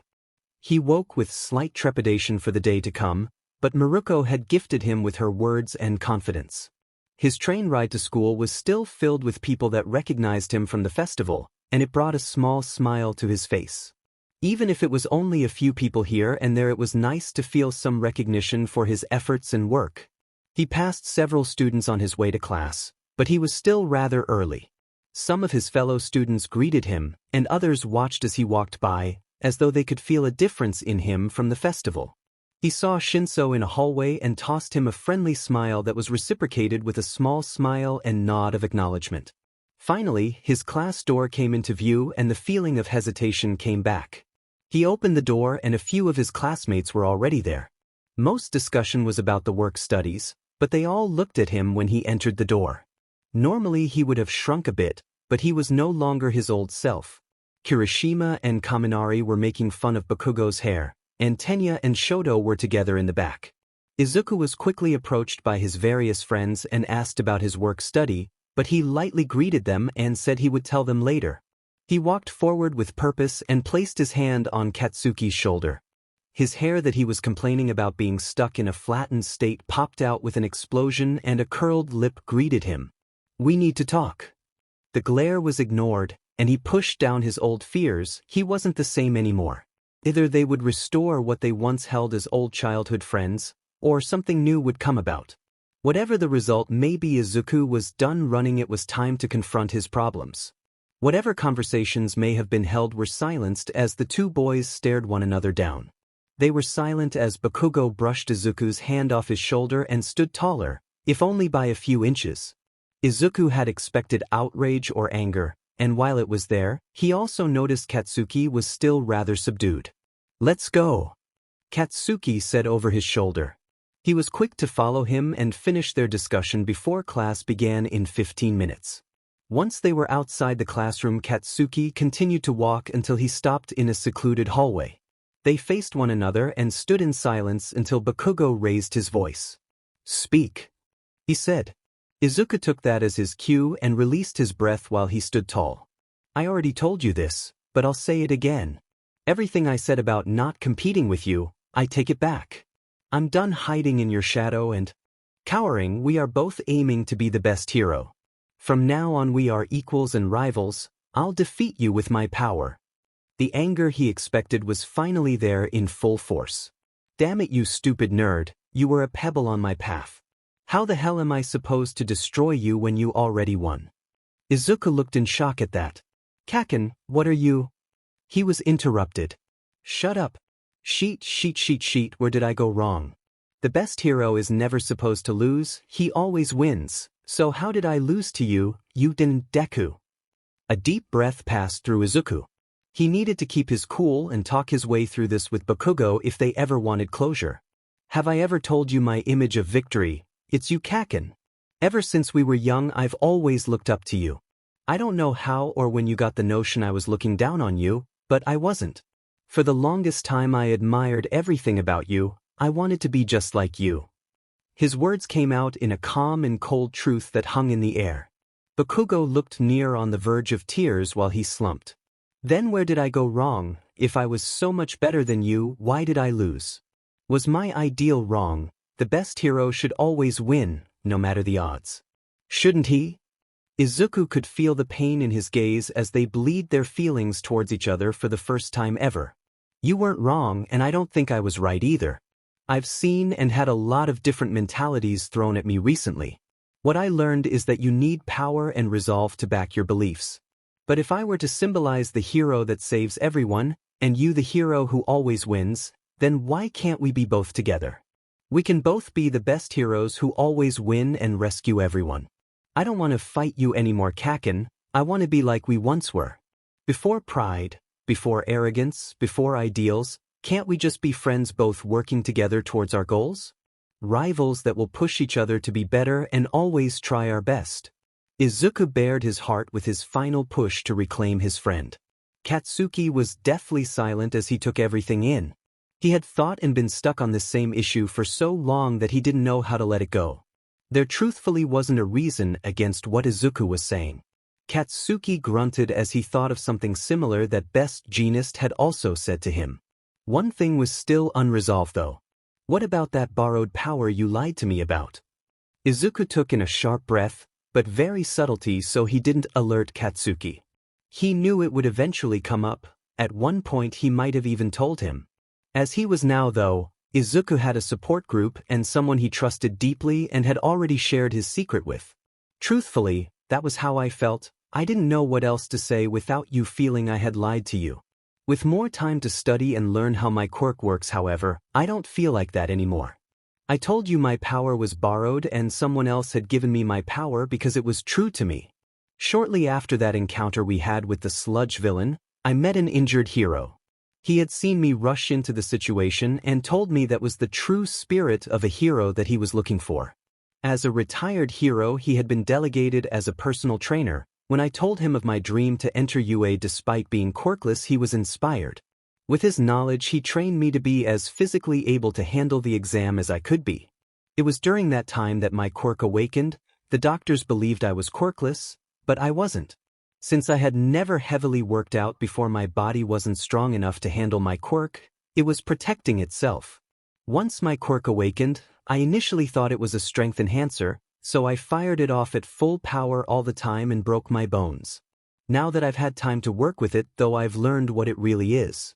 He woke with slight trepidation for the day to come, but Miruko had gifted him with her words and confidence. His train ride to school was still filled with people that recognized him from the festival, and it brought a small smile to his face. Even if it was only a few people here and there, it was nice to feel some recognition for his efforts and work. He passed several students on his way to class, but he was still rather early. Some of his fellow students greeted him, and others watched as he walked by, as though they could feel a difference in him from the festival. He saw Shinso in a hallway and tossed him a friendly smile that was reciprocated with a small smile and nod of acknowledgement. Finally, his class door came into view and the feeling of hesitation came back. He opened the door and a few of his classmates were already there. Most discussion was about the work studies, but they all looked at him when he entered the door. Normally he would have shrunk a bit, but he was no longer his old self. Kirishima and Kaminari were making fun of Bakugo's hair, and Tenya and Shoto were together in the back. Izuku was quickly approached by his various friends and asked about his work study, but he lightly greeted them and said he would tell them later. He walked forward with purpose and placed his hand on Katsuki's shoulder. His hair that he was complaining about being stuck in a flattened state popped out with an explosion and a curled lip greeted him. "We need to talk." The glare was ignored, and he pushed down his old fears. He wasn't the same anymore. Either they would restore what they once held as old childhood friends, or something new would come about. Whatever the result may be, Izuku was done running. It was time to confront his problems. Whatever conversations may have been held were silenced as the two boys stared one another down. They were silent as Bakugo brushed Izuku's hand off his shoulder and stood taller, if only by a few inches. Izuku had expected outrage or anger, And while it was there, he also noticed Katsuki was still rather subdued. "Let's go," Katsuki said over his shoulder. He was quick to follow him and finish their discussion before class began in 15 minutes. Once they were outside the classroom, Katsuki continued to walk until he stopped in a secluded hallway. They faced one another and stood in silence until Bakugo raised his voice. "Speak," he said. Izuku took that as his cue and released his breath while he stood tall. "I already told you this, but I'll say it again. Everything I said about not competing with you, I take it back. I'm done hiding in your shadow and cowering. We are both aiming to be the best hero. From now on we are equals and rivals. I'll defeat you with my power." The anger he expected was finally there in full force. "Damn it, you stupid nerd, you were a pebble on my path. How the hell am I supposed to destroy you when you already won?" Izuku looked in shock at that. "Kaken, what are you?" He was interrupted. "Shut up. Sheet, where did I go wrong? The best hero is never supposed to lose, he always wins. So how did I lose to you, you didn't, Deku?" A deep breath passed through Izuku. He needed to keep his cool and talk his way through this with Bakugo if they ever wanted closure. "Have I ever told you my image of victory? It's you, Kaken. Ever since we were young I've always looked up to you. I don't know how or when you got the notion I was looking down on you, but I wasn't. For the longest time I admired everything about you, I wanted to be just like you." His words came out in a calm and cold truth that hung in the air. Bakugo looked near on the verge of tears while he slumped. "Then where did I go wrong? If I was so much better than you, why did I lose? Was my ideal wrong? The best hero should always win, no matter the odds. Shouldn't he?" Izuku could feel the pain in his gaze as they bleed their feelings towards each other for the first time ever. "You weren't wrong, and I don't think I was right either. I've seen and had a lot of different mentalities thrown at me recently. What I learned is that you need power and resolve to back your beliefs. But if I were to symbolize the hero that saves everyone, and you the hero who always wins, then why can't we be both together? We can both be the best heroes who always win and rescue everyone. I don't want to fight you anymore, Kaken. I want to be like we once were. Before pride, before arrogance, before ideals, can't we just be friends both working together towards our goals? Rivals that will push each other to be better and always try our best." Izuku bared his heart with his final push to reclaim his friend. Katsuki was deathly silent as he took everything in. He had thought and been stuck on this same issue for so long that he didn't know how to let it go. There truthfully wasn't a reason against what Izuku was saying. Katsuki grunted as he thought of something similar that Best Jeanist had also said to him. One thing was still unresolved though. "What about that borrowed power you lied to me about?" Izuku took in a sharp breath, but very subtlety so he didn't alert Katsuki. He knew it would eventually come up. At one point he might have even told him. As he was now though, Izuku had a support group and someone he trusted deeply and had already shared his secret with. "Truthfully, that was how I felt. I didn't know what else to say without you feeling I had lied to you. With more time to study and learn how my quirk works, however, I don't feel like that anymore. I told you my power was borrowed and someone else had given me my power because it was true to me. Shortly after that encounter we had with the sludge villain, I met an injured hero. He had seen me rush into the situation and told me that was the true spirit of a hero that he was looking for. As a retired hero, he had been delegated as a personal trainer. When I told him of my dream to enter UA despite being quirkless, he was inspired. With his knowledge, he trained me to be as physically able to handle the exam as I could be. It was during that time that my quirk awakened. The doctors believed I was quirkless, but I wasn't. Since I had never heavily worked out before, my body wasn't strong enough to handle my quirk. It was protecting itself. Once my quirk awakened, I initially thought it was a strength enhancer, so I fired it off at full power all the time and broke my bones. Now that I've had time to work with it, though, I've learned what it really is.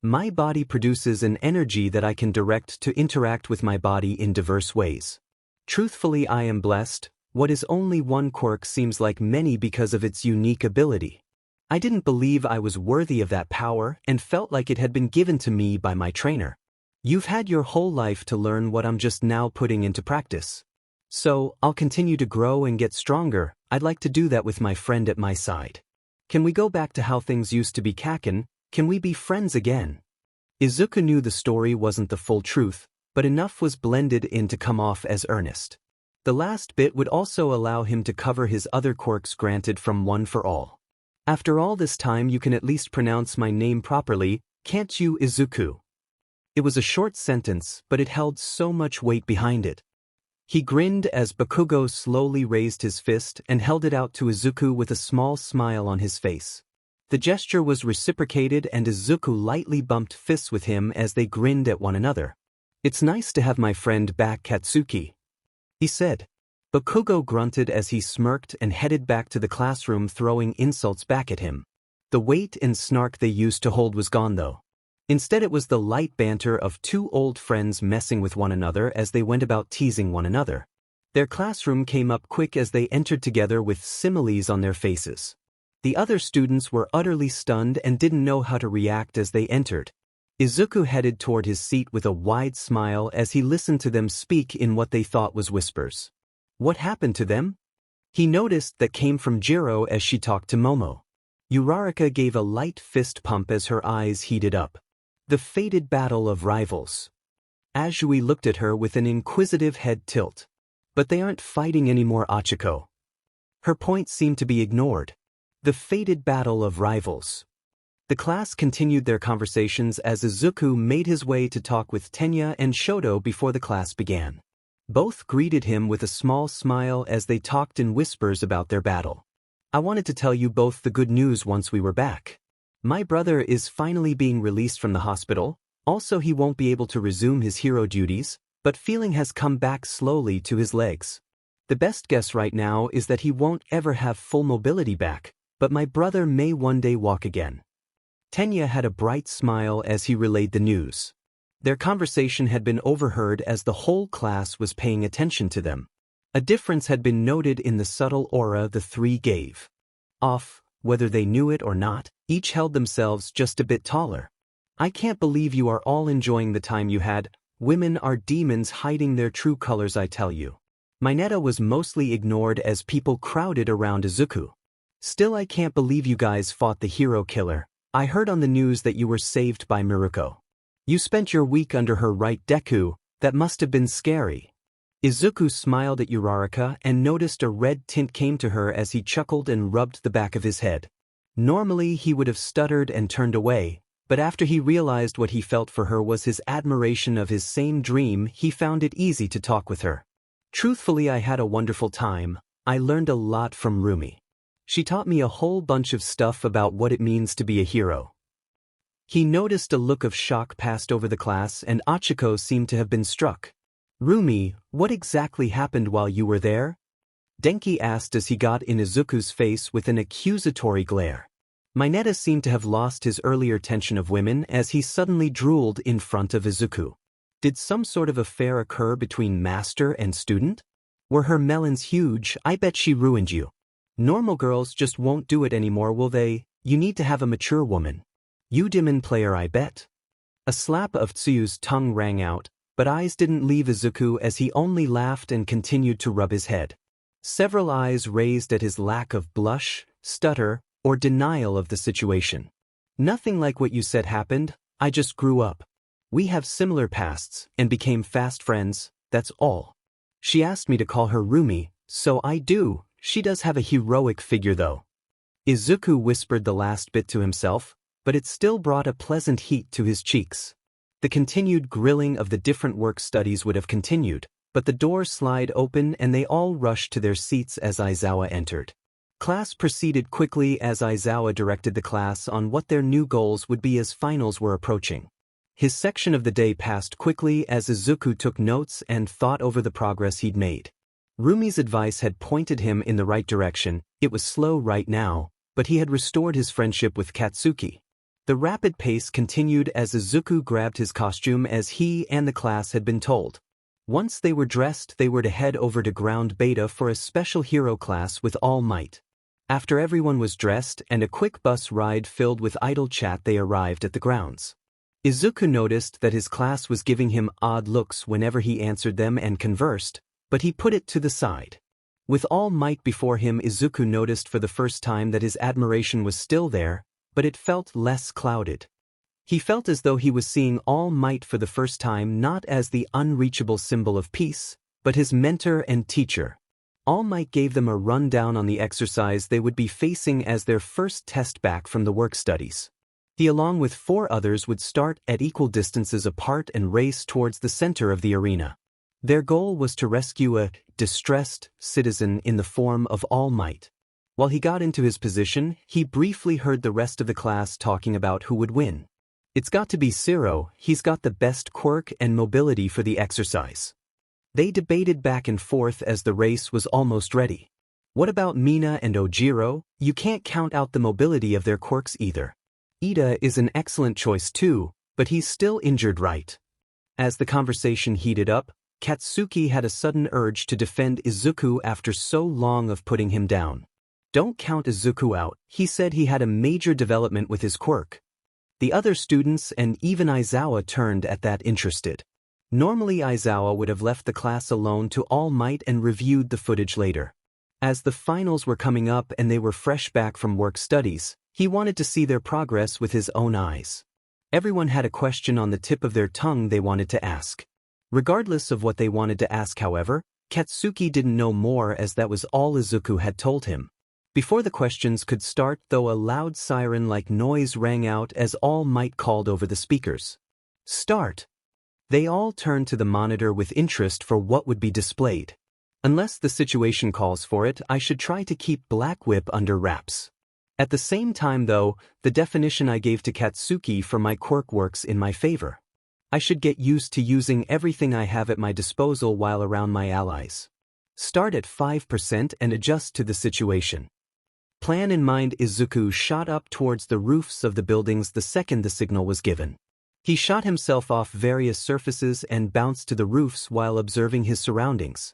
My body produces an energy that I can direct to interact with my body in diverse ways. Truthfully, I am blessed. What is only one quirk seems like many because of its unique ability. I didn't believe I was worthy of that power and felt like it had been given to me by my trainer. You've had your whole life to learn what I'm just now putting into practice. So, I'll continue to grow and get stronger. I'd like to do that with my friend at my side. Can we go back to how things used to be kaken? Can we be friends again? Izuku knew the story wasn't the full truth, but enough was blended in to come off as earnest. The last bit would also allow him to cover his other quirks granted from One for All. After all this time you can at least pronounce my name properly, can't you, Izuku? It was a short sentence, but it held so much weight behind it. He grinned as Bakugo slowly raised his fist and held it out to Izuku with a small smile on his face. The gesture was reciprocated and Izuku lightly bumped fists with him as they grinned at one another. "It's nice to have my friend back, Katsuki," he said. Bakugo grunted as he smirked and headed back to the classroom, throwing insults back at him. The weight and snark they used to hold was gone though. Instead it was the light banter of two old friends messing with one another as they went about teasing one another. Their classroom came up quick as they entered together with similes on their faces. The other students were utterly stunned and didn't know how to react as they entered. Izuku headed toward his seat with a wide smile as he listened to them speak in what they thought was whispers. What happened to them? He noticed that came from Jiro as she talked to Momo. Uraraka gave a light fist pump as her eyes heated up. The fated battle of rivals. Azui looked at her with an inquisitive head tilt. But they aren't fighting anymore, Achiko. Her point seemed to be ignored. The fated battle of rivals. The class continued their conversations as Izuku made his way to talk with Tenya and Shoto before the class began. Both greeted him with a small smile as they talked in whispers about their battle. "I wanted to tell you both the good news once we were back. My brother is finally being released from the hospital, also he won't be able to resume his hero duties, but feeling has come back slowly to his legs. The best guess right now is that he won't ever have full mobility back, but my brother may one day walk again." Tenya had a bright smile as he relayed the news. Their conversation had been overheard as the whole class was paying attention to them. A difference had been noted in the subtle aura the three gave off, whether they knew it or not. Each held themselves just a bit taller. "I can't believe you are all enjoying the time you had. Women are demons hiding their true colors, I tell you." Mineta was mostly ignored as people crowded around Izuku. "Still, I can't believe you guys fought the hero killer. I heard on the news that you were saved by Miruko. You spent your week under her right, Deku. That must have been scary." Izuku smiled at Uraraka and noticed a red tint came to her as he chuckled and rubbed the back of his head. Normally he would have stuttered and turned away, but after he realized what he felt for her was his admiration of his same dream, he found it easy to talk with her. "Truthfully, I had a wonderful time. I learned a lot from Rumi. She taught me a whole bunch of stuff about what it means to be a hero." He noticed a look of shock passed over the class and Achiko seemed to have been struck. "Rumi, what exactly happened while you were there?" Denki asked as he got in Izuku's face with an accusatory glare. Mineta seemed to have lost his earlier tension of women as he suddenly drooled in front of Izuku. Did some sort of affair occur between master and student? Were her melons huge? I bet she ruined you. Normal girls just won't do it anymore, will they? You need to have a mature woman. You demon player, I bet. A slap of Tsuyu's tongue rang out, but eyes didn't leave Izuku as he only laughed and continued to rub his head. Several eyes raised at his lack of blush, stutter, or denial of the situation. "Nothing like what you said happened, I just grew up. We have similar pasts and became fast friends, that's all. She asked me to call her Rumi, so I do. She does have a heroic figure though." Izuku whispered the last bit to himself, but it still brought a pleasant heat to his cheeks. The continued grilling of the different work studies would have continued, but the door slid open and they all rushed to their seats as Aizawa entered. Class proceeded quickly as Aizawa directed the class on what their new goals would be as finals were approaching. His section of the day passed quickly as Izuku took notes and thought over the progress he'd made. Rumi's advice had pointed him in the right direction. It was slow right now, but he had restored his friendship with Katsuki. The rapid pace continued as Izuku grabbed his costume as he and the class had been told. Once they were dressed, they were to head over to Ground Beta for a special hero class with All Might. After everyone was dressed and a quick bus ride filled with idle chat, they arrived at the grounds. Izuku noticed that his class was giving him odd looks whenever he answered them and conversed, but he put it to the side. With All Might before him, Izuku noticed for the first time that his admiration was still there, but it felt less clouded. He felt as though he was seeing All Might for the first time not as the unreachable symbol of peace, but his mentor and teacher. All Might gave them a rundown on the exercise they would be facing as their first test back from the work studies. He along with 4 others would start at equal distances apart and race towards the center of the arena. Their goal was to rescue a distressed citizen in the form of All Might. While he got into his position, he briefly heard the rest of the class talking about who would win. It's got to be Zero, he's got the best quirk and mobility for the exercise. They debated back and forth as the race was almost ready. What about Mina and Ojiro? You can't count out the mobility of their quirks either. Ida is an excellent choice too, but he's still injured, right? As the conversation heated up, Katsuki had a sudden urge to defend Izuku after so long of putting him down. Don't count Izuku out, he said. He had a major development with his quirk. The other students and even Aizawa turned at that interested. Normally Aizawa would have left the class alone to All Might and reviewed the footage later. As the finals were coming up and they were fresh back from work studies, he wanted to see their progress with his own eyes. Everyone had a question on the tip of their tongue they wanted to ask. Regardless of what they wanted to ask, however, Katsuki didn't know more as that was all Izuku had told him. Before the questions could start, though, a loud siren-like noise rang out as All Might called over the speakers. Start! They all turned to the monitor with interest for what would be displayed. Unless the situation calls for it, I should try to keep Black Whip under wraps. At the same time though, the definition I gave to Katsuki for my quirk works in my favor. I should get used to using everything I have at my disposal while around my allies. Start at 5% and adjust to the situation. Plan in mind, Izuku shot up towards the roofs of the buildings the second the signal was given. He shot himself off various surfaces and bounced to the roofs while observing his surroundings.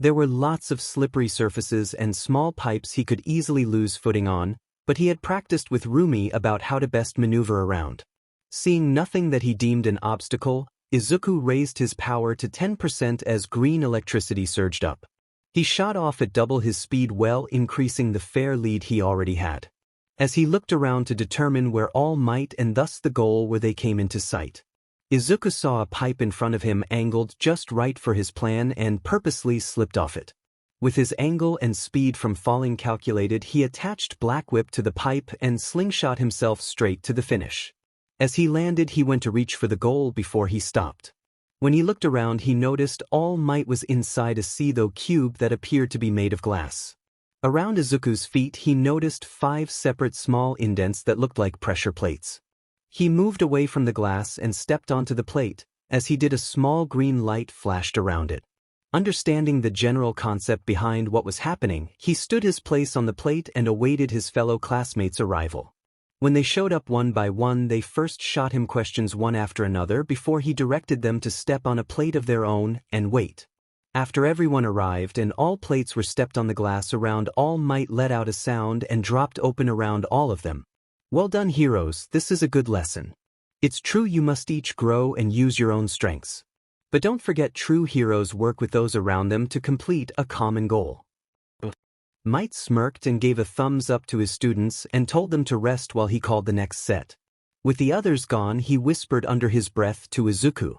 There were lots of slippery surfaces and small pipes he could easily lose footing on, but he had practiced with Rumi about how to best maneuver around. Seeing nothing that he deemed an obstacle, Izuku raised his power to 10% as green electricity surged up. He shot off at double his speed, well increasing the fair lead he already had. As he looked around to determine where All Might and thus the goal where they came into sight, Izuku saw a pipe in front of him angled just right for his plan and purposely slipped off it. With his angle and speed from falling calculated, he attached Black Whip to the pipe and slingshot himself straight to the finish. As he landed, he went to reach for the goal before he stopped. When he looked around, he noticed All Might was inside a pseudo cube that appeared to be made of glass. Around Izuku's feet, he noticed 5 separate small indents that looked like pressure plates. He moved away from the glass and stepped onto the plate. As he did, a small green light flashed around it. Understanding the general concept behind what was happening, he stood his place on the plate and awaited his fellow classmates' arrival. When they showed up one by one, they first shot him questions one after another before he directed them to step on a plate of their own and wait. After everyone arrived and all plates were stepped on, the glass around All Might let out a sound and dropped open around all of them. Well done, heroes, this is a good lesson. It's true you must each grow and use your own strengths. But don't forget, true heroes work with those around them to complete a common goal. Might smirked and gave a thumbs up to his students and told them to rest while he called the next set. With the others gone, he whispered under his breath to Izuku.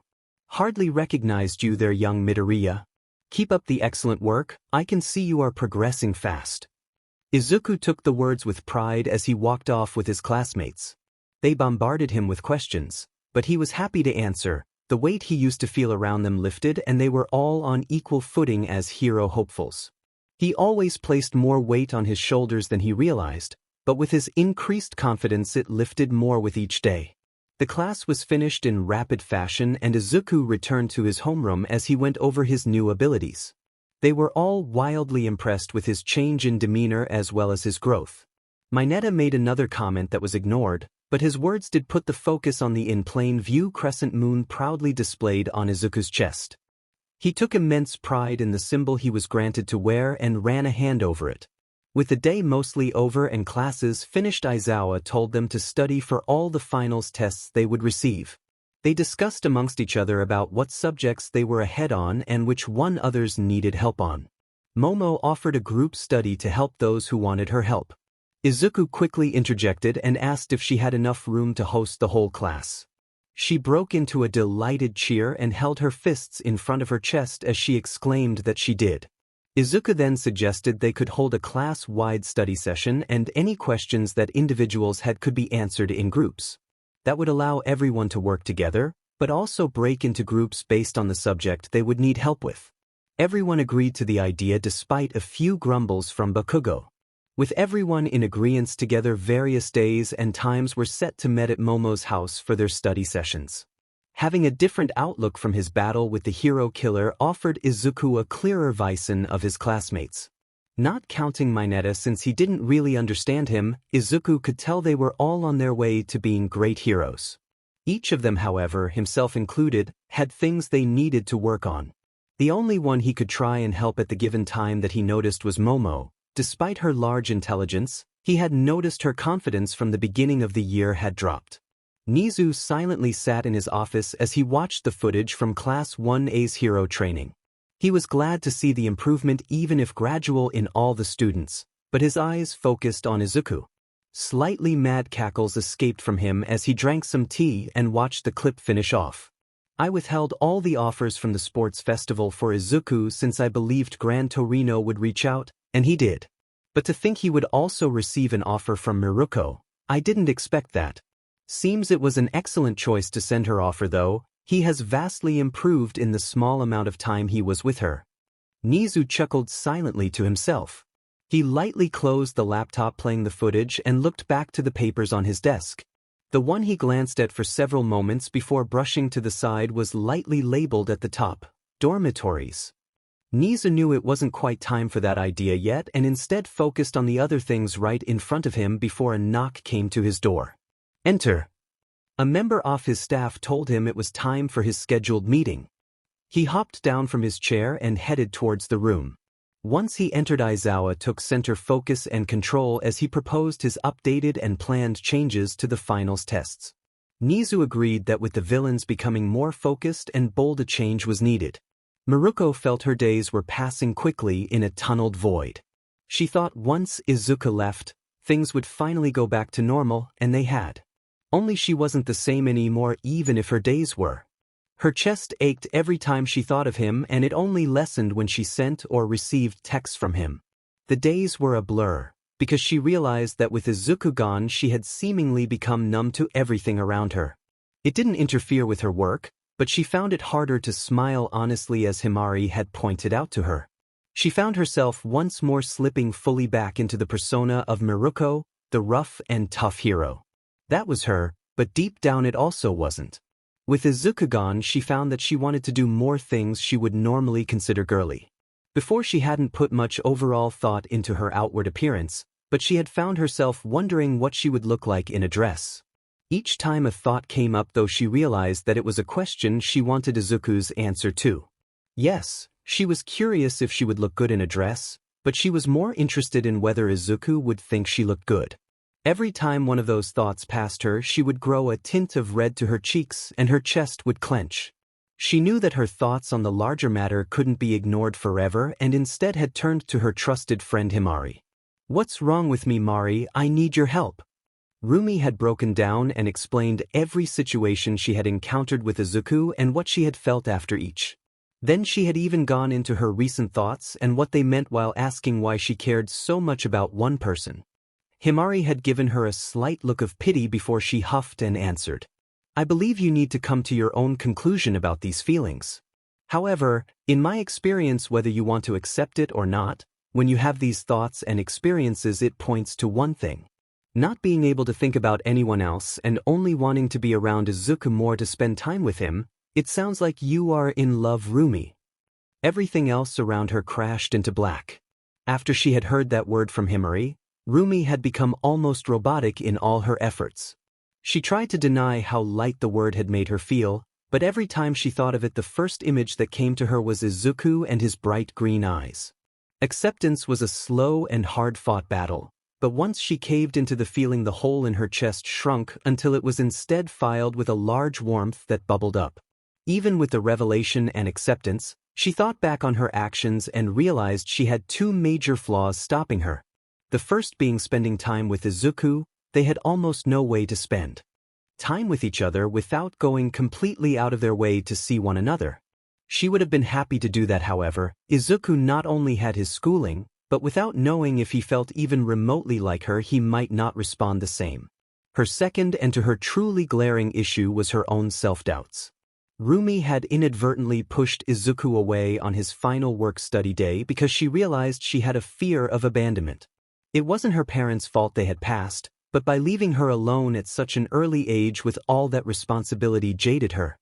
Hardly recognized you there, young Midoriya. Keep up the excellent work, I can see you are progressing fast. Izuku took the words with pride as he walked off with his classmates. They bombarded him with questions, but he was happy to answer. The weight he used to feel around them lifted and they were all on equal footing as hero hopefuls. He always placed more weight on his shoulders than he realized, but with his increased confidence it lifted more with each day. The class was finished in rapid fashion and Izuku returned to his homeroom as he went over his new abilities. They were all wildly impressed with his change in demeanor as well as his growth. Mineta made another comment that was ignored, but his words did put the focus on the in plain view crescent moon proudly displayed on Izuku's chest. He took immense pride in the symbol he was granted to wear and ran a hand over it. With the day mostly over and classes finished, Aizawa told them to study for all the finals tests they would receive. They discussed amongst each other about what subjects they were ahead on and which one others needed help on. Momo offered a group study to help those who wanted her help. Izuku quickly interjected and asked if she had enough room to host the whole class. She broke into a delighted cheer and held her fists in front of her chest as she exclaimed that she did. Izuku then suggested they could hold a class-wide study session and any questions that individuals had could be answered in groups. That would allow everyone to work together, but also break into groups based on the subject they would need help with. Everyone agreed to the idea despite a few grumbles from Bakugo. With everyone in agreement together, various days and times were set to meet at Momo's house for their study sessions. Having a different outlook from his battle with the hero killer offered Izuku a clearer vision of his classmates. Not counting Mineta since he didn't really understand him, Izuku could tell they were all on their way to being great heroes. Each of them, however, himself included, had things they needed to work on. The only one he could try and help at the given time that he noticed was Momo. Despite her large intelligence, he had noticed her confidence from the beginning of the year had dropped. Nizu silently sat in his office as he watched the footage from Class 1A's hero training. He was glad to see the improvement even if gradual in all the students, but his eyes focused on Izuku. Slightly mad cackles escaped from him as he drank some tea and watched the clip finish off. I withheld all the offers from the sports festival for Izuku since I believed Gran Torino would reach out, and he did. But to think he would also receive an offer from Miruko, I didn't expect that. Seems it was an excellent choice to send her offer though, he has vastly improved in the small amount of time he was with her. Nizu chuckled silently to himself. He lightly closed the laptop playing the footage and looked back to the papers on his desk. The one he glanced at for several moments before brushing to the side was lightly labeled at the top, dormitories. Nizu knew it wasn't quite time for that idea yet and instead focused on the other things right in front of him before a knock came to his door. Enter. A member of his staff told him it was time for his scheduled meeting. He hopped down from his chair and headed towards the room. Once he entered, Aizawa took center focus and control as he proposed his updated and planned changes to the finals tests. Nizu agreed that with the villains becoming more focused and bold, a change was needed. Miruko felt her days were passing quickly in a tunneled void. She thought once Izuku left, things would finally go back to normal, and they had. Only she wasn't the same anymore even if her days were. Her chest ached every time she thought of him and it only lessened when she sent or received texts from him. The days were a blur, because she realized that with Izuku gone she had seemingly become numb to everything around her. It didn't interfere with her work, but she found it harder to smile honestly as Himari had pointed out to her. She found herself once more slipping fully back into the persona of Miruko, the rough and tough hero. That was her, but deep down it also wasn't. With Izuku gone, she found that she wanted to do more things she would normally consider girly. Before she hadn't put much overall thought into her outward appearance, but she had found herself wondering what she would look like in a dress. Each time a thought came up though she realized that it was a question she wanted Izuku's answer to. Yes, she was curious if she would look good in a dress, but she was more interested in whether Izuku would think she looked good. Every time one of those thoughts passed her, she would grow a tint of red to her cheeks and her chest would clench. She knew that her thoughts on the larger matter couldn't be ignored forever and instead had turned to her trusted friend Himari. "What's wrong with me, Mari? I need your help." Rumi had broken down and explained every situation she had encountered with Izuku and what she had felt after each. Then she had even gone into her recent thoughts and what they meant while asking why she cared so much about one person. Himari had given her a slight look of pity before she huffed and answered, "I believe you need to come to your own conclusion about these feelings. However, in my experience, whether you want to accept it or not, when you have these thoughts and experiences, it points to one thing. Not being able to think about anyone else and only wanting to be around Izuku more to spend time with him. It sounds like you are in love, Rumi." Everything else around her crashed into black. After she had heard that word from Himari, Rumi had become almost robotic in all her efforts. She tried to deny how light the word had made her feel, but every time she thought of it, the first image that came to her was Izuku and his bright green eyes. Acceptance was a slow and hard-fought battle, but once she caved into the feeling, the hole in her chest shrunk until it was instead filled with a large warmth that bubbled up. Even with the revelation and acceptance, She thought back on her actions and realized she had two major flaws stopping her. The first being spending time with Izuku. They had almost no way to spend time with each other without going completely out of their way to see one another. She would have been happy to do that, however. Izuku not only had his schooling, but without knowing if he felt even remotely like her, he might not respond the same. Her second and to her truly glaring issue was her own self-doubts. Rumi had inadvertently pushed Izuku away on his final work-study day because she realized she had a fear of abandonment. It wasn't her parents' fault they had passed, but by leaving her alone at such an early age with all that responsibility jaded her.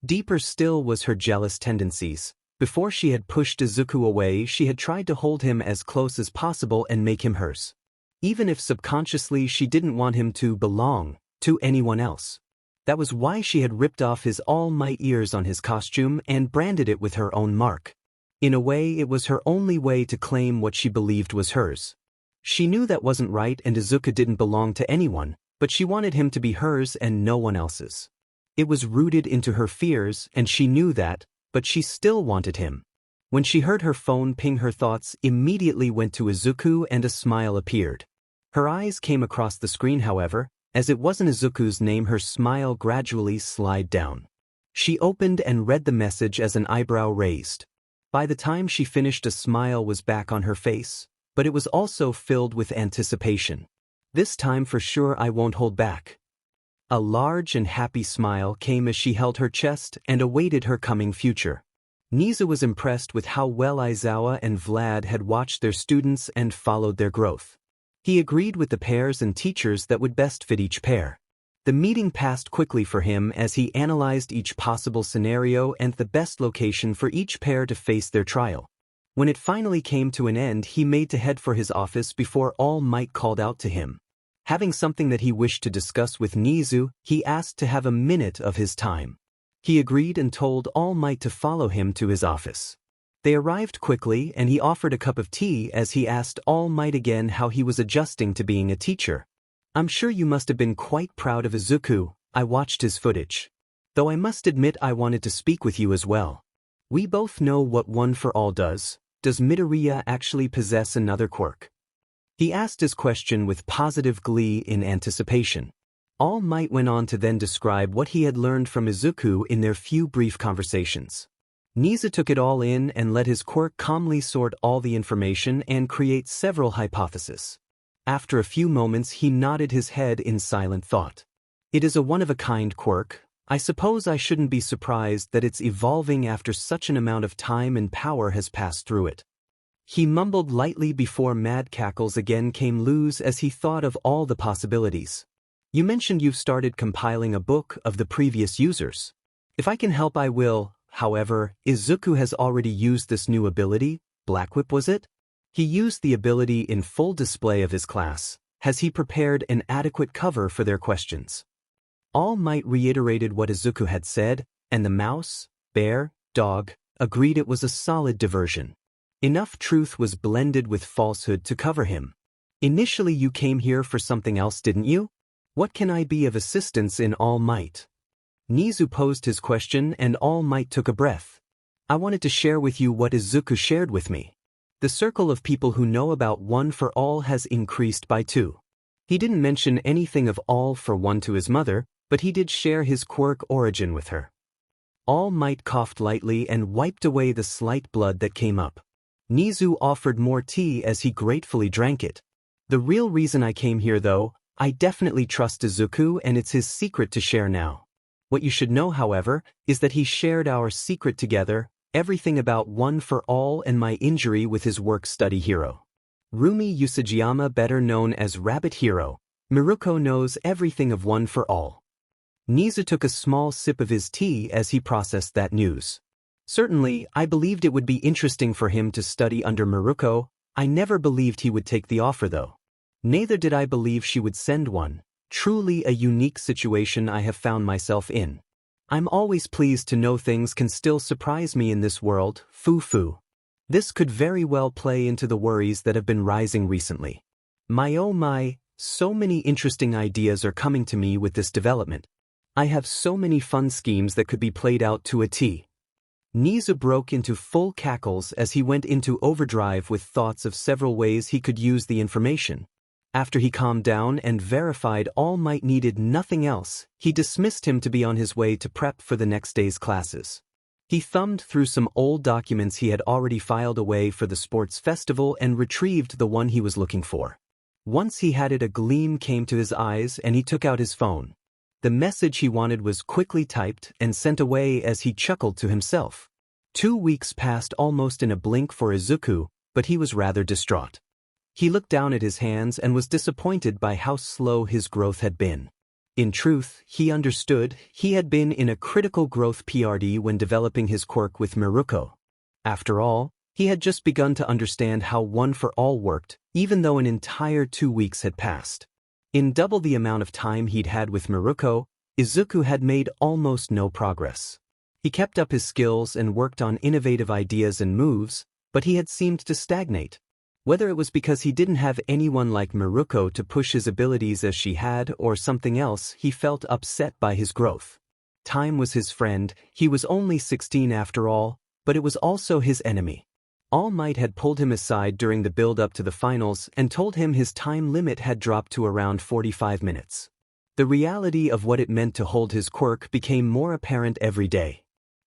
Deeper still was her jealous tendencies. Before she had pushed Izuku away, she had tried to hold him as close as possible and make him hers. Even if subconsciously she didn't want him to belong to anyone else. That was why she had ripped off his All Might ears on his costume and branded it with her own mark. In a way, it was her only way to claim what she believed was hers. She knew that wasn't right and Izuku didn't belong to anyone, but she wanted him to be hers and no one else's. It was rooted into her fears and she knew that, but she still wanted him. When she heard her phone ping, her thoughts immediately went to Izuku and a smile appeared. Her eyes came across the screen, however. As it wasn't Izuku's name, her smile gradually slid down. She opened and read the message as an eyebrow raised. By the time she finished, a smile was back on her face, but it was also filled with anticipation. This time for sure I won't hold back. A large and happy smile came as she held her chest and awaited her coming future. Nizu was impressed with how well Aizawa and Vlad had watched their students and followed their growth. He agreed with the pairs and teachers that would best fit each pair. The meeting passed quickly for him as he analyzed each possible scenario and the best location for each pair to face their trial. When it finally came to an end, he made to head for his office before All Might called out to him. Having something that he wished to discuss with Nizu, he asked to have a minute of his time. He agreed and told All Might to follow him to his office. They arrived quickly and he offered a cup of tea as he asked All Might again how he was adjusting to being a teacher. I'm sure you must have been quite proud of Izuku. I watched his footage. Though I must admit I wanted to speak with you as well. We both know what One for All does. Does Midoriya actually possess another quirk? He asked his question with positive glee in anticipation. All Might went on to then describe what he had learned from Izuku in their few brief conversations. Nizu took it all in and let his quirk calmly sort all the information and create several hypotheses. After a few moments he nodded his head in silent thought. It is a one-of-a-kind quirk. I suppose I shouldn't be surprised that it's evolving after such an amount of time and power has passed through it. He mumbled lightly before mad cackles again came loose as he thought of all the possibilities. You mentioned you've started compiling a book of the previous users. If I can help I will. However, Izuku has already used this new ability, Black Whip was it? He used the ability in full display of his class. Has he prepared an adequate cover for their questions? All Might reiterated what Izuku had said, and the mouse, bear, dog, agreed it was a solid diversion. Enough truth was blended with falsehood to cover him. Initially you came here for something else, didn't you? What can I be of assistance in All Might? Nizu posed his question and All Might took a breath. I wanted to share with you what Izuku shared with me. The circle of people who know about One for All has increased by 2. He didn't mention anything of All for One to his mother, but he did share his quirk origin with her. All Might coughed lightly and wiped away the slight blood that came up. Nizu offered more tea as he gratefully drank it. The real reason I came here though, I definitely trust Izuku and it's his secret to share now. What you should know, however, is that he shared our secret together, everything about One for All and my injury with his work-study hero. Rumi Usajiyama, better known as Rabbit Hero. Miruko knows everything of One for All. Nizu took a small sip of his tea as he processed that news. Certainly, I believed it would be interesting for him to study under Miruko. I never believed he would take the offer though. Neither did I believe she would send one. Truly a unique situation I have found myself in. I'm always pleased to know things can still surprise me in this world, foo-foo. This could very well play into the worries that have been rising recently. My oh my, so many interesting ideas are coming to me with this development. I have so many fun schemes that could be played out to a T. Nizu broke into full cackles as he went into overdrive with thoughts of several ways he could use the information. After he calmed down and verified All Might needed nothing else, he dismissed him to be on his way to prep for the next day's classes. He thumbed through some old documents he had already filed away for the sports festival and retrieved the one he was looking for. Once he had it, a gleam came to his eyes and he took out his phone. The message he wanted was quickly typed and sent away as he chuckled to himself. 2 weeks passed almost in a blink for Izuku, but he was rather distraught. He looked down at his hands and was disappointed by how slow his growth had been. In truth, he understood he had been in a critical growth period when developing his quirk with Miruko. After all, he had just begun to understand how One for All worked, even though an entire 2 weeks had passed. In double the amount of time he'd had with Miruko, Izuku had made almost no progress. He kept up his skills and worked on innovative ideas and moves, but he had seemed to stagnate. Whether it was because he didn't have anyone like Miruko to push his abilities as she had or something else, he felt upset by his growth. Time was his friend, he was only 16 after all, but it was also his enemy. All Might had pulled him aside during the build-up to the finals and told him his time limit had dropped to around 45 minutes. The reality of what it meant to hold his quirk became more apparent every day.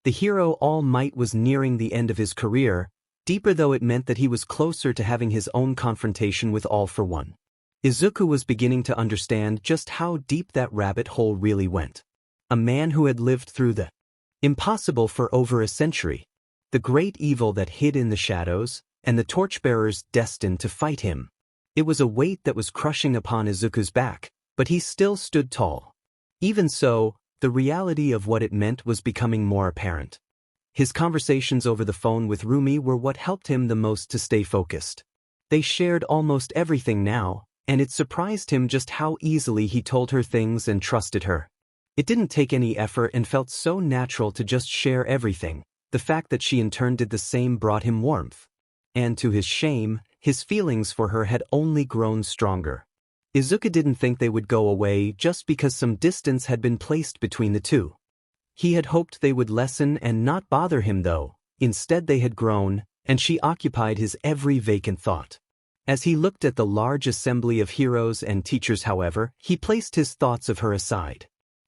The hero All Might was nearing the end of his career, deeper though it meant that he was closer to having his own confrontation with All for One. Izuku was beginning to understand just how deep that rabbit hole really went. A man who had lived through the impossible for over a century. The great evil that hid in the shadows, and the torchbearers destined to fight him. It was a weight that was crushing upon Izuku's back, but he still stood tall. Even so, the reality of what it meant was becoming more apparent. His conversations over the phone with Rumi were what helped him the most to stay focused. They shared almost everything now, and it surprised him just how easily he told her things and trusted her. It didn't take any effort and felt so natural to just share everything. The fact that she in turn did the same brought him warmth. And to his shame, his feelings for her had only grown stronger. Izuku didn't think they would go away just because some distance had been placed between the two. He had hoped they would lessen and not bother him though. Instead they had grown, and she occupied his every vacant thought. As he looked at the large assembly of heroes and teachers, however, he placed his thoughts of her aside.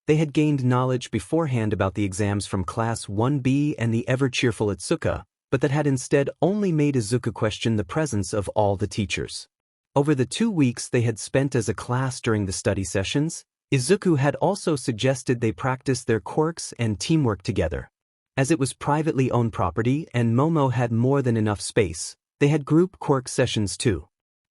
They had gained knowledge beforehand about the exams from Class 1B and the ever-cheerful Itsuka, but that had instead only made Izuku question the presence of all the teachers. Over the 2 weeks they had spent as a class during the study sessions, Izuku had also suggested they practice their quirks and teamwork together. As it was privately owned property and Momo had more than enough space, they had group quirk sessions too.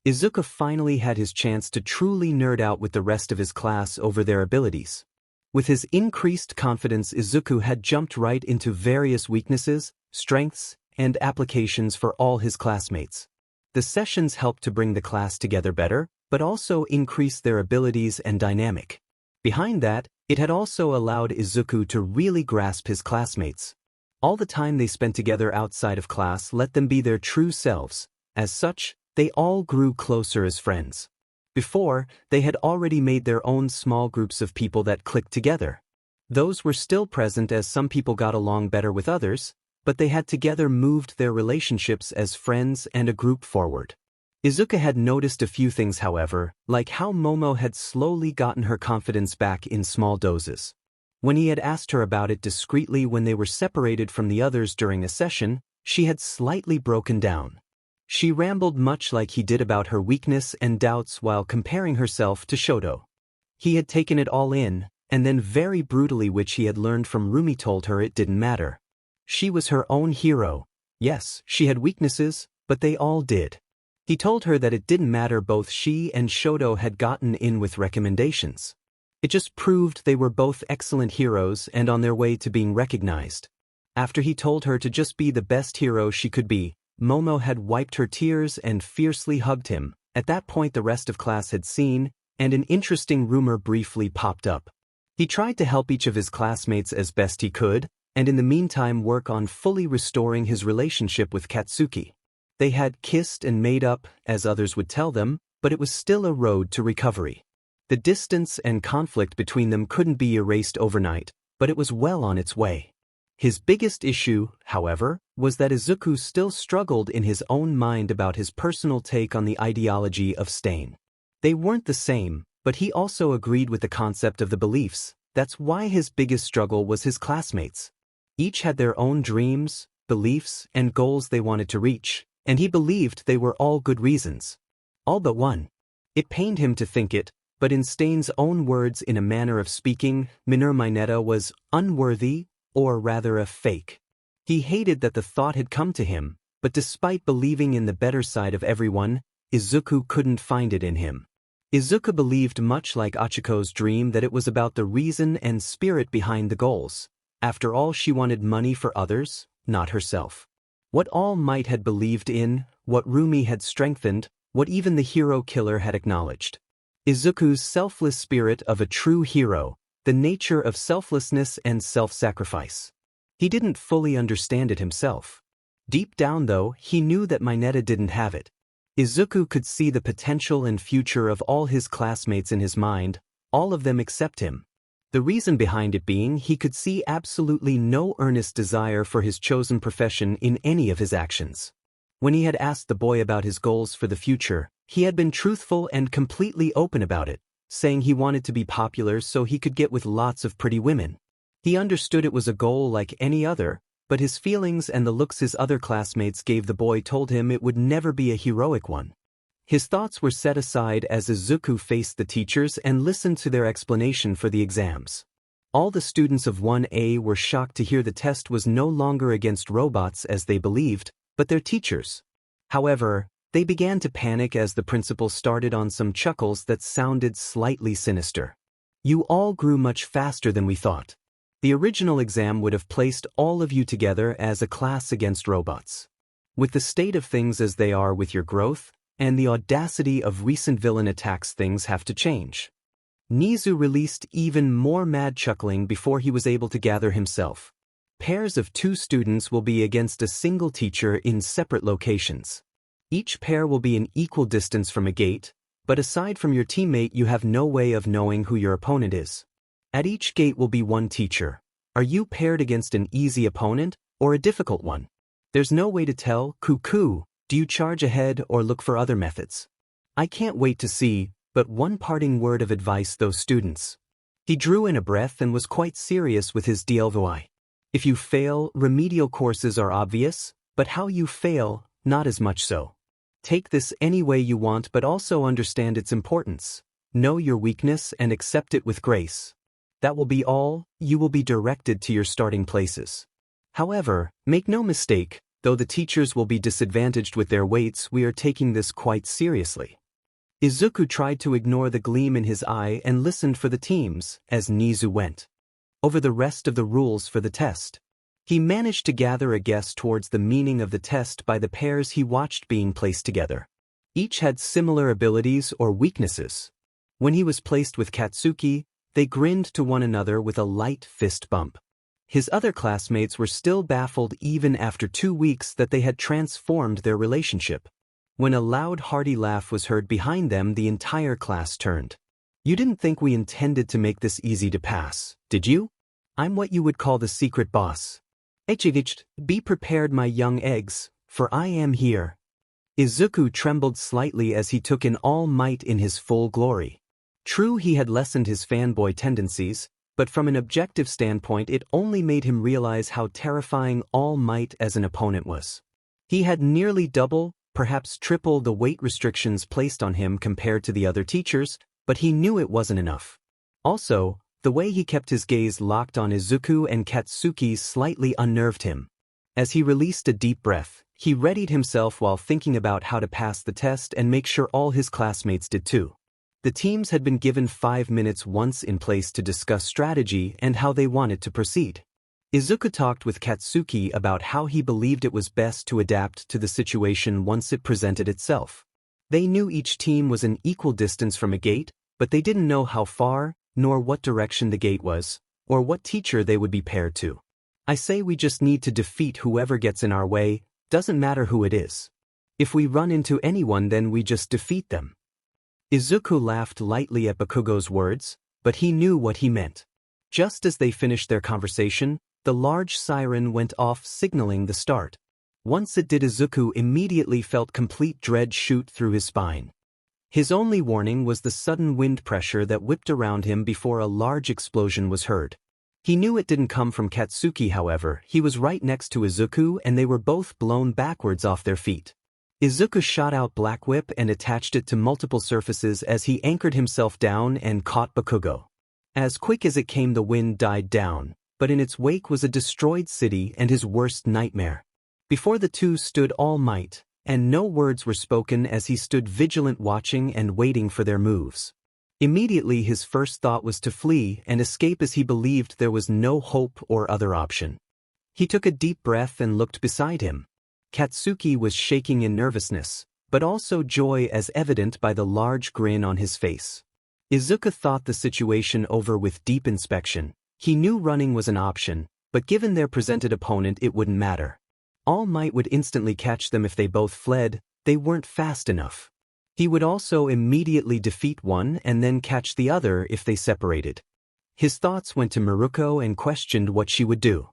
Izuku finally had his chance to truly nerd out with the rest of his class over their abilities. With his increased confidence, Izuku had jumped right into various weaknesses, strengths, and applications for all his classmates. The sessions helped to bring the class together better, but also increase their abilities and dynamic. Behind that, it had also allowed Izuku to really grasp his classmates. All the time they spent together outside of class let them be their true selves. As such, they all grew closer as friends. Before, they had already made their own small groups of people that clicked together. Those were still present as some people got along better with others, but they had together moved their relationships as friends and a group forward. Izuku had noticed a few things, however, like how Momo had slowly gotten her confidence back in small doses. When he had asked her about it discreetly when they were separated from the others during a session, she had slightly broken down. She rambled much like he did about her weakness and doubts while comparing herself to Shoto. He had taken it all in, and then very brutally, which he had learned from Rumi, told her it didn't matter. She was her own hero. Yes, she had weaknesses, but they all did. He told her that it didn't matter, both she and Shoto had gotten in with recommendations. It just proved they were both excellent heroes and on their way to being recognized. After he told her to just be the best hero she could be, Momo had wiped her tears and fiercely hugged him. At that point the rest of class had seen, and an interesting rumor briefly popped up. He tried to help each of his classmates as best he could, and in the meantime work on fully restoring his relationship with Katsuki. They had kissed and made up, as others would tell them, but it was still a road to recovery. The distance and conflict between them couldn't be erased overnight, but it was well on its way. His biggest issue, however, was that Izuku still struggled in his own mind about his personal take on the ideology of stain. They weren't the same, but he also agreed with the concept of the beliefs. That's why his biggest struggle was his classmates. Each had their own dreams, beliefs, and goals they wanted to reach, and he believed they were all good reasons. All but one. It pained him to think it, but in Stain's own words, in a manner of speaking, Mineta was unworthy, or rather a fake. He hated that the thought had come to him, but despite believing in the better side of everyone, Izuku couldn't find it in him. Izuku believed, much like Achiko's dream, that it was about the reason and spirit behind the goals. After all, she wanted money for others, not herself. What All Might had believed in, what Rumi had strengthened, what even the hero killer had acknowledged. Izuku's selfless spirit of a true hero, the nature of selflessness and self-sacrifice. He didn't fully understand it himself. Deep down, though, he knew that Mineta didn't have it. Izuku could see the potential and future of all his classmates in his mind, all of them except him. The reason behind it being he could see absolutely no earnest desire for his chosen profession in any of his actions. When he had asked the boy about his goals for the future, he had been truthful and completely open about it, saying he wanted to be popular so he could get with lots of pretty women. He understood it was a goal like any other, but his feelings and the looks his other classmates gave the boy told him it would never be a heroic one. His thoughts were set aside as Izuku faced the teachers and listened to their explanation for the exams. All the students of 1A were shocked to hear the test was no longer against robots as they believed, but their teachers. However, they began to panic as the principal started on some chuckles that sounded slightly sinister. You all grew much faster than we thought. The original exam would have placed all of you together as a class against robots. With the state of things as they are with your growth, and the audacity of recent villain attacks, things have to change. Nizu released even more mad chuckling before he was able to gather himself. Pairs of 2 students will be against a single teacher in separate locations. Each pair will be an equal distance from a gate, but aside from your teammate you have no way of knowing who your opponent is. At each gate will be 1 teacher. Are you paired against an easy opponent, or a difficult one? There's no way to tell. Cuckoo, do you charge ahead or look for other methods? I can't wait to see, but one parting word of advice those students. He drew in a breath and was quite serious with his DLVI. If you fail, remedial courses are obvious, but how you fail, not as much so. Take this any way you want, but also understand its importance. Know your weakness and accept it with grace. That will be all. You will be directed to your starting places. However, make no mistake, though the teachers will be disadvantaged with their weights, we are taking this quite seriously. Izuku tried to ignore the gleam in his eye and listened for the teams as Nizu went over the rest of the rules for the test. He managed to gather a guess towards the meaning of the test by the pairs he watched being placed together. Each had similar abilities or weaknesses. When he was placed with Katsuki, they grinned to one another with a light fist bump. His other classmates were still baffled even after 2 weeks that they had transformed their relationship. When a loud hearty laugh was heard behind them, the entire class turned. You didn't think we intended to make this easy to pass, did you? I'm what you would call the secret boss. Be prepared, my young eggs, for I am here. Izuku trembled slightly as he took in All Might in his full glory. True, he had lessened his fanboy tendencies, but from an objective standpoint it only made him realize how terrifying All Might as an opponent was. He had nearly double, perhaps triple the weight restrictions placed on him compared to the other teachers, but he knew it wasn't enough. Also, the way he kept his gaze locked on Izuku and Katsuki slightly unnerved him. As he released a deep breath, he readied himself while thinking about how to pass the test and make sure all his classmates did too. The teams had been given 5 minutes once in place to discuss strategy and how they wanted to proceed. Izuku talked with Katsuki about how he believed it was best to adapt to the situation once it presented itself. They knew each team was an equal distance from a gate, but they didn't know how far, nor what direction the gate was, or what teacher they would be paired to. I say we just need to defeat whoever gets in our way, doesn't matter who it is. If we run into anyone, then we just defeat them. Izuku laughed lightly at Bakugo's words, but he knew what he meant. Just as they finished their conversation, The large siren went off signaling the start. Once it did, Izuku immediately felt complete dread shoot through his spine. His only warning was the sudden wind pressure that whipped around him before a large explosion was heard. He knew it didn't come from Katsuki, however. He was right next to Izuku and they were both blown backwards off their feet. Izuku shot out Black Whip and attached it to multiple surfaces as he anchored himself down and caught Bakugo. As quick as it came, the wind died down, but in its wake was a destroyed city and his worst nightmare. Before the two stood All Might, and no words were spoken as he stood vigilant, watching and waiting for their moves. Immediately his first thought was to flee and escape, as he believed there was no hope or other option. He took a deep breath and looked beside him. Katsuki was shaking in nervousness, but also joy, as evident by the large grin on his face. Izuku thought the situation over with deep inspection. He knew running was an option, but given their presented opponent it wouldn't matter. All Might would instantly catch them if they both fled. They weren't fast enough. He would also immediately defeat one and then catch the other if they separated. His thoughts went to Miruko and questioned what she would do.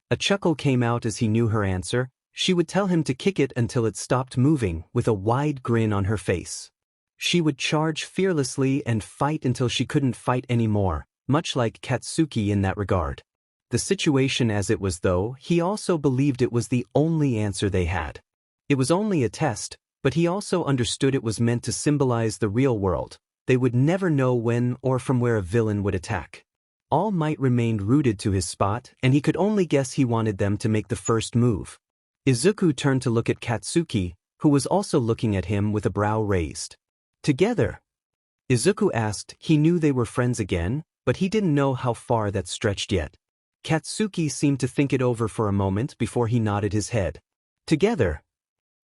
A chuckle came out as he knew her answer. She would tell him to kick it until it stopped moving, with a wide grin on her face. She would charge fearlessly and fight until she couldn't fight anymore, much like Katsuki in that regard. The situation as it was, though, he also believed it was the only answer they had. It was only a test, but he also understood it was meant to symbolize the real world. They would never know when or from where a villain would attack. All Might remained rooted to his spot, and he could only guess he wanted them to make the first move. Izuku turned to look at Katsuki, who was also looking at him with a brow raised. Together? Izuku asked. He knew they were friends again, but he didn't know how far that stretched yet. Katsuki seemed to think it over for a moment before he nodded his head. Together,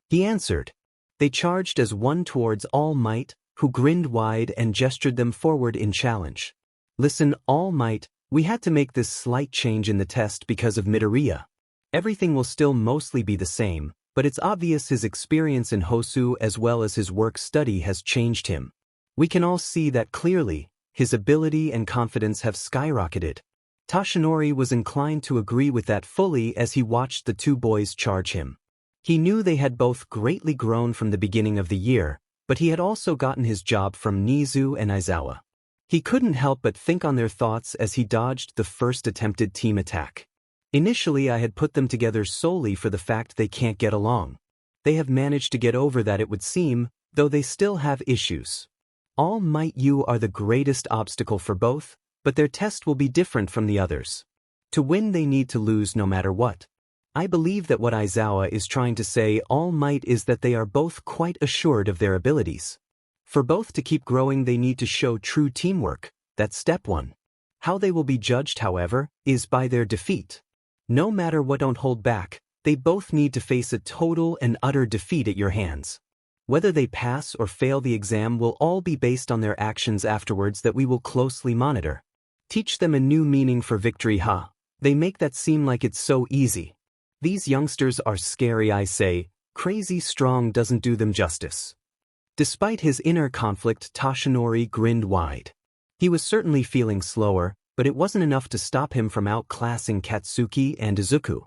he answered. They charged as one towards All Might, who grinned wide and gestured them forward in challenge. Listen, All Might, we had to make this slight change in the test because of Midoriya. Everything will still mostly be the same, but it's obvious his experience in Hosu as well as his work study has changed him. We can all see that clearly. His ability and confidence have skyrocketed. Toshinori was inclined to agree with that fully as he watched the two boys charge him. He knew they had both greatly grown from the beginning of the year, but he had also gotten his job from Nizu and Aizawa. He couldn't help but think on their thoughts as he dodged the first attempted team attack. Initially I had put them together solely for the fact they can't get along. They have managed to get over that, it would seem, though they still have issues. All Might, you are the greatest obstacle for both, but their test will be different from the others. To win they need to lose no matter what. I believe that what Aizawa is trying to say, All Might, is that they are both quite assured of their abilities. For both to keep growing they need to show true teamwork. That's step one. How they will be judged, however, is by their defeat. No matter what, don't hold back. They both need to face a total and utter defeat at your hands. Whether they pass or fail the exam will all be based on their actions afterwards that we will closely monitor. Teach them a new meaning for victory, huh? They make that seem like it's so easy. These youngsters are scary, I say. Crazy strong doesn't do them justice. Despite his inner conflict, Toshinori grinned wide. He was certainly feeling slower, but it wasn't enough to stop him from outclassing Katsuki and Izuku.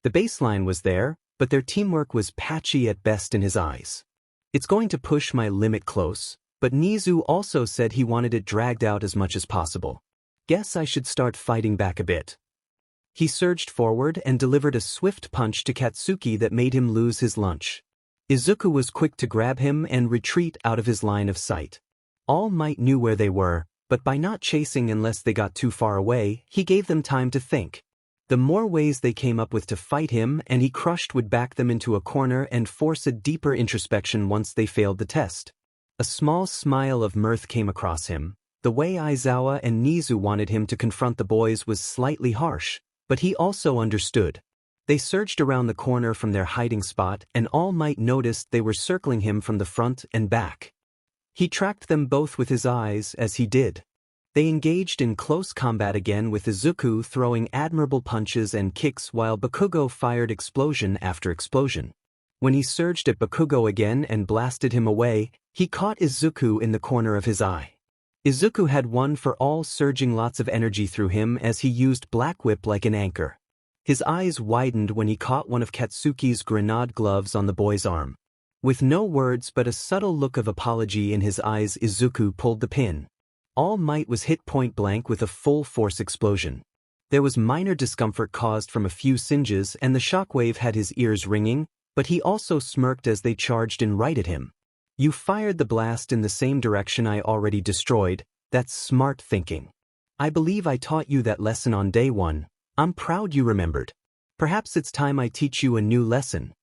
The baseline was there, but their teamwork was patchy at best in his eyes. It's going to push my limit close, but Nizu also said he wanted it dragged out as much as possible. Guess I should start fighting back a bit. He surged forward and delivered a swift punch to Katsuki that made him lose his lunch. Izuku was quick to grab him and retreat out of his line of sight. All Might knew where they were, but by not chasing unless they got too far away, he gave them time to think. The more ways they came up with to fight him and he crushed would back them into a corner and force a deeper introspection once they failed the test. A small smile of mirth came across him. The way Aizawa and Nizu wanted him to confront the boys was slightly harsh, but he also understood. They surged around the corner from their hiding spot and All Might noticed they were circling him from the front and back. He tracked them both with his eyes as he did. They engaged in close combat again, with Izuku throwing admirable punches and kicks while Bakugo fired explosion after explosion. When he surged at Bakugo again and blasted him away, he caught Izuku in the corner of his eye. Izuku had one for all, surging lots of energy through him as he used Black Whip like an anchor. His eyes widened when he caught one of Katsuki's grenade gloves on the boy's arm. With no words but a subtle look of apology in his eyes, Izuku pulled the pin. All Might was hit point blank with a full-force explosion. There was minor discomfort caused from a few singes and the shockwave had his ears ringing, but he also smirked as they charged in right at him. You fired the blast in the same direction I already destroyed. That's smart thinking. I believe I taught you that lesson on day 1. I'm proud you remembered. Perhaps it's time I teach you a new lesson.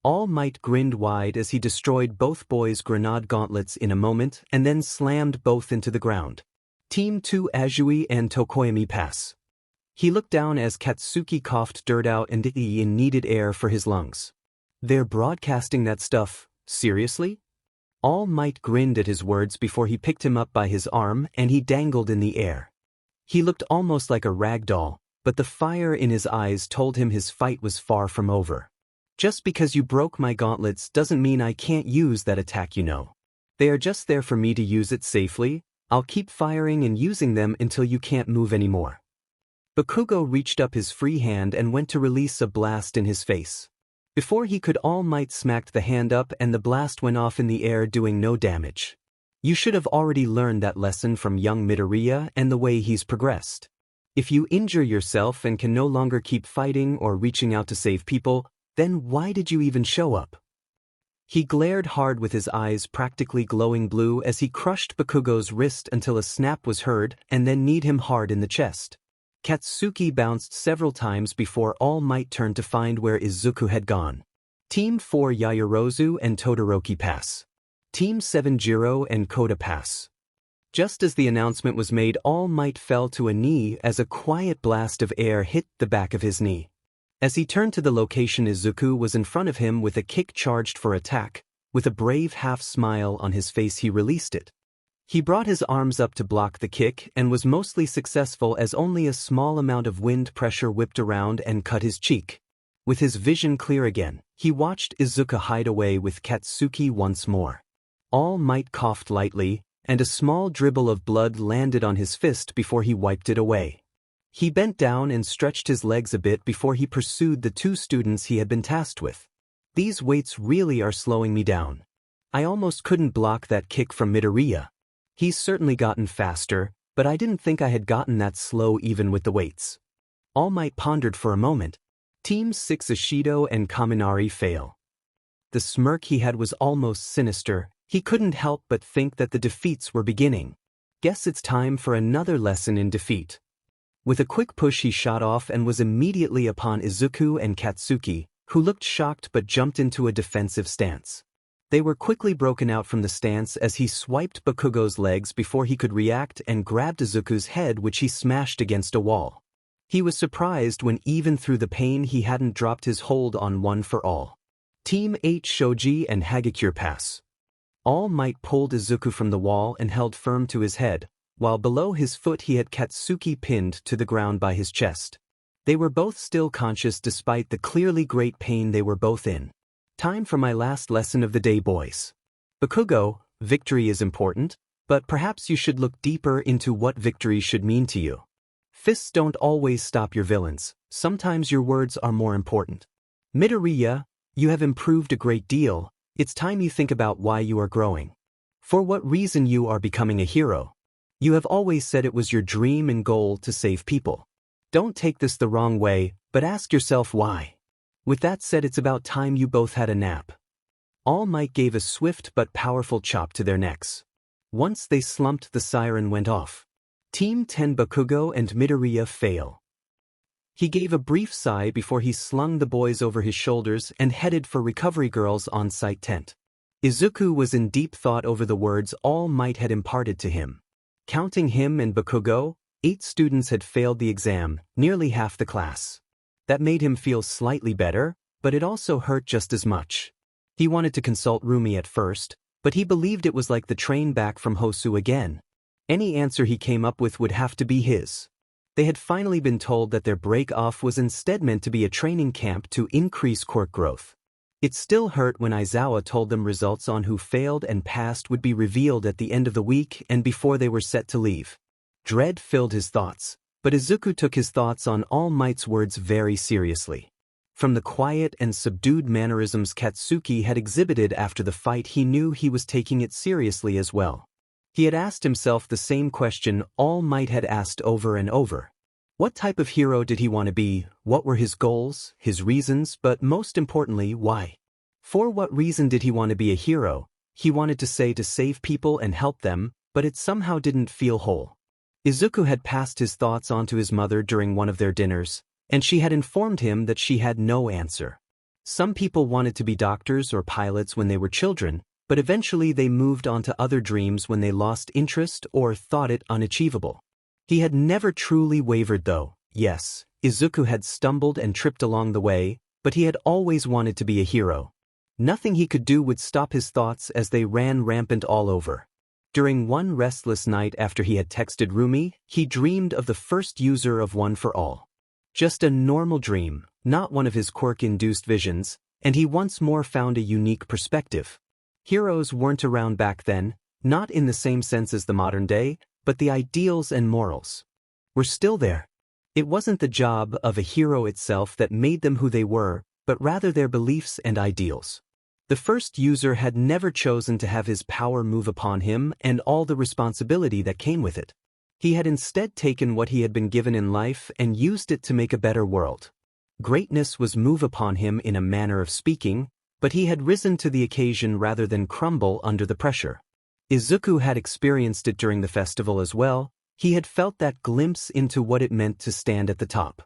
All Might grinned wide as he destroyed both boys' grenade gauntlets in a moment and then slammed both into the ground. Team 2 Azui and Tokoyami pass. He looked down as Katsuki coughed dirt out and needed air for his lungs. They're broadcasting that stuff, seriously? All Might grinned at his words before he picked him up by his arm and he dangled in the air. He looked almost like a rag doll, but the fire in his eyes told him his fight was far from over. Just because you broke my gauntlets doesn't mean I can't use that attack, you know. They are just there for me to use it safely. I'll keep firing and using them until you can't move anymore. Bakugo reached up his free hand and went to release a blast in his face. Before he could, All Might smacked the hand up and the blast went off in the air doing no damage. You should have already learned that lesson from young Midoriya and the way he's progressed. If you injure yourself and can no longer keep fighting or reaching out to save people, then why did you even show up? He glared hard with his eyes practically glowing blue as he crushed Bakugo's wrist until a snap was heard and then kneed him hard in the chest. Katsuki bounced several times before All Might turned to find where Izuku had gone. Team 4 Yaoyorozu and Todoroki pass. Team 7 Jiro and Koda pass. Just as the announcement was made, All Might fell to a knee as a quiet blast of air hit the back of his knee. As he turned to the location, Izuku was in front of him with a kick charged for attack. With a brave half-smile on his face, he released it. He brought his arms up to block the kick and was mostly successful as only a small amount of wind pressure whipped around and cut his cheek. With his vision clear again, he watched Izuku hide away with Katsuki once more. All Might coughed lightly, and a small dribble of blood landed on his fist before he wiped it away. He bent down and stretched his legs a bit before he pursued the 2 students he had been tasked with. These weights really are slowing me down. I almost couldn't block that kick from Midoriya. He's certainly gotten faster, but I didn't think I had gotten that slow even with the weights. All Might pondered for a moment. Team 6 Ishido and Kaminari fail. The smirk he had was almost sinister. He couldn't help but think that the defeats were beginning. Guess it's time for another lesson in defeat. With a quick push, he shot off and was immediately upon Izuku and Katsuki, who looked shocked but jumped into a defensive stance. They were quickly broken out from the stance as he swiped Bakugo's legs before he could react and grabbed Izuku's head, which he smashed against a wall. He was surprised when even through the pain he hadn't dropped his hold on One for All. Team 8 Shoji and Hagakure pass. All Might pulled Izuku from the wall and held firm to his head, while below his foot he had Katsuki pinned to the ground by his chest. They were both still conscious despite the clearly great pain they were both in. Time for my last lesson of the day, boys. Bakugo, victory is important, but perhaps you should look deeper into what victory should mean to you. Fists don't always stop your villains, sometimes your words are more important. Midoriya, you have improved a great deal. It's time you think about why you are growing. For what reason you are becoming a hero. You have always said it was your dream and goal to save people. Don't take this the wrong way, but ask yourself why. With that said, it's about time you both had a nap. All Might gave a swift but powerful chop to their necks. Once they slumped, the siren went off. Team 10 Bakugo and Midoriya fail. He gave a brief sigh before he slung the boys over his shoulders and headed for Recovery Girl's on-site tent. Izuku was in deep thought over the words All Might had imparted to him. Counting him and Bakugo, 8 students had failed the exam, nearly half the class. That made him feel slightly better, but it also hurt just as much. He wanted to consult Rumi at first, but he believed it was like the train back from Hosu again. Any answer he came up with would have to be his. They had finally been told that their break-off was instead meant to be a training camp to increase quirk growth. It still hurt when Aizawa told them results on who failed and passed would be revealed at the end of the week and before they were set to leave. Dread filled his thoughts. But Izuku took his thoughts on All Might's words very seriously. From the quiet and subdued mannerisms Katsuki had exhibited after the fight, he knew he was taking it seriously as well. He had asked himself the same question All Might had asked over and over. What type of hero did he want to be? What were his goals, his reasons, but most importantly, why? For what reason did he want to be a hero? He wanted to save people and help them, but it somehow didn't feel whole. Izuku had passed his thoughts on to his mother during one of their dinners, and she had informed him that she had no answer. Some people wanted to be doctors or pilots when they were children, but eventually they moved on to other dreams when they lost interest or thought it unachievable. He had never truly wavered though. Yes, Izuku had stumbled and tripped along the way, but he had always wanted to be a hero. Nothing he could do would stop his thoughts as they ran rampant all over. During one restless night after he had texted Rumi, he dreamed of the first user of One for All. Just a normal dream, not one of his quirk-induced visions, and he once more found a unique perspective. Heroes weren't around back then, not in the same sense as the modern day, but the ideals and morals were still there. It wasn't the job of a hero itself that made them who they were, but rather their beliefs and ideals. The first user had never chosen to have his power move upon him and all the responsibility that came with it. He had instead taken what he had been given in life and used it to make a better world. Greatness was move upon him in a manner of speaking, but he had risen to the occasion rather than crumble under the pressure. Izuku had experienced it during the festival as well. He had felt that glimpse into what it meant to stand at the top.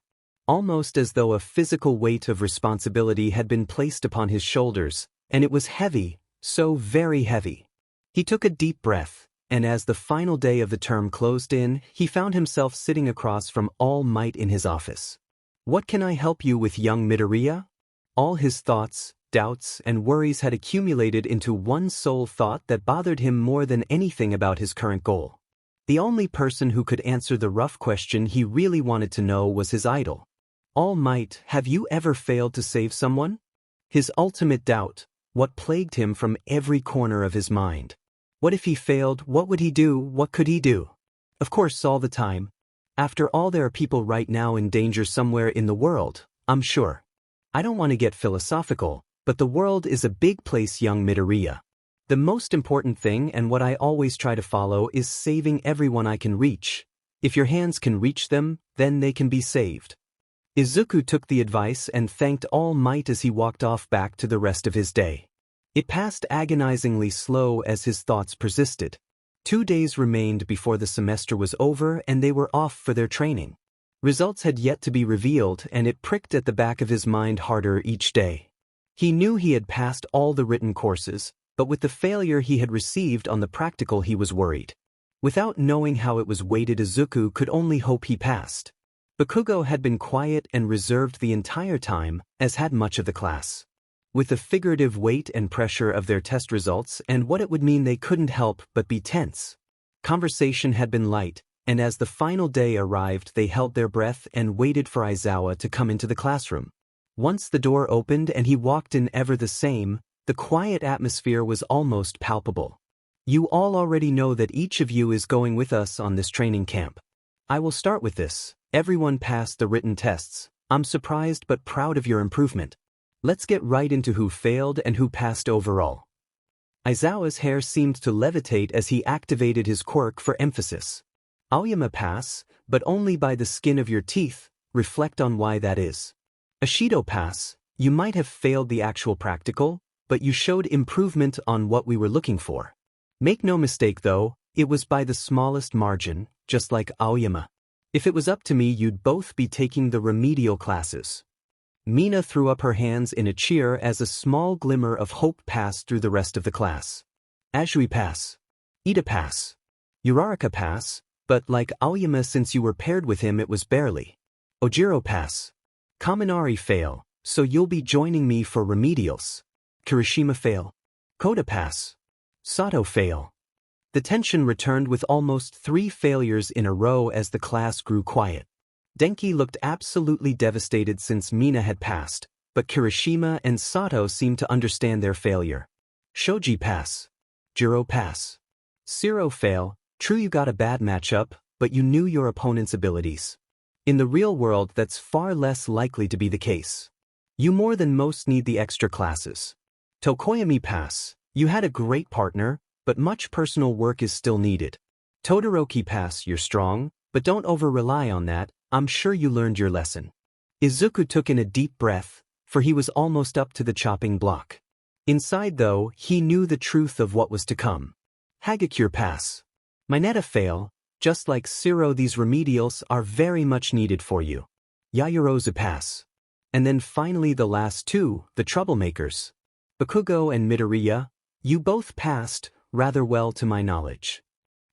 Almost as though a physical weight of responsibility had been placed upon his shoulders, and it was heavy, so very heavy. He took a deep breath, and as the final day of the term closed in, he found himself sitting across from All Might in his office. "What can I help you with, young Midoriya?" All his thoughts, doubts, and worries had accumulated into one sole thought that bothered him more than anything about his current goal. The only person who could answer the rough question he really wanted to know was his idol. "All Might, have you ever failed to save someone?" His ultimate doubt, what plagued him from every corner of his mind. What if he failed? What would he do? What could he do? Of course, all the time. After all, there are people right now in danger somewhere in the world, I'm sure. I don't want to get philosophical, but the world is a big place, young Midoriya. The most important thing, and what I always try to follow, is saving everyone I can reach. If your hands can reach them, then they can be saved. Izuku took the advice and thanked All Might as he walked off back to the rest of his day. It passed agonizingly slow as his thoughts persisted. 2 days remained before the semester was over and they were off for their training. Results had yet to be revealed, and it pricked at the back of his mind harder each day. He knew he had passed all the written courses, but with the failure he had received on the practical he was worried. Without knowing how it was weighted, Izuku could only hope he passed. Bakugo had been quiet and reserved the entire time, as had much of the class. With the figurative weight and pressure of their test results and what it would mean, they couldn't help but be tense. Conversation had been light, and as the final day arrived they held their breath and waited for Aizawa to come into the classroom. Once the door opened and he walked in, ever the same, the quiet atmosphere was almost palpable. "You all already know that each of you is going with us on this training camp. I will start with this. Everyone passed the written tests. I'm surprised but proud of your improvement. Let's get right into who failed and who passed overall." Aizawa's hair seemed to levitate as he activated his quirk for emphasis. "Aoyama pass, but only by the skin of your teeth. Reflect on why that is. Ashido pass, you might have failed the actual practical, but you showed improvement on what we were looking for. Make no mistake though, it was by the smallest margin, just like Aoyama. If it was up to me, you'd both be taking the remedial classes." Mina threw up her hands in a cheer as a small glimmer of hope passed through the rest of the class. "Ajui pass. Ida pass. Uraraka pass, but like Aoyama, since you were paired with him, it was barely. Ojiro pass. Kaminari fail, so you'll be joining me for remedials. Kirishima fail. Koda pass. Sato fail." The tension returned with almost 3 failures in a row as the class grew quiet. Denki looked absolutely devastated since Mina had passed, but Kirishima and Sato seemed to understand their failure. "Shoji pass. Jiro pass. Siro fail. True, you got a bad matchup, but you knew your opponent's abilities. In the real world, that's far less likely to be the case. You more than most need the extra classes. Tokoyami pass. You had a great partner, but much personal work is still needed. Todoroki pass. You're strong, but don't over-rely on that. I'm sure you learned your lesson. Izuku took in a deep breath, for he was almost up to the chopping block. Inside though, he knew the truth of what was to come. Hagakure pass. Mineta fail. Just like Siro, these remedials are very much needed for you. Yaoyorozu pass. And then finally the last two, the troublemakers. Bakugo and Midoriya, you both passed rather well to my knowledge.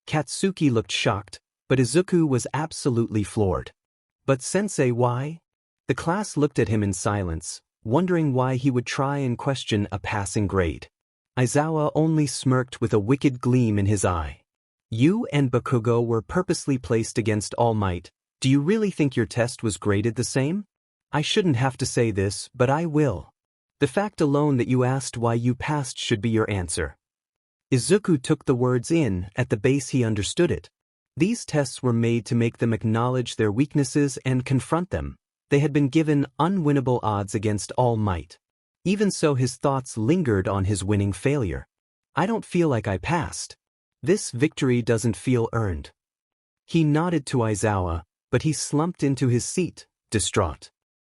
Katsuki looked shocked, but Izuku was absolutely floored. But sensei, why? The class looked at him in silence, wondering why he would try and question a passing grade. Aizawa only smirked with a wicked gleam in his eye. You and Bakugo were purposely placed against All Might. Do you really think your test was graded the same? I shouldn't have to say this, but I will. The fact alone that you asked why you passed should be your answer. Izuku took the words in. At the base he understood it. These tests were made to make them acknowledge their weaknesses and confront them. They had been given unwinnable odds against All Might. Even so, his thoughts lingered on his winning failure. I don't feel like I passed. This victory doesn't feel earned. He nodded to Aizawa, but he slumped into his seat, distraught.